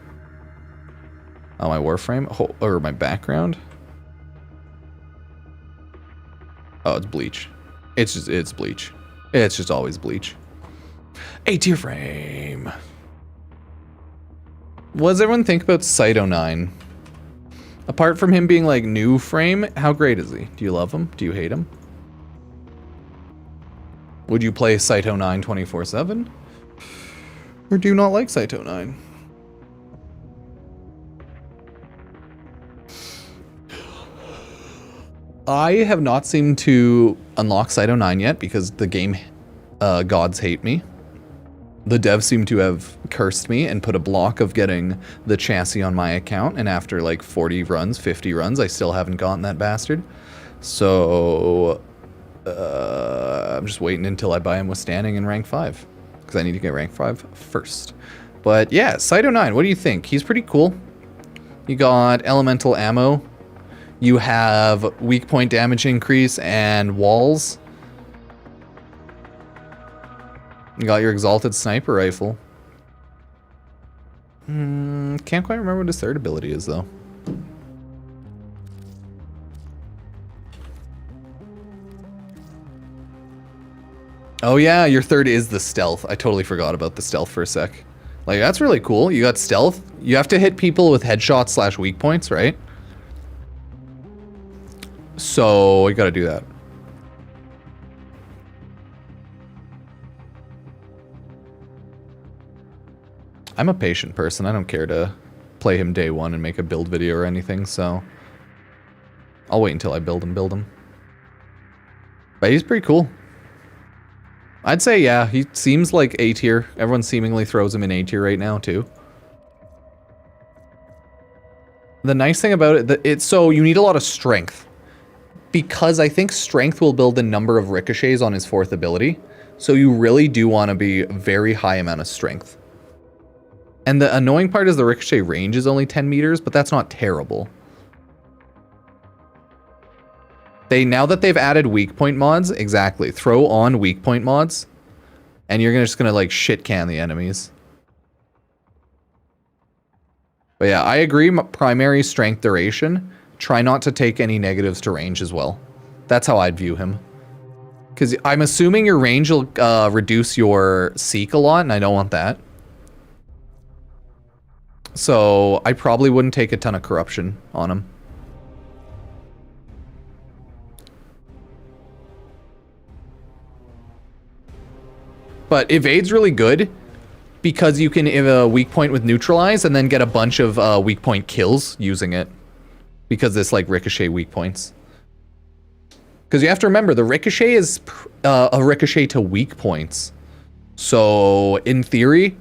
Oh, my Warframe? Or my background? Oh, it's Bleach. It's Bleach. It's just always Bleach. A tier frame. What does everyone think about Cyto 9? Apart from him being like new frame, how great is he? Do you love him? Do you hate him? Would you play Cyto 9 24/7? Or do you not like Cyto 9? I have not seemed to unlock Cyto 9 yet because the game gods hate me. The devs seem to have cursed me and put a block of getting the chassis on my account, and after like 40 runs, 50 runs, I still haven't gotten that bastard. So I'm just waiting until I buy him with standing in rank 5, because I need to get rank 5 first. But yeah, Cyto 9, what do you think? He's pretty cool. You got elemental ammo. You have weak point damage increase and walls. You got your exalted sniper rifle. Can't quite remember what his third ability is though. Oh yeah, your third is the stealth. I totally forgot about the stealth for a sec. Like, that's really cool. You got stealth. You have to hit people with headshots / weak points, right? So you gotta do that. I'm a patient person. I don't care to play him day one and make a build video or anything, so I'll wait until I build him. But he's pretty cool. I'd say, yeah, he seems like A tier. Everyone seemingly throws him in A tier right now, too. The nice thing about it, so you need a lot of strength. Because I think strength will build a number of ricochets on his fourth ability. So you really do want to be very high amount of strength. And the annoying part is the ricochet range is only 10 meters, but that's not terrible. Now that they've added weak point mods, exactly, throw on weak point mods, and you're just gonna like shit can the enemies. But yeah, I agree, primary strength duration. Try not to take any negatives to range as well. That's how I'd view him. Because I'm assuming your range will reduce your seek a lot, and I don't want that. So I probably wouldn't take a ton of corruption on him. But evade's really good because you can have a weak point with neutralize and then get a bunch of weak point kills using it. Because it's like ricochet weak points. Because you have to remember, the ricochet is a ricochet to weak points. So in theory,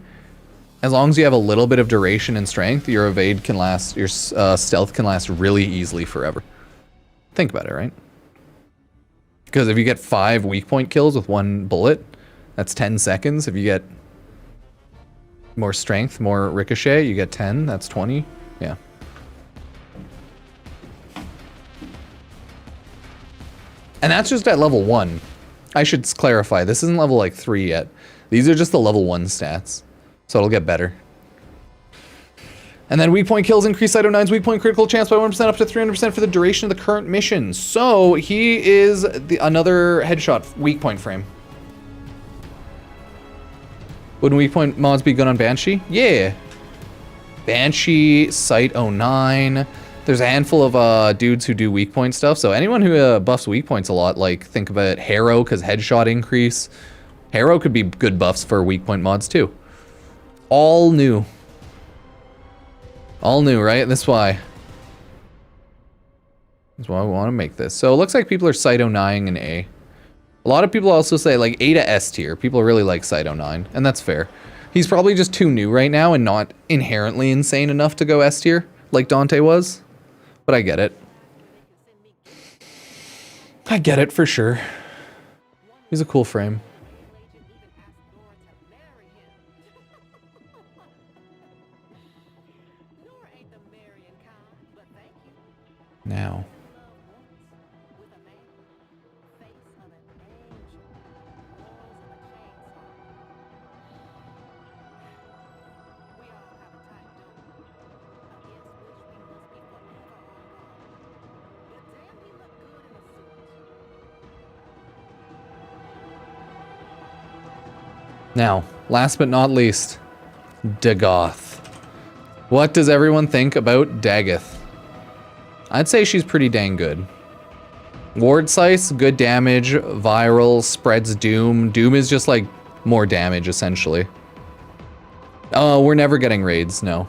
as long as you have a little bit of duration and strength, your evade can last, your stealth can last really easily forever. Think about it, right? Because if you get 5 weak point kills with 1 bullet, that's 10 seconds. If you get more strength, more ricochet, you get 10, that's 20. Yeah. And that's just at level 1. I should clarify, this isn't level like 3 yet. These are just the level 1 stats. So it'll get better. And then weak point kills increase Cyto 9's weak point critical chance by 1% up to 300% for the duration of the current mission. So he is another headshot weak point frame. Wouldn't weak point mods be good on Banshee? Yeah. Banshee, Cyto 9. There's a handful of dudes who do weak point stuff. So anyone who buffs weak points a lot, like think about Harrow, because headshot increase. Harrow could be good buffs for weak point mods too. All new. All new, right? That's why. That's why we want to make this. So it looks like people are Cyto 9 and A. A lot of people also say like A to S tier. People really like Cyto 9, and that's fair. He's probably just too new right now and not inherently insane enough to go S tier like Dante was. But I get it. I get it for sure. He's a cool frame. Now. Now, last but not least, Dagoth. What does everyone think about Dagoth? I'd say she's pretty dang good. Ward Slice, good damage, viral, spreads Doom. Doom is just like more damage essentially. Oh, we're never getting raids, no.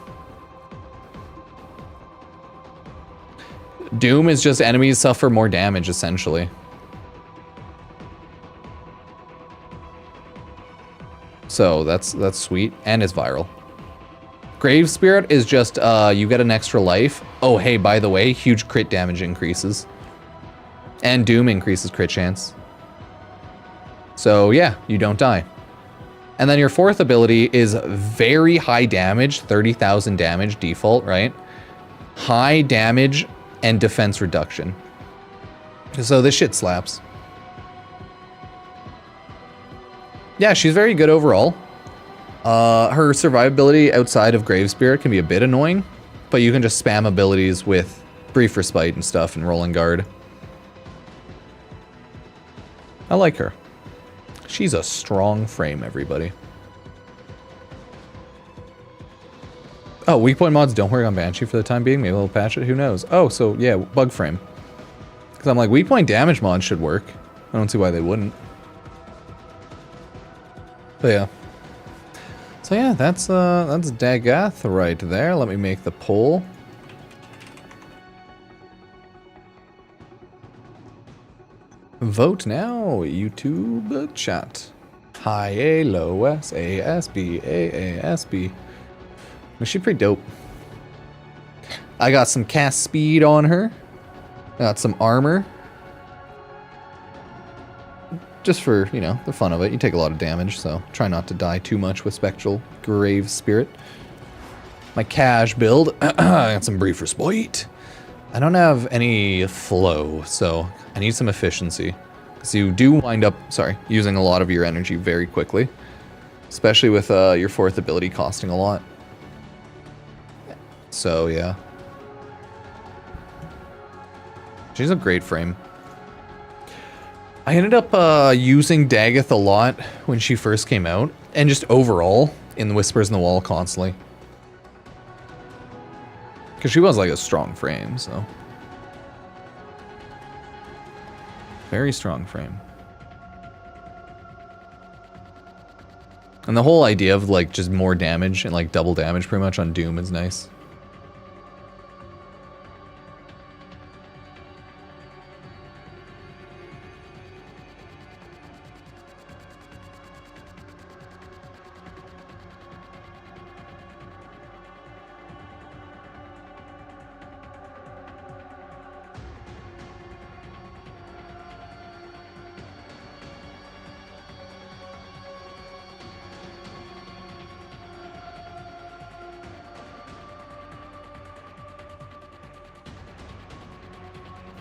Doom is just enemies suffer more damage essentially. So that's sweet, and it's viral. Grave Spirit is just, you get an extra life. Oh, hey, by the way, huge crit damage increases. And Doom increases crit chance. So yeah, you don't die. And then your fourth ability is very high damage, 30,000 damage default, right? High damage and defense reduction. So this shit slaps. Yeah, she's very good overall. Her survivability outside of Grave Spirit can be a bit annoying, but you can just spam abilities with Brief Respite and stuff and Rolling Guard. I like her. She's a strong frame, everybody. Oh, weak point mods don't work on Banshee for the time being. Maybe they'll patch it, who knows? Oh, so yeah, bug frame. Because I'm like, weak point damage mods should work. I don't see why they wouldn't. But yeah. So yeah, that's Dagoth right there. Let me make the poll. Vote now, YouTube chat. High A, low S, A, S, B, A, S, B. She's pretty dope. I got some cast speed on her. I got some armor. Just for, you know, the fun of it. You take a lot of damage, so try not to die too much with Spectral Grave Spirit. My cash build. I got some Brief Respite. I don't have any flow, so I need some efficiency. Because you do wind up, using a lot of your energy very quickly. Especially with your fourth ability costing a lot. So, yeah. She's a great frame. I ended up using Dagoth a lot when she first came out, and just overall in the Whispers in the Wall constantly. Because she was like a strong frame, so. Very strong frame. And the whole idea of like just more damage and like double damage pretty much on Doom is nice.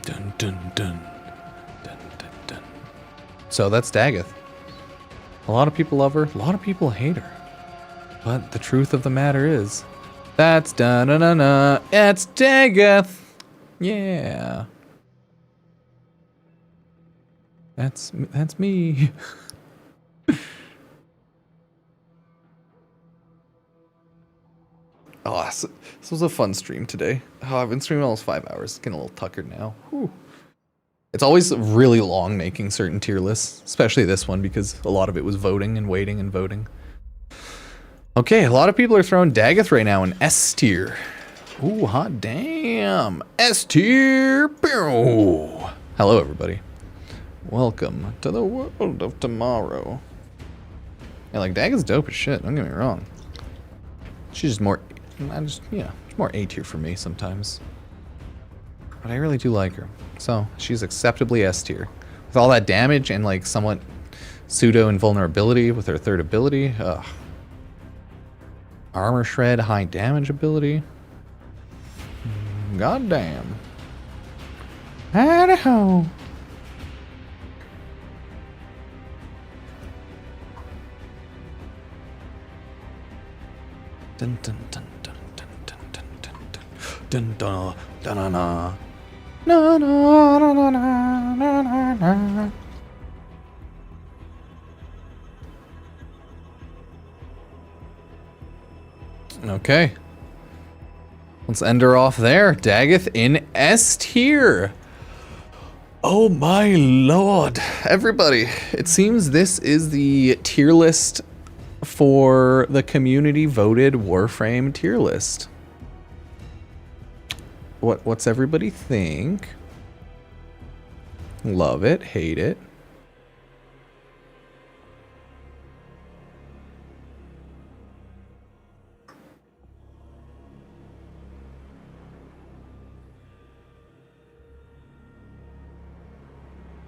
Dun, dun, dun. Dun, dun, dun. So that's Dagoth. A lot of people love her, a lot of people hate her. But the truth of the matter is, that's da-na-na-na, it's Dagoth! Yeah. That's me. Oh, this was a fun stream today. Oh, I've been streaming almost 5 hours. Getting a little tuckered now. Whew. It's always really long making certain tier lists, especially this one because a lot of it was voting and waiting and voting. Okay, a lot of people are throwing Daggeth right now in S tier. Ooh, hot damn. S tier. Hello, everybody. Welcome to the world of tomorrow. Yeah, like Daggeth's dope as shit. Don't get me wrong. She's just more, it's more A tier for me sometimes. But I really do like her. So she's acceptably S tier. With all that damage and like somewhat pseudo invulnerability with her third ability. Ugh. Armor shred, high damage ability. God damn. Idaho. Dun dun dun dun dun dun dun dun dun dun dun dun dun. Na na na na na na na. Okay. Let's end her off there. Daggeth in S tier. Oh my lord. Everybody, it seems this is the tier list for the community voted Warframe tier list. What's everybody think? Love it, hate it.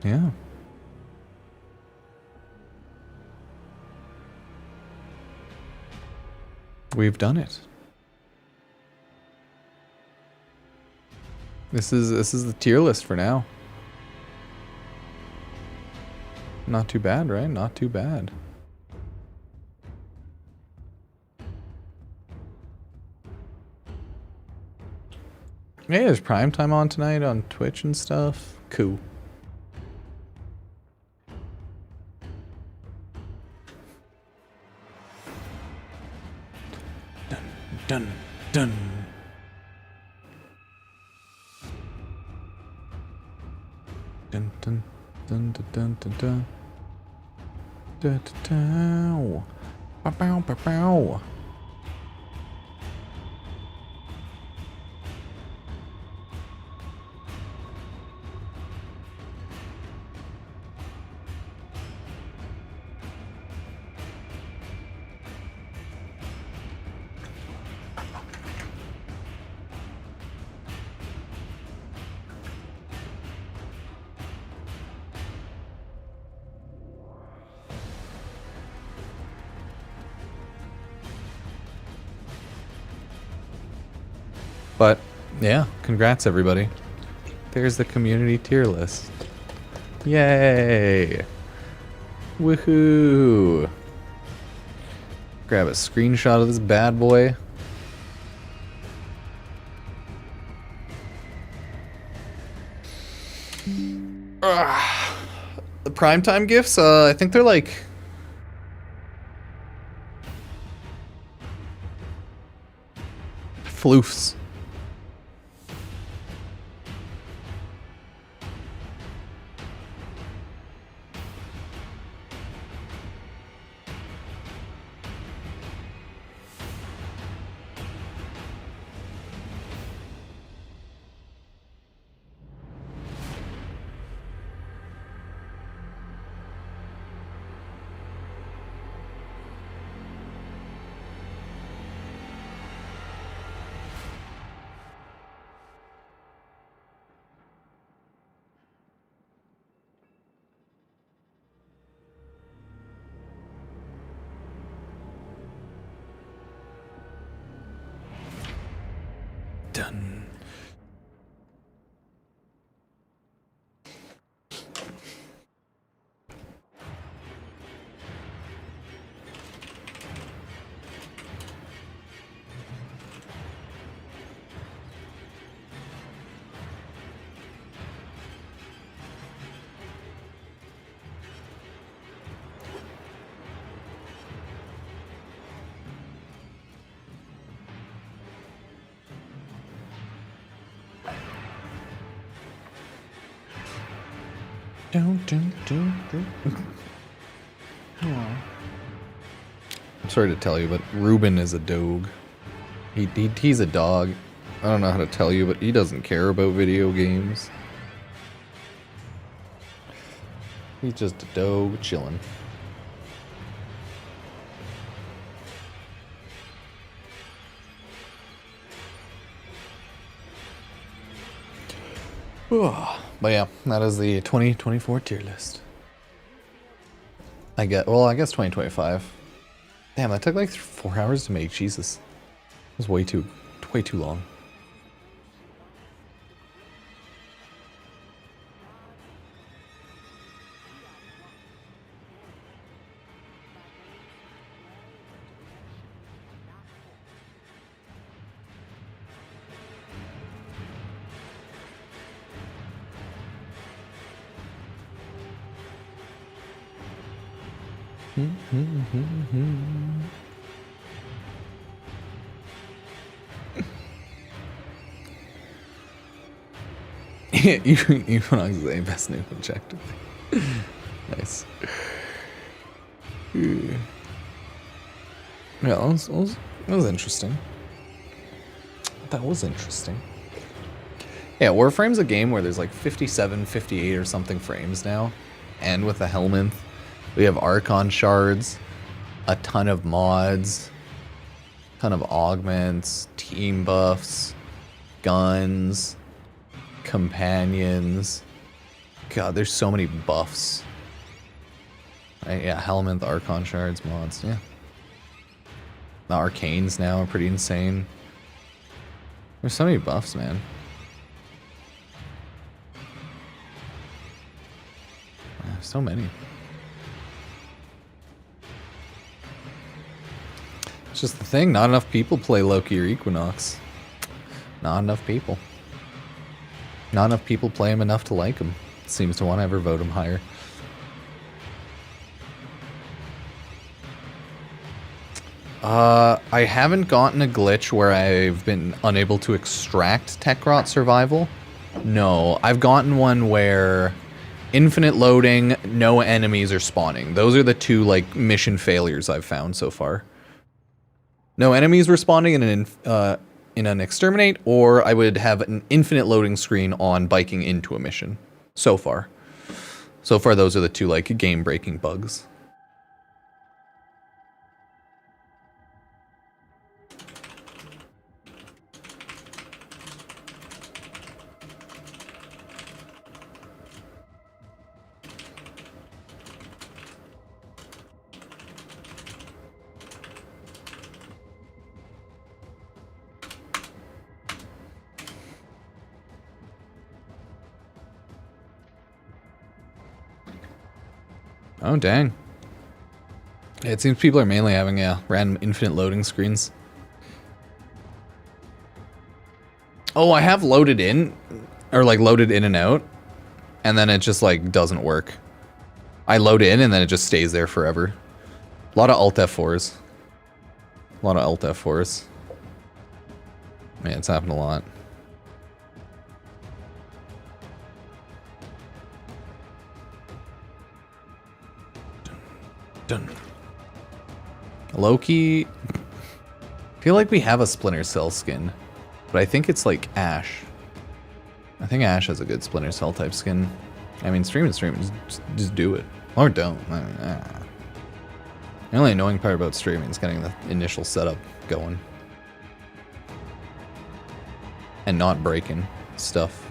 Yeah. We've done it. This is the tier list for now. Not too bad, right? Not too bad. Yeah, there's prime time on tonight on Twitch and stuff. Cool. Dun, dun. Dun, dun, dun, dun, dun, dun, dun. Dun, dun, dun. Bow, bow, bow, bow. But yeah, congrats everybody. There's the community tier list. Yay! Woohoo! Grab a screenshot of this bad boy. The primetime gifts, I think they're like floofs. Done. I'm sorry to tell you, but Ruben is a dog. He's a dog. I don't know how to tell you, but he doesn't care about video games. He's just a dog chilling. But yeah, that is the 2024 tier list. I guess 2025. Damn, that took like 4 hours to make. Jesus. It was way too long. Equinox is the best new objective. Nice. Yeah, that was interesting. That was interesting. Yeah, Warframe's a game where there's like 57, 58 or something frames now. And with the Helminth, we have Archon shards, a ton of mods, ton of augments, team buffs, guns, companions. God, there's so many buffs. Right, yeah, Helminth, Archon shards, mods, yeah. The arcanes now are pretty insane. There's so many buffs, man. So many. It's just the thing, not enough people play Loki or Equinox. Not enough people. Not enough people play him enough to like him. Seems to want to ever vote him higher. I haven't gotten a glitch where I've been unable to extract Tekrot Survival. No, I've gotten one where infinite loading, no enemies are spawning. Those are the two, like, mission failures I've found so far. No enemies were spawning in an exterminate, or I would have an infinite loading screen on biking into a mission. So far. So far, those are the two, like, game-breaking bugs. Oh, dang. Yeah, it seems people are mainly having, random infinite loading screens. Oh, I have loaded in, or like loaded in and out, and then it just like doesn't work. I load in and then it just stays there forever. A lot of Alt F4s. A lot of Alt F4s. Man, it's happened a lot. Done. Loki. I feel like we have a Splinter Cell skin, but I think it's like Ash. I think Ash has a good Splinter Cell type skin. I mean, stream, just do it. Or don't. The only annoying part about streaming is getting the initial setup going. And not breaking stuff.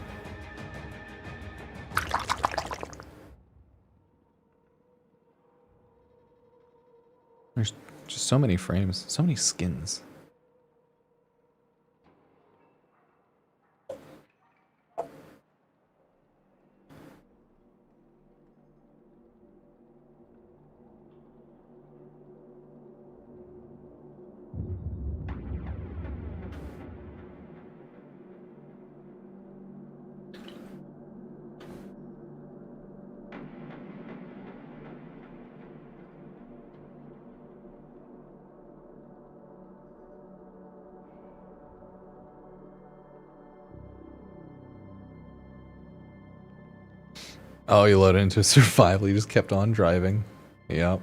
There's just so many frames, so many skins. Oh, you loaded into survival. You just kept on driving. Yep.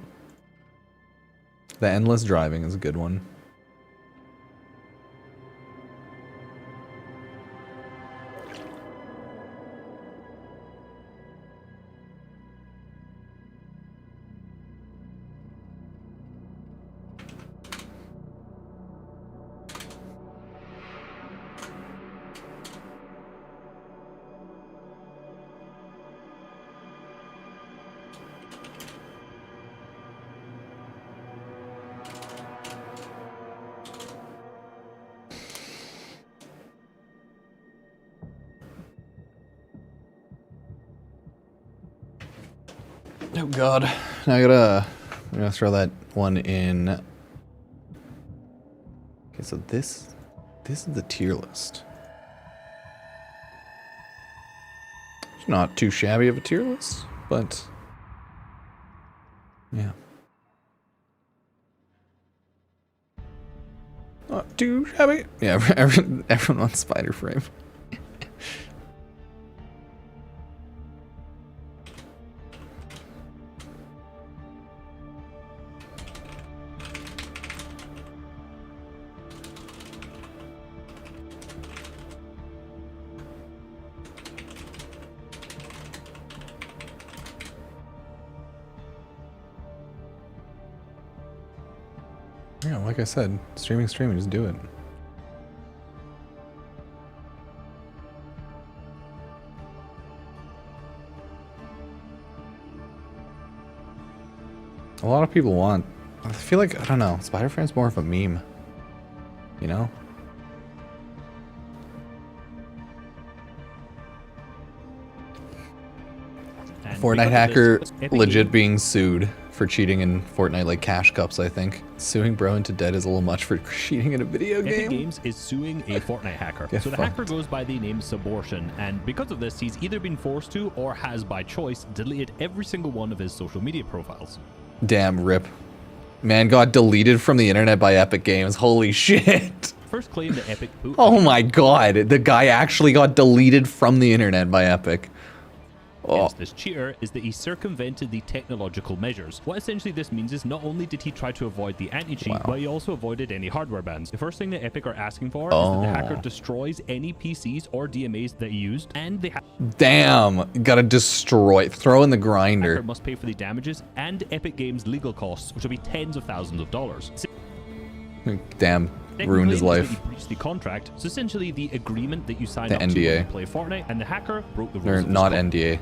The endless driving is a good one. Oh god. Now I'm gonna throw that one in. Okay, so this is the tier list. It's not too shabby of a tier list, but yeah. Not too shabby. Yeah, everyone wants Spider Frame. Yeah, like I said, streaming, just do it. A lot of people want. I feel like, I don't know, Spider-Frame's more of a meme. You know? And Fortnite hacker legit being sued for cheating in Fortnite, like cash cups, I think. Suing bro into debt is a little much for cheating in a video game. Epic Games is suing a Fortnite hacker. Get So the fucked. hacker goes by the name Subortion, and because of this, he's either been forced to or has by choice deleted every single one of his social media profiles. Damn, rip. Man got deleted from the internet by Epic Games. Holy shit. First claim that Epic put Oh my god, the guy actually got deleted from the internet by Epic. Oh. against this cheater is that he circumvented the technological measures. What essentially this means is not only did he try to avoid the anti-cheat, Wow. but he also avoided any hardware bans. The first thing that Epic are asking for is that the hacker destroys any PCs or DMAs that he used, and the Damn, gotta destroy, throw in the hacker grinder. must pay for the damages and Epic Games legal costs, which will be tens of thousands of dollars. Damn, Second ruined his claim is life. that he breached the contract, so essentially the agreement that you signed The up to NDA. when you play Fortnite, and the hacker broke the rules. Or of his not contract. NDA.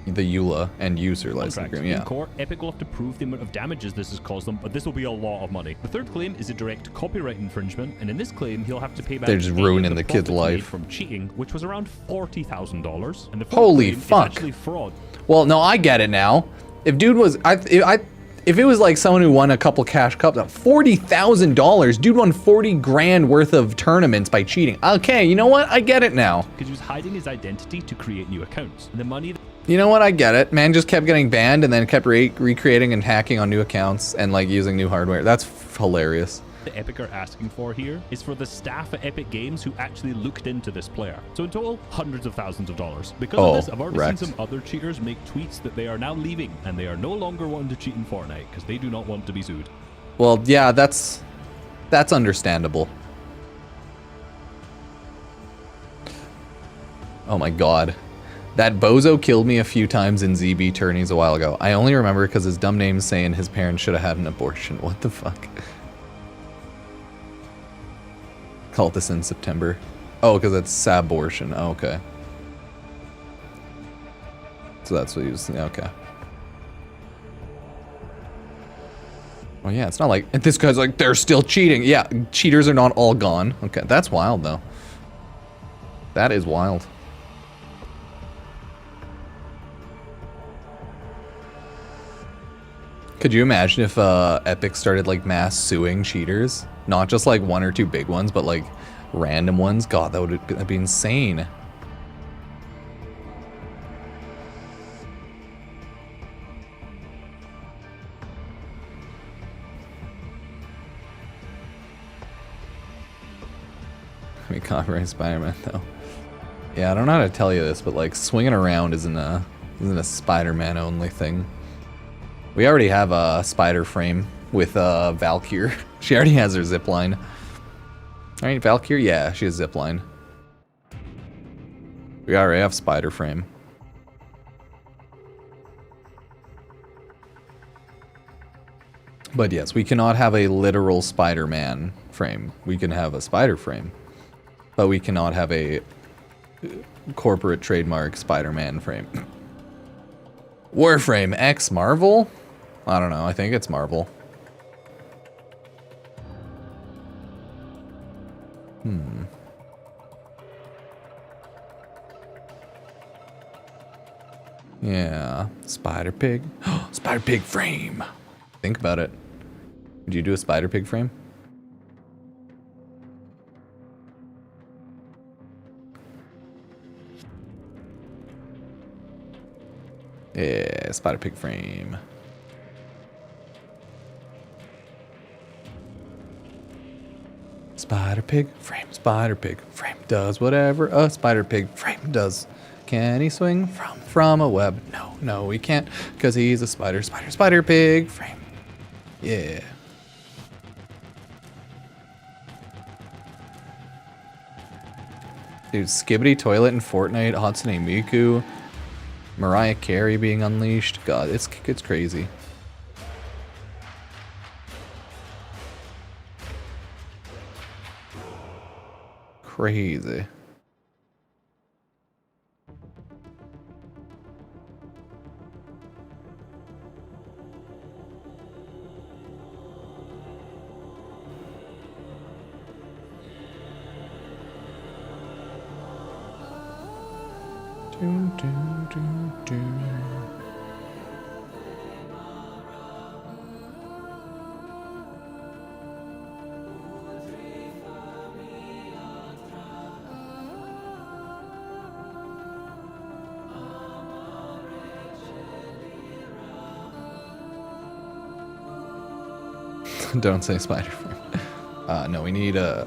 The EULA, end user license agreement, In yeah. court, Epic will have to prove the amount of damages this has caused them, but this will be a lot of money. The third claim is a direct copyright infringement, and in this claim, he'll have to pay back. They're just any of ruining the kid's profits made life. from cheating, which was around $40,000. And the fourth Holy claim fuck. is actually fraud. Well, no, I get it now. If dude was, if it was like someone who won a couple cash cups, $40,000, dude won 40 grand worth of tournaments by cheating. Okay, you know what? I get it now. Because he was hiding his identity to create new accounts. And the money You know what? I get it. Man just kept getting banned and then kept recreating and hacking on new accounts and like using new hardware. That's hilarious. that Epic are asking for here is for the staff at Epic Games who actually looked into this player. So in total, hundreds of thousands of dollars. Because of this, I've already wrecked. seen some other cheaters make tweets that they are now leaving and they are no longer wanting to cheat in Fortnite because they do not want to be sued. Well, yeah, that's understandable. Oh my god. That bozo killed me a few times in ZB tourneys a while ago. I only remember because his dumb name's saying his parents should have had an abortion. What the fuck? Call this in September. Oh, because it's sabortion. Oh, okay. So that's what he was... Okay. Well, yeah, it's not like... This guy's like, they're still cheating. Yeah, cheaters are not all gone. Okay, that's wild, though. That is wild. Could you imagine if Epic started like mass suing cheaters? Not just like one or two big ones, but like random ones? God, that'd be insane. I mean, copyright Spider-Man though. Yeah, I don't know how to tell you this, but like swinging around isn't a Spider-Man only thing. We already have a spider frame with Valkyr. She already has her zipline. Alright, Valkyr? Yeah, she has zipline. We already have spider frame. But yes, we cannot have a literal Spider-Man frame. We can have a spider frame. But we cannot have a corporate trademark Spider-Man frame. Warframe X Marvel? I don't know, I think it's Marvel. Yeah, Spider Pig. Spider Pig frame. Think about it. Would you do a Spider Pig frame? Yeah, Spider Pig frame. Spider Pig frame. Spider Pig frame does whatever a Spider Pig frame does. Can he swing from a web? No, he can't, because he's a Spider Pig frame. Yeah. Dude, Skibbity Toilet in Fortnite, Hatsune Miku, Mariah Carey being unleashed. God, it's crazy. Crazy. Don't say spider frame. No, we need a...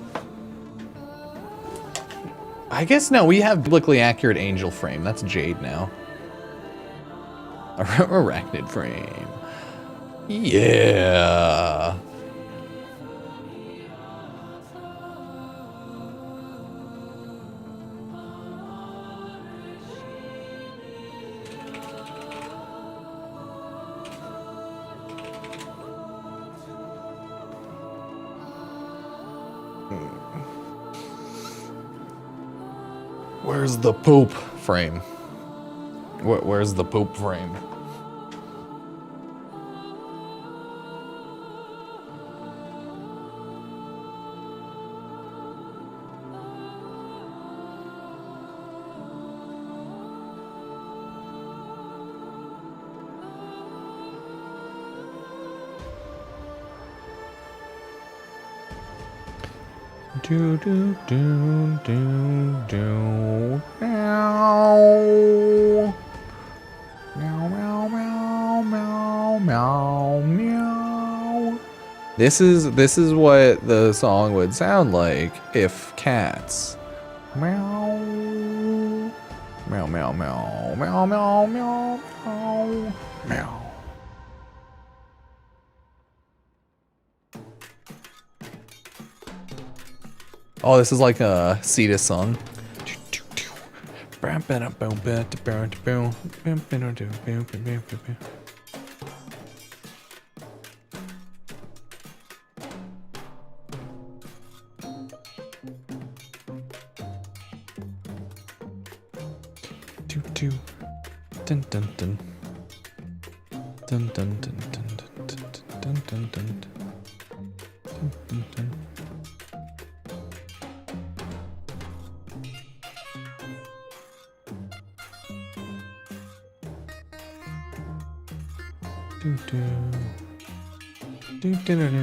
I guess no, we have biblically accurate angel frame. That's Jade now. Arachnid frame. Yeah. Where's the poop frame? Where's the poop frame? Do do do do do. Meow. Meow meow meow meow meow meow. This is what the song would sound like if cats. Meow. Meow meow meow meow meow meow meow meow. Oh, this is like a Cetus song. Dun dun dun. Dun dun dun dun dun dun dun dun dun dun. Do do do do do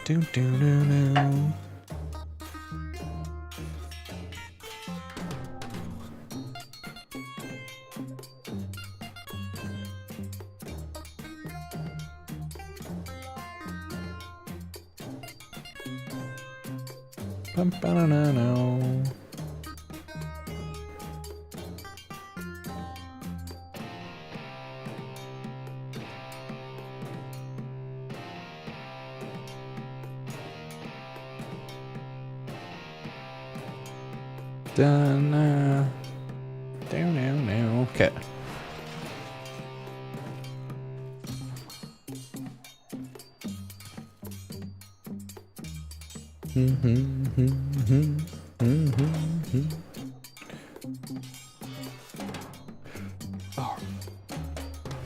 do do do do. Down now. Okay.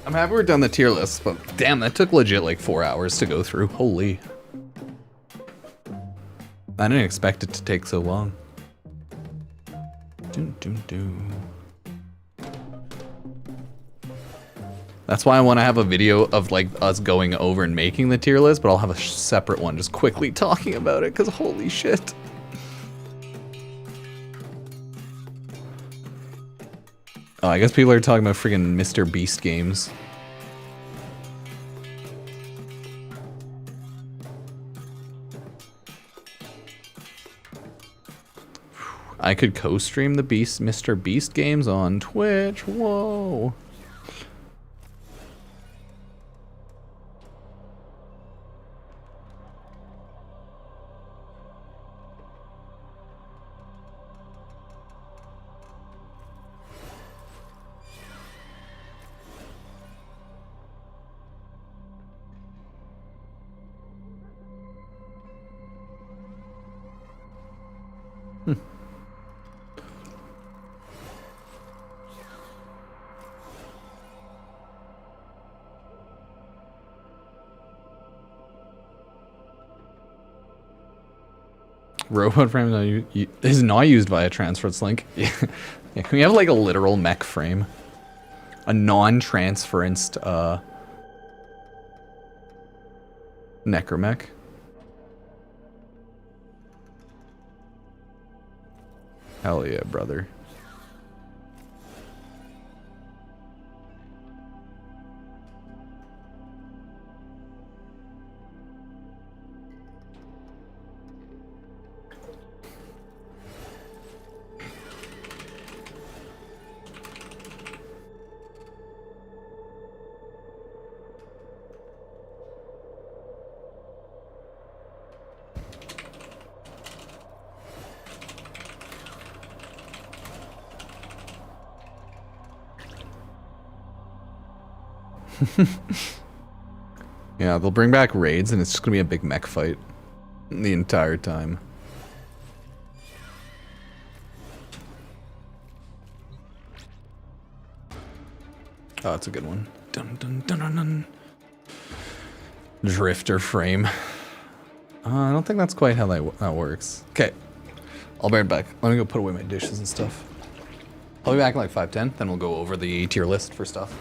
I'm happy we're done the tier list, but damn, that took legit like 4 hours to go through. Holy. I didn't expect it to take so long. That's why I want to have a video of like us going over and making the tier list, but I'll have a separate one just quickly talking about it, because holy shit. Oh, I guess people are talking about friggin' Mr. Beast games. I could co-stream the Mr. Beast games on Twitch. Whoa. Robot frame is not used by a transference link. Yeah, can we have like a literal mech frame? A non-transferenced necromech? Hell yeah, brother. Yeah, they'll bring back raids and it's just gonna be a big mech fight the entire time. Oh, that's a good one. Dun, dun, dun, dun, dun. Drifter frame. I don't think that's quite how that works. Okay, I'll be right back. Let me go put away my dishes and stuff. I'll be back in like 5-10, then we'll go over the tier list for stuff.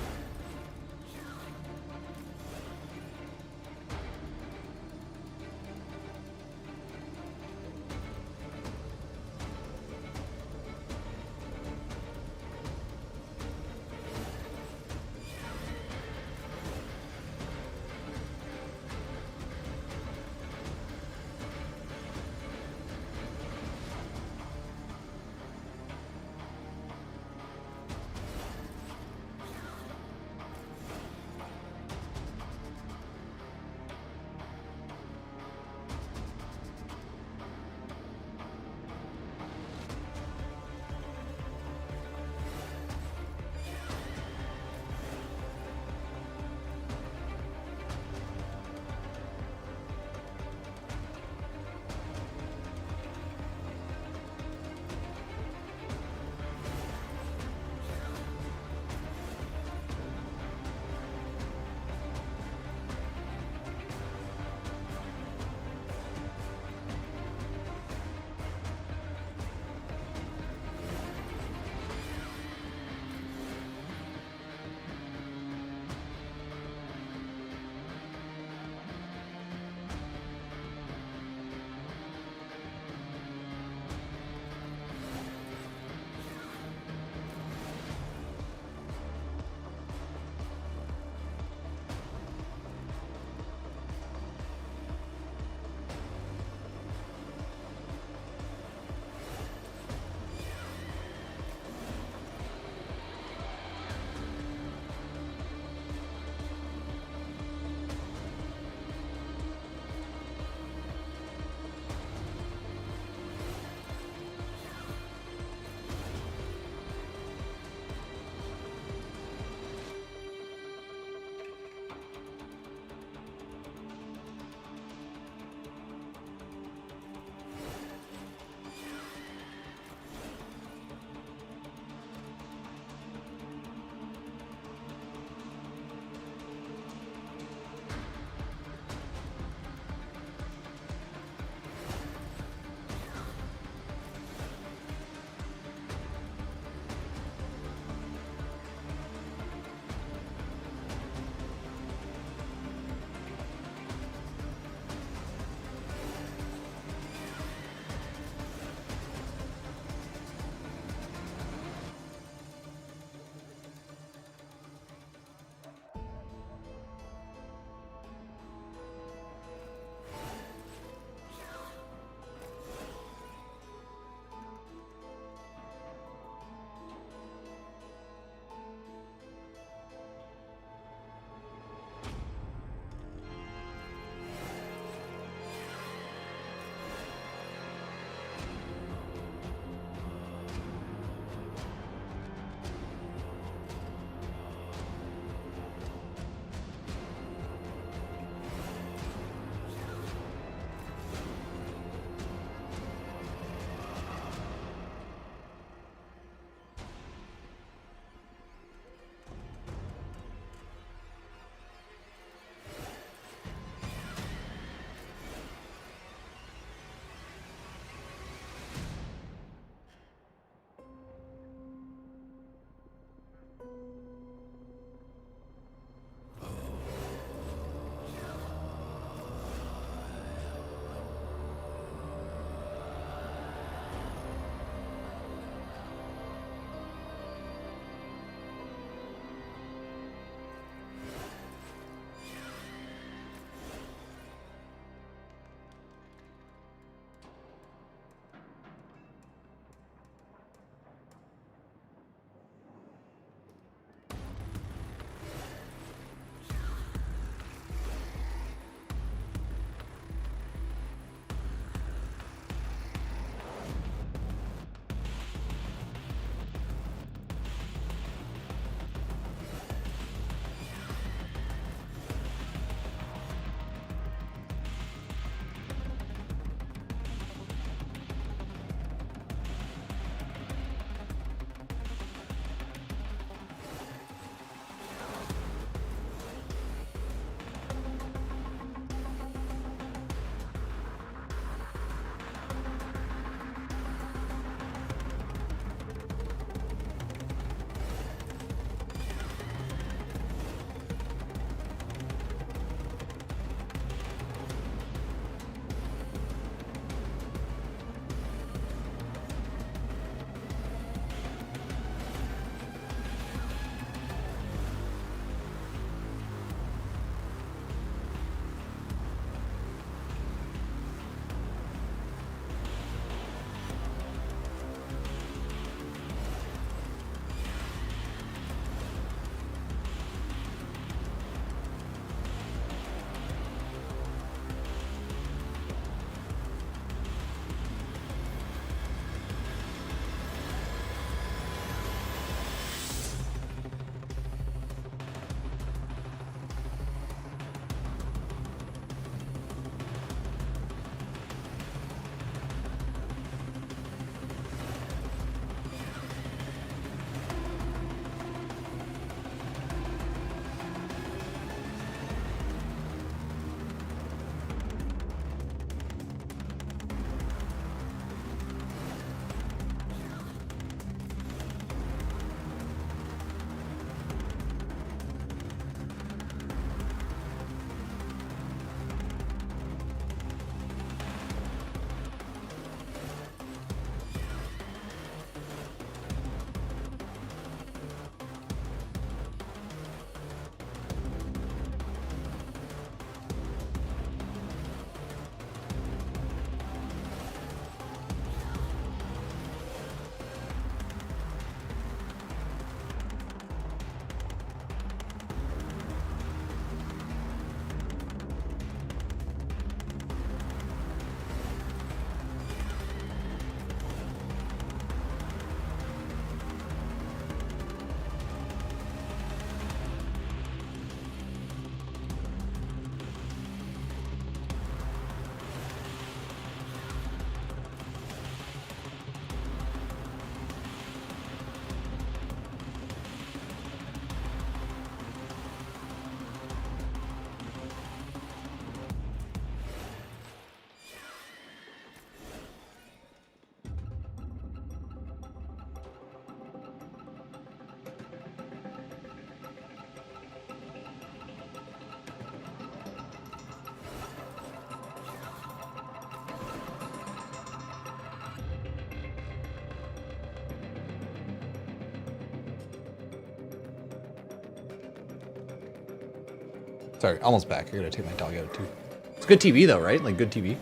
Sorry, almost back. I gotta take my dog out too. It's good TV though, right? Like good TV.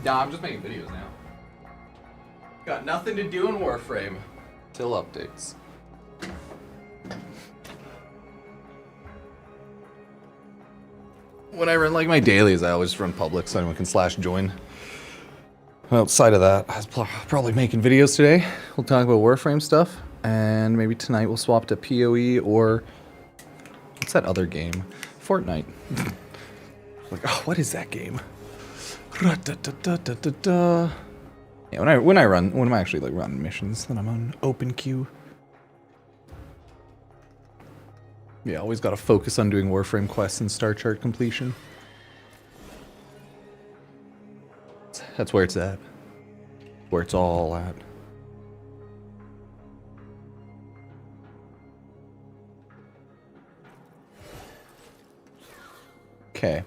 Nah, I'm just making videos now. Got nothing to do in Warframe. Till updates. When I run like my dailies, I always run public so anyone can /join. Outside of that, I was probably making videos today. We'll talk about Warframe stuff, and maybe tonight we'll swap to PoE or what's that other game? Fortnite. Like, oh, what is that game? Yeah, when I'm actually like running missions, then I'm on open queue. Yeah, always got to focus on doing Warframe quests and star chart completion. That's where it's at. Where it's all at. Okay.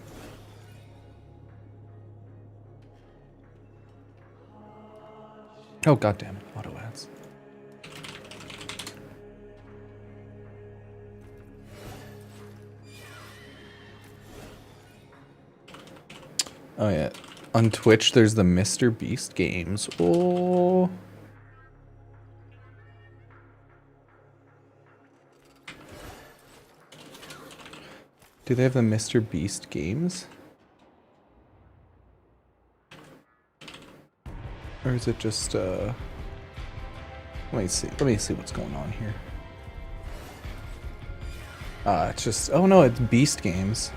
Oh, goddammit. Auto ads. Oh, yeah. On Twitch, there's the Mr. Beast games. Oh. Do they have the Mr. Beast games? Or is it just, let me see what's going on here. It's just, oh no, it's Beast games.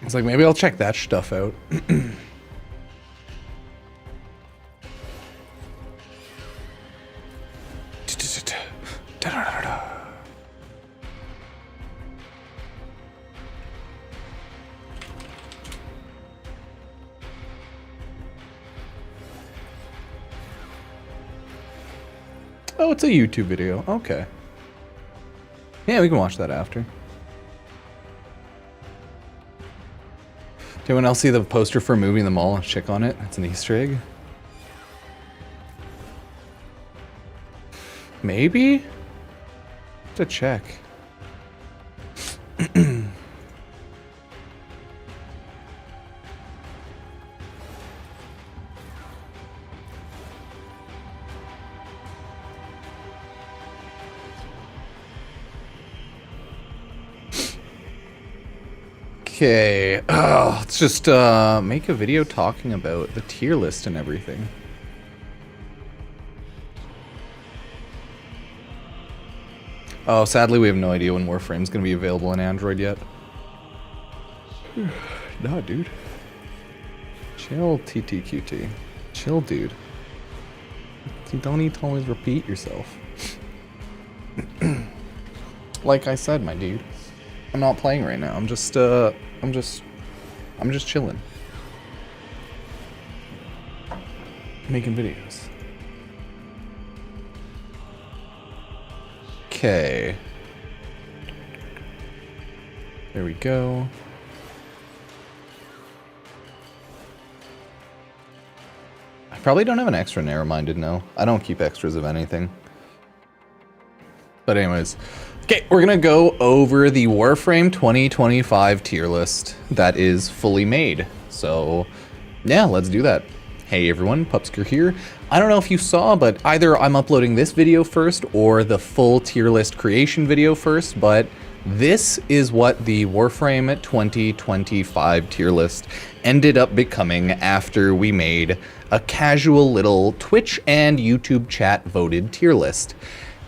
It's like, maybe I'll check that stuff out. Oh, it's a YouTube video. Okay. Yeah, we can watch that after. Did anyone else see the poster for a movie in the mall? Check on it. That's an Easter egg. Maybe? To check. Okay, let's just make a video talking about the tier list and everything. Oh, sadly we have no idea when Warframe's gonna be available on Android yet. Nah, dude. Chill, TTQT. Chill, dude. You don't need to always repeat yourself. Like I said, my dude. I'm not playing right now. I'm just chilling. Making videos. Okay. There we go. I probably don't have an extra narrow-minded, no. I don't keep extras of anything. But anyways. Okay, we're gonna go over the Warframe 2025 tier list that is fully made. So, yeah, let's do that. Hey everyone, Pupsker here. I don't know if you saw, but either I'm uploading this video first or the full tier list creation video first, but this is what the Warframe 2025 tier list ended up becoming after we made a casual little Twitch and YouTube chat voted tier list.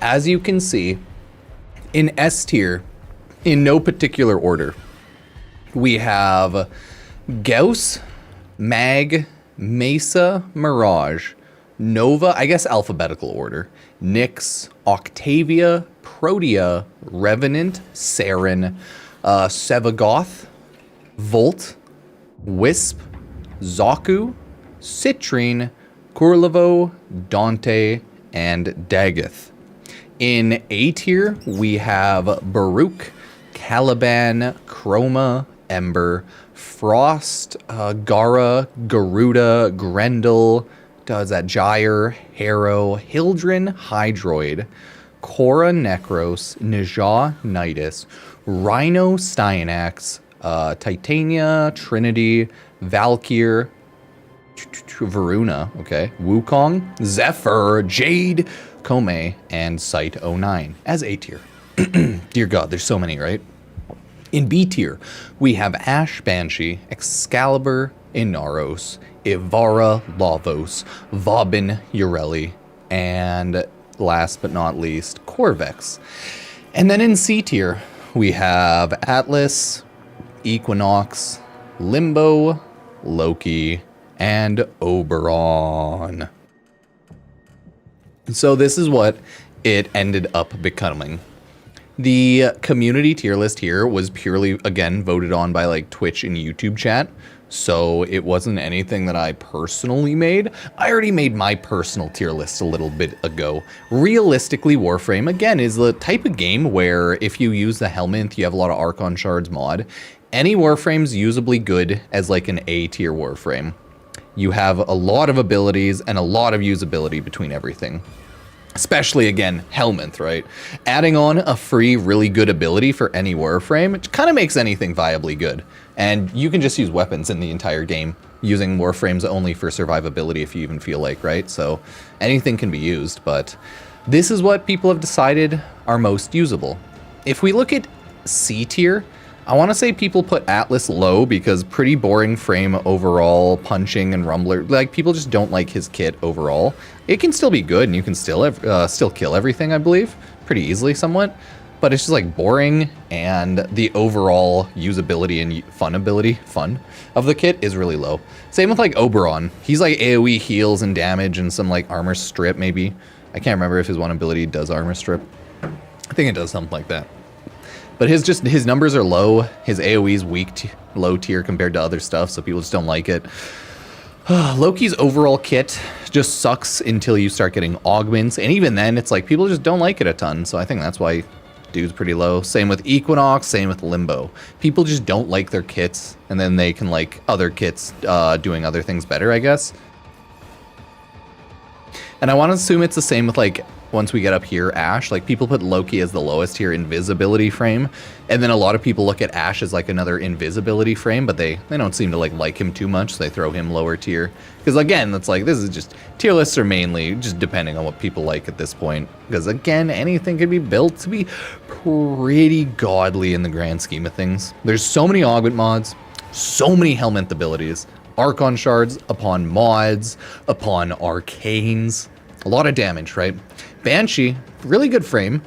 As you can see, in S tier, in no particular order, we have Gauss, Mag, Mesa, Mirage, Nova, I guess alphabetical order, Nyx, Octavia, Protea, Revenant, Saren, Sevagoth, Volt, Wisp, Zaku, Citrine, Kurlevo, Dante, and Dagoth. In A tier, we have Baruch, Caliban, Chroma, Ember, Frost, Gara, Garuda, Grendel, does that Gyre, Harrow, Hildren, Hydroid, Korra, Necros, Najah, Nidus, Rhino, Styanax, Titania, Trinity, Valkyr, Varuna, okay, Wukong, Zephyr, Jade, Kome, and Sight 09 as A tier. Dear God, there's so many, right? In B tier, we have Ash, Banshee, Excalibur, Inaros, Ivara, Lavos, Vauban, Ureli, and last but not least, Corvex. And then in C tier, we have Atlas, Equinox, Limbo, Loki, and Oberon. So this is what it ended up becoming. The community tier list here was purely, again, voted on by like Twitch and YouTube chat. So it wasn't anything that I personally made. I already made my personal tier list a little bit ago. Realistically, Warframe, again, is the type of game where if you use the Helminth, you have a lot of Archon Shards mod. Any Warframe's usably good as like an A tier Warframe. You have a lot of abilities and a lot of usability between everything. Especially, again, Helminth, right? Adding on a free, really good ability for any Warframe, it kind of makes anything viably good. And you can just use weapons in the entire game, using Warframes only for survivability if you even feel like, right? So anything can be used, but this is what people have decided are most usable. If we look at C tier, I want to say people put Atlas low because pretty boring frame overall, punching and rumbler. Like, people just don't like his kit overall. It can still be good and you can still kill everything, I believe, pretty easily somewhat. But it's just like boring, and the overall usability and fun of the kit is really low. Same with like Oberon. He's like AoE heals and damage and some like armor strip maybe. I can't remember if his one ability does armor strip. I think it does something like that. But his numbers are low. His AoE is low tier compared to other stuff, so people just don't like it. Loki's overall kit just sucks until you start getting augments, and even then, it's like people just don't like it a ton. So I think that's why dude's pretty low. Same with Equinox, same with Limbo. People just don't like their kits, and then they can like other kits doing other things better, I guess. And I want to assume it's the same with like, once we get up here, Ash. Like, people put Loki as the lowest tier invisibility frame, and then a lot of people look at Ash as like another invisibility frame, but they don't seem to like him too much, so they throw him lower tier. Because again, it's like, this is just, tier lists are mainly just depending on what people like at this point. Because again, anything can be built to be pretty godly in the grand scheme of things. There's so many augment mods, so many Helminth abilities, Archon Shards upon mods, upon arcanes, a lot of damage, right? Banshee, really good frame,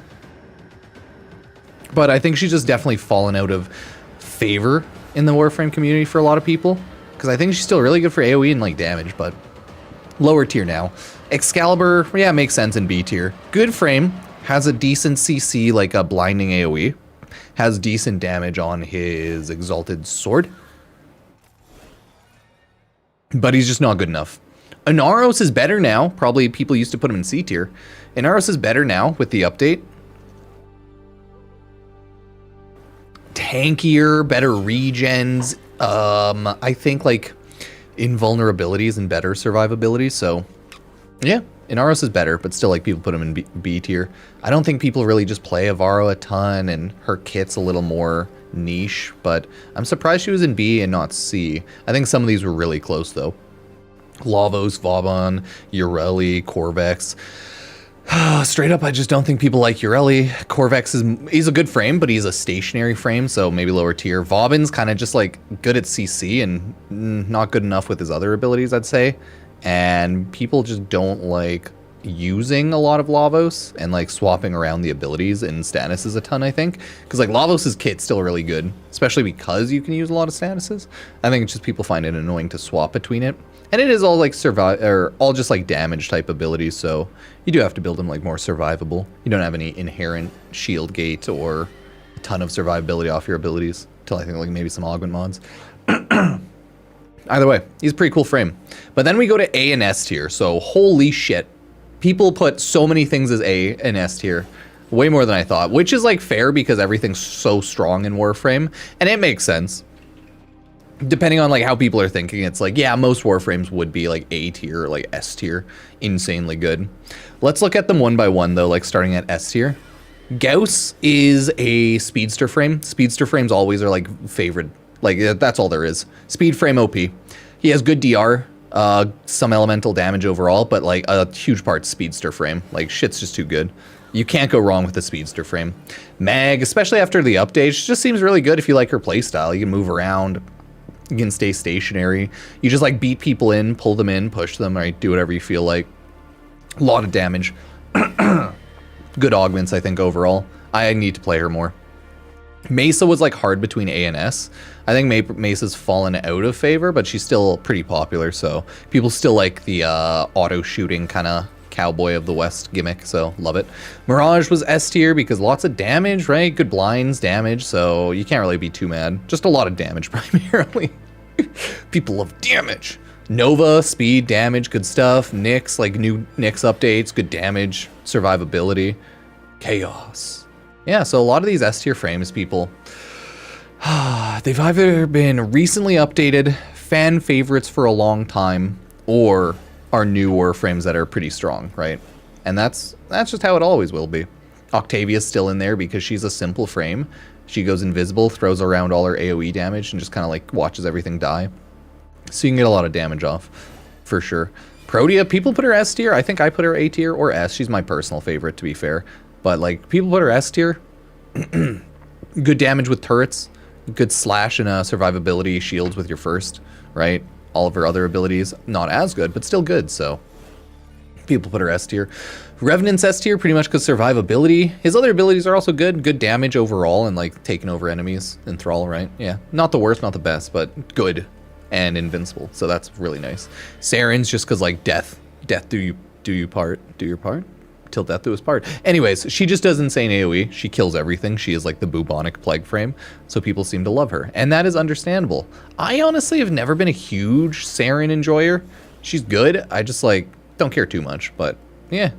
but I think she's just definitely fallen out of favor in the Warframe community for a lot of people, because I think she's still really good for AoE and like damage, but lower tier now. Excalibur, yeah, makes sense in B tier. Good frame, has a decent CC, like a blinding AoE, has decent damage on his Exalted Sword, but he's just not good enough. Inaros is better now. Probably people used to put him in C tier. Inaros is better now with the update. Tankier, better regens. I think like invulnerabilities and better survivability. So yeah, Inaros is better, but still like people put him in B tier. I don't think people really just play Avaro a ton, and her kit's a little more niche, but I'm surprised she was in B and not C. I think some of these were really close though. Lavos, Vauban, Ureli, Corvex. Straight up, I just don't think people like Ureli. Corvex he's a good frame, but he's a stationary frame, so maybe lower tier. Vauban's kind of just like good at CC and not good enough with his other abilities, I'd say. And people just don't like using a lot of Lavos and like swapping around the abilities and statuses a ton, I think. Because like Lavos's kit's still really good, especially because you can use a lot of statuses. I think it's just people find it annoying to swap between it. And it is all like all just like damage type abilities, so you do have to build them like more survivable. You don't have any inherent shield gate or a ton of survivability off your abilities until I think like maybe some augment mods. Either way, he's a pretty cool frame. But then we go to A and S tier, so holy shit. People put so many things as A and S tier. Way more than I thought, which is like fair because everything's so strong in Warframe, and it makes sense. Depending on like how people are thinking, it's like, yeah, most Warframes would be like A tier or like S tier, insanely good. Let's look at them one by one though, like starting at S tier. Gauss is a speedster frame. Speedster frames always are like favorite, like that's all there is. Speed frame OP. He has good DR, some elemental damage overall, but like a huge part speedster frame. Like shit's just too good. You can't go wrong with the speedster frame. Mag, especially after the update, she just seems really good if you like her playstyle. You can move around, you can stay stationary. You just like beat people in, pull them in, push them, right? Do whatever you feel like. A lot of damage. Good augments, I think, overall. I need to play her more. Mesa was like hard between A and S. I think Mesa's fallen out of favor, but she's still pretty popular, so people still like the auto shooting kind of Cowboy of the West gimmick, so love it. Mirage was S tier because lots of damage, right? Good blinds, damage, so you can't really be too mad. Just a lot of damage primarily. People love damage. Nova, speed, damage, good stuff. Nyx, like new Nyx updates, good damage, survivability. Chaos. Yeah, so a lot of these S tier frames, people, they've either been recently updated, fan favorites for a long time, or are new Warframes that are pretty strong, right? And that's just how it always will be. Octavia's still in there because she's a simple frame. She goes invisible, throws around all her AoE damage, and just kind of like watches everything die. So you can get a lot of damage off, for sure. Protea, people put her S tier. I think I put her A tier or S. She's my personal favorite, to be fair. But like, people put her S tier. Good damage with turrets. Good slash and survivability shields with your first, right? All of her other abilities, not as good, but still good, so people put her S tier. Revenant's S tier pretty much because survivability. His other abilities are also good. Good damage overall and like taking over enemies in Thrall, right? Yeah, not the worst, not the best, but good and invincible, so that's really nice. Saren's just because like death do your part till death do his part. Anyways, she just does insane AoE. She kills everything. She is like the bubonic plague frame, so people seem to love her, and that is understandable. I honestly have never been a huge Saren enjoyer. She's good. I just like don't care too much, but yeah.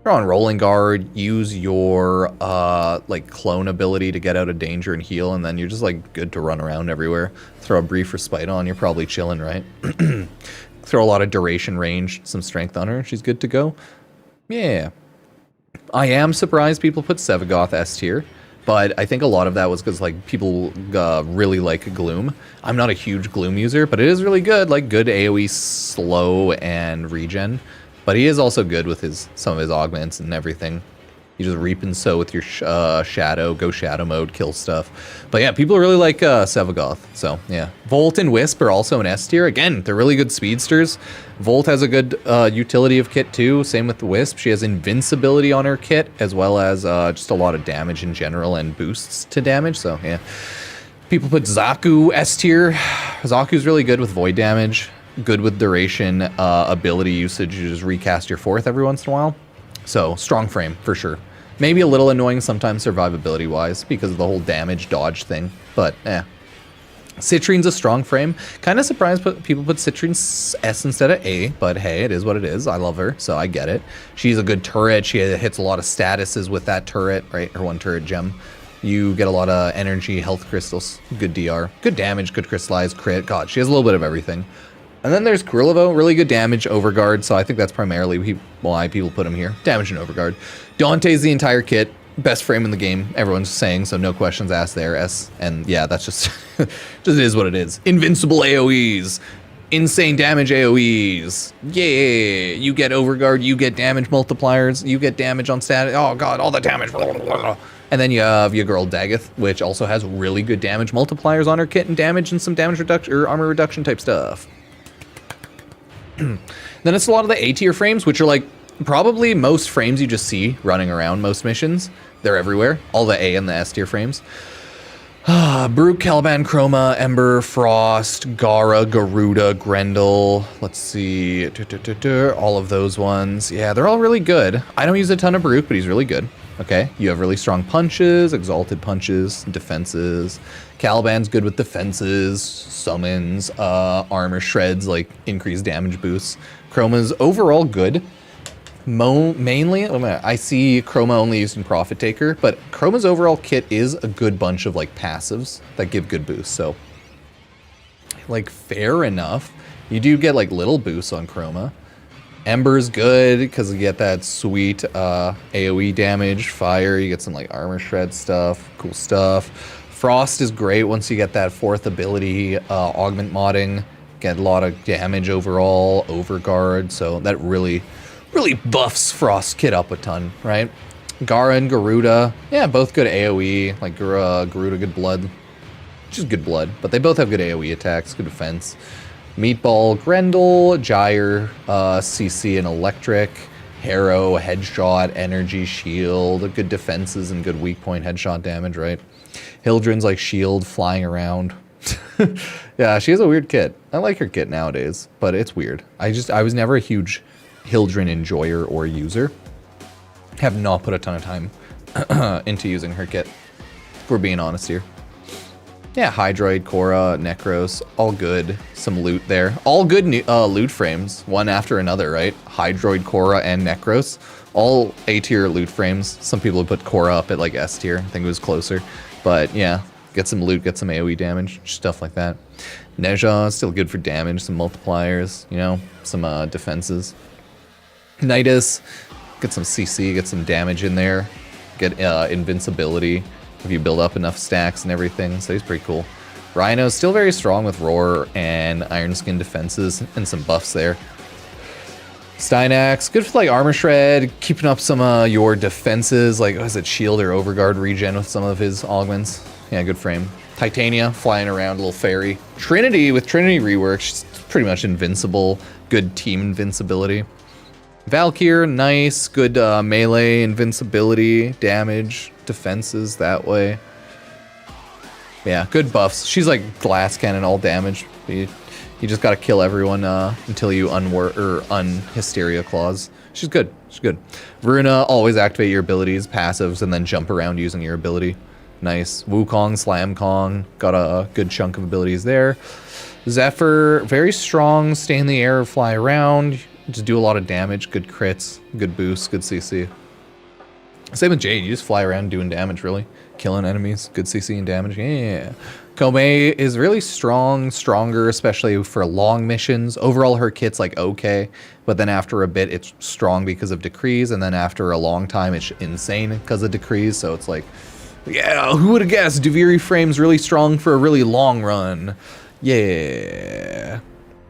You're on rolling guard, use your like clone ability to get out of danger and heal, and then you're just like good to run around everywhere. Throw a brief respite on, you're probably chilling, right? Throw a lot of duration range, some strength on her, she's good to go. Yeah. I am surprised people put Sevagoth S tier, but I think a lot of that was because like people really like Gloom. I'm not a huge Gloom user, but it is really good, like good AoE slow and regen. But he is also good with some of his augments and everything. You just reap and sow with your shadow, go shadow mode, kill stuff. But yeah, people really like Sevagoth, so yeah. Volt and Wisp are also an S tier. Again, they're really good speedsters. Volt has a good utility of kit too, same with the Wisp. She has invincibility on her kit, as well as just a lot of damage in general and boosts to damage, so yeah. People put Zaku S tier. Zaku's really good with void damage. Good with duration, ability usage. You just recast your fourth every once in a while. So, strong frame, for sure. Maybe a little annoying sometimes survivability-wise because of the whole damage dodge thing, but eh. Citrine's a strong frame. Kind of surprised people put Citrine's S instead of A, but hey, it is what it is. I love her, so I get it. She's a good turret. She hits a lot of statuses with that turret, right? Her one turret gem. You get a lot of energy, health crystals, good DR. Good damage, good crystallized crit. God, she has a little bit of everything. And then there's Kurilevo, really good damage, overguard, so I think that's primarily why people put him here. Damage and overguard. Dante's the entire kit, best frame in the game, everyone's saying, so no questions asked there, S. And yeah, that's just, just is what it is. Invincible AoEs, insane damage AoEs, yeah, you get overguard, you get damage multipliers, you get damage on status, oh god, all the damage, and then you have your girl Daggeth, which also has really good damage multipliers on her kit and damage and some damage reduction, or armor reduction type stuff. Then it's a lot of the A tier frames, which are like probably most frames you just see running around most missions. They're everywhere. All the A and the S tier frames. Brute, Caliban, Chroma, Ember, Frost, Gara, Garuda, Grendel. Let's see. All of those ones. Yeah, they're all really good. I don't use a ton of Brute, but he's really good. Okay, you have really strong punches, exalted punches, defenses. Caliban's good with defenses, summons, armor shreds, like increased damage boosts. Chroma's overall good. Mainly, I see Chroma only used in Profit Taker, but Chroma's overall kit is a good bunch of like passives that give good boosts. So, like, fair enough. You do get like little boosts on Chroma. Ember's good because you get that sweet AoE damage. Fire, you get some like armor shred stuff, cool stuff. Frost is great once you get that 4th ability, augment modding. Get a lot of damage overall, overguard, so that really buffs Frost kit up a ton, right? Gara and Garuda, yeah, both good AoE, like Garuda good blood, which is good blood, but they both have good AoE attacks, good defense. Meatball, Grendel, Gyre, CC and Electric, Harrow, Headshot, Energy, Shield, good defenses and good weak point headshot damage, right? Hildren's like Shield flying around. Yeah, she has a weird kit. I like her kit nowadays, but it's weird. I was never a huge Hildren enjoyer or user. Have not put a ton of time into using her kit, if we're being honest here. Yeah, Hydroid, Korra, Necros, all good. Some loot there. All good loot frames, one after another, right? Hydroid, Korra, and Necros. All A-tier loot frames. Some people have put Korra up at like S-tier. I think it was closer. But yeah, get some loot, get some AoE damage, stuff like that. Neja, still good for damage, some multipliers, you know, some defenses. Nidus, get some CC, get some damage in there. Get invincibility if you build up enough stacks and everything, so he's pretty cool. Rhino's still very strong with Roar and Iron Skin defenses and some buffs there. Steinax, good for like armor shred, keeping up some your defenses, like was it shield or overguard regen with some of his augments. Yeah, good frame. Titania, flying around, little fairy. Trinity, with Trinity rework, she's pretty much invincible, good team invincibility. Valkyr, nice, good melee invincibility, damage, defenses that way. Yeah, good buffs. She's like glass cannon, all damage. You just gotta kill everyone until you un-hysteria claws. She's good. She's good. Veruna, always activate your abilities, passives, and then jump around using your ability. Nice. Wukong, Slam Kong, got a good chunk of abilities there. Zephyr, very strong, stay in the air, fly around, just do a lot of damage, good crits, good boosts, good CC. Same with Jade, you just fly around doing damage, really. Killing enemies, good CC and damage, yeah. Komei is really strong, stronger, especially for long missions. Overall, her kit's like okay, but then after a bit, it's strong because of decrees, and then after a long time, it's insane because of decrees, so it's like, yeah, who would have guessed Duviri Frame's really strong for a really long run? Yeah.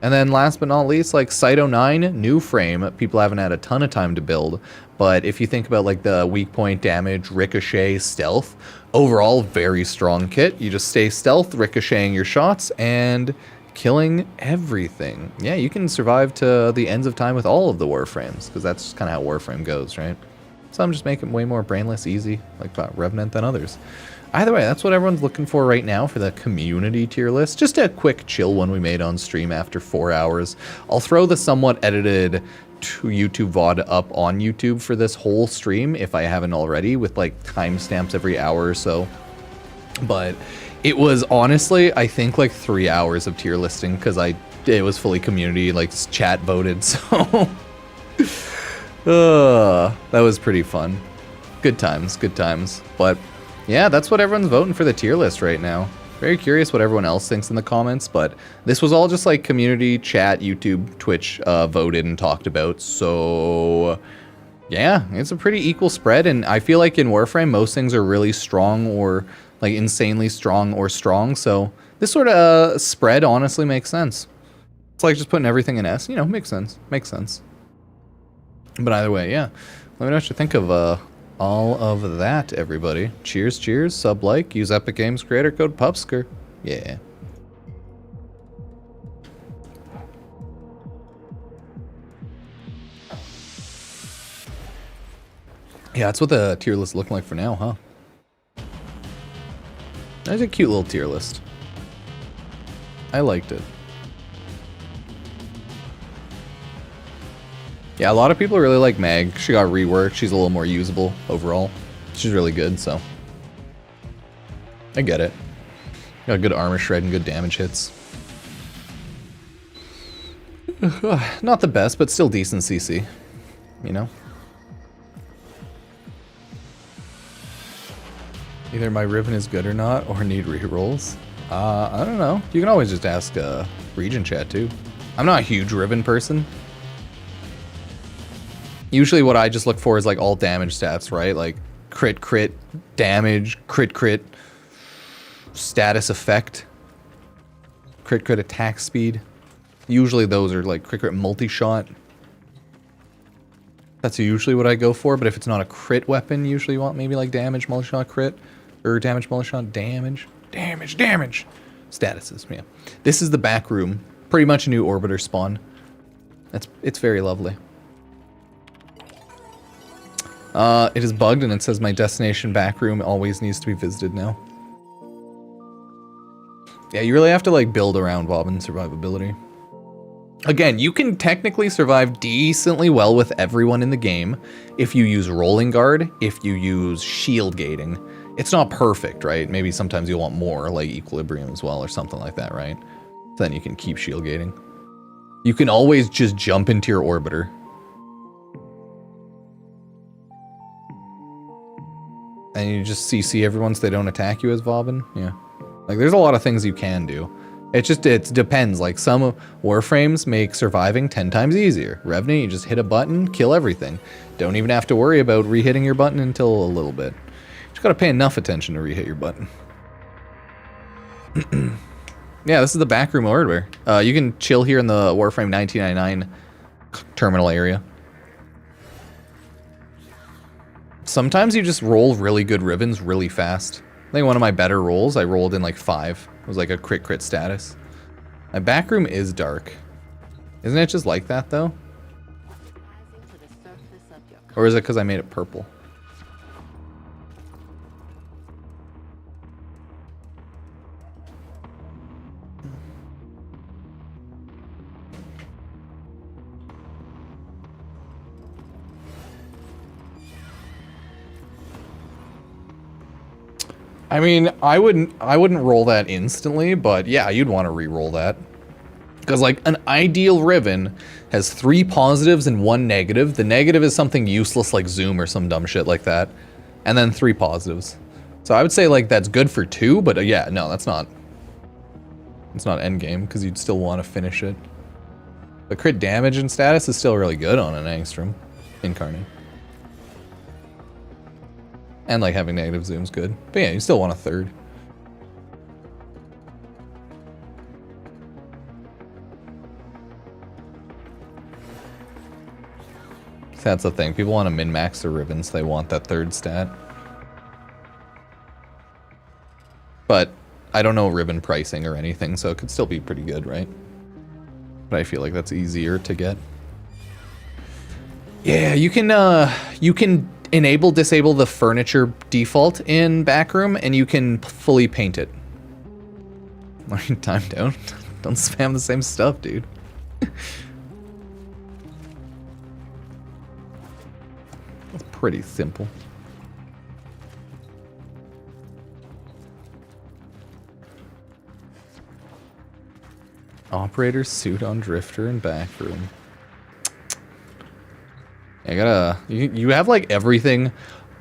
And then last but not least, like Cyto 9, new frame. People haven't had a ton of time to build, but if you think about like the weak point damage, ricochet, stealth, overall very strong kit. You just stay stealth, ricocheting your shots, and killing everything. Yeah, you can survive to the ends of time with all of the Warframes, because that's kind of how Warframe goes, right? Some just make it way more brainless, easy, like Revenant than others. Either way, that's what everyone's looking for right now for the community tier list. Just a quick chill one we made on stream after 4 hours. I'll throw the somewhat edited YouTube VOD up on YouTube for this whole stream if I haven't already, with like timestamps every hour or so. But it was honestly, I think like 3 hours of tier listing because it was fully community, like chat voted, so that was pretty fun. Good times, good times. But yeah, that's what everyone's voting for the tier list right now. Very curious what everyone else thinks in the comments, but this was all just like community, chat, YouTube, Twitch voted and talked about. So yeah, it's a pretty equal spread, and I feel like in Warframe, most things are really strong or like insanely strong or strong. So this sort of spread honestly makes sense. It's like just putting everything in S, you know, makes sense, makes sense. But either way, yeah, let me know what you think of all of that, everybody. Cheers, cheers, sub, like, use Epic Games creator code Pupsker. Yeah. Yeah, that's what the tier list is looking like for now, huh? That's a cute little tier list. I liked it. Yeah, a lot of people really like Meg. She got reworked. She's a little more usable overall. She's really good, so I get it. Got good armor shred and good damage hits. Not the best, but still decent CC. You know? Either my Riven is good or not, or need rerolls. I don't know. You can always just ask Region Chat too. I'm not a huge Riven person. Usually what I just look for is like all damage stats, right? Like crit, damage, crit, status effect, crit attack speed. Usually those are like crit multi-shot. That's usually what I go for, but if it's not a crit weapon, usually you want maybe like damage, multi-shot, crit, or damage, multi-shot, damage. Statuses, yeah. This is the back room. Pretty much a new orbiter spawn. It's very lovely. It is bugged and it says my destination back room always needs to be visited now. Yeah, you really have to like build around Bobbin's survivability. Again, you can technically survive decently well with everyone in the game if you use rolling guard, if you use shield gating. It's not perfect, right? Maybe sometimes you'll want more, like equilibrium as well or something like that, right? Then you can keep shield gating. You can always just jump into your orbiter. And you just CC everyone so they don't attack you as Bobbin. Yeah. Like there's a lot of things you can do. It depends. Like some Warframes make surviving 10 times easier. Revenant, you just hit a button, kill everything. Don't even have to worry about re-hitting your button until a little bit. Just gotta pay enough attention to re-hit your button. Yeah, this is the backroom order. You can chill here in the Warframe 1999 terminal area. Sometimes you just roll really good Rivens really fast. I think one of my better rolls, I rolled in like 5. It was like a crit status. My back room is dark. Isn't it just like that though? Or is it because I made it purple? I mean, I wouldn't roll that instantly, but yeah, you'd want to re-roll that. Because like an ideal Riven has 3 positives and 1 negative. The negative is something useless like Zoom or some dumb shit like that. And then 3 positives. So I would say like that's good for 2, but yeah, no, it's not endgame because you'd still want to finish it. But crit damage and status is still really good on an Angstrom Incarnate. And like having negative zoom's good. But yeah, you still want a 3rd. So that's the thing. People want to min-max their Rivens. They want that 3rd stat. But I don't know Riven pricing or anything, so it could still be pretty good, right? But I feel like that's easier to get. Yeah, you can disable the furniture default in backroom, and you can fully paint it. Time down. Don't spam the same stuff, dude. That's pretty simple. Operator suit on Drifter and backroom. You have like everything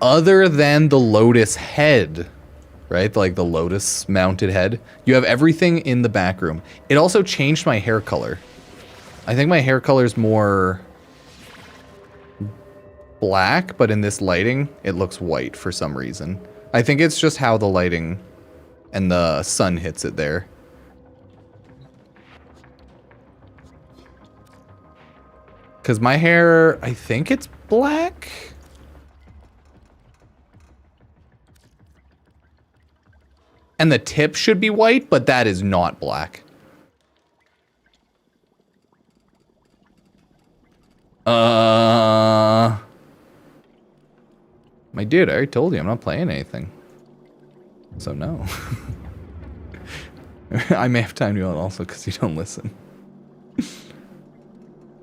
other than the Lotus head, right? Like the Lotus mounted head. You have everything in the back room. It also changed my hair color. I think my hair color is more black, but in this lighting, it looks white for some reason. I think it's just how the lighting and the sun hits it there. Because my hair, I think it's black. And the tip should be white, but that is not black. My dude, I already told you I'm not playing anything. So no. I may have timed you out also because you don't listen.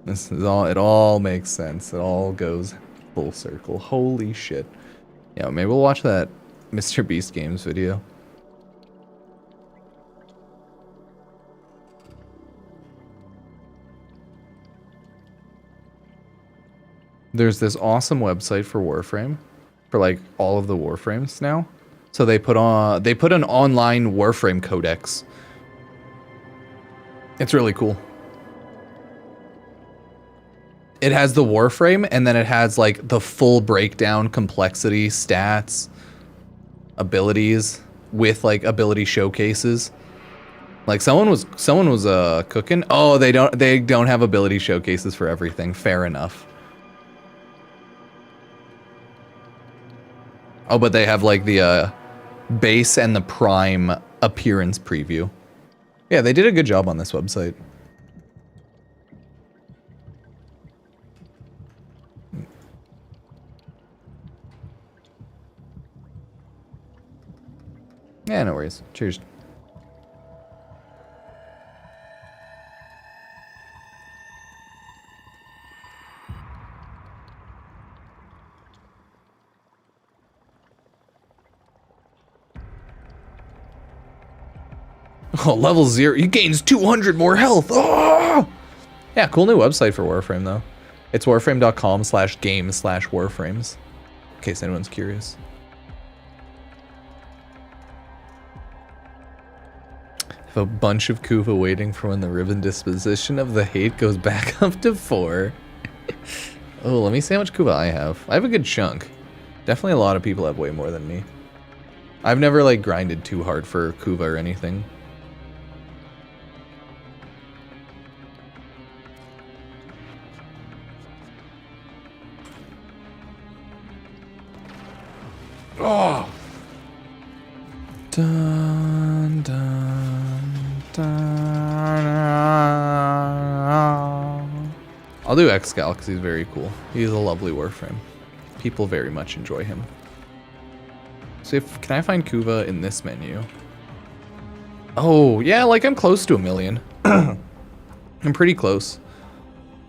This is all, it all makes sense. It all goes full circle. Holy shit. Yeah, maybe we'll watch that Mr. Beast Games video. There's this awesome website for Warframe. For like all of the Warframes now. So they put an online Warframe codex. It's really cool. It has the Warframe, and then it has like the full breakdown, complexity, stats, abilities with like ability showcases. Like someone was cooking. Oh, they don't have ability showcases for everything. Fair enough. Oh, but they have like the base and the prime appearance preview. Yeah, they did a good job on this website. Yeah, no worries. Cheers. Oh, level 0. He gains 200 more health. Oh! Yeah, cool new website for Warframe, though. It's warframe.com/game/warframes. In case anyone's curious. Have a bunch of Kuva waiting for when the ribbon disposition of the hate goes back up to 4. Oh, let me see how much Kuva I have. I have a good chunk. Definitely a lot of people have way more than me. I've never, like, grinded too hard for Kuva or anything. Oh! Dun, dun, dun. I'll do Xgal because he's very cool. He's a lovely Warframe. People very much enjoy him. So can I find Kuva in this menu? Oh, yeah, like I'm close to 1 million. I'm pretty close.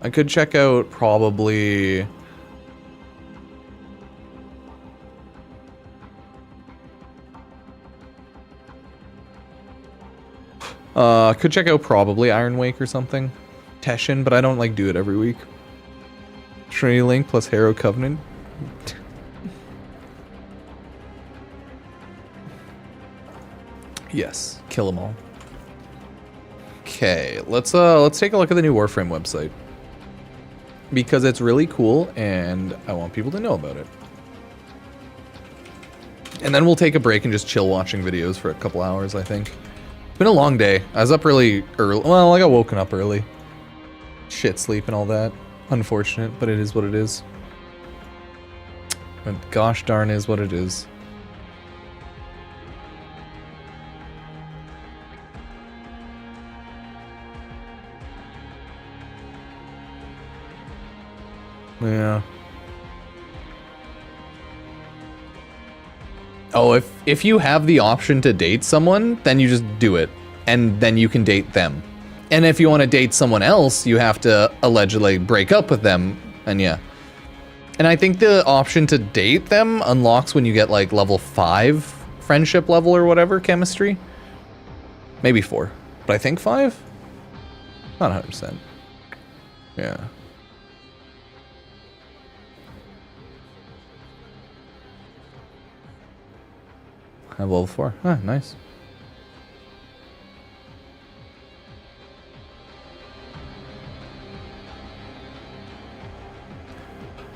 I could check out probably... could check out probably Iron Wake or something. Teshin, but I don't like do it every week. Trinity Link plus Harrow Covenant. Yes, kill them all. Okay, let's take a look at the new Warframe website. Because it's really cool and I want people to know about it. And then we'll take a break and just chill watching videos for a couple hours, I think. It's been a long day. I was up really early. Well, I got woken up early. Shit sleep and all that. Unfortunate, but it is what it is. But gosh darn is what it is. Yeah. Oh, if you have the option to date someone, then you just do it. And then you can date them. And if you want to date someone else, you have to allegedly break up with them. And yeah. And I think the option to date them unlocks when you get like level 5 friendship level or whatever chemistry. Maybe 4. But I think 5? Not 100%. Yeah. I have level 4. Ah, nice.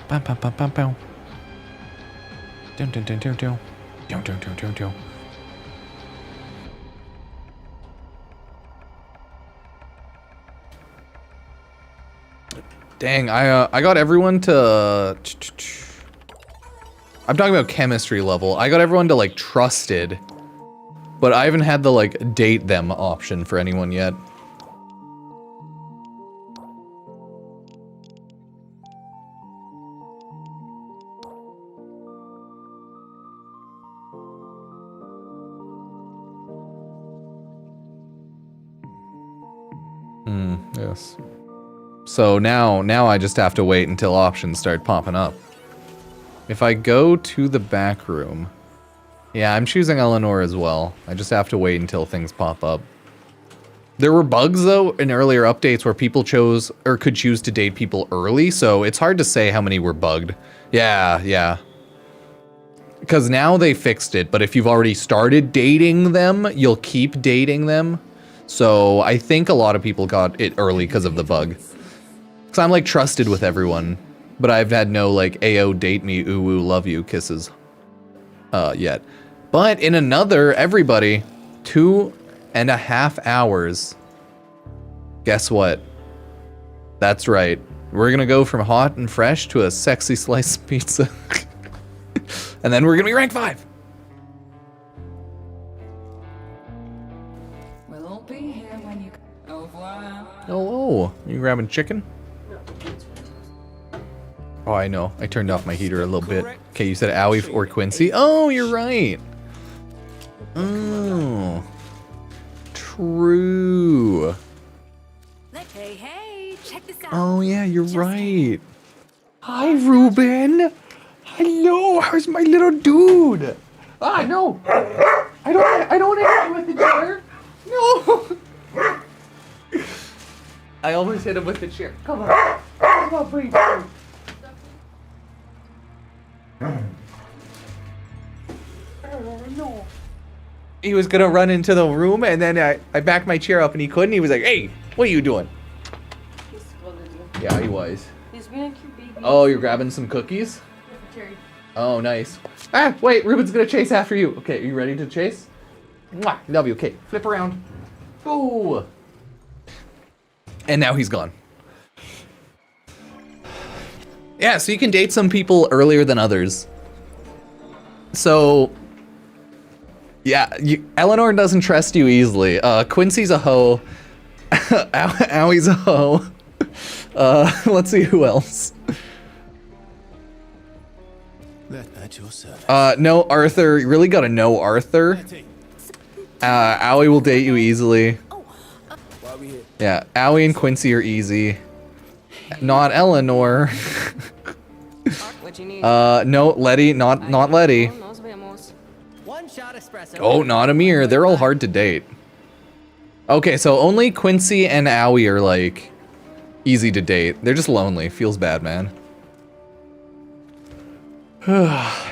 Bam, bam, bam, bam, bam. Dun, dun, dun, dun, dun. Dun, dun, dun, dun, dun. Dang, I got everyone to... I'm talking about chemistry level. I got everyone to like trusted, but I haven't had the like date them option for anyone yet. Yes. So now I just have to wait until options start popping up. If I go to the back room, yeah, I'm choosing Eleanor as well. I just have to wait until things pop up. There were bugs though in earlier updates where people chose or could choose to date people early, so it's hard to say how many were bugged. Yeah. Because now they fixed it, but if you've already started dating them, you'll keep dating them. So I think a lot of people got it early because of the bug. Because I'm like trusted with everyone, but I've had no like AO date me, ooh woo, love you kisses yet. But in another, everybody, 2.5 hours. Guess what? That's right. We're gonna go from hot and fresh to a sexy slice of pizza. And then we're gonna be rank 5. We'll all be here when you. Au revoir. Oh, you grabbing chicken? Oh, I know. I turned off my heater a little bit. Okay, you said Owie or Quincy. Oh, you're right. Oh, true. Hey, hey, check this out. Oh yeah, you're right. Hi, Ruben. Hello, how's my little dude? Ah, no. I don't want to hit you with the chair. No. I almost hit him with the chair. Come on. Come on, please. No. He was gonna run into the room, and then I backed my chair up, and he couldn't. He was like, "Hey, what are you doing?" Yeah, he was. Oh, you're grabbing some cookies? Oh, nice. Ah, wait, Ruben's gonna chase after you. Okay, are you ready to chase? Mwah, love you. Okay, flip around. Go. And now he's gone. Yeah, so you can date some people earlier than others. So, yeah, Eleanor doesn't trust you easily. Quincy's a hoe. Owie's a hoe. Let's see who else. No, Arthur. You really gotta know Arthur. Owie will date you easily. Yeah, Owie and Quincy are easy. Not Eleanor. What you need? No, Letty. Not Letty. Nos vemos. One shot espresso. Oh, not Amir. They're all hard to date. Okay, so only Quincy and Owie are like easy to date. They're just lonely. Feels bad, man.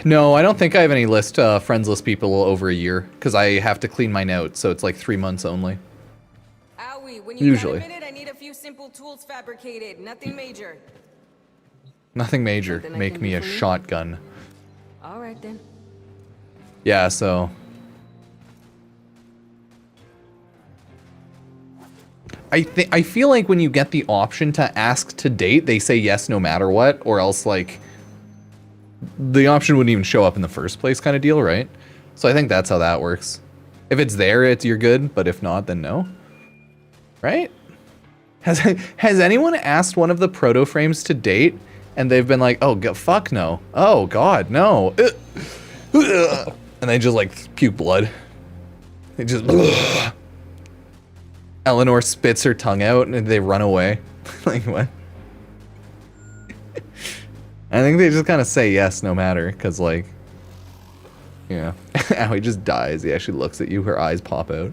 No, I don't think I have any friends list people over a year because I have to clean my notes, so it's like 3 months only. Owie, when you Usually. got a minute, I need a few simple tools fabricated. Nothing major. Nothing major. Something I Make can me do a for you? shotgun. All right then. Yeah, so I feel like when you get the option to ask to date, they say yes no matter what, or else like the option wouldn't even show up in the first place kind of deal, right? So I think that's how that works. If it's there, you're good, but if not, then no. Right? Has anyone asked one of the proto frames to date and they've been like, "Oh, fuck no. Oh god, no." And they just like puke blood. They just Eleanor spits her tongue out and they run away. Like what? I think they just kind of say yes no matter, because like, yeah. Owie just dies. Yeah, she looks at you, her eyes pop out.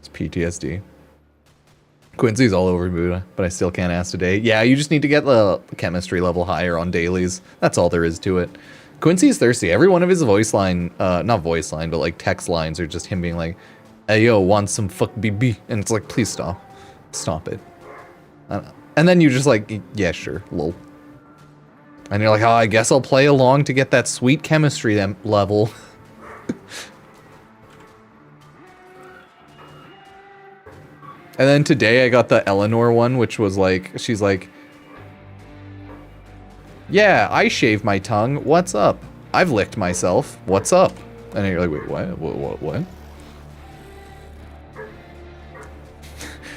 It's PTSD. Quincy's all over Buddha, but I still can't ask today. Yeah, you just need to get the chemistry level higher on dailies. That's all there is to it. Quincy's thirsty. Every one of his voice line, not voice line, but like text lines are just him being like, "Hey yo, want some fuck BB?" And it's like, please stop. Stop it. And then you just like, yeah, sure, lol. And you're like, oh, I guess I'll play along to get that sweet chemistry level. And then today I got the Eleanor one, which was like, she's like, yeah, I shave my tongue. What's up? I've licked myself. What's up? And you're like, wait, what?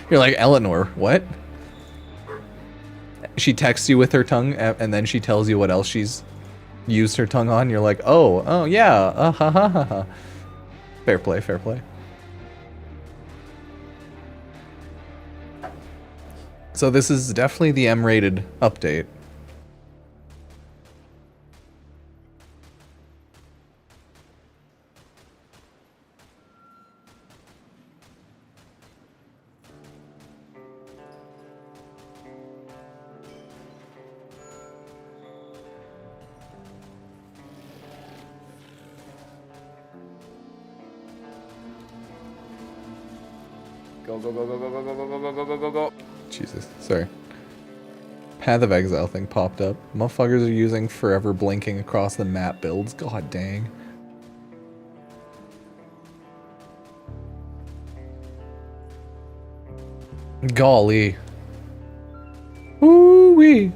You're like, Eleanor, what? She texts you with her tongue, and then she tells you what else she's used her tongue on. You're like, oh, yeah, ha ha ha ha. Fair play, fair play. So this is definitely the M-rated update. Go, go, go, go, go, go, go, go, go, go, go, go, go. Jesus, sorry. Path of Exile thing popped up. Motherfuckers are using forever blinking across the map builds. God dang. Golly. Ooh-wee.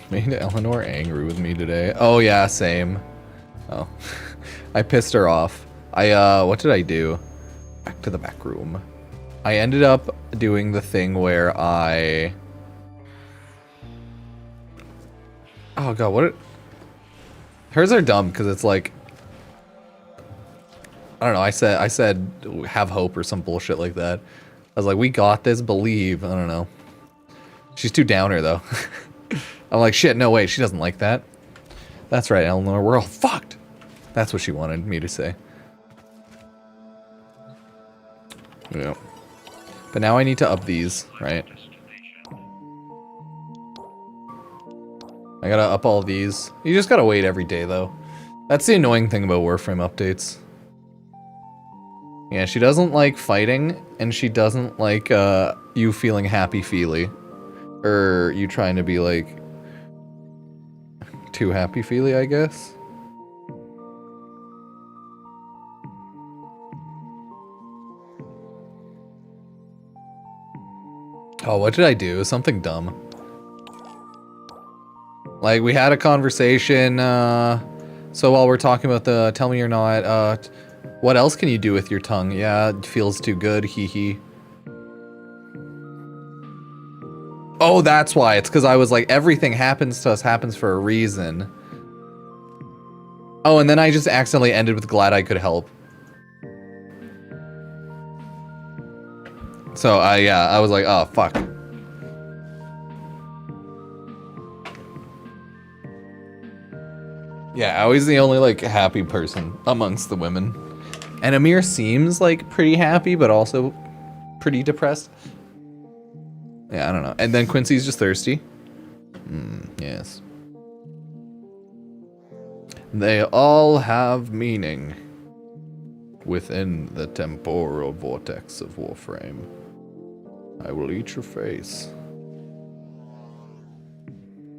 Made Eleanor angry with me today. Oh yeah, same. Oh. I pissed her off. What did I do? Back to the back room. I ended up doing the thing where I... Oh god, what? Hers are dumb because it's like... I don't know, I said have hope or some bullshit like that. I was like, we got this, believe. I don't know. She's too downer though. I'm like, shit, no way, she doesn't like that. That's right, Eleanor, we're all fucked. That's what she wanted me to say. Yeah. But now I need to up these, right? I gotta up all these. You just gotta wait every day though. That's the annoying thing about Warframe updates. Yeah, she doesn't like fighting, and she doesn't like you feeling happy-feely. Or you trying to be like too happy-feely, I guess. Oh, what did I do? Something dumb. Like, we had a conversation, so while we're talking about the tell me you're not, what else can you do with your tongue? Yeah, it feels too good, hee hee. Oh, that's why. It's because I was like, everything happens to us happens for a reason. Oh, and then I just accidentally ended with glad I could help. So, yeah, I was like, oh, fuck. Yeah, Aoi's the only, like, happy person amongst the women. And Amir seems, like, pretty happy, but also pretty depressed. Yeah, I don't know. And then Quincy's just thirsty. Yes. They all have meaning within the temporal vortex of Warframe. I will eat your face.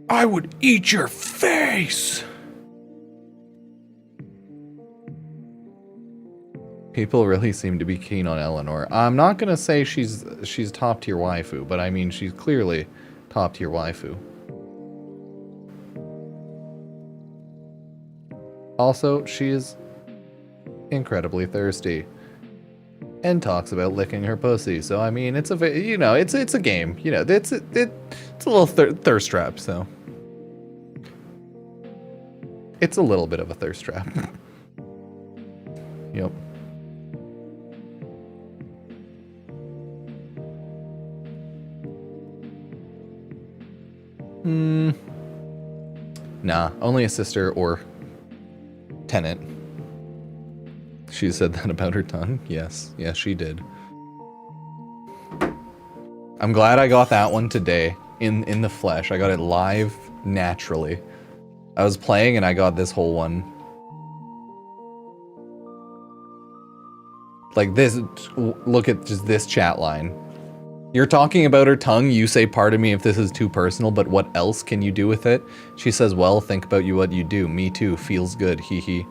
I would eat your face! People really seem to be keen on Eleanor. I'm not gonna say she's top tier waifu, but I mean she's clearly top tier waifu. Also, she is incredibly thirsty and talks about licking her pussy. So I mean, it's a you know, it's a game. You know, it's a little thirst trap. So it's a little bit of a thirst trap. Yep. Nah, only a sister or tenant. She said that about her tongue. Yes, yes, she did. I'm glad I got that one today in the flesh. I got it live naturally. I was playing and I got this whole one. Like this, look at just this chat line. You're talking about her tongue, you say pardon me if this is too personal, but what else can you do with it? She says, well, think about you what you do. Me too, feels good, hee hee.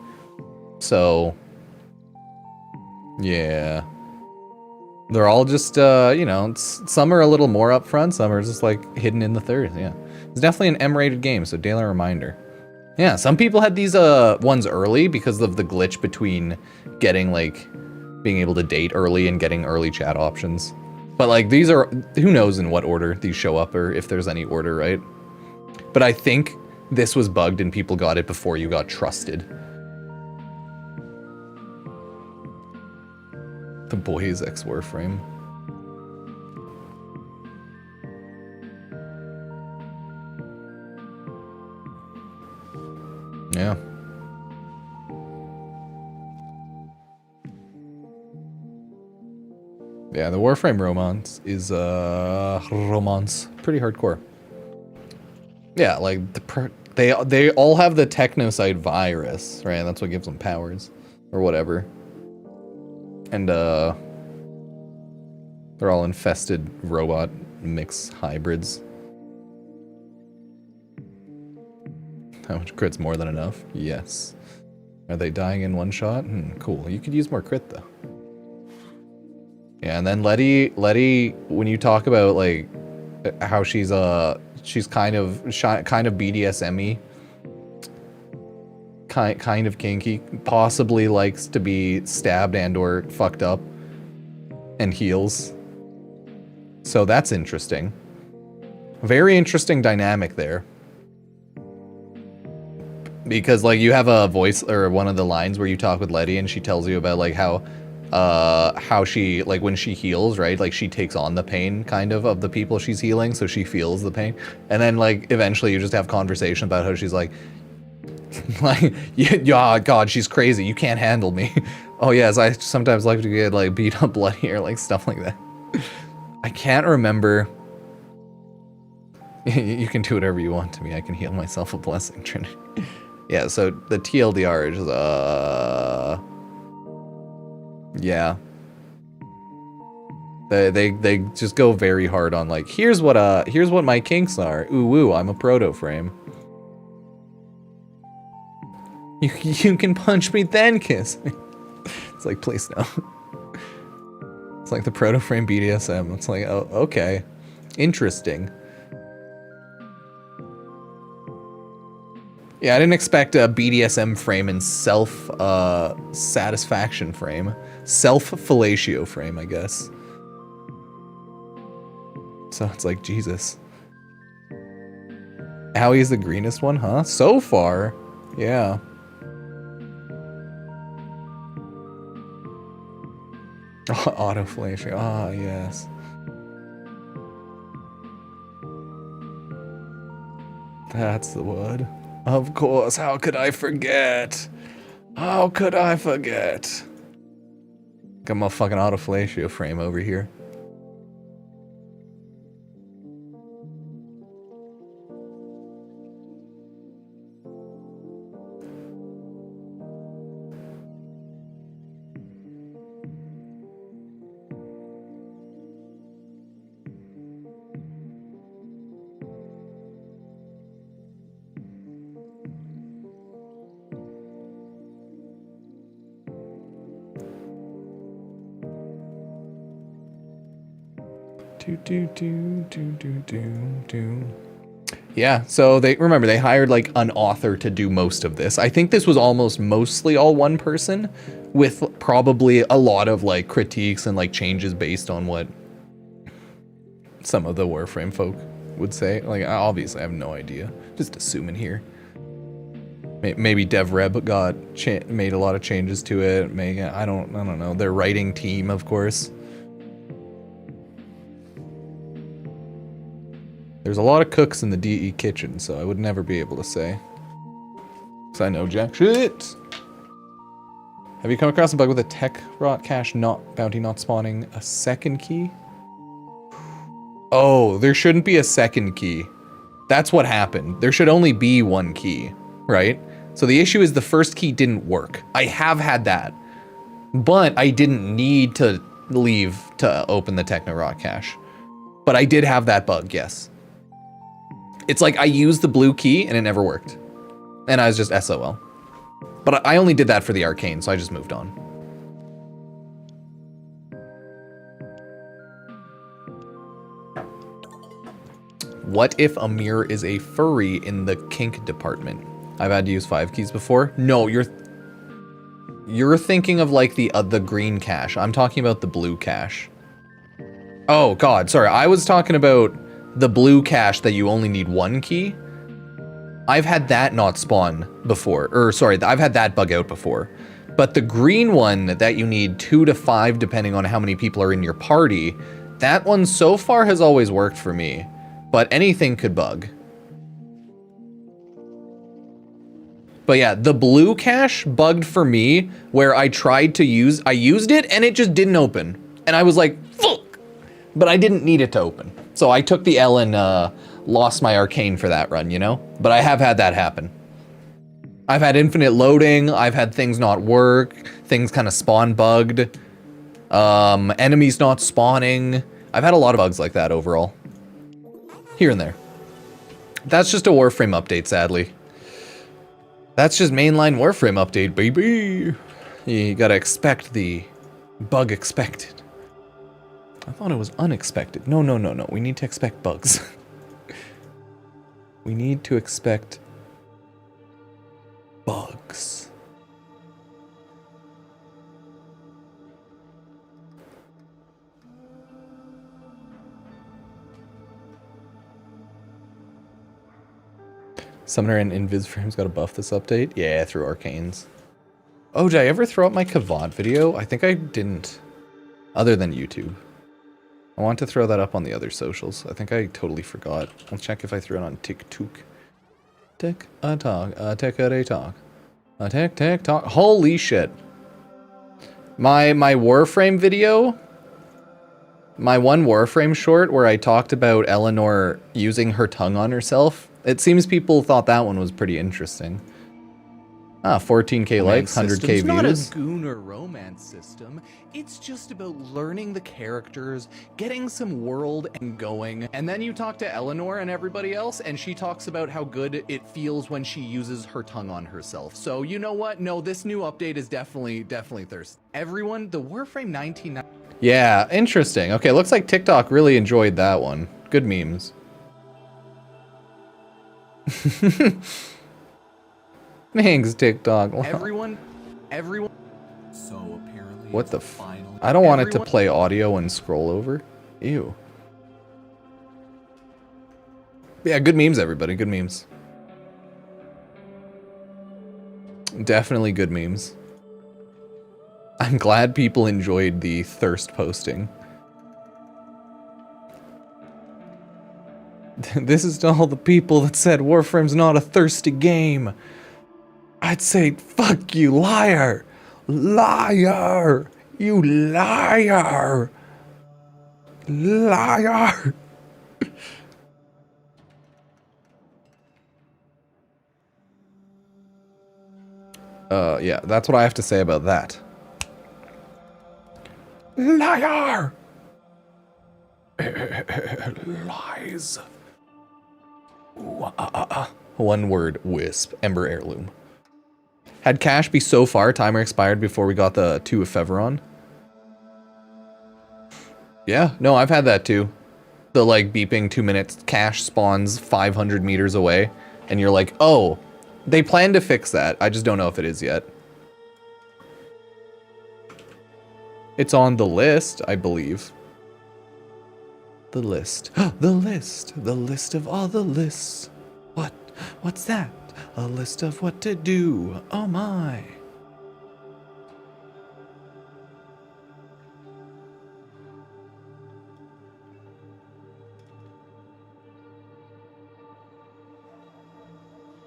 So, yeah. They're all just, you know, some are a little more upfront, some are just like hidden in the third, yeah. It's definitely an M-rated game, so daily reminder. Yeah, some people had these ones early because of the glitch between getting like, being able to date early and getting early chat options. But like these are, who knows in what order these show up or if there's any order, right? But I think this was bugged and people got it before you got trusted. The boys ex Warframe. Yeah. Yeah, the Warframe romance is romance pretty hardcore. Yeah, like they all have the technocyte virus, right? That's what gives them powers or whatever. And they're all infested robot mix hybrids. How much crit's more than enough? Yes. Are they dying in one shot? Cool. You could use more crit though. Yeah, and then Letty, when you talk about like how she's kind of BDSM-y, kind of kinky, possibly likes to be stabbed and or fucked up, and heals. So that's interesting. Very interesting dynamic there. Because like you have a voice or one of the lines where you talk with Letty and she tells you about like how she, like when she heals, right? Like she takes on the pain kind of the people she's healing, so she feels the pain. And then like eventually you just have conversation about how she's like yeah, God, she's crazy. You can't handle me. Oh yes, I sometimes like to get like beat up bloody or like stuff like that. I can't remember. You can do whatever you want to me. I can heal myself a blessing, Trinity. Yeah, so the TLDR is yeah. They just go very hard on like here's what my kinks are. Ooh woo, I'm a proto frame. You can punch me then kiss me. It's like please no. It's like the proto frame BDSM. It's like oh okay. Interesting. Yeah, I didn't expect a BDSM frame and self-satisfaction frame. Self-fellatio frame, I guess. So it's like, Jesus. Owie's the greenest one, huh? So far, yeah. Auto-fellatio, ah, yes. That's the word. Of course, how could I forget? How could I forget? Got my fucking autofellatio frame over here. Yeah, so they hired like an author to do most of this. I think this was mostly all one person with probably a lot of like critiques and like changes based on what some of the Warframe folk would say. Like obviously I have no idea, just assuming here. Maybe DevReb made a lot of changes to it. Maybe I don't know. Their writing team, of course. There's a lot of cooks in the DE kitchen, so I would never be able to say. Because I know jack shit. Have you come across a bug with a tech rot cache bounty not spawning a second key? Oh, there shouldn't be a second key. That's what happened. There should only be one key, right? So the issue is the first key didn't work. I have had that, but I didn't need to leave to open the techno rot cache. But I did have that bug, yes. It's like I used the blue key and it never worked. And I was just SOL. But I only did that for the arcane, so I just moved on. What if Amir is a furry in the kink department? I've had to use 5 keys before. No, you're thinking of like the green cache. I'm talking about the blue cache. Oh God, sorry. I was talking about the blue cache that you only need 1 key. I've had that not spawn before, or sorry, I've had that bug out before. But the green one that you need 2 to 5 depending on how many people are in your party, that one so far has always worked for me, but anything could bug. But yeah, the blue cache bugged for me where I used it and it just didn't open. And I was like, fuck, but I didn't need it to open. So I took the L and lost my arcane for that run, you know? But I have had that happen. I've had infinite loading, I've had things not work, things kind of spawn bugged. Enemies not spawning. I've had a lot of bugs like that overall. Here and there. That's just a Warframe update, sadly. That's just mainline Warframe update, baby. You gotta expect the bug expected. I thought it was unexpected. No, no, no, no. We need to expect bugs. We need to expect bugs. Summoner and Invisframe's got to buff this update. Yeah, through arcanes. Oh, did I ever throw up my Kavad video? I think I didn't. Other than YouTube. I want to throw that up on the other socials. I think I totally forgot. I'll check if I threw it on TikTok. TikTok. Holy shit. My Warframe video, my one Warframe short where I talked about Eleanor using her tongue on herself, it seems people thought that one was pretty interesting. 14k likes, 100k views. It's not a goon or romance system. It's just about learning the characters, getting some world and going. And then you talk to Eleanor and everybody else, and she talks about how good it feels when she uses her tongue on herself. So you know what? No, this new update is definitely thirsty. Everyone, the Warframe 1990. Yeah, interesting. Okay, looks like TikTok really enjoyed that one. Good memes. Thanks, TikTok. Everyone. So apparently, what the I don't want it to play audio and scroll over. Ew. Yeah, good memes, everybody. Good memes. Definitely good memes. I'm glad people enjoyed the thirst posting. This is to all the people that said Warframe's not a thirsty game. I'd say, fuck you, liar! Liar! You liar! Liar! Yeah, that's what I have to say about that. Liar! Lies. One word, wisp. Ember heirloom. Had cash be so far, timer expired before we got the 2 Ephemeron. Yeah, no, I've had that too. The like beeping 2 minutes cash spawns 500 meters away. And you're like, oh, they plan to fix that. I just don't know if it is yet. It's on the list, I believe. The list. The list. The list of all the lists. What's that? A list of what to do. Oh my.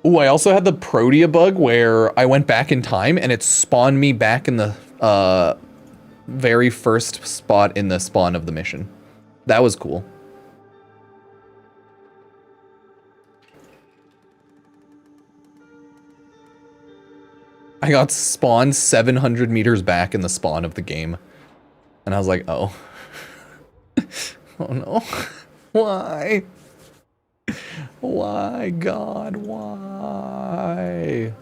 Ooh, I also had the Protea bug where I went back in time and it spawned me back in the very first spot in the spawn of the mission. That was cool. I got spawned 700 meters back in the spawn of the game. And I was like, oh. Oh no. Why? Why, God, why?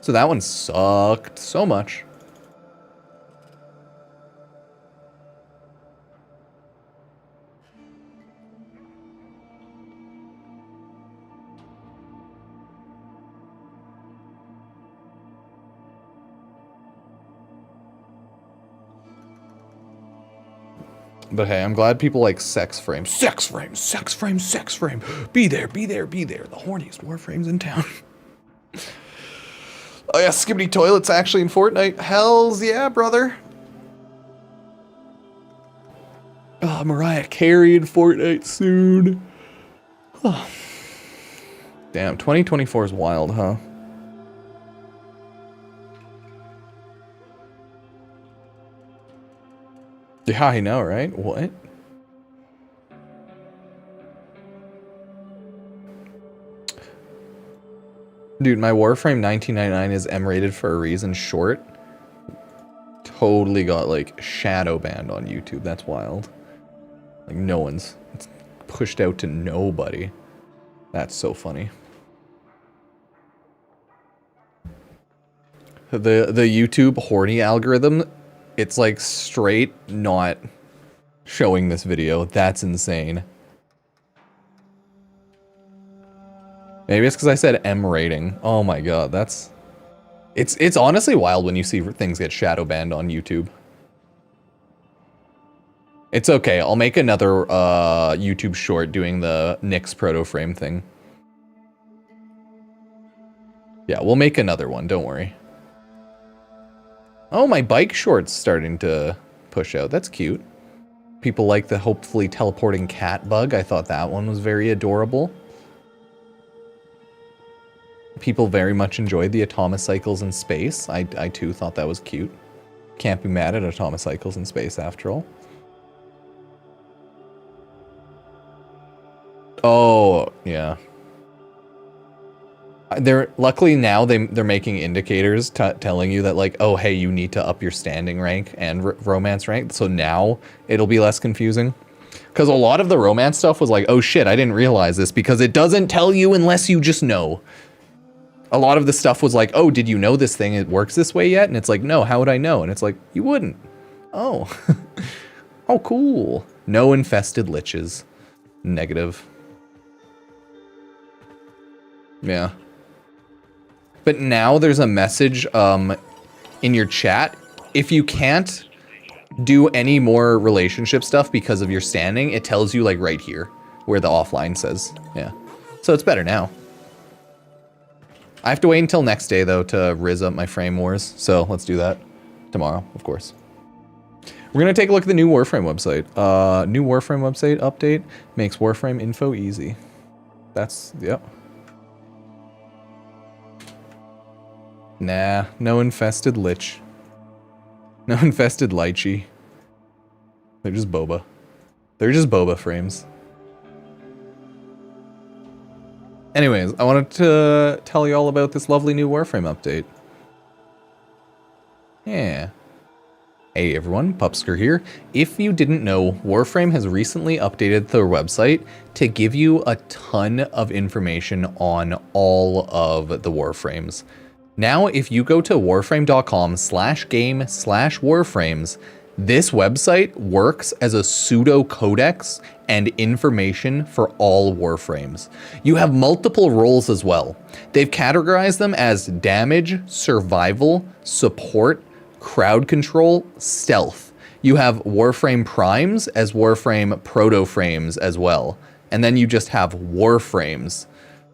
So that one sucked so much. But hey, I'm glad people like sex frame. Sex frame, sex frame, sex frame. Be there, be there, be there. The horniest Warframes in town. Oh yeah, Skibbity Toilet's actually in Fortnite. Hells yeah, brother. Oh, Mariah Carey in Fortnite soon. Oh. Damn, 2024 is wild, huh? Yeah, I know, right? What? Dude, my Warframe 1999 is M-rated for a reason. Short. totally got like shadow banned on YouTube. That's wild. Like no one's, it's pushed out to nobody. That's so funny. The YouTube horny algorithm, it's like straight not showing this video. That's insane. Maybe it's because I said M rating. Oh my god, that's... It's honestly wild when you see things get shadow banned on YouTube. It's okay, I'll make another YouTube short doing the Nyx proto-frame thing. Yeah, we'll make another one, don't worry. Oh, my bike short's starting to push out. That's cute. People like the hopefully teleporting cat bug. I thought that one was very adorable. People very much enjoyed the Atomocycles in space. I too thought that was cute. Can't be mad at Atomocycles in space after all. Oh, yeah. Luckily now they're making indicators telling you that like, oh hey, you need to up your standing rank and romance rank. So now it'll be less confusing. Because a lot of the romance stuff was like, oh shit, I didn't realize this, because it doesn't tell you unless you just know. A lot of the stuff was like, oh, did you know this thing, it works this way yet? And it's like, no, how would I know? And it's like, you wouldn't. Oh. Oh, cool. No infested liches. Negative. Yeah. But now there's a message in your chat. If you can't do any more relationship stuff because of your standing, it tells you like right here where the offline says. Yeah. So it's better now. I have to wait until next day though to rizz up my frame wars. So let's do that tomorrow, of course. We're gonna take a look at the new Warframe website. New Warframe website update makes Warframe info easy. That's, yep. Nah, no infested lich. No infested lychee. They're just boba. They're just boba frames. Anyways, I wanted to tell you all about this lovely new Warframe update. Yeah. Hey everyone, Pupsker here. If you didn't know, Warframe has recently updated their website to give you a ton of information on all of the Warframes. Now, if you go to warframe.com/game/warframes, this website works as a pseudo codex and information for all Warframes. You have multiple roles as well. They've categorized them as damage, survival, support, crowd control, stealth. You have Warframe primes as Warframe proto-frames as well. And then you just have Warframes.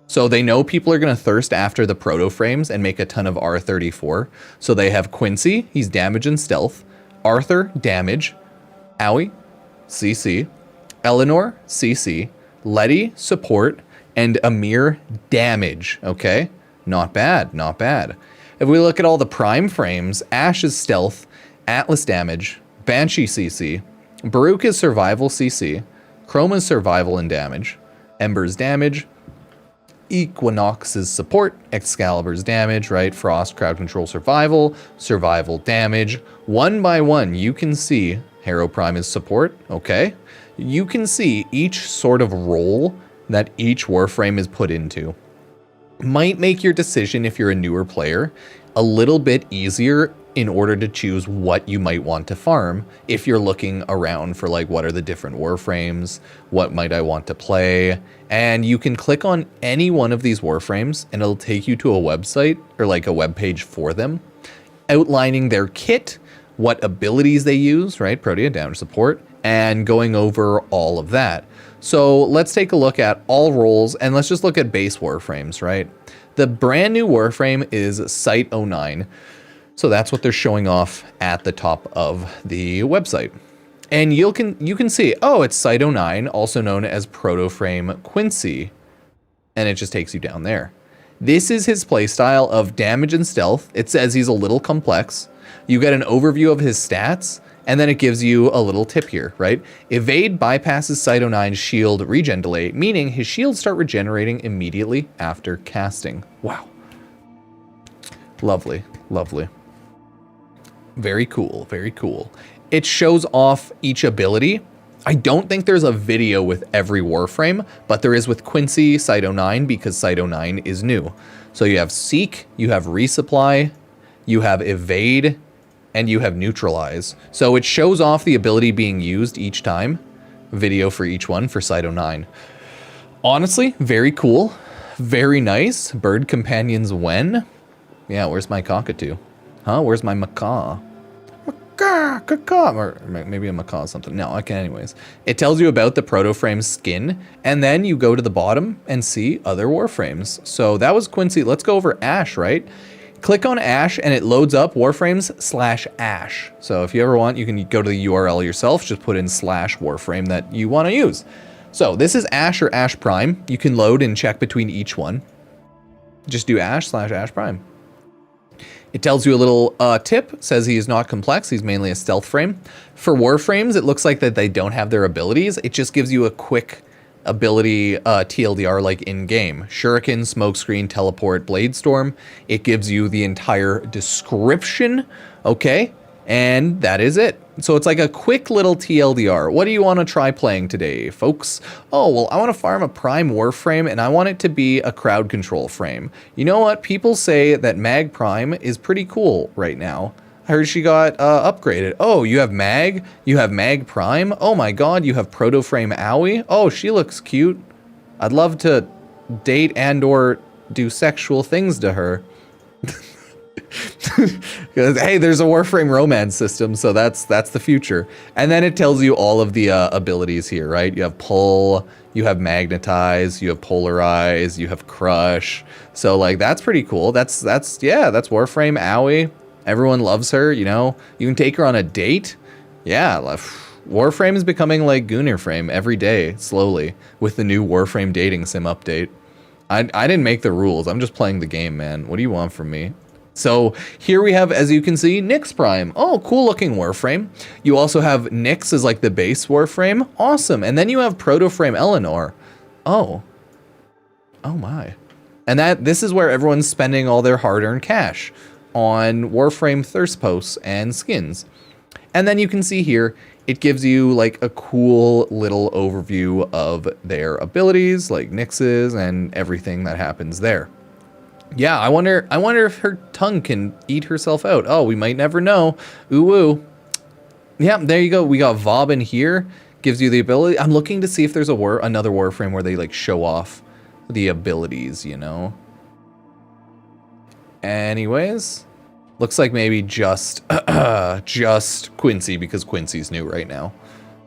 So they know people are going to thirst after the proto-frames and make a ton of R34. So they have Quincy, he's damage and stealth. Arthur, damage. Owie, CC. Eleanor, CC. Letty, support. And Amir, damage. Okay? Not bad, not bad. If we look at all the prime frames, Ash is stealth. Atlas, damage. Banshee, CC. Baruch is survival, CC. Chroma's survival and damage. Ember's damage. Equinox's support, Excalibur's damage, right? Frost, crowd control, survival, survival damage. One by one, you can see Harrow Prime is support, okay? You can see each sort of role that each Warframe is put into. Might make your decision, if you're a newer player, a little bit easier in order to choose what you might want to farm if you're looking around for like, what are the different Warframes, what might I want to play, and you can click on any one of these Warframes and it'll take you to a website or like a web page for them, outlining their kit, what abilities they use, right? Protea, damage, support, and going over all of that. So let's take a look at all roles and let's just look at base Warframes, right? The brand new Warframe is Site 09. So that's what they're showing off at the top of the website. And you can see, oh, it's Site 09, also known as Proto-Frame Quincy. And it just takes you down there. This is his playstyle of damage and stealth. It says he's a little complex. You get an overview of his stats, and then it gives you a little tip here, right? Evade bypasses Site 09's shield regen delay, meaning his shields start regenerating immediately after casting. Wow. Lovely, lovely. Very cool, very cool. It shows off each ability. I don't think there's a video with every Warframe, but there is with Quincy, Site 09, because Site 09 is new. So you have Seek, you have Resupply, you have Evade, and you have Neutralize. So it shows off the ability being used each time. Video for each one for Site 09. Honestly, very cool. Very nice. Bird companions when? Yeah, where's my cockatoo? Huh? Where's my macaw? Macaw, or maybe a macaw or something. No, okay, anyways. It tells you about the Proto-Frame skin, and then you go to the bottom and see other Warframes. So that was Quincy. Let's go over Ash, right? Click on Ash, and it loads up Warframes/Ash. So if you ever want, you can go to the URL yourself. Just put in /Warframe that you want to use. So this is Ash or Ash Prime. You can load and check between each one. Just do Ash/Ash Prime. It tells you a little tip, says he is not complex, he's mainly a stealth frame. For Warframes, it looks like that they don't have their abilities, it just gives you a quick ability TLDR like in-game. Shuriken, Smokescreen, Teleport, Bladestorm. It gives you the entire description, okay? And that is it. So it's like a quick little TLDR. What do you want to try playing today, folks? Oh, well, I want to farm a Prime Warframe, and I want it to be a crowd control frame. You know what? People say that Mag Prime is pretty cool right now. I heard she got upgraded. Oh, you have Mag? You have Mag Prime? Oh my god, you have Proto-Frame Owie? Oh, she looks cute. I'd love to date and or do sexual things to her. Hey, there's a Warframe romance system, so that's the future. And then it tells you all of the abilities here, right? You have Pull, you have Magnetize, you have Polarize, you have Crush. So like that's pretty cool. That's Warframe Owie. Everyone loves her, you know. You can take her on a date. Yeah, Warframe is becoming like Gunnar Frame every day, slowly, with the new Warframe dating sim update. I didn't make the rules. I'm just playing the game, man. What do you want from me? So here we have, as you can see, Nyx Prime. Oh, cool looking Warframe. You also have Nyx as like the base Warframe. Awesome. And then you have Proto-Frame Eleanor. Oh. Oh my. And this is where everyone's spending all their hard-earned cash on Warframe thirst posts and skins. And then you can see here, it gives you like a cool little overview of their abilities, like Nyx's and everything that happens there. Yeah, I wonder if her tongue can eat herself out. Oh, we might never know. Ooh woo. Yeah, there you go. We got Vob in here. Gives you the ability. I'm looking to see if there's another Warframe where they like show off the abilities, you know. Anyways, looks like maybe just Quincy, because Quincy's new right now.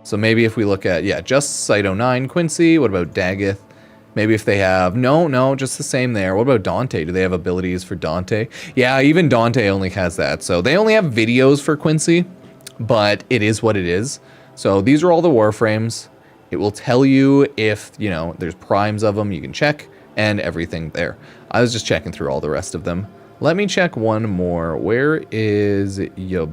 So maybe if we look at, yeah, just Site 09 Quincy. What about Daggith? Maybe if they have, no, just the same there. What about Dante? Do they have abilities for Dante? Yeah, even Dante only has that. So they only have videos for Quincy, but it is what it is. So these are all the Warframes. It will tell you if, you know, there's primes of them, you can check, and everything there. I was just checking through all the rest of them. Let me check one more. Where is your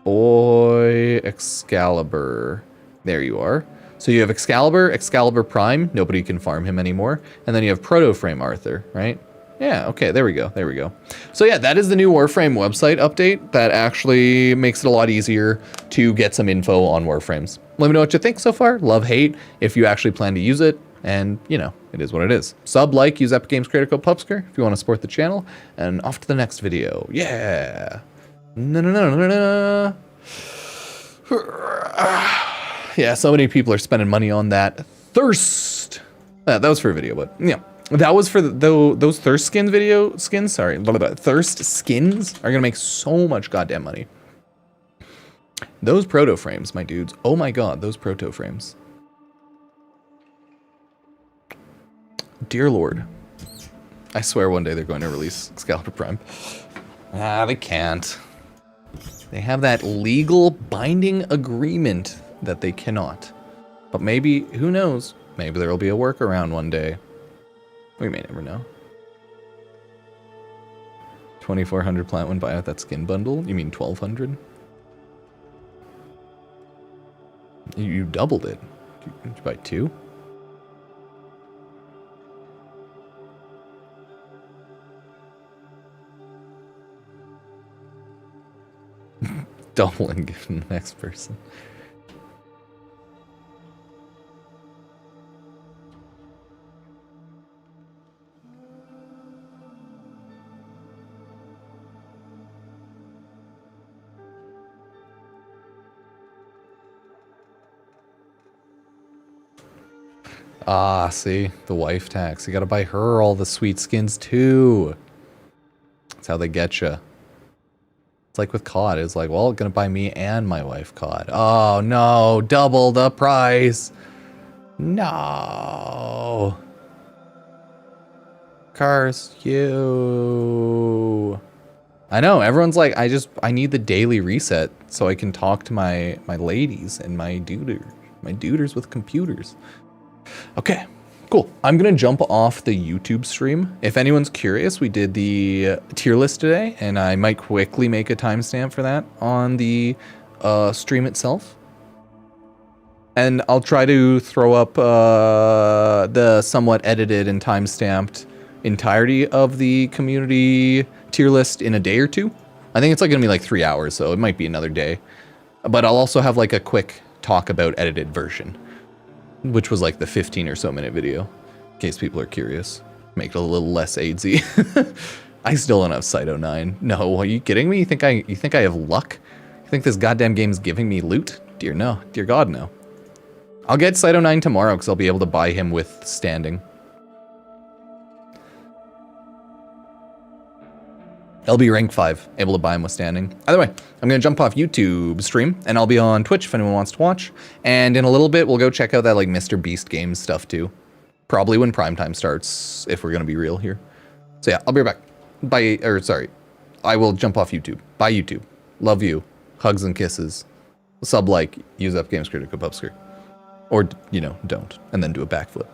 boy Excalibur? There you are. So you have Excalibur Prime, nobody can farm him anymore. And then you have Proto-Frame Arthur, right? Yeah, okay, there we go. So yeah, that is the new Warframe website update that actually makes it a lot easier to get some info on Warframes. Let me know what you think so far. Love, hate, if you actually plan to use it. And, you know, it is what it is. Sub, like, use Epic Games creator code Pupsker if you want to support the channel. And off to the next video. Yeah. No. Yeah, so many people are spending money on that thirst. That was for a video, but yeah, that was for those thirst skins thirst skins are gonna make so much goddamn money. Those proto frames, my dudes. Oh my god, those proto frames. Dear Lord, I swear one day they're going to release Excalibur Prime. They can't. They have that legal binding agreement that they cannot. But maybe, who knows? Maybe there will be a workaround one day. We may never know. 2,400 plant when buy out that skin bundle? You mean 1,200? You doubled it. Did you buy 2? Double and give to the next person. Ah, see? The wife tax. You gotta buy her all the sweet skins too. That's how they get you. It's like with COD. It's like, well, gonna buy me and my wife COD. Oh, no. Double the price. No. Curse you. I know. Everyone's like, I need the daily reset so I can talk to my ladies and my duders with computers. Okay, cool. I'm going to jump off the YouTube stream. If anyone's curious, we did the tier list today, and I might quickly make a timestamp for that on the stream itself. And I'll try to throw up the somewhat edited and timestamped entirety of the community tier list in a day or two. I think it's like going to be like 3 hours, so it might be another day. But I'll also have like a quick talk about edited version, which was like the 15 or so minute video, in case people are curious. Make it a little less AIDSy. I still don't have Cyto 9. No, are you kidding me? You think I have luck? You think this goddamn game's giving me loot? Dear no. Dear God, no. I'll get Cyto 9 tomorrow because I'll be able to buy him with standing. I'll be rank 5, able to buy him with standing. Either way, I'm going to jump off YouTube stream, and I'll be on Twitch if anyone wants to watch. And in a little bit, we'll go check out that like Mr. Beast Games stuff too. Probably when primetime starts, if we're going to be real here. So yeah, I'll be right back. I will jump off YouTube. Bye YouTube. Love you. Hugs and kisses. Sub like, use up Games Critical Pupsker. Or, you know, don't. And then do a backflip.